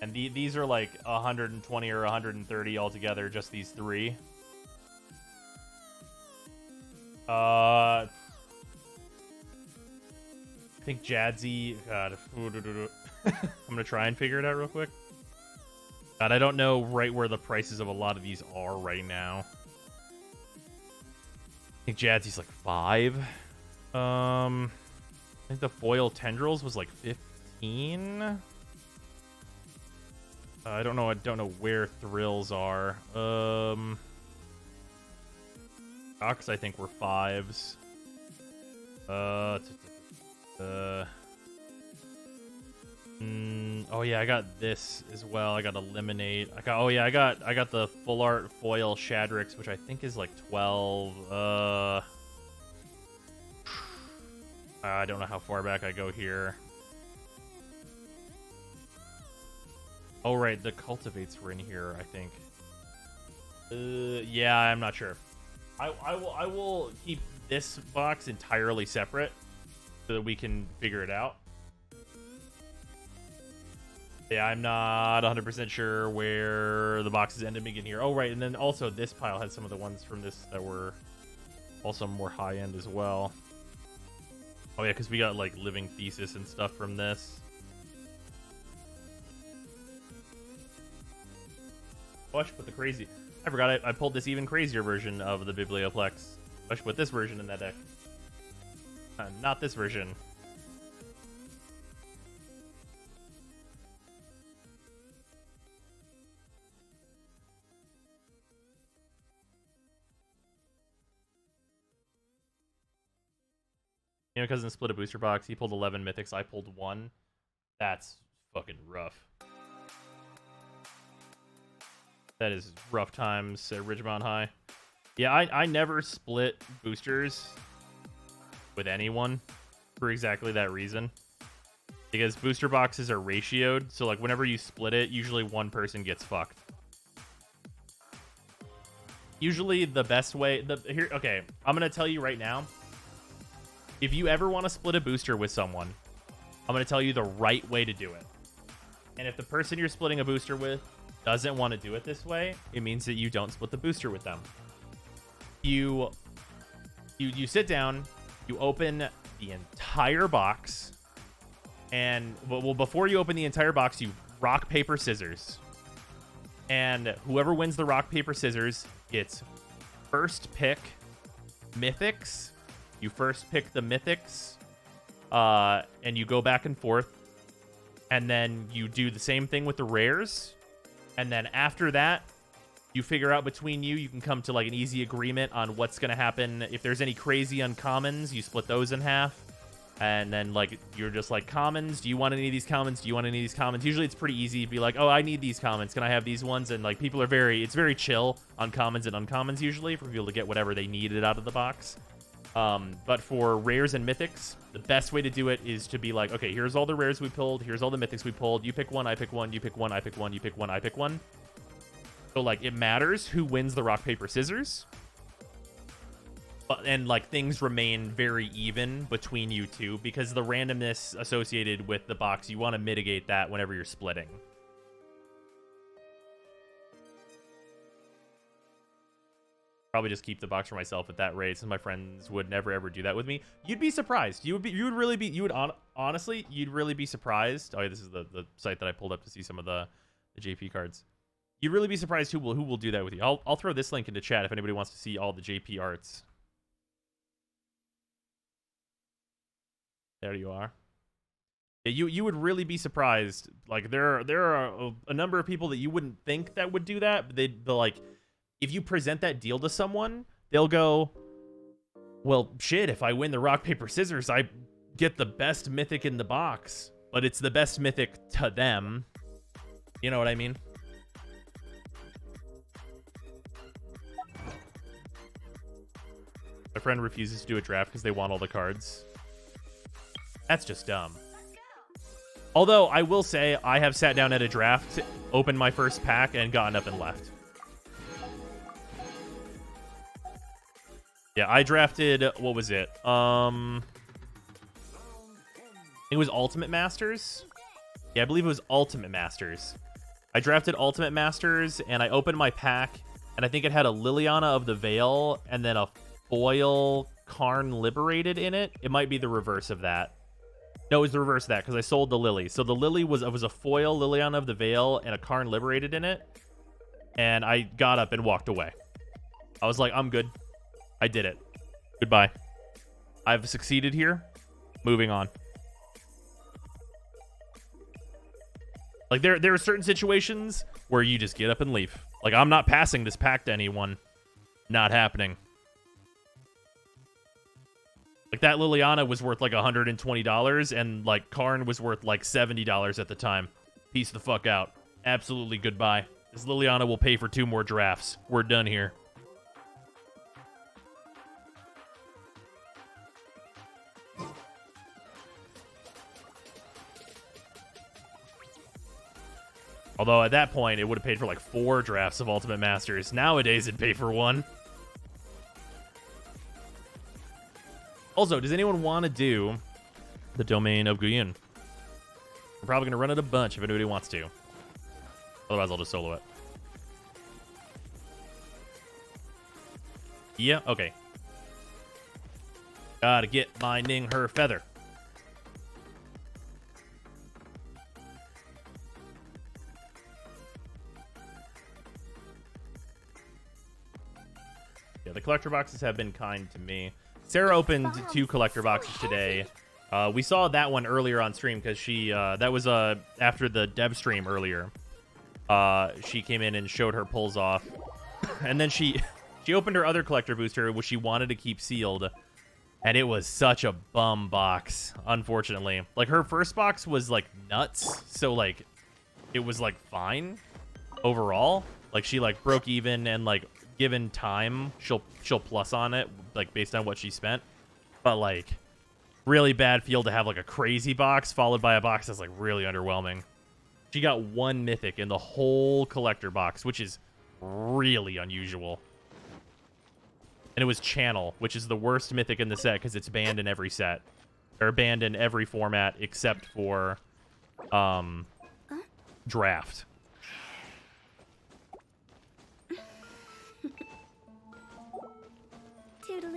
And these are like 120 or 130 altogether, just these 3. I think Jadzy. God, I'm gonna try and figure it out real quick. God, I don't know right where the prices of a lot of these are right now. I think Jadzy's like 5. I think the foil Tendrils was like 15. I don't know. I don't know where Thrills are. Ox, I think, were 5s. Oh yeah, I got this as well. I got Eliminate. I got the full art foil Shadrix, which I think is like 12. I don't know how far back I go here. Oh right, the Cultivates were in here, I think. Yeah, I'm not sure. I will keep this box entirely separate so that we can figure it out. Yeah, I'm not 100% sure where the boxes end up in here. Oh, right, and then also this pile had some of the ones from this that were also more high-end as well. Oh yeah, because we got like living thesis and stuff from this. Oh, I should put the crazy. I forgot I pulled this even crazier version of the Biblioplex. I should put this version in that deck. Not this version. You know, cousin split a booster box. He pulled 11 mythics. I pulled 1. That's fucking rough. That is rough times at Ridgemont High. Yeah, I never split boosters with anyone for exactly that reason. Because booster boxes are ratioed, so like whenever you split it, usually one person gets fucked. Usually the best way... Okay, I'm going to tell you right now. If you ever want to split a booster with someone, I'm going to tell you the right way to do it. And if the person you're splitting a booster with doesn't want to do it this way, it means that you don't split the booster with them. You sit down, you open the entire box, and well, before you open the entire box, you rock, paper, scissors. And whoever wins the rock, paper, scissors gets first pick mythics. You first pick the mythics, and you go back and forth. And then you do the same thing with the rares. And then after that, you figure out between you, you can come to like an easy agreement on what's going to happen. If there's any crazy uncommons, you split those in half. And then like, you're just like, commons, do you want any of these commons? Do you want any of these commons? Usually it's pretty easy to be like, oh, I need these commons. Can I have these ones? And like, people are it's very chill on commons and uncommons usually for people to get whatever they needed out of the box. But for rares and mythics, the best way to do it is to be like, okay, here's all the rares we pulled. Here's all the mythics we pulled. You pick one, I pick one, you pick one, I pick one, you pick one, I pick one. So, like, it matters who wins the rock, paper, scissors. And, like, things remain very even between you two because the randomness associated with the box, you want to mitigate that whenever you're splitting. Probably just keep the box for myself at that rate since my friends would never ever do that with me. You'd be surprised. You would really be honestly, you'd really be surprised. Oh yeah, this is the site that I pulled up to see some of the JP cards. You'd really be surprised who will do that with you. I'll throw this link into chat if anybody wants to see all the JP arts. There you are. Yeah, you would really be surprised. Like there are a number of people that you wouldn't think that would do that, but they'll like, if you present that deal to someone, they'll go, well, shit, if I win the rock, paper, scissors, I get the best mythic in the box, but it's the best mythic to them. You know what I mean? My friend refuses to do a draft because they want all the cards. That's just dumb. Although, I will say, I have sat down at a draft, opened my first pack, and gotten up and left. Yeah, I drafted, what was it? I think it was Ultimate Masters. Yeah, I believe it was Ultimate Masters. I drafted Ultimate Masters, and I opened my pack, and I think it had a Liliana of the Veil, and then a foil Karn Liberated in it. It might be the reverse of that. No, it was the reverse of that, because I sold the Lily. So the Lily was a foil Liliana of the Veil, and a Karn Liberated in it. And I got up and walked away. I was like, I'm good. I did it. Goodbye. I've succeeded here. Moving on. Like, there are certain situations where you just get up and leave. Like, I'm not passing this pack to anyone. Not happening. Like, that Liliana was worth, like, $120, and, like, Karn was worth, like, $70 at the time. Peace the fuck out. Absolutely goodbye. This Liliana will pay for 2 more drafts. We're done here. Although at that point, it would have paid for like 4 drafts of Ultimate Masters. Nowadays, it'd pay for 1. Also, does anyone want to do the Domain of Guyun? I'm probably going to run it a bunch if anybody wants to. Otherwise, I'll just solo it. Yeah, okay. Gotta get my Ning her feather. Yeah, the collector boxes have been kind to me. Sarah opened 2 collector boxes today. We saw that one earlier on stream because she that was after the dev stream earlier. She came in and showed her pulls off, and then she opened her other collector booster, which she wanted to keep sealed, and it was such a bum box, unfortunately. Like, her first box was like nuts, so like it was like fine overall. Like, she like broke even, and like given time she'll plus on it, like based on what she spent. But like, really bad feel to have like a crazy box followed by a box that's like really underwhelming. She got 1 mythic in the whole collector box, which is really unusual. And it was Channel, which is the worst mythic in the set because it's banned in every set. Or banned in every format except for Draft.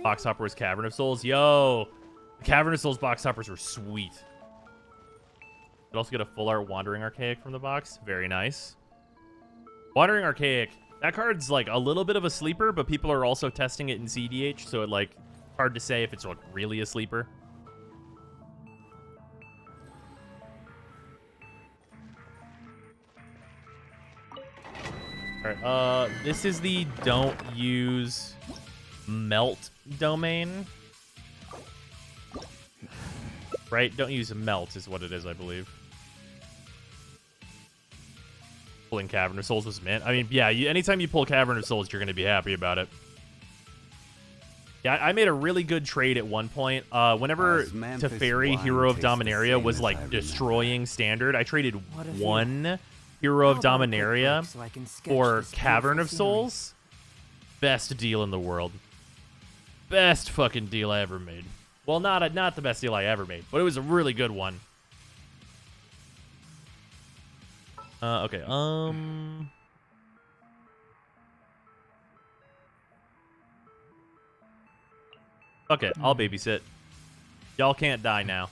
Box hopper was Cavern of Souls. Yo! The Cavern of Souls box hoppers were sweet. Could also get a full art Wandering Archaic from the box. Very nice. Wandering Archaic, that card's like a little bit of a sleeper, but people are also testing it in CDH, so it like hard to say if it's like really a sleeper. Alright, this is the don't use melt domain. Right? Don't use melt is what it is, I believe. Pulling Cavern of Souls was mint. I mean, yeah, anytime you pull Cavern of Souls, you're going to be happy about it. Yeah, I made a really good trade at one point. Whenever Teferi, Hero of Dominaria, was like destroying standard, I traded 1 Hero of Dominaria for Cavern of Souls. Best deal in the world. Best fucking deal I ever made. Well, not the best deal I ever made, but it was a really good one. Okay, fuck it, I'll babysit. Y'all can't die now.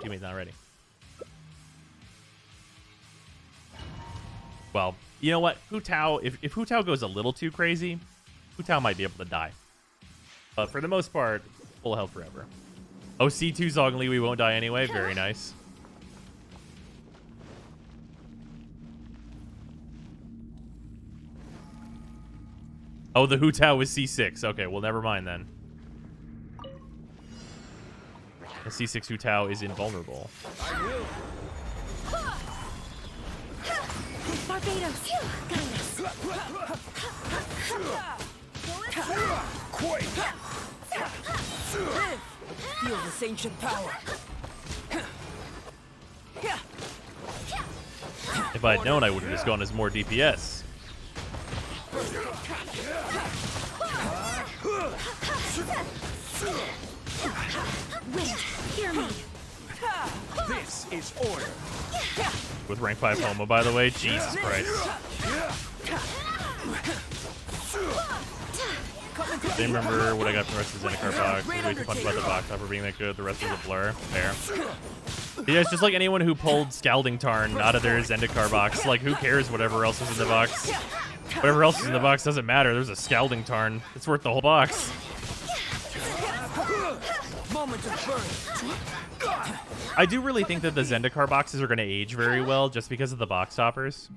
Teammate's not ready. Well, you know what? Hu Tao, if Hu Tao goes a little too crazy, Hu Tao might be able to die. But for the most part, full health forever. Oh, C2 Zhongli, we won't die anyway. Very nice. Oh, the Hu Tao was C6. Okay, well, never mind then. The C6 Hu Tao is invulnerable. I will. Barbados, Quake! Feel this ancient power. If I had known, I would have just gone as more DPS. Wait, hear me. This is order. With rank 5 Homo, by the way. Jesus Christ. They remember what I got from the rest of the Zendikar box. I was way too punched about the box for being that good. The rest was a blur. Fair. Yeah, it's just like anyone who pulled Scalding Tarn out of their Zendikar box. Like, who cares whatever else is in the box? Whatever else is in the box doesn't matter. There's a Scalding Tarn. It's worth the whole box. Moment of birth. I do really think that the Zendikar boxes are going to age very well just because of the box toppers.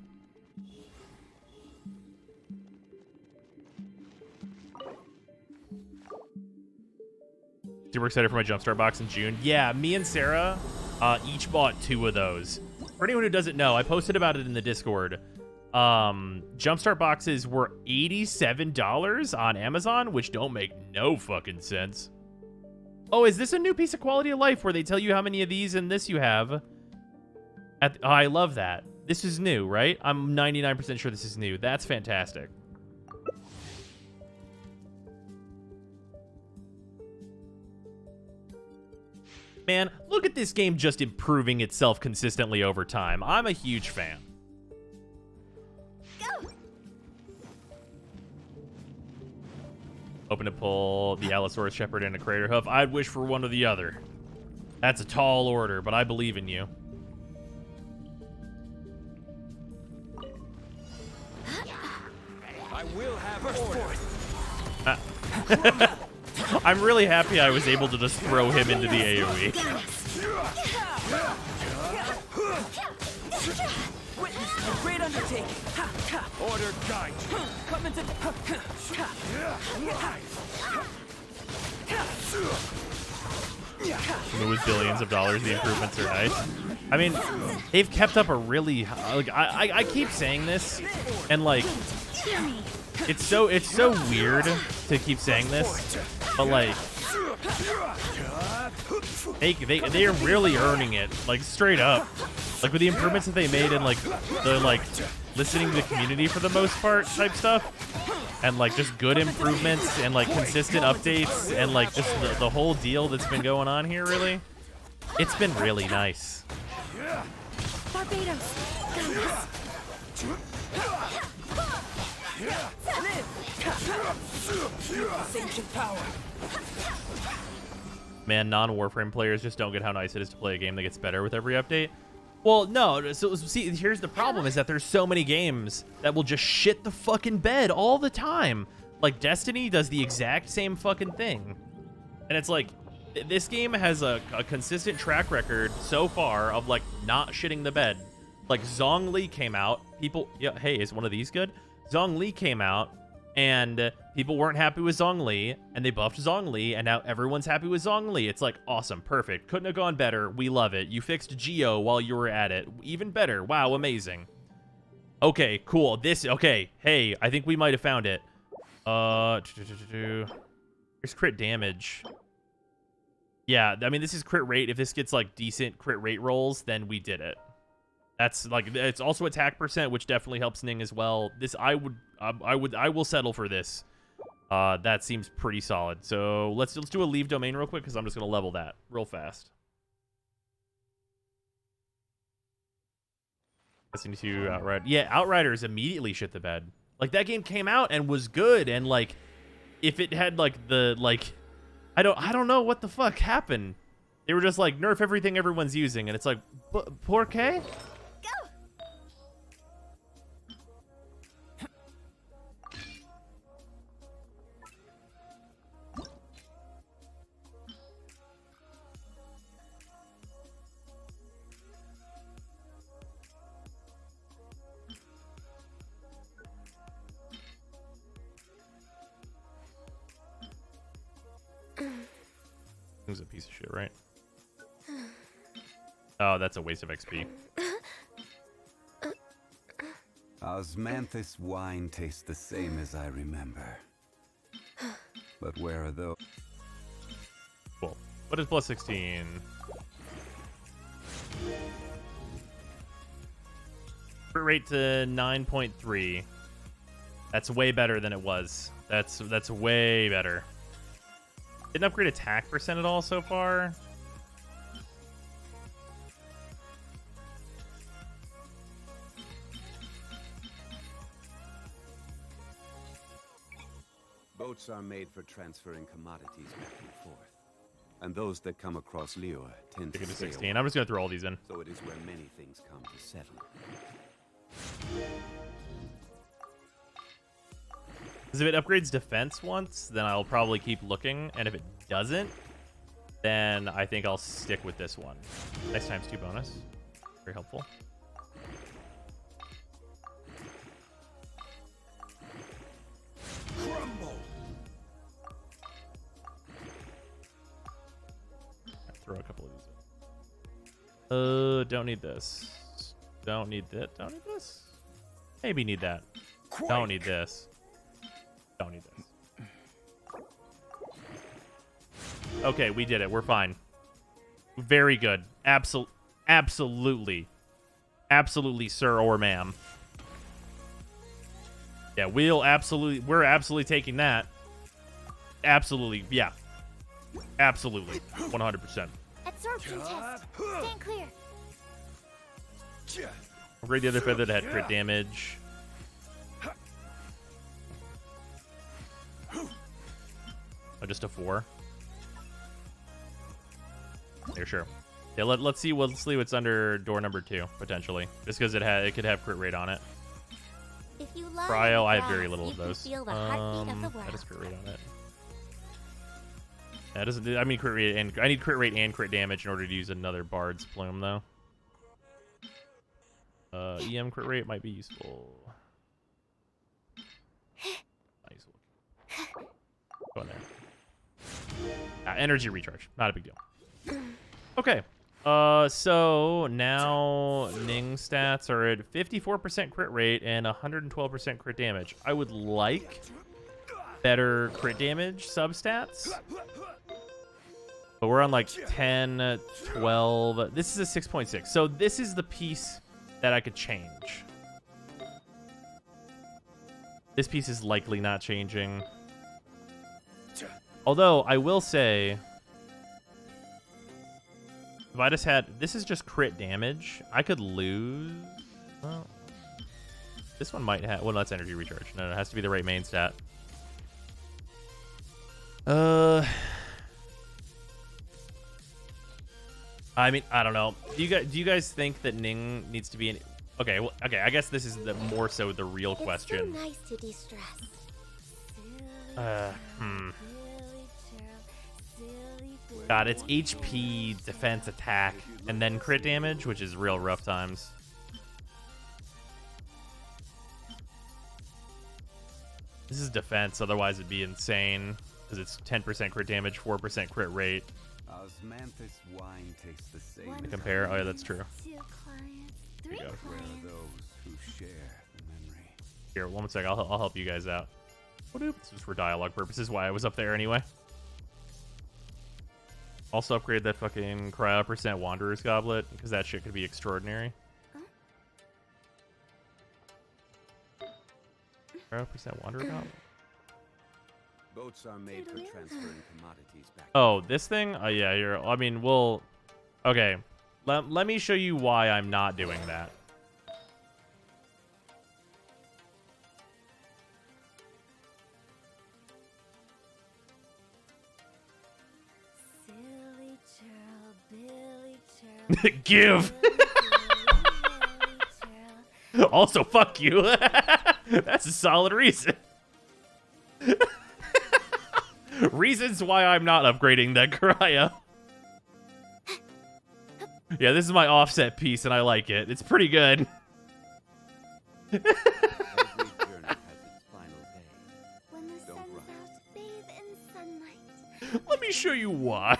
Super excited for my Jumpstart box in June. Yeah, me and Sarah each bought 2 of those. For anyone who doesn't know, I posted about it in the Discord. Jumpstart boxes were $87 on Amazon, which don't make no fucking sense. Oh, is this a new piece of quality of life where they tell you how many of these and this you have? Oh, I love that. This is new, right? I'm 99% sure this is new. That's fantastic. Man, look at this game just improving itself consistently over time. I'm a huge fan. Hoping to pull the Allosaurus Shepherd and a Crater Hoof. I'd wish for one or the other. That's a tall order, but I believe in you. I will have order. I'm really happy I was able to just throw him into the AoE. Witness a great undertaking. Order guide. Come into. With billions of dollars, the improvements are nice. I mean, they've kept up a really like I keep saying this, and like it's so weird to keep saying this, but like they are really earning it, like straight up. Like with the improvements that they made and like the like listening to the community for the most part type stuff, and like just good improvements and like consistent updates and like just the whole deal that's been going on here, really, it's been really nice. Barbados. Ancient power. Man, non-Warframe players just don't get how nice it is to play a game that gets better with every update. Well, no, so see, here's the problem is that there's so many games that will just shit the fucking bed all the time. Like Destiny does the exact same fucking thing. And it's like, this game has a consistent track record so far of like not shitting the bed. Like Zhongli came out, people, yeah, hey, is one of these good? Zhongli came out, and people weren't happy with Zhongli, and they buffed Zhongli, and now everyone's happy with Zhongli. It's like, awesome, perfect. Couldn't have gone better. We love it. You fixed Geo while you were at it. Even better. Wow, amazing. Okay, cool. Okay, hey, I think we might have found it. Here's crit damage. Yeah, I mean, this is crit rate. If this gets, like, decent crit rate rolls, then we did it. That's like, it's also attack percent, which definitely helps Ning as well. This I will settle for this. That seems pretty solid. So let's do a leave domain real quick because I'm just gonna level that real fast. Listening to Outrider. Yeah, Outriders immediately shit the bed. Like that game came out and was good, and like if it had like the like, I don't know what the fuck happened. They were just like nerf everything everyone's using, and it's like, ¿por qué? It was a piece of shit, right? Oh, that's a waste of XP. Osmanthus wine tastes the same as I remember. But where are those? Cool. What is plus 16? Crit rate to 9.3. That's way better than it was. That's way better. Didn't upgrade attack percent at all so far. Boats are made for transferring commodities back and forth. And those that come across Liyue tend to 16. I'm just gonna throw all these in. So it is where many things come to settle. Because if it upgrades defense once, then I'll probably keep looking. And if it doesn't, then I think I'll stick with this one. Nice ×2 bonus. Very helpful. Crumble. Throw a couple of these in. Don't need this. Don't need that. Don't need this. Maybe need that. Don't need this. Don't need this. Okay, we did it. We're fine. Very good. Absolutely. Absolutely, sir or ma'am. Yeah, we're absolutely taking that. Absolutely, yeah. Absolutely. 100%. Absorption test. Stand clear. Upgrade the other feather that had crit damage. Oh, just a 4. Yeah, sure. Yeah, let's see what's under door number 2 potentially, just because it could have crit rate on it. If you lie Cryo, on I have grass, very little you of can those. feel the heartbeat of the world. That is crit rate on it. That doesn't. I mean crit rate, and I need crit rate and crit damage in order to use another Bard's Plume though. EM crit rate might be useful. Nice. Go in there. Energy recharge, not a big deal. Okay. So now Ning stats are at 54% crit rate and 112% crit damage. I would like better crit damage substats, but we're on like 10, 12. This is a 6.6. So this is the piece that I could change. This piece is likely not changing. Although I will say, if I just had, this is just crit damage, I could lose. Well, this one might have, well, that's energy recharge. No, it has to be the right main stat. I mean, I don't know. Do you guys think that Ning needs to be in? Okay, well, okay. I guess this is the more so the real question. It's so nice to de-stress. God, it's HP, defense, attack, and then crit damage, which is real rough times. This is defense, otherwise it'd be insane because it's 10% crit damage, 4% crit rate. Osmanthus wine tastes the same. To compare, oh yeah, that's true. Two clients, Here three you go. Where are clients. those who share the memory? Here, one sec. I'll help you guys out. This is for dialogue purposes. Why I was up there anyway. Also upgrade that fucking cryo percent Wanderer's Goblet because that shit could be extraordinary. Cryo percent Wanderer Goblet. Boats are made for transferring commodities back. Oh, this thing? Oh yeah, here. I mean, we'll. Okay, let me show you why I'm not doing that. Silly churl, Billy churl. Give. Also, fuck you. That's a solid reason. Reasons why I'm not upgrading that cryo. Yeah, this is my offset piece, and I like it. It's pretty good. When the sun's out, bathe in sunlight. Let me show you why.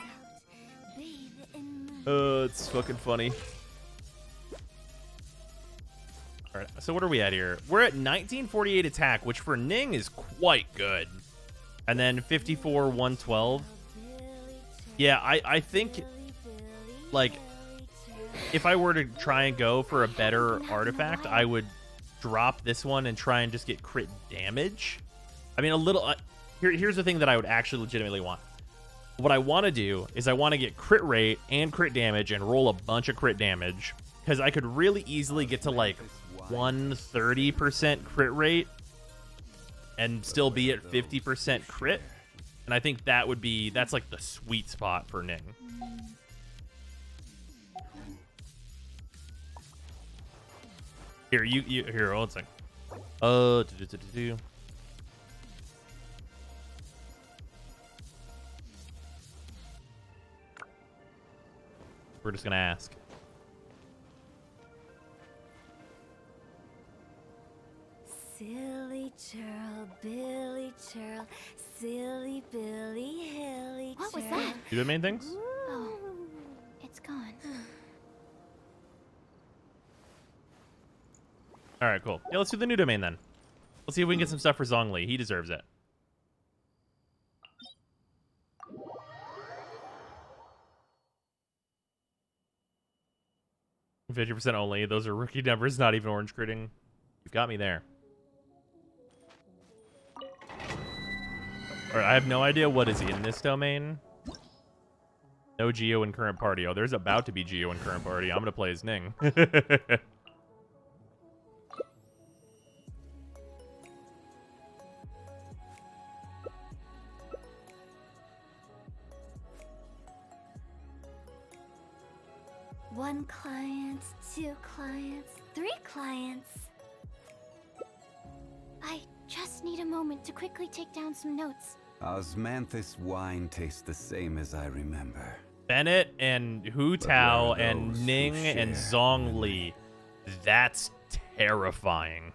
Bathe in moon. It's fucking funny. All right, so what are we at here? We're at 1948 attack, which for Ning is quite good. And then 54, 112. Yeah, I think, like, if I were to try and go for a better artifact, I would drop this one and try and just get crit damage. I mean, a little... here's the thing that I would actually legitimately want. What I want to do is I want to get crit rate and crit damage and roll a bunch of crit damage. Because I could really easily get to, like, 130% crit rate and still be at 50% crit. And I think that would be... That's, like, the sweet spot for Ning. Here, here, hold on a second. We're just gonna ask. Silly churl, Billy churl, silly Billy, hilly What was churl. that? You do main things? Oh, it's gone. All right, cool. Yeah, let's do the new domain then. Let's see if we can get some stuff for Zhongli. He deserves it. %50 only. Those are rookie numbers, not even orange critting. You've got me there. All right, I have no idea what is in this domain. No Geo in current party. Oh, there's about to be Geo in current party. I'm gonna play as Ning. 1 client, 2 clients, 3 clients. I just need a moment to quickly take down some notes. Osmanthus wine tastes the same as I remember. Bennett and Hu Tao and Ning and Zhongli. That's terrifying.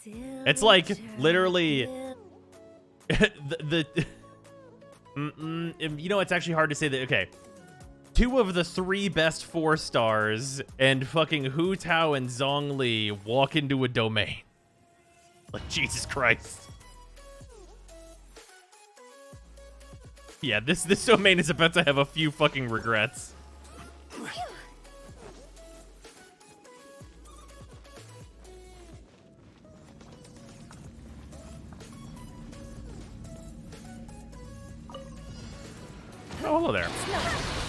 It's like literally you know, it's actually hard to say that. Okay, 2 of the 3 best 4 stars and fucking Hu Tao and Zhongli walk into a domain. Like, Jesus Christ. Yeah, this domain is about to have a few fucking regrets. Oh, hello there.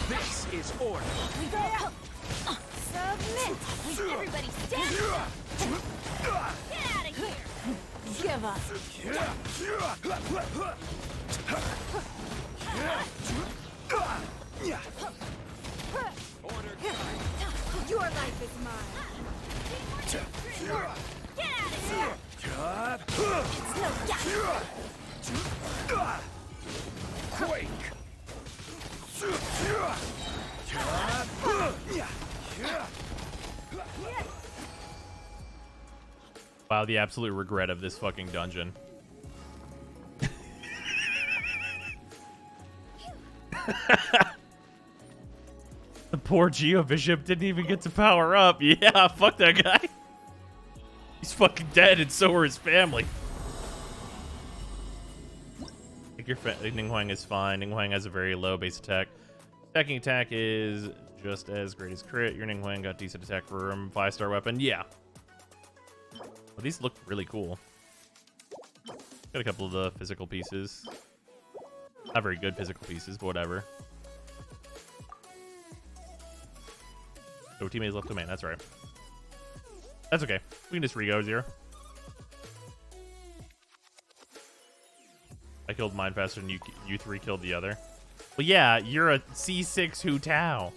This is order. Submit! Everybody stand! Get out of here! Give up. Your life is mine. Get out of here! It's no doubt. Quake. Wow, the absolute regret of this fucking dungeon. The poor Geobishop didn't even get to power up. Yeah, fuck that guy. He's fucking dead, and so are his family. I think your Ning Huang is fine. Ning Huang has a very low base attack. Stacking attack is just as great as crit. Your Ning Huang got decent attack for a 5-star weapon. Yeah. Well, these look really cool. Got a couple of the physical pieces. Not very good physical pieces, but whatever. Oh, teammates left domain. That's right. That's okay. We can just re-go 0. I killed mine faster than you 3 killed the other. Well, yeah, you're a C6 Hu Tao.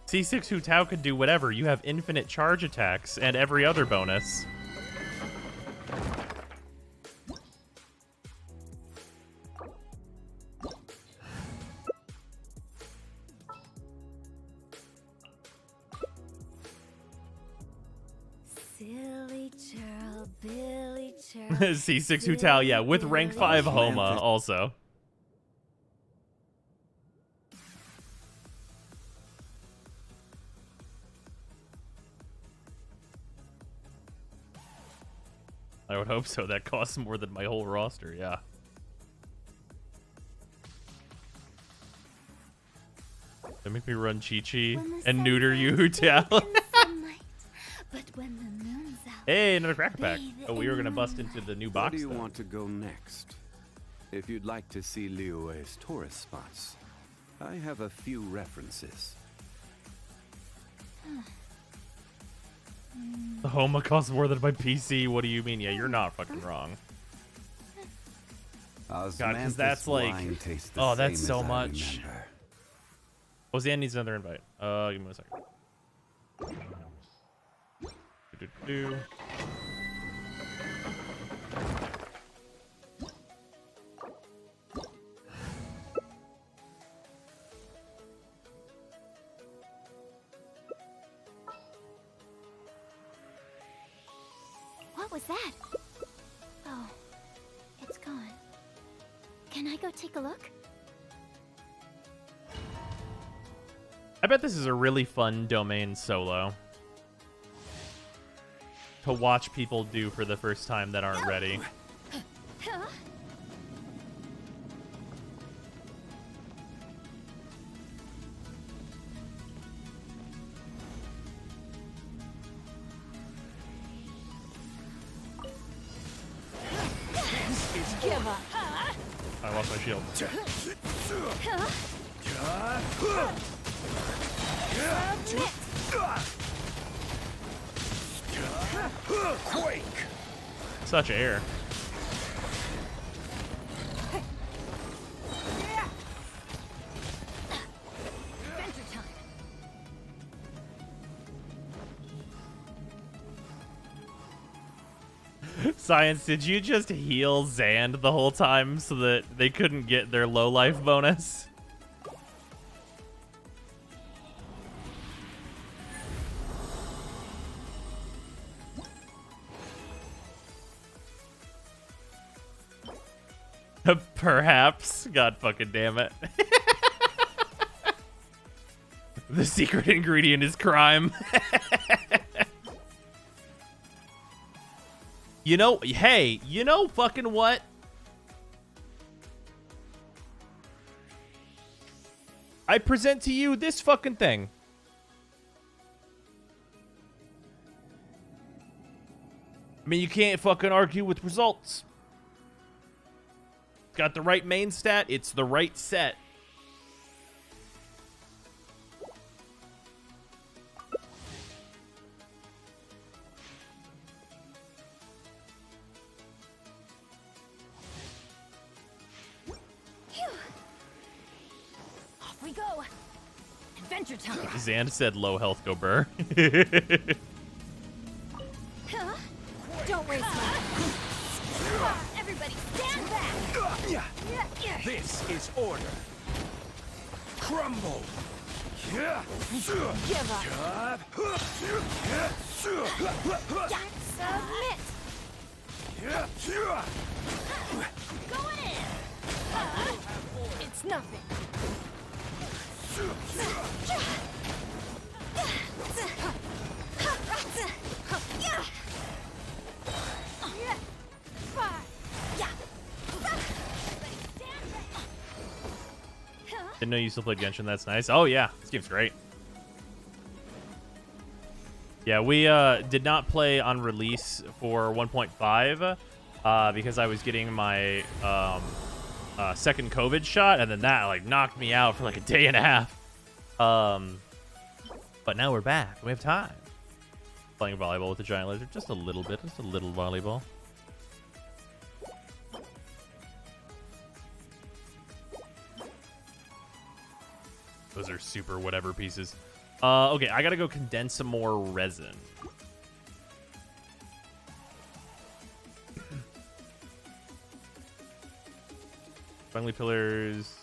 C6 Hu Tao could do whatever. You have infinite charge attacks and every other bonus. Silly churl, Billy churl. C6 Hu Tao, yeah, with rank 5 Homa also. I would hope so. That costs more than my whole roster, yeah. They make me run Chi-Chi and neuter you, Hu Tao. Hey, another cracker pack. Oh, we were going to bust into the new box. Where do you though. want to go next? If you'd like to see Liyue's tourist spots, I have a few references. The Homa costs more than my PC. What do you mean? Yeah, you're not fucking wrong. God, because that's like... Oh, that's so much. Oh, Zan needs another invite. Give me a second. What was that? Oh, it's gone. Can I go take a look? I bet this is a really fun domain solo to watch people do for the first time that aren't ready. Give up. I lost my shield. Quake. Such air. Science, did you just heal Zand the whole time so that they couldn't get their low life bonus? Perhaps. God fucking damn it. The secret ingredient is crime. You know, hey, you know fucking what? I present to you this fucking thing. I mean, you can't fucking argue with results. It's got the right main stat. It's the right set. Off we go. Adventure time. Zand said low health, go burr. Huh? Don't waste my. Everybody, stand back. This is order. Crumble. Give up. Submit. Go in. It's nothing. Didn't know you still played Genshin. That's nice. Oh, yeah. This game's great. Yeah, we did not play on release for 1.5 because I was getting my second COVID shot, and then that like knocked me out for like a day and a half. But now we're back. We have time. Playing volleyball with the giant lizard. Just a little bit. Just a little volleyball. Those are super whatever pieces. Okay, I gotta go condense some more resin. Friendly pillars,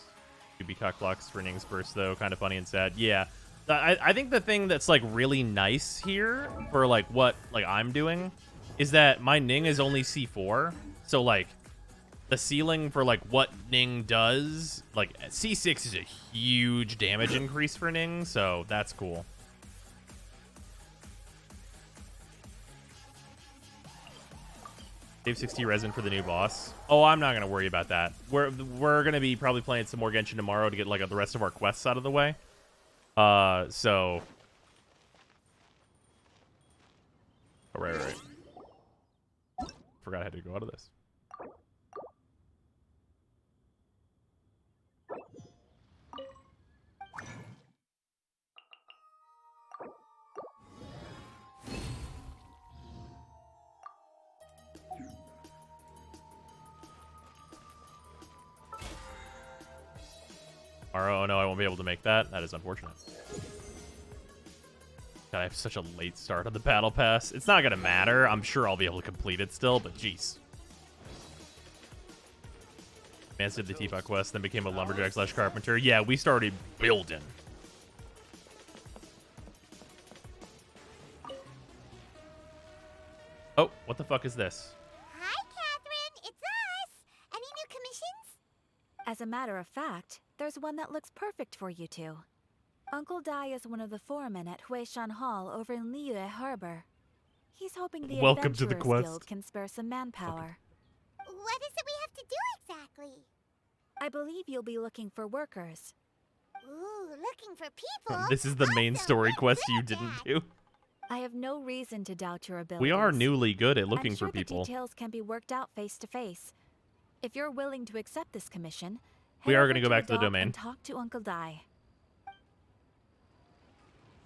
QB cock blocks for Ning's burst though, kind of funny and sad. Yeah, I think the thing that's like really nice here for like what like I'm doing is that my Ning is only C4, so like the ceiling for like what Ning does, like C6 is a huge damage increase for Ning, so that's cool. Save 60 resin for the new boss. Oh, I'm not gonna worry about that. We're gonna be probably playing some more Genshin tomorrow to get like the rest of our quests out of the way. So. Oh, right. Forgot I had to go out of this. Oh no, I won't be able to make that. That is unfortunate. God, I have such a late start on the battle pass. It's not gonna matter. I'm sure I'll be able to complete it still, but jeez. Man did the Teapot quest, then became a lumberjack / carpenter. Yeah, we started building. Oh, what the fuck is this? Hi, Catherine. It's us. Any new commissions? As a matter of fact, there's one that looks perfect for you two. Uncle Dai is one of the foremen at Huishan Hall over in Liyue Harbor. He's hoping the Welcome to the Adventurers quest. Guild can spare some manpower. What is it we have to do exactly? I believe you'll be looking for workers. Ooh, looking for people? This is the main story quest you didn't do. I have no reason to doubt your abilities. We are newly good at looking I'm sure for people. The details can be worked out face to face. If you're willing to accept this commission, We head are over going to go back to the dock domain. and talk to Uncle Dai.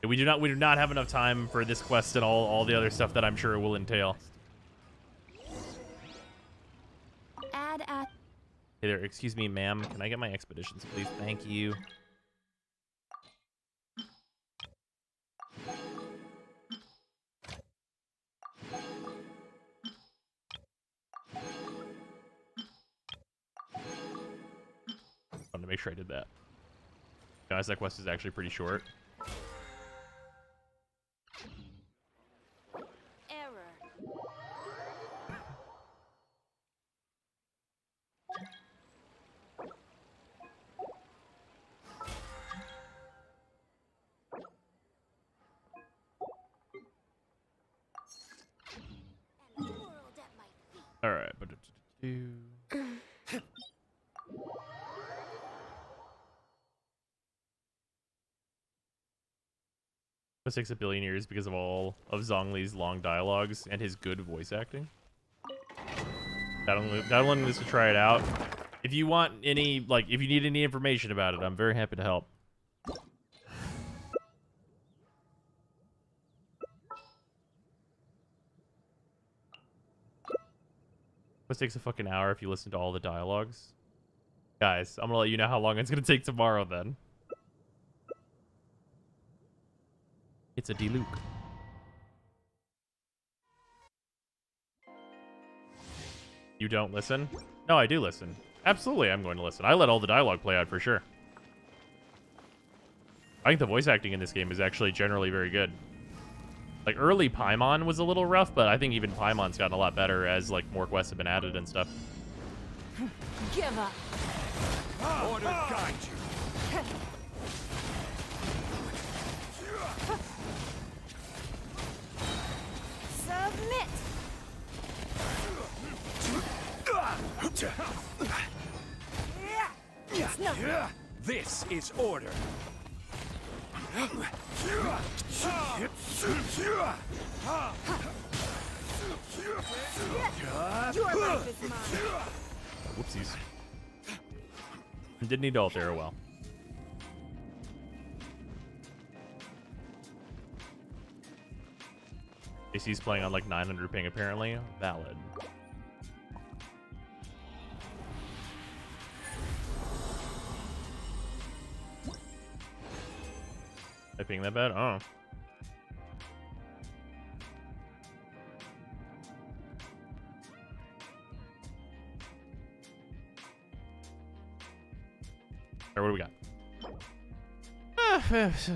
We do not have enough time for this quest and all the other stuff that I'm sure it will entail. Add at. Hey there, excuse me, ma'am. Can I get my expeditions, please? Thank you. make sure I did that. Guys, that quest is actually pretty short. All right, but it takes a billion years because of all of Zhongli's long dialogues and his good voice acting. Downloading this to try it out. If you want any, like, if you need any information about it, I'm very happy to help. This takes a fucking hour if you listen to all the dialogues. Guys, I'm gonna let you know how long it's gonna take tomorrow then. It's a Diluc. You don't listen? No, I do listen. Absolutely, I'm going to listen. I let all the dialogue play out for sure. I think the voice acting in this game is actually generally very good. Like, early Paimon was a little rough, but I think even Paimon's gotten a lot better as, like, more quests have been added and stuff. Give up. Order guide you. Submit. It's nothing. This is order. Your life is mine. Whoopsies. Didn't need to ult there well. AC's playing on like 900 ping apparently. Valid. I ping that bad? Oh. Or what do we got? It's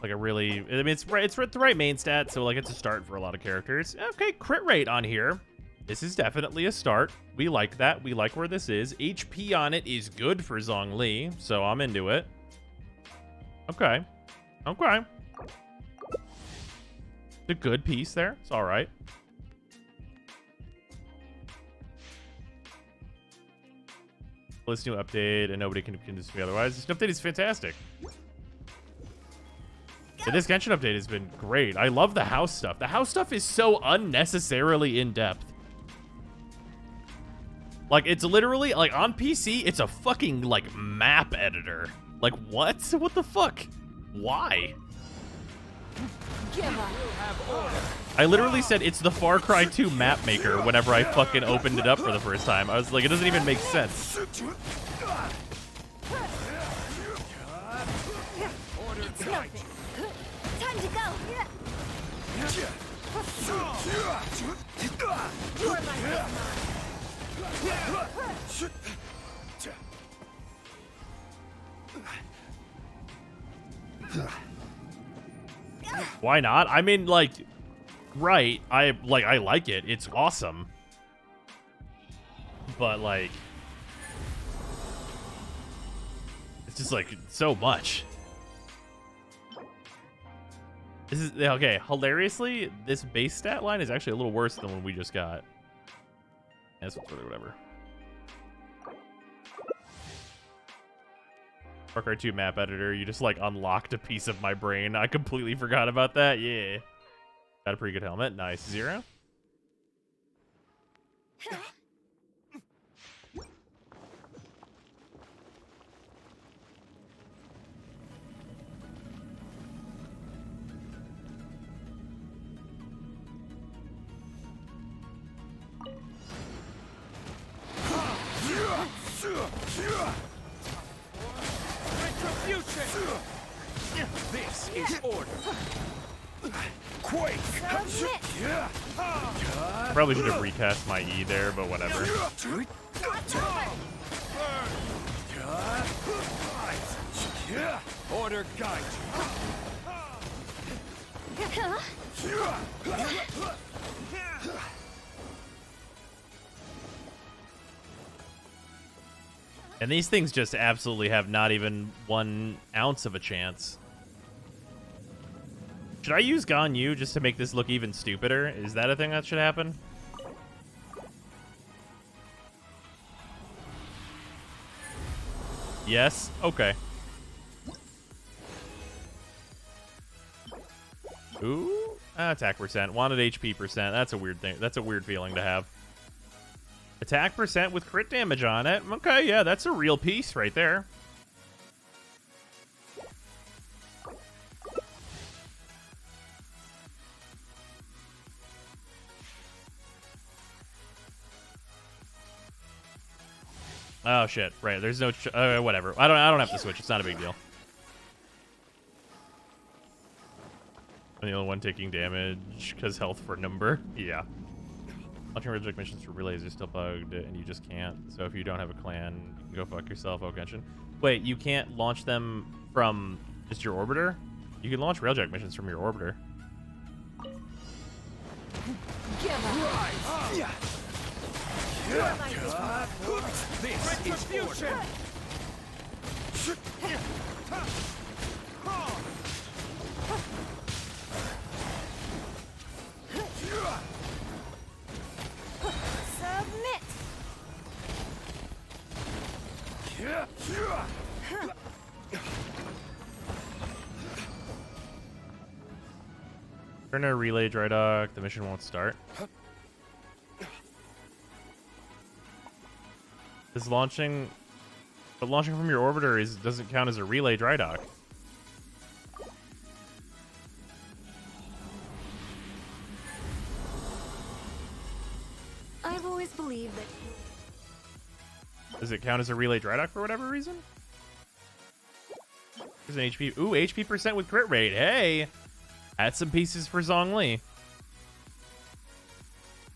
like a really, I mean, it's the right main stat, so like it's a start for a lot of characters. Okay, crit rate on here. This is definitely a start. We like that. We like where this is. HP on it is good for Zhongli, so I'm into it. Okay. Okay. It's a good piece there. It's all right. This new update, and nobody can convince me otherwise. This new update is fantastic. This Genshin update has been great. I love the house stuff. The house stuff is so unnecessarily in-depth. Like, it's literally, like, on PC, it's a fucking, like, map editor. Like, what? What the fuck? Why? I literally said it's the Far Cry 2 map maker whenever I fucking opened it up for the first time. I was like, it doesn't even make sense. It's nothing. Time to go. Your life is mine. Why not? I mean, like, right. I like it. It's awesome. But, like, it's just, like, so much. This is, okay, hilariously, this base stat line is actually a little worse than what we just got. That's whatever. Far Cry 2 map editor, you just, like, unlocked a piece of my brain. I completely forgot about that. Yeah. Got a pretty good helmet. Nice. 0. This is order. Quake. Probably should have recast my E there, but whatever. Order guide. And these things just absolutely have not even 1 ounce of a chance. Should I use Ganyu just to make this look even stupider? Is that a thing that should happen? Yes? Okay. Ooh. Attack percent. Wanted HP percent. That's a weird thing. That's a weird feeling to have. Attack percent with crit damage on it. Okay, yeah, that's a real piece right there. Oh shit! Right, there's no whatever. I don't have to switch. It's not a big deal. I'm the only one taking damage because health for number. Yeah. Launching reject missions for relays are still bugged, and you just can't. So if you don't have a clan, you can go fuck yourself. Oh, Genshin. Wait, you can't launch them from just your orbiter? You can launch railjack missions from your orbiter. Give up. This is order. Submit. Turn a relay dry dock. The mission won't start. Is launching, but launching from your orbiter doesn't count as a relay dry dock. I've always believed that. Does it count as a relay dry dock for whatever reason? There's an HP. Ooh, HP percent with crit rate. Hey, add some pieces for Zhongli.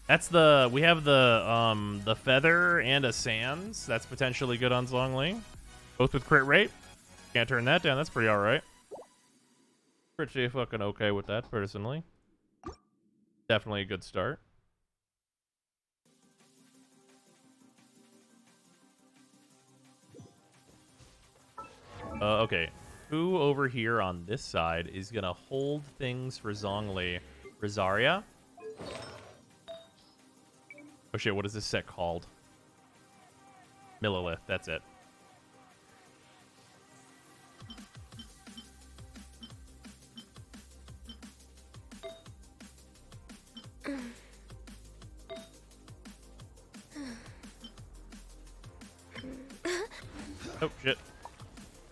That's we have the feather and a sands. That's potentially good on Zhongli. Both with crit rate. Can't turn that down. That's pretty all right. Pretty fucking okay with that, personally. Definitely a good start. Okay. Who over here on this side is gonna hold things for Zhongli? Rosaria? Oh shit, what is this set called? Millilith, that's it. Oh shit.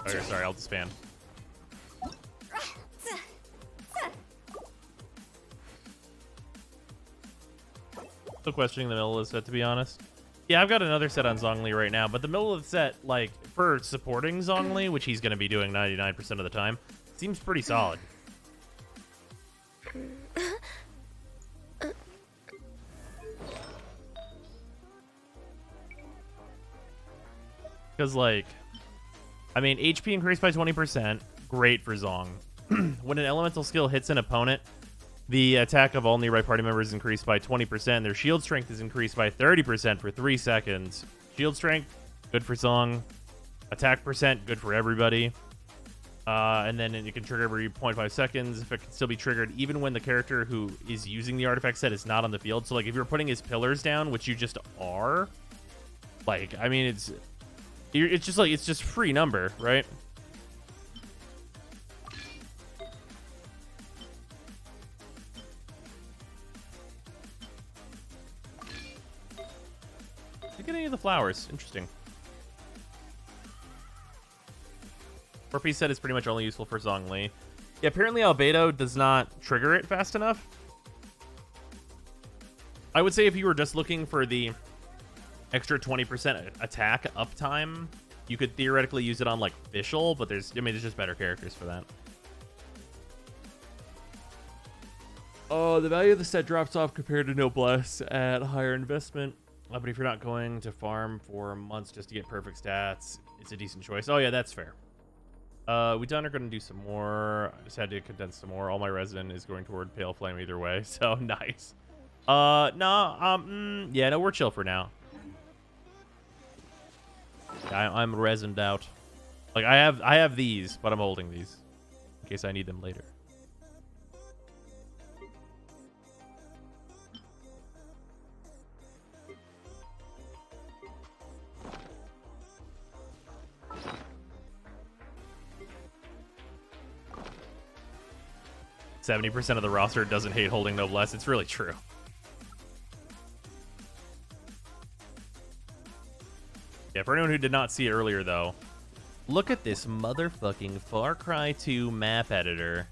Okay, sorry, I'll disband. Still questioning the Millilith set, to be honest. Yeah, I've got another set on Zhongli right now, but the Millilith set, like, for supporting Zhongli, which he's going to be doing 99% of the time, seems pretty solid. Because, like, I mean, HP increased by 20%, great for Zhong. When an elemental skill hits an opponent, the attack of all nearby party members is increased by 20%. Their shield strength is increased by 30% for 3 seconds. Shield strength, good for Zhong. Attack percent, good for everybody. And then it can trigger every 0.5 seconds. If it can still be triggered, even when the character who is using the artifact set is not on the field. So, like, if you're putting his pillars down, which you just are, like, I mean, it's just like, it's just free number, right? Did you get any of the flowers? Interesting. 4-piece set is pretty much only useful for Zhongli. Yeah, apparently Albedo does not trigger it fast enough. I would say if you were just looking for the extra 20% attack uptime, you could theoretically use it on, like, Fischl, but there's just better characters for that. Oh, the value of the set drops off compared to Noblesse at higher investment. But if you're not going to farm for months just to get perfect stats, it's a decent choice. Oh, yeah, that's fair. We done are going to do some more. I just had to condense some more. All my resin is going toward Pale Flame either way, so nice. No, yeah, no, we're chill for now. I'm resined out. Like I have these, but I'm holding these in case I need them later. %70 of the roster doesn't hate holding Noblesse. It's really true. Yeah, for anyone who did not see it earlier, though, look at this motherfucking Far Cry 2 map editor.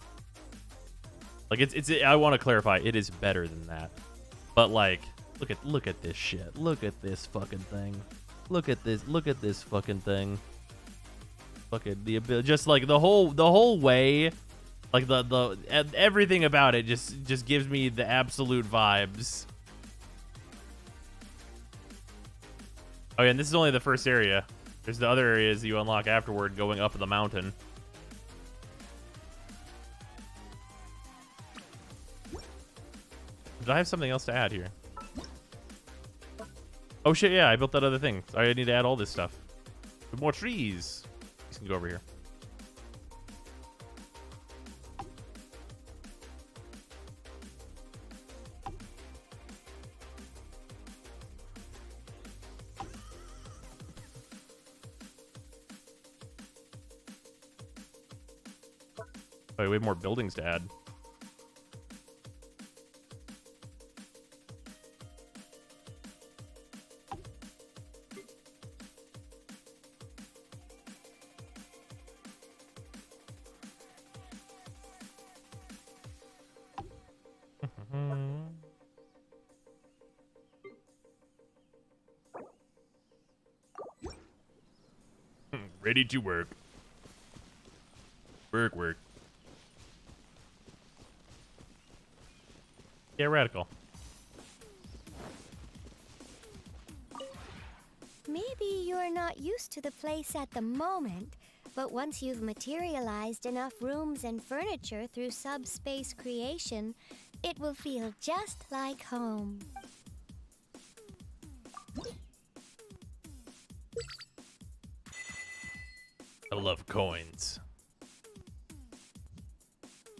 Like, I want to clarify, it is better than that. But like, look at this shit. Look at this fucking thing. Look at this fucking thing. Fucking the ability, just like the whole way. Like the everything about it just gives me the absolute vibes. Oh yeah, and this is only the first area. There's the other areas you unlock afterward going up the mountain. Did I have something else to add here? Oh shit, yeah, I built that other thing. I need to add all this stuff. With more trees. You can go over here. Oh, we have more buildings to add. Ready to work. Work. Yeah, radical. Maybe you're not used to the place at the moment, but once you've materialized enough rooms and furniture through subspace creation, it will feel just like home. I love coins.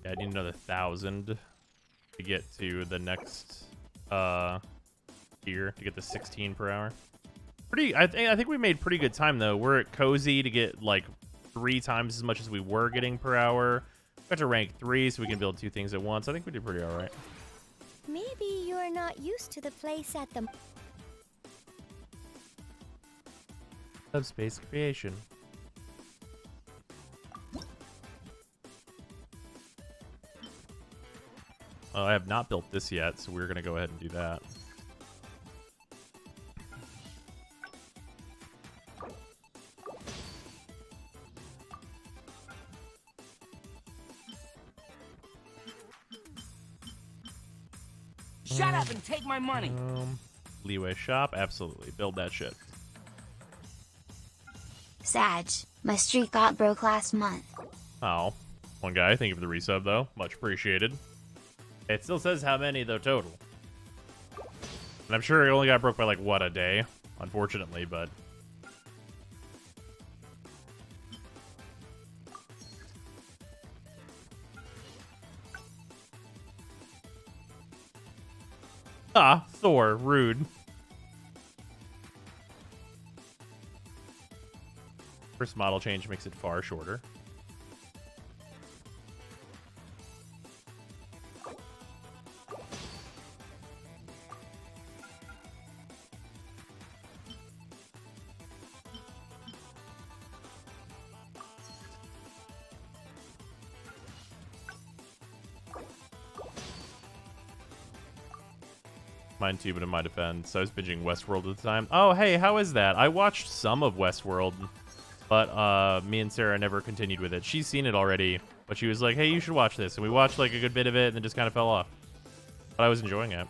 Yeah, I need another 1,000 to get to the next tier to get the 16 per hour. I think we made pretty good time though. We're at cozy to get like 3 times as much as we were getting per hour. We got to rank 3 so we can build 2 things at once. I think we did pretty all right. Maybe you're not used to the place at the... Subspace creation. I have not built this yet, so we're going to go ahead and do that. Shut up and take my money. Leeway shop, absolutely. Build that shit. Sag, my streak got broke last month. Oh, one guy. Thank you for the resub, though. Much appreciated. It still says how many, though, total. And I'm sure it only got broke by, like, what, a day? Unfortunately, but... Ah, Thor, rude. First model change makes it far shorter. Mine too, but in my defense, I was binging Westworld at the time. Oh, hey, how is that? I watched some of Westworld, but me and Sarah never continued with it. She's seen it already, but she was like, hey, you should watch this. And we watched like a good bit of it and then just kind of fell off. But I was enjoying it.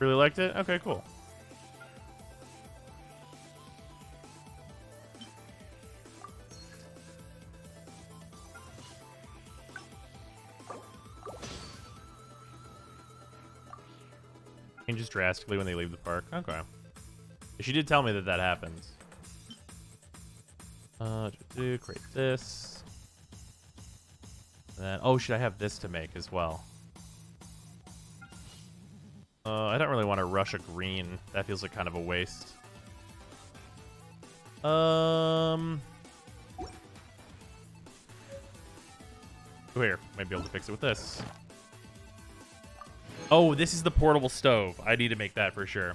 Really liked it? Okay, cool. Changes drastically when they leave the park. Okay. She did tell me that that happens. Create this. And then, oh, should I have this to make as well? I don't really want to rush a green. That feels like kind of a waste. Here, might be able to fix it with this. Oh, this is the portable stove. I need to make that for sure.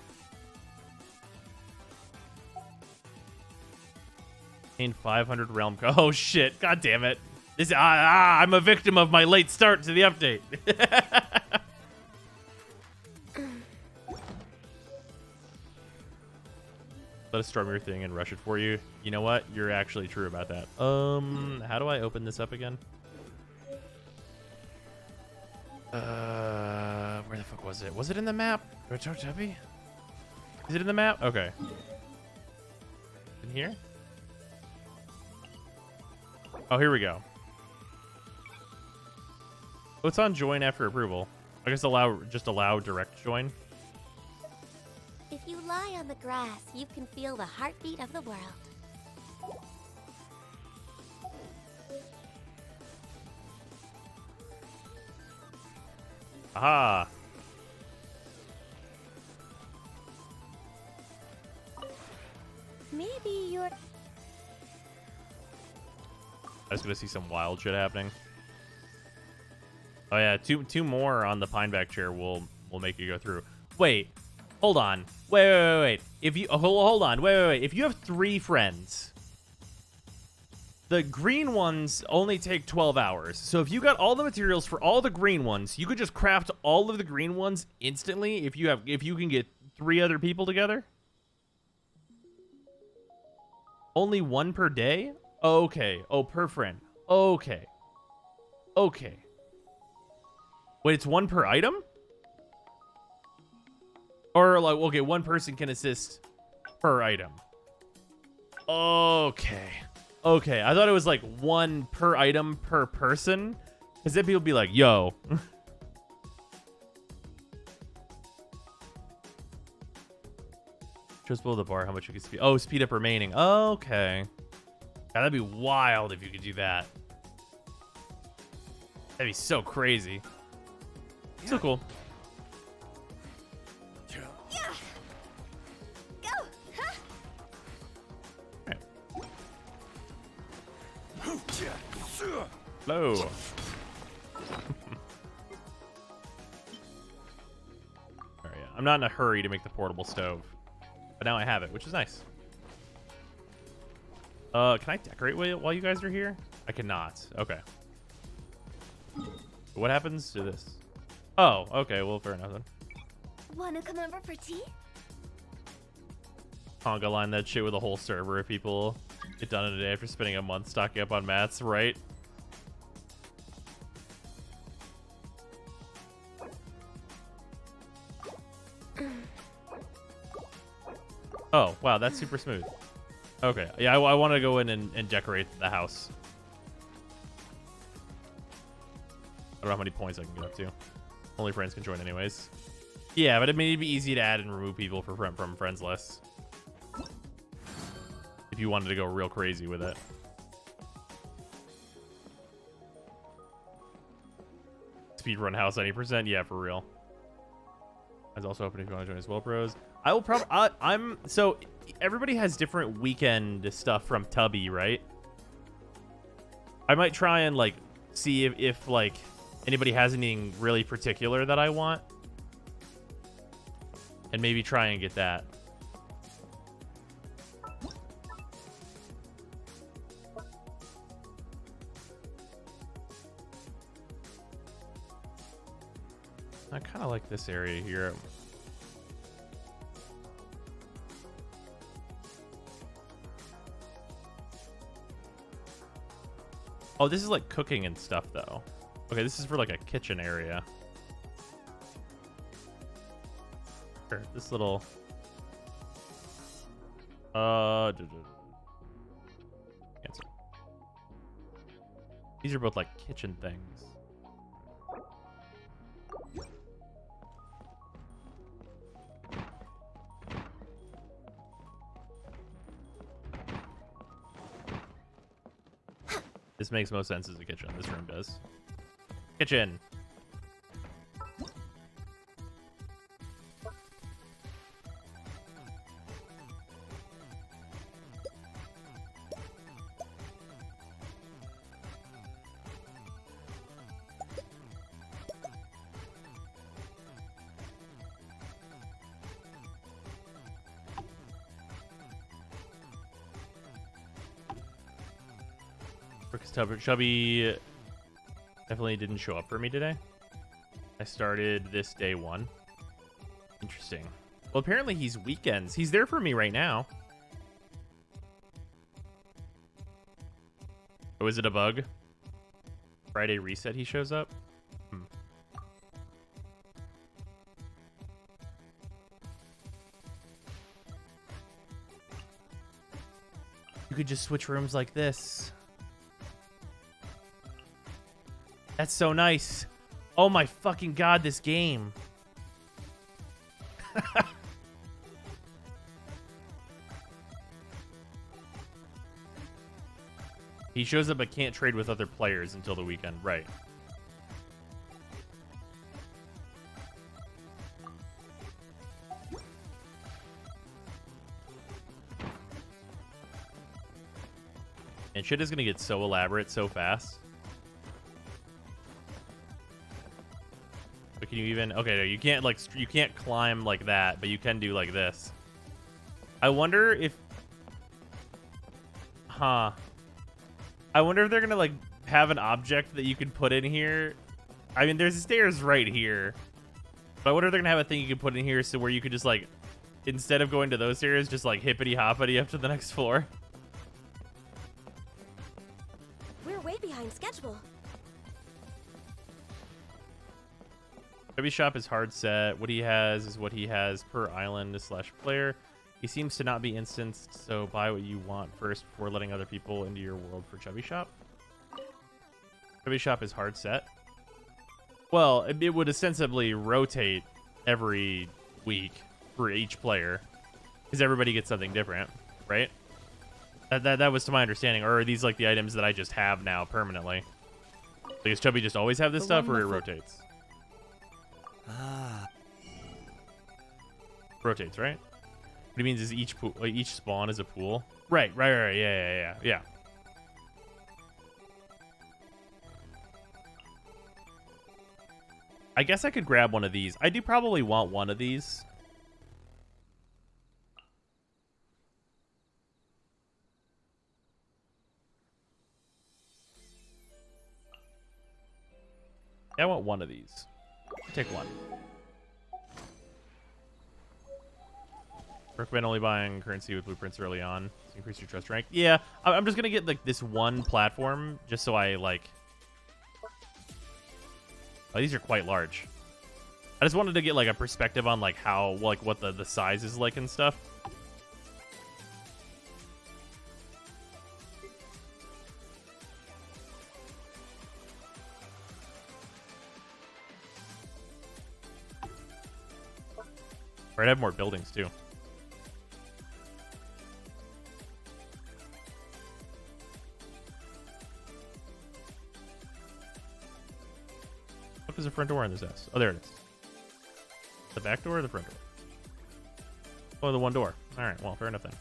Gain 500 realm. Oh shit! God damn it! This I'm a victim of my late start to the update. Let us storm your thing and rush it for you. You know what? You're actually true about that. How do I open this up again? Where the fuck was it? Was it in the map? Do I talk to Tubby? Is it in the map? Okay. In here? Oh, here we go. Oh, it's on join after approval. I guess just allow direct join. If you lie on the grass, you can feel the heartbeat of the world. Aha. Maybe you're... I was gonna see some wild shit happening. Oh yeah, two more on the pineback chair will make you go through. Wait, hold on. Wait. If you hold on. Wait. If you have 3 friends, the green ones only take 12 hours. So if you got all the materials for all the green ones, you could just craft all of the green ones instantly. If you can get 3 other people together. Only 1 per day? Okay. Oh, per friend. Okay. Wait, it's 1 per item? Or like, okay, 1 person can assist per item. Okay. I thought it was like 1 per item per person. Because then people be like, yo. Just below the bar, how much you can speed. Oh, speed up remaining. Okay. God, that'd be wild if you could do that. That'd be so crazy. So cool. Hello. Alright, yeah. I'm not in a hurry to make the portable stove, but now I have it, which is nice. Can I decorate while you guys are here? I cannot. Okay. What happens to this? Oh, okay. Well, fair enough then. Wanna come over for tea? Conga line that shit with a whole server of people get done in a day after spending a month stocking up on mats, right? Oh, wow, that's super smooth. Okay, yeah, I want to go in and decorate the house. I don't know how many points I can get up to. Only friends can join anyways. Yeah, but it may be easy to add and remove people from friends lists. If you wanted to go real crazy with it. Speedrun house 90%? Yeah, for real. It's also open if you want to join as well, bros. I will probably... So, everybody has different weekend stuff from Tubby, right? I might try and, like, see if like, anybody has anything really particular that I want. And maybe try and get that. I kind of like this area here. Oh, this is like cooking and stuff, though. Okay, this is for like a kitchen area. Or this little. Cancel. These are both like kitchen things. This makes most sense as a kitchen. This room does. Kitchen. Chubby definitely didn't show up for me today. I started this day 1. Interesting. Well, apparently he's weekends. He's there for me right now. Oh, is it a bug? Friday reset he shows up? You could just switch rooms like this. That's so nice. Oh my fucking god, this game. He shows up but can't trade with other players until the weekend. Right. And shit is gonna get so elaborate so fast. But can you even... Okay, no, you can't, like, you can't climb like that, but you can do like this. I wonder if... Huh. I wonder if they're gonna, like, have an object that you can put in here. I mean, there's stairs right here. But I wonder if they're gonna have a thing you can put in here so where you could just, like, instead of going to those stairs, just, like, hippity-hoppity up to the next floor. We're way behind schedule. Heavy shop is hard set. What he has is what he has per island / player. He seems to not be instanced, so buy what you want first before letting other people into your world for Chubby Shop. Chubby Shop is hard set. Well, it would ostensibly rotate every week for each player, because everybody gets something different, right? That was to my understanding. Or are these like the items that I just have now permanently? Like, does Chubby just always have this stuff, or it rotates? Rotates, right? What he means is each spawn is a pool. Right. Yeah. I guess I could grab one of these. I do probably want one of these. Yeah, I want one of these. Take one. Recommend only buying currency with blueprints early on to increase your trust rank. Yeah, I'm just gonna get like this one platform just so I like. Oh, these are quite large. I just wanted to get like a perspective on like how what the size is like and stuff. Right, I have more buildings too. What is the front door on this house? Oh, there it is. The back door or the front door? Oh, the one door. All right, well, fair enough then.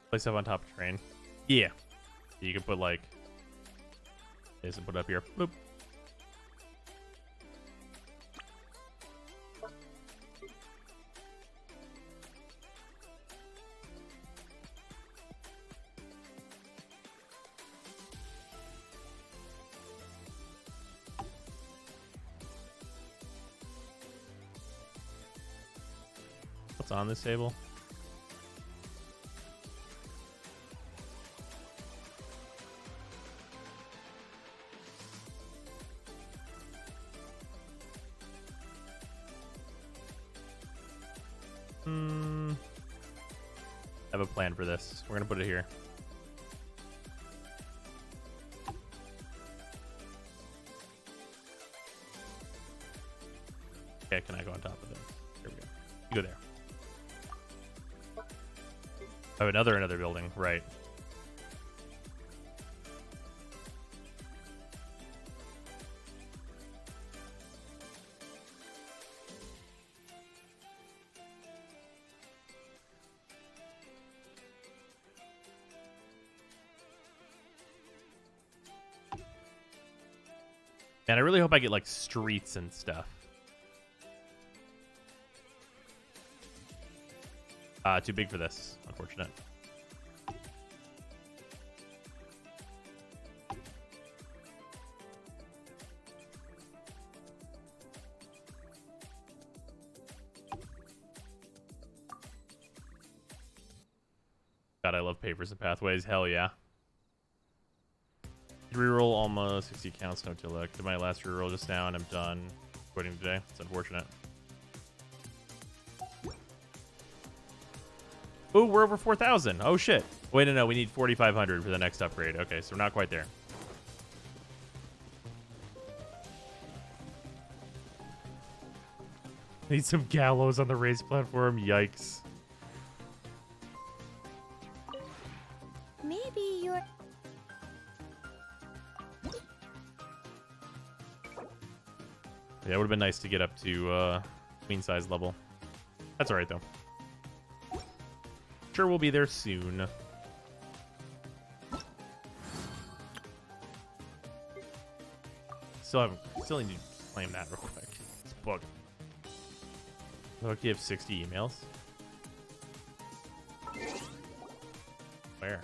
Place up on top of train. Yeah. You can put like this and put it up here. Boop. what's on this table. I have a plan for this. We're gonna put it here. Okay, can I go on top of this? Here we go. You go there. Oh, another building, right. Man, I really hope I get like streets and stuff. Too big for this. Unfortunate. God, I love Papers and Pathways. Hell yeah. Reroll almost 60 counts, no tilde. Did my last reroll just now and I'm done quitting today. It's unfortunate. Ooh, we're over 4,000. Oh shit. Wait, no, we need 4,500 for the next upgrade. Okay, so we're not quite there. Need some gallows on the race platform. Yikes. Maybe you're... Yeah, it would have been nice to get up to queen size level. That's alright though. Sure, we'll be there soon. Still need to claim that real quick. It's booked. Look, you have 60 emails. Where?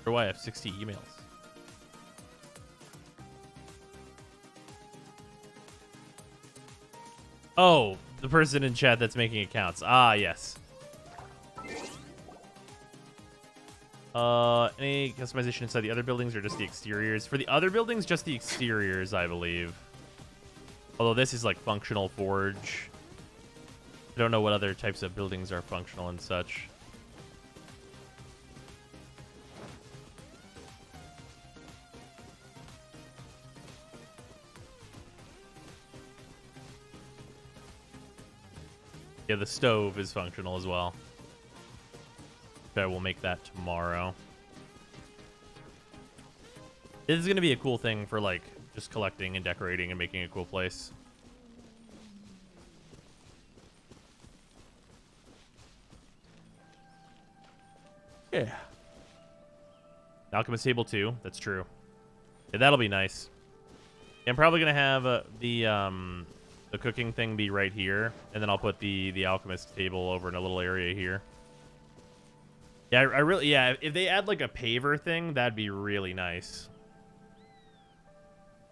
Or why I have 60 emails? Oh, the person in chat that's making accounts. Ah, yes. Any customization inside the other buildings or just the exteriors? For the other buildings, just the exteriors, I believe. Although this is like functional forge. I don't know what other types of buildings are functional and such. Yeah, the stove is functional as well. Okay, we'll make that tomorrow. This is going to be a cool thing for, like, just collecting and decorating and making a cool place. Yeah. Alchemist table 2. That's true. Yeah, that'll be nice. I'm probably going to have the cooking thing be right here, and then I'll put the alchemist table over in a little area here. Yeah, I really, yeah, if they add like a paver thing, that'd be really nice.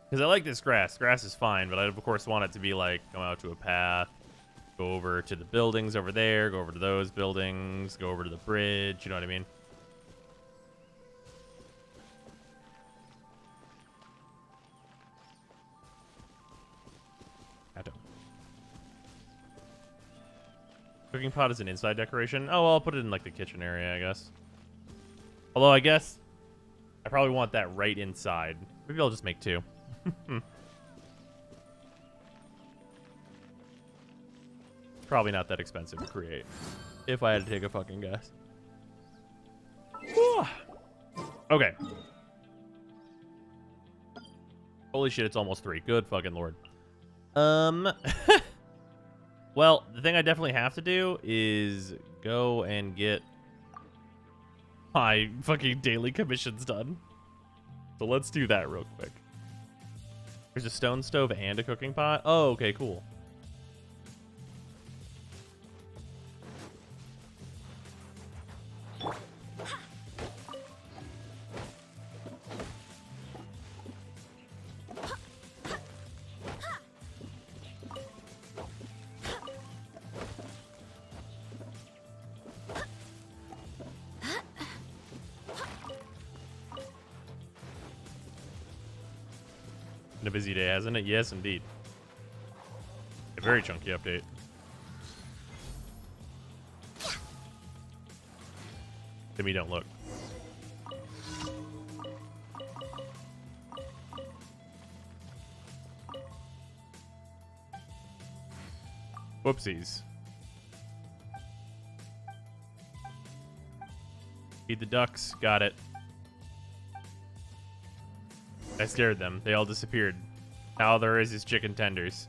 Because I like this grass. Grass is fine, but I, of course, want it to be like, come out to a path, go over to the buildings over there, go over to those buildings, go over to the bridge, you know what I mean? Cooking pot is an inside decoration. Oh, well, I'll put it in like the kitchen area, I guess. Although I guess I probably want that right inside. Maybe I'll just make 2. Probably not that expensive to create, if I had to take a fucking guess. Okay. Holy shit, it's almost 3. Good fucking lord. Well, the thing I definitely have to do is go and get my fucking daily commissions done. So let's do that real quick. There's a stone stove and a cooking pot. Oh, okay, cool. Been a busy day, hasn't it? Yes, indeed. A very chunky update. Timmy, don't look. Whoopsies. Feed the ducks. Got it. I scared them. They all disappeared. Now all there is chicken tenders.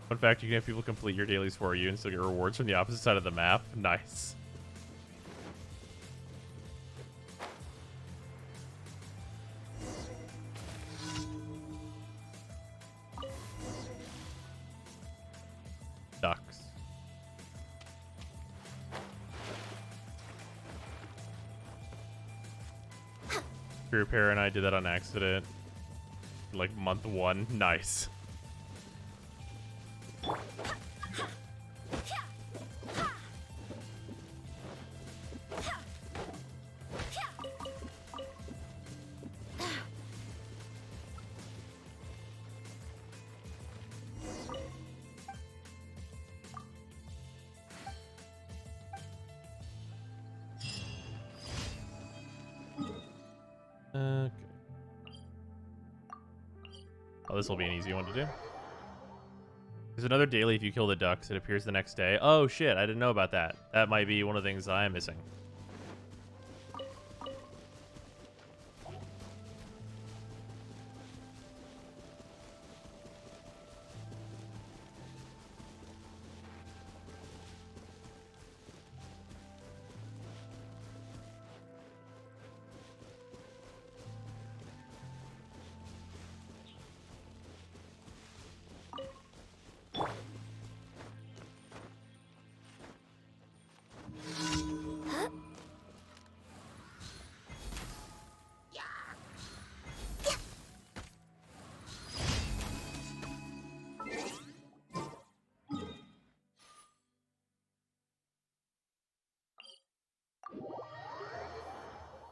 Fun fact, you can have people complete your dailies for you and still get rewards from the opposite side of the map. Nice. Ducks. Repair and I did that on accident. Like month 1. Nice. Okay. Oh, this will be an easy one to do. There's another daily if you kill the ducks. It appears the next day. Oh, shit. I didn't know about that. That might be one of the things I am missing.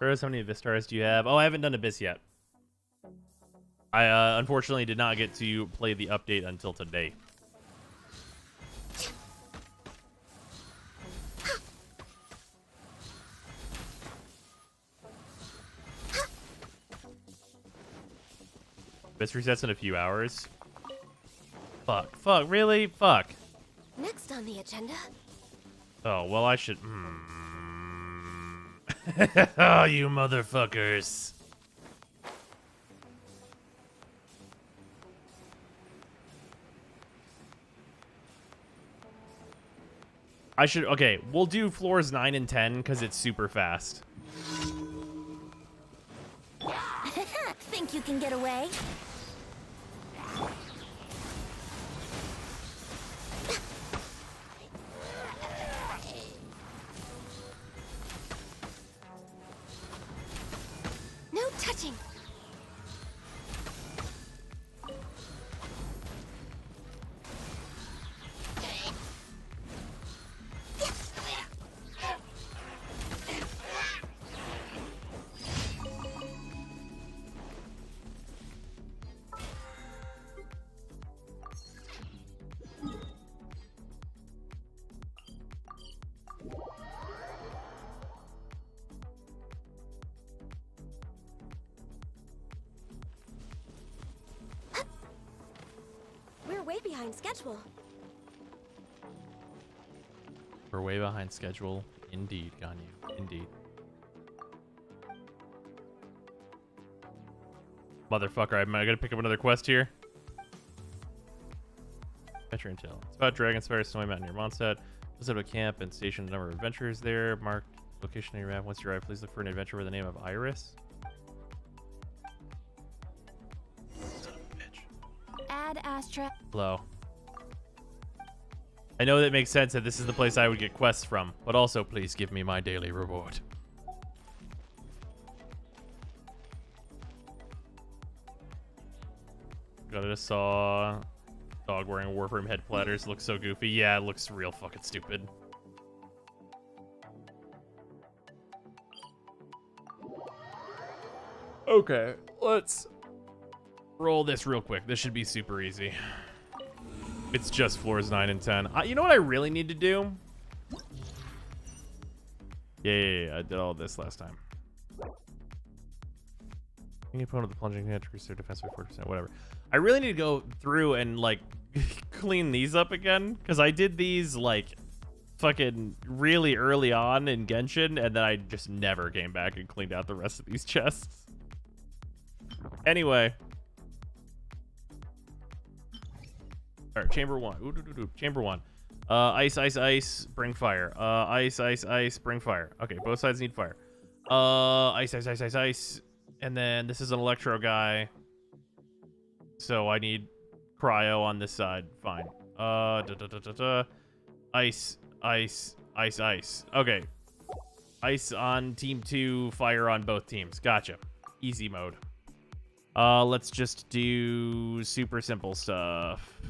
Rose, how many Vistars do you have? Oh, I haven't done Abyss yet. I unfortunately did not get to play the update until today. Abyss resets in a few hours. Fuck. Fuck. Really? Fuck. Next on the agenda. Oh, well, I should... Oh, you motherfuckers. I should... Okay, we'll do floors 9 and 10 because it's super fast. Think you can get away? No touching. We're way behind schedule. We're way behind schedule. Indeed, Ganyu. Indeed. Motherfucker, am I gonna pick up another quest here? Adventure Intel. It's about Dragonspire, Snowy Mountain near Mondstadt. Visit a camp and station a number of adventurers there. Marked location on your map. Once you arrive, please look for an adventure with the name of Iris. Son of a bitch. Add Astra. Hello. I know that makes sense that this is the place I would get quests from, but also please give me my daily reward. Got it, saw dog wearing Warframe head platters. Looks so goofy. Yeah, it looks real fucking stupid. Okay, let's roll this real quick. This should be super easy. It's just floors 9 and 10. You know what I really need to do? Yeah, I did all this last time. Any opponent with the plunging hit, increase their defense by 4%, whatever. I really need to go through and, like, clean these up again, because I did these, like, fucking really early on in Genshin, and then I just never came back and cleaned out the rest of these chests. Anyway. Alright, chamber 1. Chamber 1. Ice, ice, ice, bring fire. Ice, ice, ice, bring fire. Okay, both sides need fire. Ice, ice, ice, ice, ice. And then this is an electro guy. So I need cryo on this side. Fine. Ice, ice, ice, ice. Okay. Ice on team 2, fire on both teams. Gotcha. Easy mode. Let's just do super simple stuff.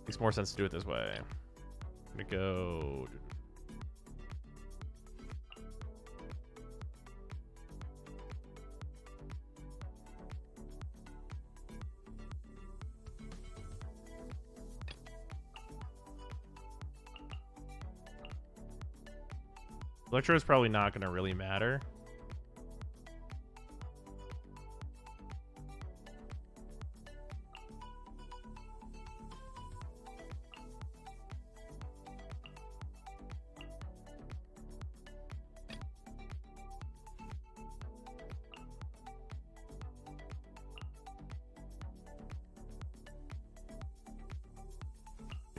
Makes more sense to do it this way. I'm gonna go. Electro is probably not gonna really matter.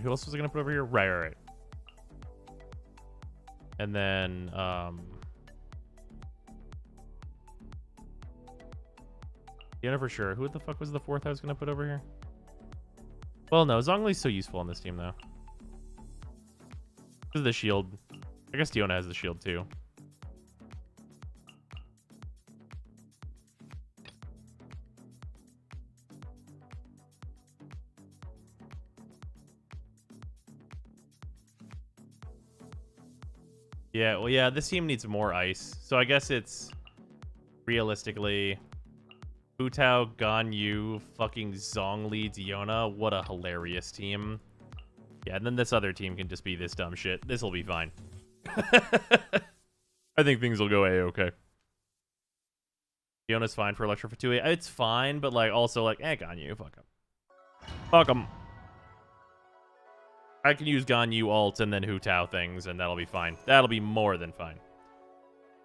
Who else was I gonna put over here? Right. And then, yeah, for sure. Who the fuck was the 4th I was gonna put over here? Well, no, Zhongli's so useful on this team, though. This is the shield. I guess Diona has the shield, too. Yeah, well, yeah, this team needs more ice. So I guess it's realistically Hu Tao, Ganyu, fucking Zhongli, Diona. What a hilarious team. Yeah, and then this other team can just be this dumb shit. This will be fine. I think things will go A-okay. Diona's fine for Electro for 2A. It's fine, but like also like, Ganyu, fuck him. Fuck him. I can use Ganyu ult and then Hu Tao things, and that'll be fine. That'll be more than fine.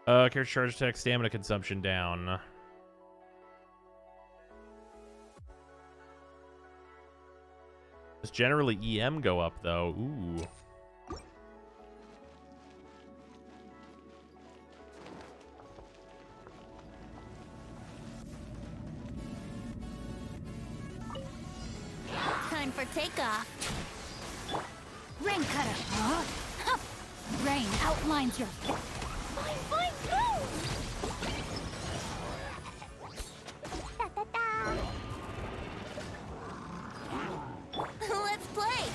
Character charge attack, stamina consumption down. Does generally EM go up, though? Ooh. Time for takeoff. Rain cutter. Huh? Rain outlines your. Fine, go! Let's play.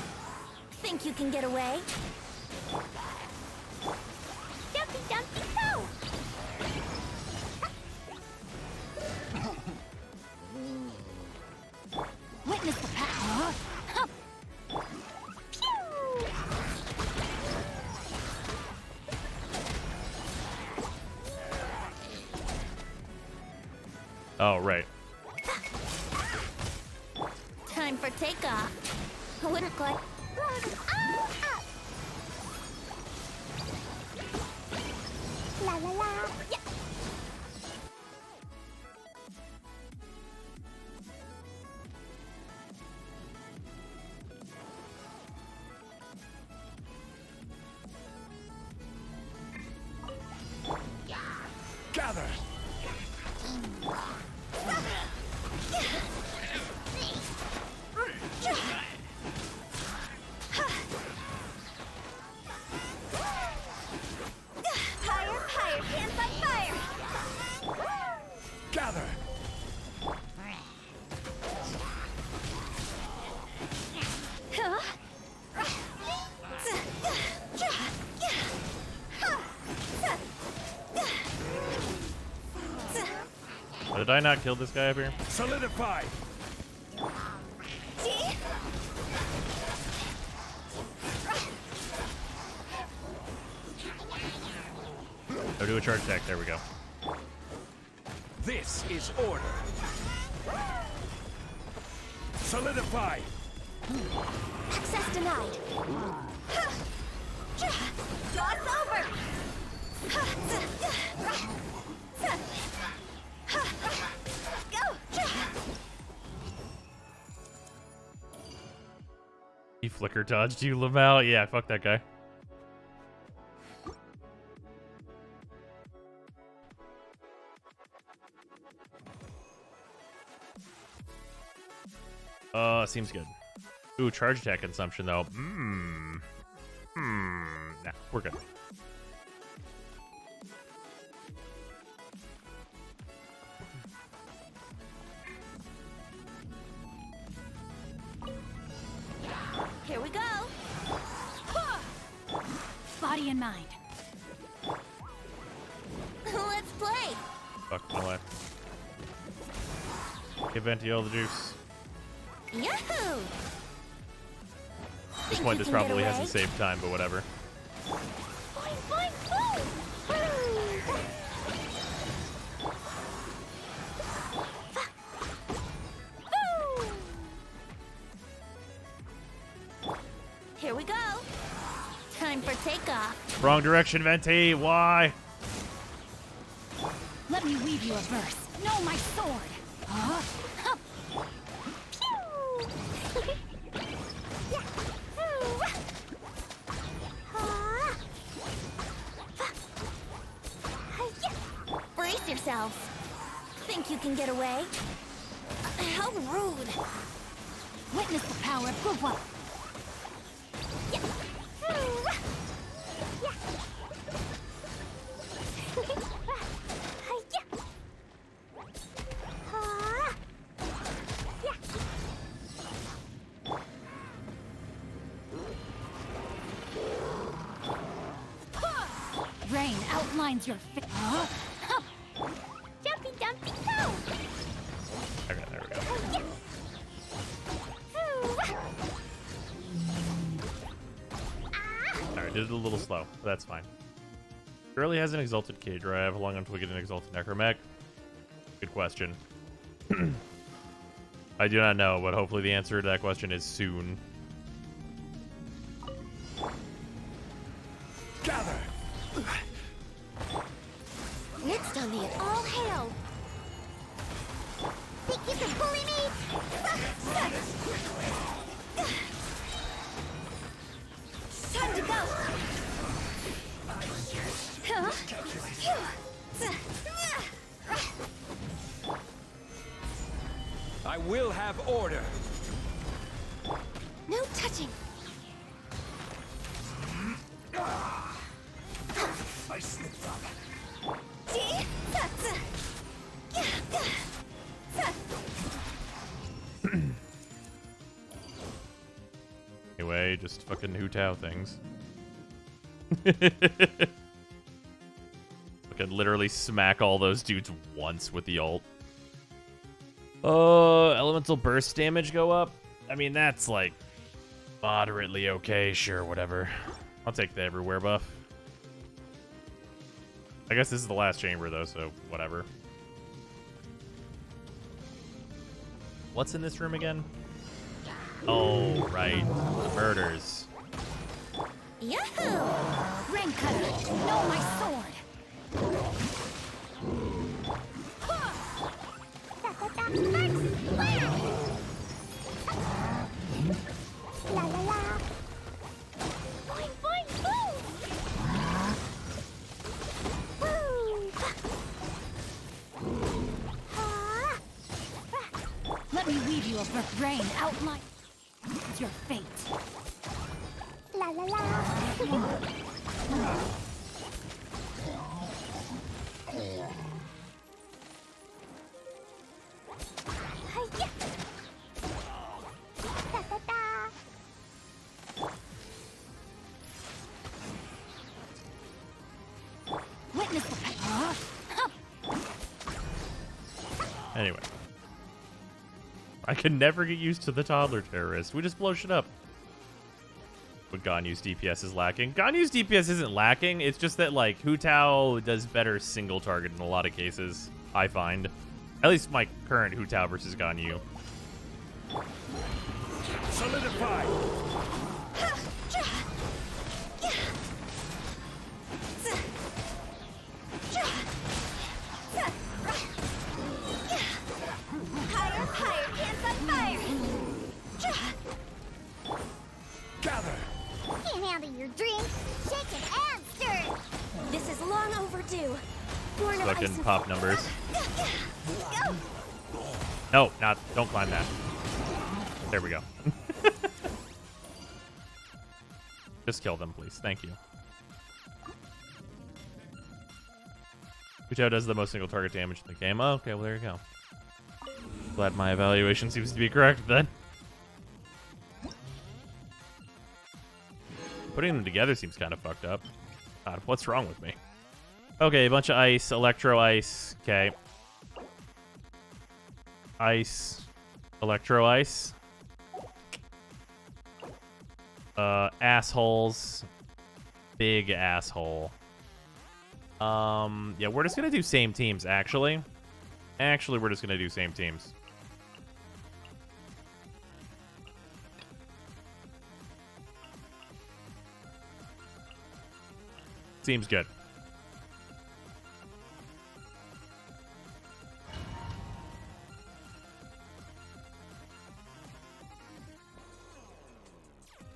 Think you can get away? Dumpy, dumpy, go! Witness the power. Oh, right. Time for takeoff. Wouldn't play. La la la. Yeah. Gather. Fire, hands on fire. Gather. Huh? Did I not kill this guy up here? Solidify. Go do a charge attack. There we go. This is order. Solidify. Access denied. Jaw's over. Go. He flicker dodged you, Lamau. Yeah, fuck that guy. Seems good. Ooh, charge attack consumption though. Nah, we're good. Here we go. Body and mind. Let's play. Fuck my life. Give Venti all the juice. Yahoo! At this point, this probably hasn't saved time, but whatever. Boing, boing, boing. Here we go. Time for takeoff. Wrong direction, Venti. Why? Let me weave you a verse. No, my sword. Huh? Brace yourselves. Think you can get away? How rude. Witness the power of group up. Rain outlines your face. Jumpy, dumpy, go! Okay, there we go. Alright, did it a little slow, but that's fine. Shirley has an exalted K drive. How long until we get an exalted Necromech? Good question. I do not know, but hopefully the answer to that question is soon. Gather. Next on the all hail. Think you can bully me? Time to go. I will have order. No touching. I slipped up. Anyway, just fucking Hu-Tao things. Fucking literally smack all those dudes once with the ult. Elemental burst damage go up? I mean, that's like moderately okay. Sure, whatever. I'll take the everywhere buff. I guess this is the last chamber though, so whatever. What's in this room again? Oh, right. The murders. Yahoo! Rain cutter. No, my sword. La la la. Boing, boing, boom. Let me weave you a rain outline your fate. La la la. Witness the Anyway. I can never get used to the toddler terrorist. We just blow shit up. But Ganyu's DPS is lacking. Ganyu's DPS isn't lacking. It's just that, like, Hu Tao does better single target in a lot of cases, I find. At least my current Hu Tao versus Ganyu. Solidify! Higher, higher, hands on fire! Gather! Can't handle your drink. Shake it and stir it. This is long overdue. Born So of I ice can and pop numbers. No, don't climb that. There we go. Just kill them, please. Thank you. Hu Tao does the most single target damage in the game. Oh, okay, well, there you go. Glad my evaluation seems to be correct then. Putting them together seems kind of fucked up. God, what's wrong with me? Okay, a bunch of ice, electro ice. Okay. Ice, electro ice. Assholes. Big asshole. Yeah, we're just gonna do same teams, actually. Actually, we're just gonna do same teams. Seems good.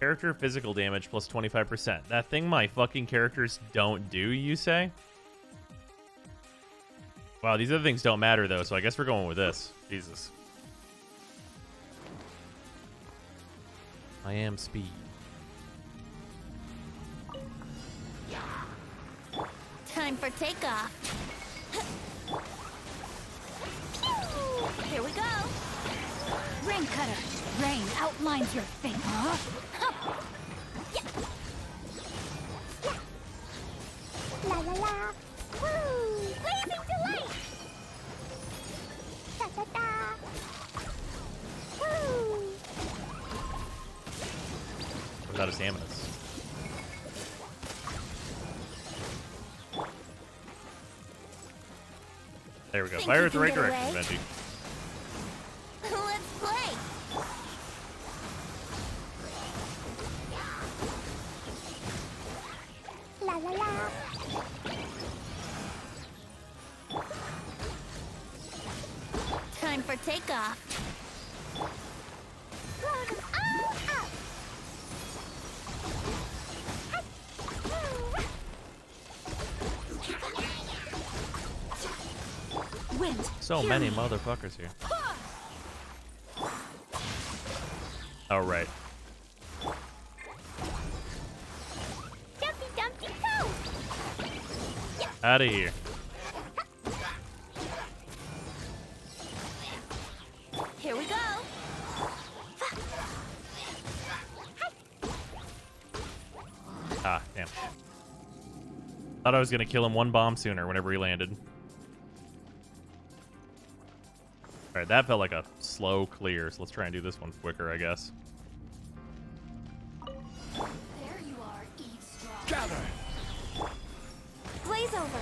Character physical damage plus 25%. That thing my fucking characters don't do, you say? Wow, these other things don't matter, though, so I guess we're going with this. Jesus. I am speed. Time for takeoff. Here we go. Rain cutter. Rain outlines your face. Huh? La la la. Woo! Blazing delight. Da da da. Woo! I'm out of stamina. There we go. Think Fire you at the can right get direction, away? Benji. Let's play. La la la. Time for takeoff. Blow them all up. Wind. So many motherfuckers here. Oh, right. Dumpty dumpty go. Out of here. Here we go. Ah, damn. Thought I was gonna kill him one bomb sooner whenever he landed. Alright, that felt like a slow clear, so let's try and do this one quicker, I guess. There you are, eavesdrop. Gather! Blaze over.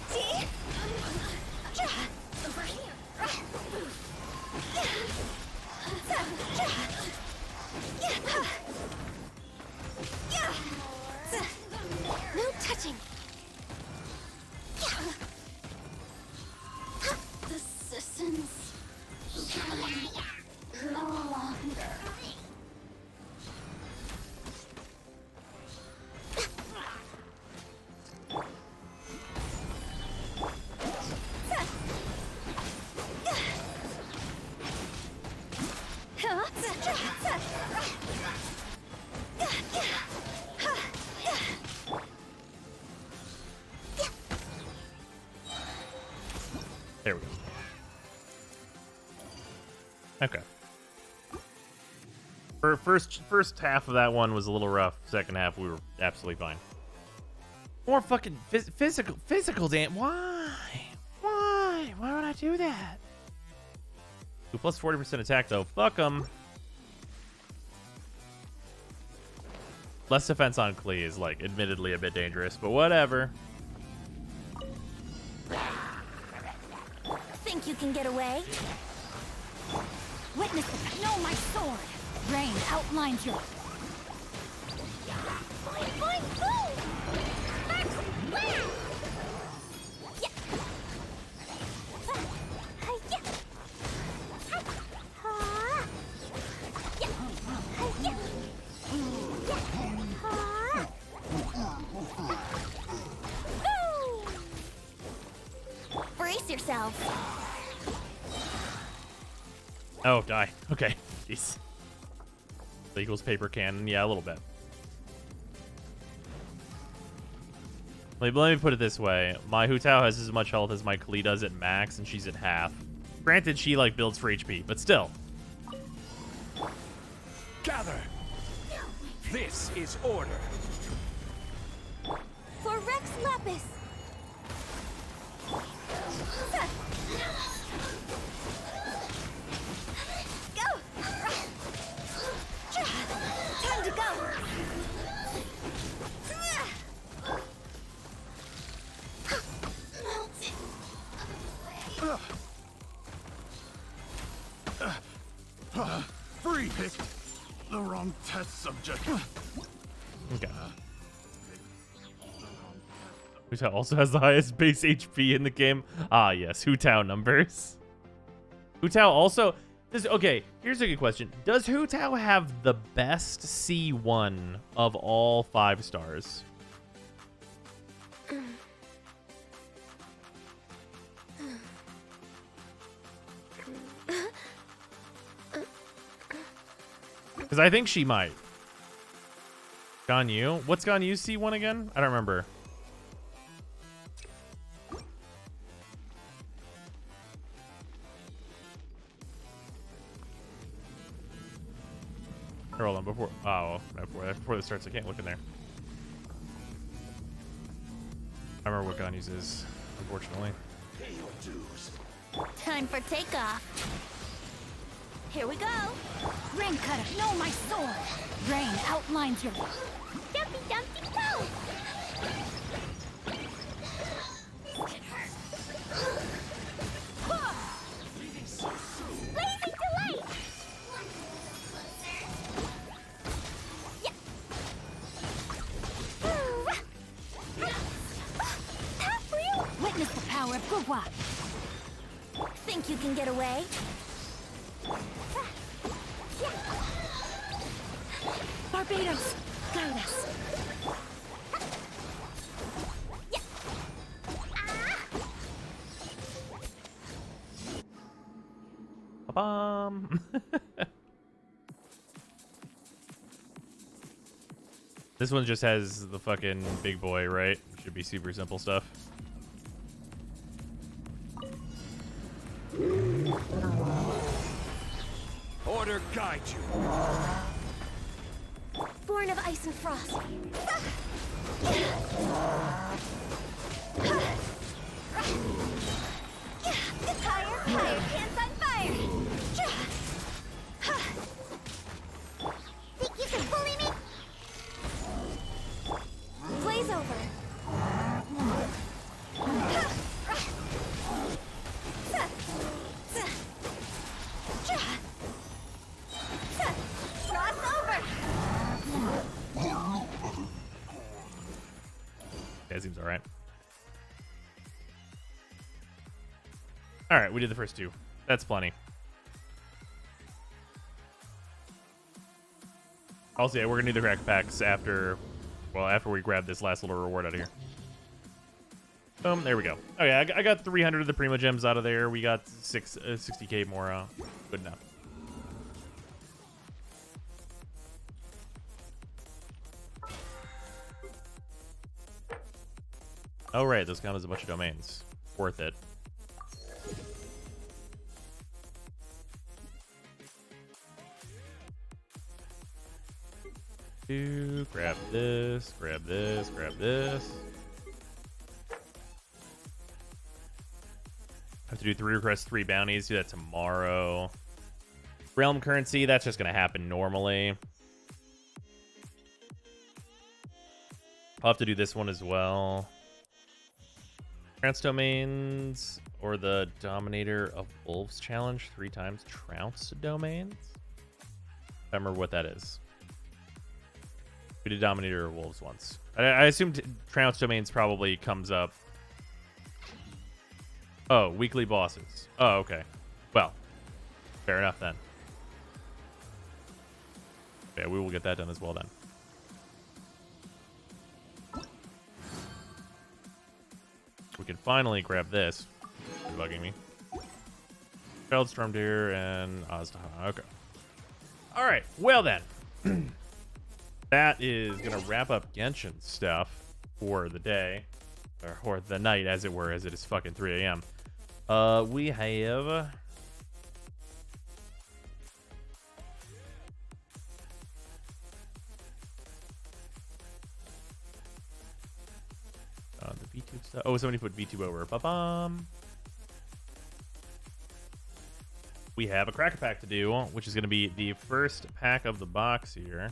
See? Over here. No touching. The citizens no longer. There we go. Okay. First half of that one was a little rough. Second half, we were absolutely fine. More fucking physical damn. Why? not do that? 2 plus 40% attack though. Fuck them. Less defense on Klee is like admittedly a bit dangerous, but whatever. Think you can get away? Witness it. No, my sword. Rain outlines your. Boing, boing, boom! Max, where? Yeah. Yeah. Yeah. Brace yourself. Oh, die. Okay. Jeez. Equals paper cannon. Yeah, a little bit. Let me put it this way. My Hu Tao has as much health as my Klee does at max, and she's at half. Granted, she, like, builds for HP, but still. Gather! This is order. For Rex Lapis. Go! Time to go! Free! Picked the wrong test subject. Okay. Hu Tao also has the highest base HP in the game. Ah, yes. Hu Tao numbers. Hu Tao also... Okay, here's a good question. Does Hu Tao have the best C1 of all 5 stars? Because I think she might. Ganyu? What's Ganyu's C1 again? I don't remember. Hold on, before this starts, I can't look in there. I remember what Ganyu's is, unfortunately. Time for takeoff. Here we go. Rain cutter, no, my sword. Rain outlines your. Dumpy, dumpy, toe! Blazing delight! Witness the power of Gugwa. Think you can get away? Barbados, guide us. Ba-bum. This one just has the fucking big boy, right? Should be super simple stuff. Order guide you. Born of ice and frost. Higher, higher, pants on fire. Think you can bully me? Blaze over. Cross over. That seems alright. Alright, we did the first 2. That's plenty. Also, yeah, we're gonna need the crack packs after we grab this last little reward out of here. Boom, there we go. Okay, I got 300 of the Primo Gems out of there. We got 60k more. Good enough. Oh, right, those count as a bunch of domains. Worth it. Grab this, grab this, grab this. Have to do 3 requests, 3 bounties. Do that tomorrow. Realm currency, that's just going to happen normally. I'll have to do this one as well. Trounce domains or the Dominator of Wolves challenge 3 times. Trounce domains? I don't remember what that is. We did Dominator of Wolves once. I assume Trounce domains probably comes up. Oh, weekly bosses. Oh, okay. Well, fair enough then. Yeah, we will get that done as well then. We can finally grab this. You're bugging me. Child Storm Deer and Aztaha. Okay. All right. Well then, that is gonna wrap up Genshin stuff for the day, or the night, as it were, as it is fucking 3 a.m. We have. The VTube stuff. Oh, somebody put VTube over. Ba-bum. We have a cracker pack to do, which is going to be the first pack of the box here.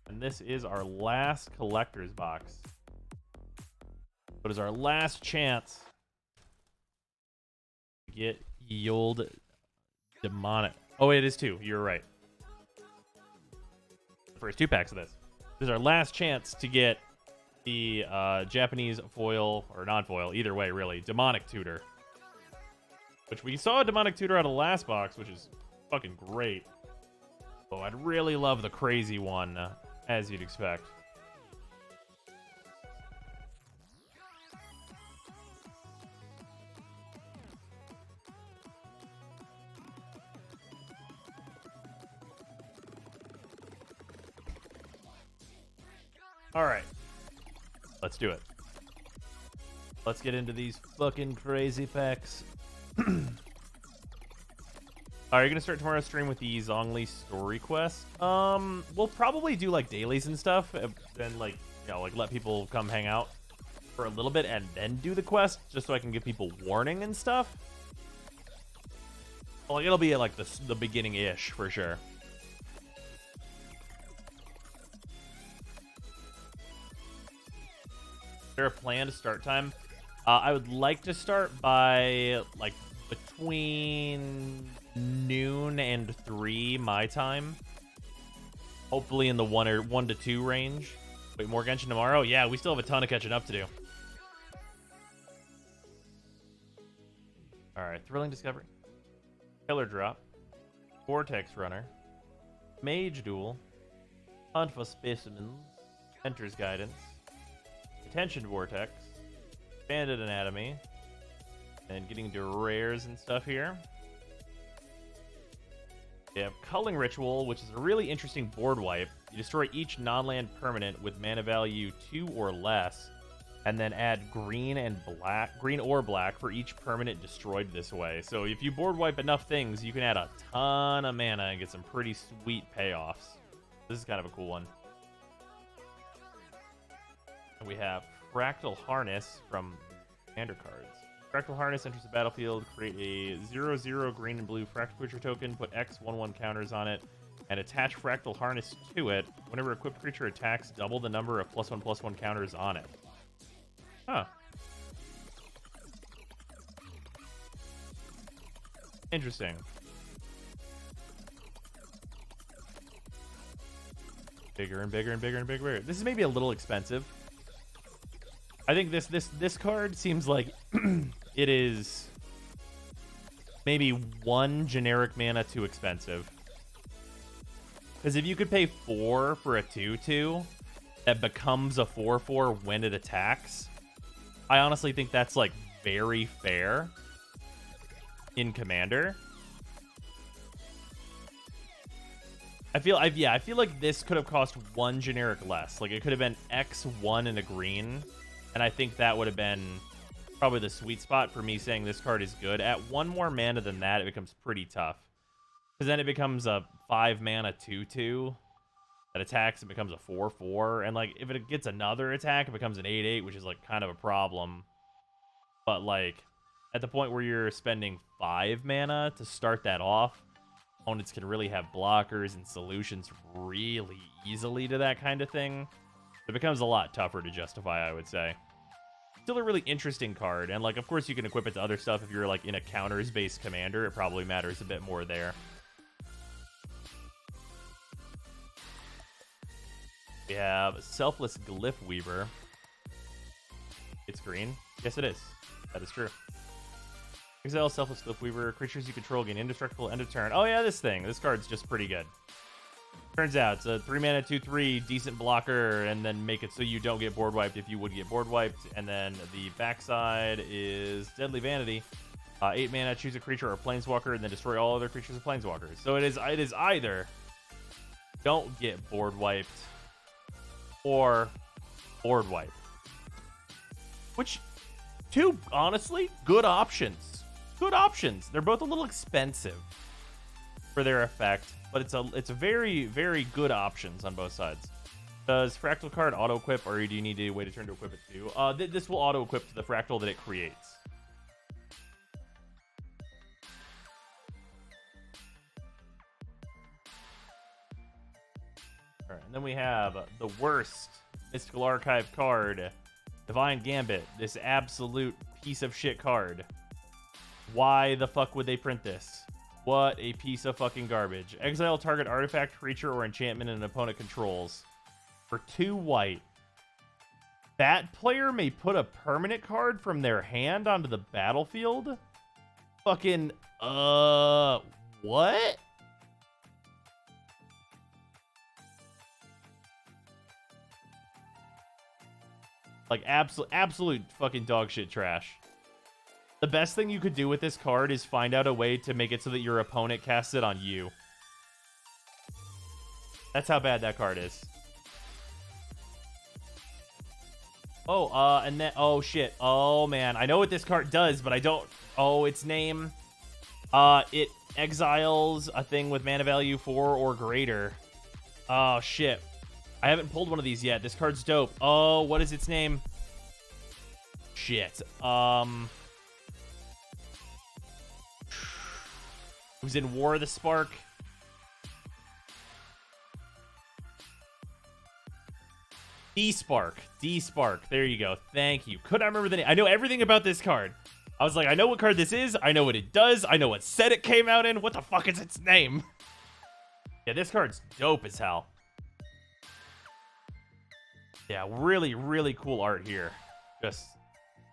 And this is our last collector's box. But it's our last chance to get ye old demonic. Oh, it is 2. You're right. The first 2 packs of this. This is our last chance to get the Japanese foil, or non-foil, either way, really, demonic tutor. Which we saw a demonic tutor out of the last box, which is fucking great. Oh, I'd really love the crazy one, as you'd expect. All right. Let's do it. Let's get into these fucking crazy packs. Are you gonna start tomorrow's stream with the Zhongli story quest? We'll probably do like dailies and stuff, and like, you know, like let people come hang out for a little bit and then do the quest, just so I can give people warning and stuff. Well, like, it'll be at like the beginning-ish for sure. Is there a planned start time? I would like to start by like between noon and 3 my time. Hopefully in the 1 to 2 range. Wait, more Genshin tomorrow? Yeah, we still have a ton of catching up to do. Alright, Thrilling Discovery. Killer Drop. Vortex Runner. Mage Duel. Hunt for Specimens. Enter's Guidance. Attention Vortex. Expanded Anatomy. And getting to rares and stuff here. We have Culling Ritual, which is a really interesting board wipe. You destroy each non-land permanent with mana value 2 or less, and then add green or black for each permanent destroyed this way. So if you board wipe enough things, you can add a ton of mana and get some pretty sweet payoffs. This is kind of a cool one. And we have Fractal Harness from Commander cards. Fractal Harness enters the battlefield, create a 0/0 green and blue Fractal Creature token, put X 1/1 counters on it, and attach Fractal Harness to it. Whenever a equipped creature attacks, double the number of +1/+1 counters on it. Huh. Interesting. Bigger and bigger and bigger and bigger. This is maybe a little expensive. I think this card seems like it is maybe 1 generic mana too expensive. Because if you could pay 4 for a 2/2 that becomes a 4/4 when it attacks, I honestly think that's like very fair in Commander. I feel like this could have cost 1 generic less. Like it could have been X1 and a green. And I think that would have been probably the sweet spot for me saying this card is good. At 1 more mana than that, it becomes pretty tough. Because then it becomes a 5 mana 2/2 that attacks, it becomes a 4/4, and like if it gets another attack, it becomes an 8/8, which is like kind of a problem. But like at the point where you're spending 5 mana to start that off, opponents can really have blockers and solutions really easily to that kind of thing. It becomes a lot tougher to justify, I would say. Still a really interesting card, and like of course you can equip it to other stuff if you're like in a counters based commander. It probably matters a bit more there. We have Selfless Glyph Weaver. It's green. Yes, it is. That is true. Exile Selfless Glyph Weaver. Creatures you control gain indestructible end of turn. Oh yeah, this thing. This card's just pretty good. Turns out it's a 3 mana 2/3 decent blocker, and then make it so you don't get board wiped if you would get board wiped. And then the backside is Deadly Vanity. 8 mana, choose a creature or planeswalker, and then destroy all other creatures and planeswalkers. So it is either don't get board wiped or board wipe. Which, two honestly good options. Good options. They're both a little expensive for their effect, but it's a very, very good options on both sides. Does Fractal card auto-equip, or do you need to wait a turn to equip it too? This will auto-equip to the Fractal that it creates. Alright, and then we have the worst Mystical Archive card, Divine Gambit. This absolute piece of shit card. Why the fuck would they print this? What a piece of fucking garbage. Exile target artifact, creature, or enchantment an opponent controls. For 2 white. That player may put a permanent card from their hand onto the battlefield? Fucking, what? Like, absolute fucking dog shit trash. The best thing you could do with this card is find out a way to make it so that your opponent casts it on you. That's how bad that card is. Oh, and then, oh shit. Oh man, I know what this card does, but I don't, oh, its name. It exiles a thing with mana value 4 or greater. Oh shit. I haven't pulled one of these yet. This card's dope. Oh, what is its name? Shit. It was in War of the Spark. D-Spark. D-Spark. There you go. Thank you. Couldn't remember the name. I know everything about this card. I was like, I know what card this is. I know what it does. I know what set it came out in. What the fuck is its name? Yeah, this card's dope as hell. Yeah, really, really cool art here. Just,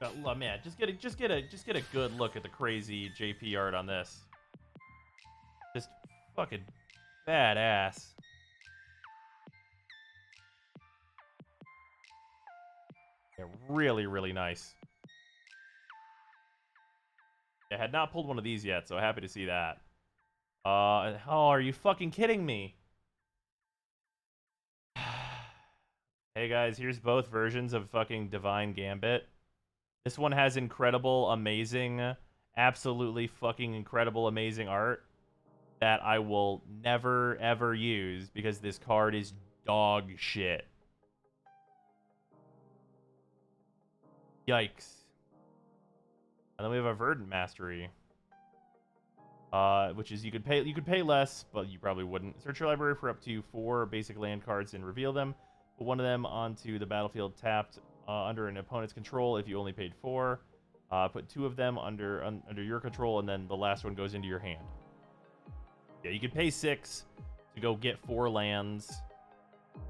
oh, man, just get a good look at the crazy JP art on this. Just fucking badass. Yeah, really, really nice. I had not pulled one of these yet, so happy to see that. Oh, are you fucking kidding me? Hey guys, here's both versions of fucking Divine Gambit. This one has incredible, amazing, absolutely fucking incredible, amazing art that I will never, ever use because this card is dog shit. Yikes. And then we have a Verdant Mastery. Which is you could pay less, but you probably wouldn't. Search your library for up to 4 basic land cards and reveal them. Put one of them onto the battlefield tapped under an opponent's control if you only paid 4. Put 2 of them under your control, and then the last one goes into your hand. Yeah, you could pay 6 to go get 4 lands.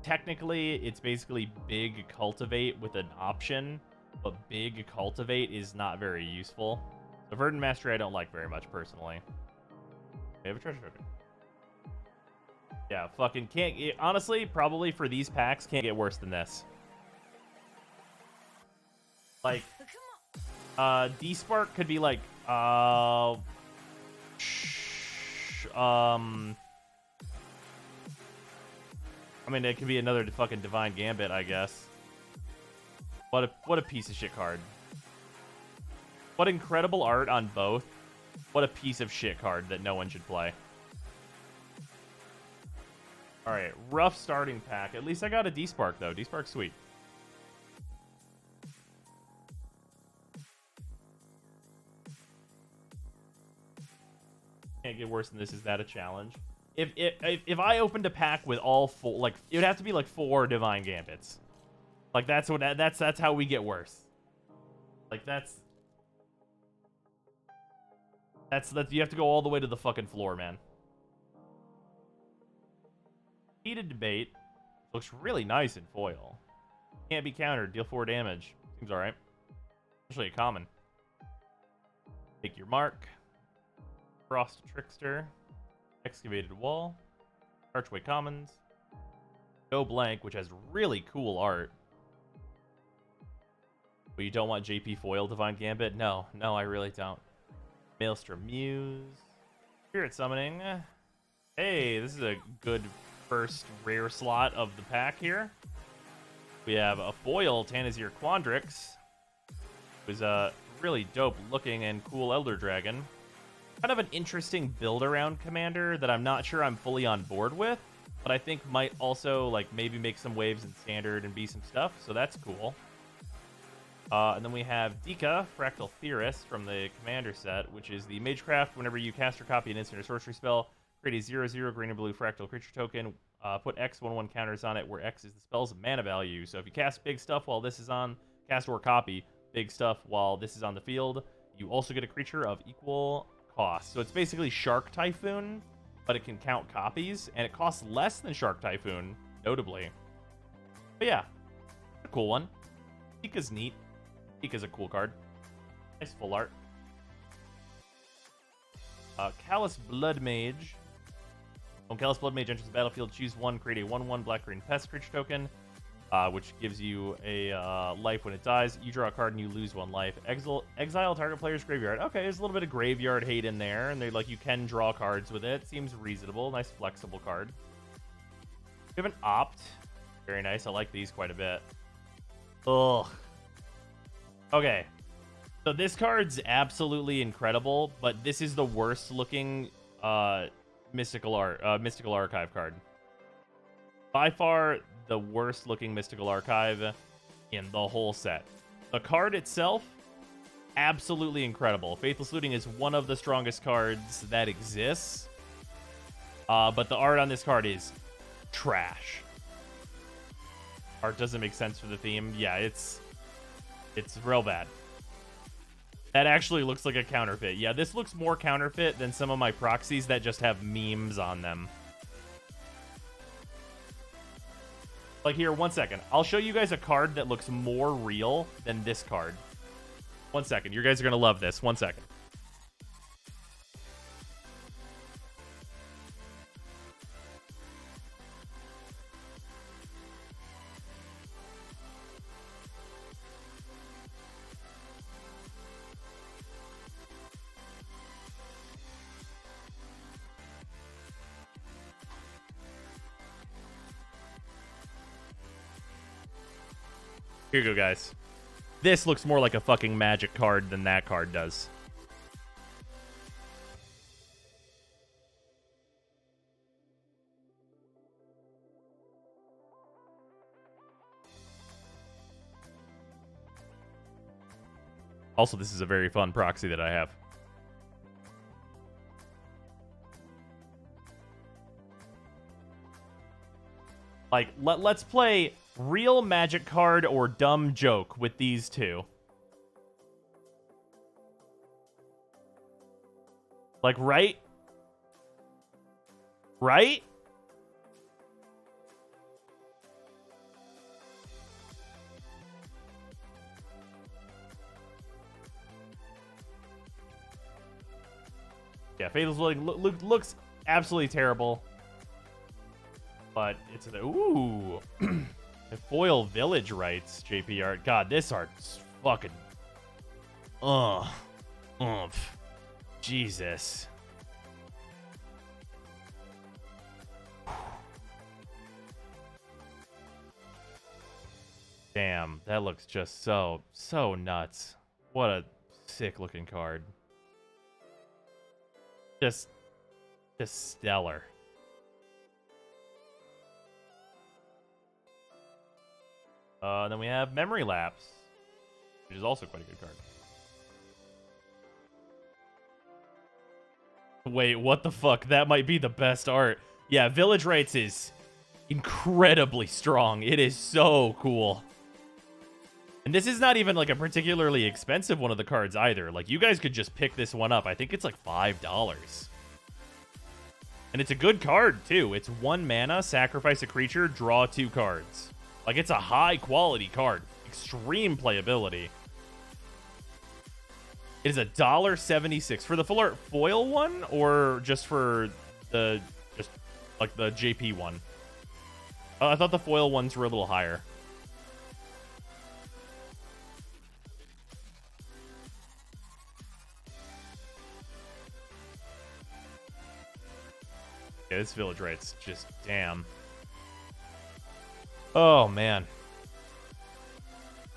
Technically, it's basically Big Cultivate with an option, but Big Cultivate is not very useful. The Verdant Mastery I don't like very much, personally. We have a treasure token. Yeah, fucking can't... honestly, probably for these packs, can't get worse than this. Like, D-Spark could be like, I mean, it could be another fucking Divine Gambit, I guess. What a piece of shit card. What incredible art on both. What a piece of shit card that no one should play. All right, rough starting pack. At least I got a D-Spark, though. D-Spark's sweet. Can't get worse than this. Is that a challenge? If I opened a pack with all four, like, it would have to be like 4 Divine Gambits. Like, that's how we get worse. Like, that's you have to go all the way to the fucking floor, man. Heated Debate looks really nice in foil. Can't be countered. Deal 4 damage. Seems alright. Especially a common. Take your mark. Frost Trickster. Excavated Wall. Archway Commons. Go Blank, which has really cool art. But you don't want JP Foil Divine Gambit? No, I really don't. Maelstrom Muse. Spirit Summoning. Hey, this is a good first rare slot of the pack here. We have a foil Tanazir Quandrix. Who's a really dope looking and cool Elder Dragon. Kind of an interesting build around commander that I'm not sure I'm fully on board with, but I think might also like maybe make some waves in standard and be some stuff, so that's cool. And then we have Dika, Fractal Theorist from the commander set, which is the Magecraft. Whenever you cast or copy an instant or sorcery spell, create a 0/0 green or blue fractal creature token. Put X 1/1 counters on it, where X is the spell's mana value. So if you cast big stuff while this is on, cast or copy big stuff while this is on the field, you also get a creature of equal cost. So it's basically Shark Typhoon, but it can count copies, and it costs less than Shark Typhoon, notably. But yeah, a cool one. Dika's neat. Dika's a cool card. Nice full art. Callous Blood Mage. When Callous Blood Mage enters the battlefield, choose one, create a 1/1 black-green pest creature token, which gives you a life when it dies. You draw a card and you lose 1 life. Exile target player's graveyard. Okay, there's a little bit of graveyard hate in there, and they're like, you can draw cards with it. Seems reasonable. Nice flexible card. We have an Opt. Very nice. I like these quite a bit. Ugh. Okay. So this card's absolutely incredible, but this is the worst looking Mystical Archive card. By far the worst looking Mystical Archive in the whole set. The card itself, absolutely incredible. Faithless Looting is one of the strongest cards that exists. But the art on this card is trash. Art doesn't make sense for the theme. Yeah, it's real bad. That actually looks like a counterfeit. Yeah, this looks more counterfeit than some of my proxies that just have memes on them. Like here, 1 second. I'll show you guys a card that looks more real than this card. 1 second. You guys are going to love this. 1 second. Here you go, guys. This looks more like a fucking Magic card than that card does. Also, this is a very fun proxy that I have. Like, let's play real Magic card or dumb joke with these two. Like, right? Right? Yeah, Fatal's looks absolutely terrible. But it's a... Ooh. The Foil Village Rites, JP art. God, this art's fucking... Oomph. Jesus. Damn, that looks just so nuts. What a sick looking card. Just stellar. Then we have Memory Lapse, which is also quite a good card. Wait, what the fuck? That might be the best art. Yeah, Village Rites is incredibly strong. It is so cool. And this is not even like a particularly expensive one of the cards either. Like, you guys could just pick this one up. I think it's like $5. And it's a good card, too. It's 1 mana, sacrifice a creature, draw 2 cards. Like, it's a high-quality card. Extreme playability. It is $1.76 for the full art foil one, or just for the like the JP one. I thought the foil ones were a little higher. Yeah, this Village Rites just damn. Oh man.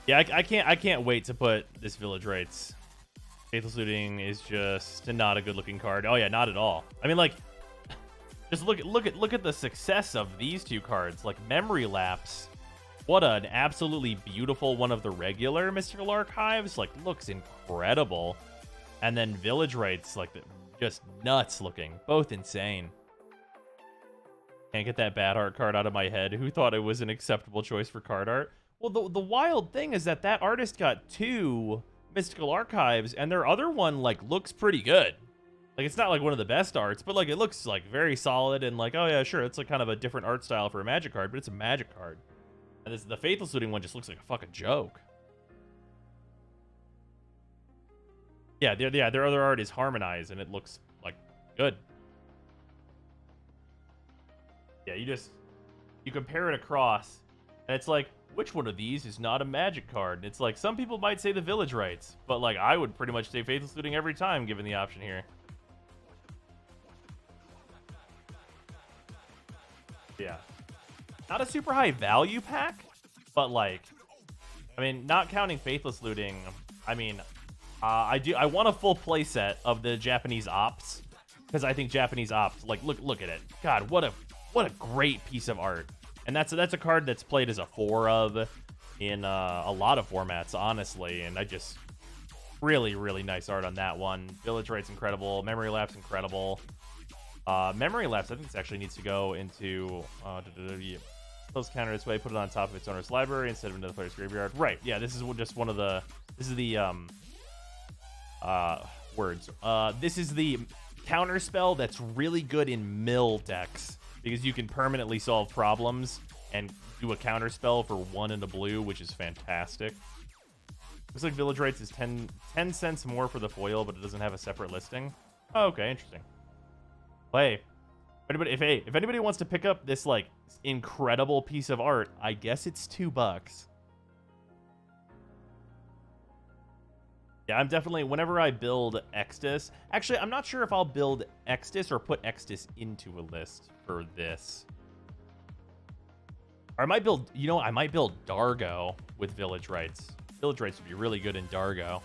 Yeah, I can't wait to put this Village Rites. Faithless Looting is just not a good looking card. Oh yeah, not at all. I mean, like, just look at the success of these 2 cards. Like, Memory Lapse, what an absolutely beautiful one of the regular Mystical Archives. Like, looks incredible. And then Village Rites, like, just nuts looking. Both insane. Can't get that bad art card out of my head. Who thought it was an acceptable choice for card art? Well, the wild thing is that artist got 2 Mystical Archives, and their other one, like, looks pretty good. Like, it's not, like, one of the best arts, but, like, it looks, like, very solid, and, like, oh, yeah, sure, it's, like, kind of a different art style for a Magic card, but it's a Magic card. And the Faithless Looting one just looks like a fucking joke. Yeah, their other art is harmonized, and it looks, like, good. Yeah, you compare it across, and it's like, which one of these is not a Magic card? And it's like, some people might say the Village Rites, but, like, I would pretty much say Faithless Looting every time, given the option here. Yeah. Not a super high value pack, but, like, I mean, not counting Faithless Looting, I mean, I want a full playset of the Japanese Ops, because I think Japanese Ops, like, look at it. God, what a great piece of art. And that's a card that's played as a 4 of in a lot of formats, honestly. And I just really, really nice art on that one. Village Rites incredible. Memory Lapse incredible. Memory Lapse, I think this actually needs to go into close counter this way. Put it on top of its owner's library instead of into the player's graveyard. Right. Yeah. This is just one of the. This is the words. This is the counter spell that's really good in mill decks, because you can permanently solve problems and do a counter spell for 1 and a blue, which is fantastic. Looks like Village Rites is 10 cents more for the foil, but it doesn't have a separate listing. Oh, okay, interesting. Well, hey, if anybody wants to pick up this, like, incredible piece of art, I guess it's $2. Yeah, I'm definitely, whenever I build Extus, actually, I'm not sure if I'll build Extus or put Extus into a list for this. Or I might build, I might build Dargo with Village Rites. Village Rites would be really good in Dargo.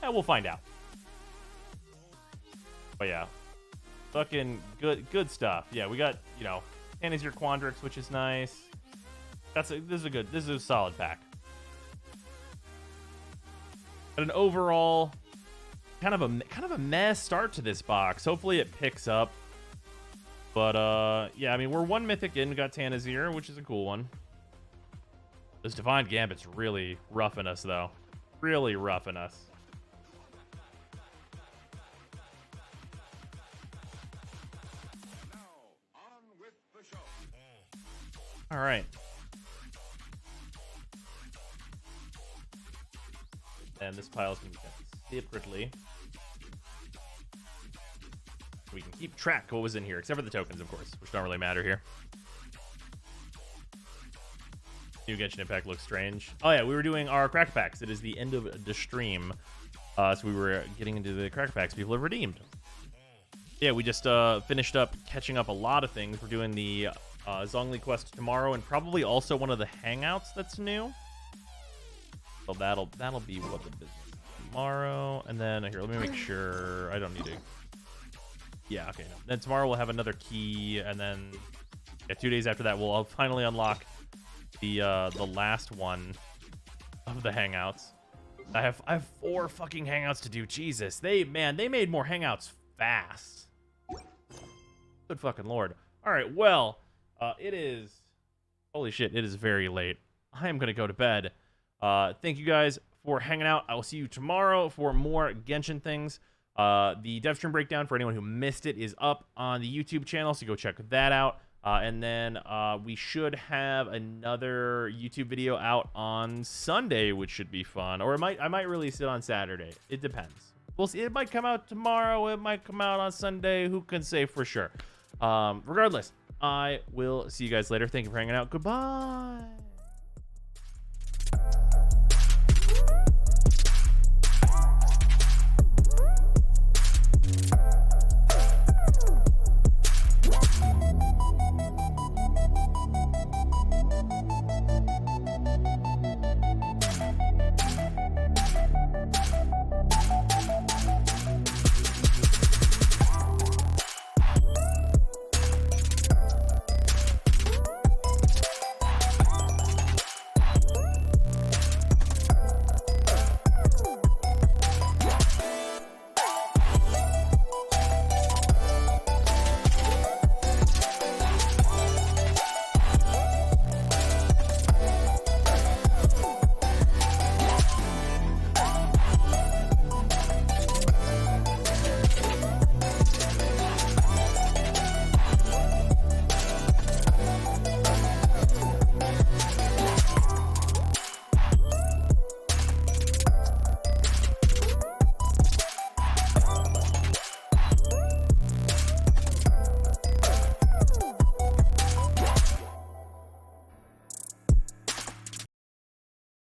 Yeah, we'll find out. But yeah, fucking good stuff. Yeah, we got, Tanazir Quandrix, which is nice. This is a solid pack. But an overall kind of a mess start to this box. Hopefully it picks up. But yeah, I mean, we're 1 mythic in. We got Tanazir, which is a cool one. This Divine Gambit's really roughing us, though. Really roughing us. All right. And this pile's going to be kept separately. We can keep track of what was in here, except for the tokens, of course, which don't really matter here. New Genshin Impact looks strange. Oh yeah, we were doing our crack packs. It is the end of the stream. So we were getting into the crack packs people have redeemed. Yeah, we just finished up catching up a lot of things. We're doing the Zhongli quest tomorrow, and probably also one of the hangouts that's new. So that'll be what the business is tomorrow. And then here, let me make sure I don't need to. Yeah, okay. No. Then tomorrow we'll have another key, and then 2 days after that we'll finally unlock the last one of the hangouts. I have 4 fucking hangouts to do. Jesus, they made more hangouts fast. Good fucking lord. All right, well, it is, holy shit, it is very late. I am gonna go to bed. Thank you guys for hanging out. I will see you tomorrow for more Genshin things. The dev stream breakdown for anyone who missed it is up on the YouTube channel, so go check that out. And then we should have another YouTube video out on Sunday, which should be fun. Or I might release it on Saturday. It depends. We'll see. It might come out tomorrow. It might come out on Sunday. Who can say for sure? Regardless, I will see you guys later. Thank you for hanging out. Goodbye.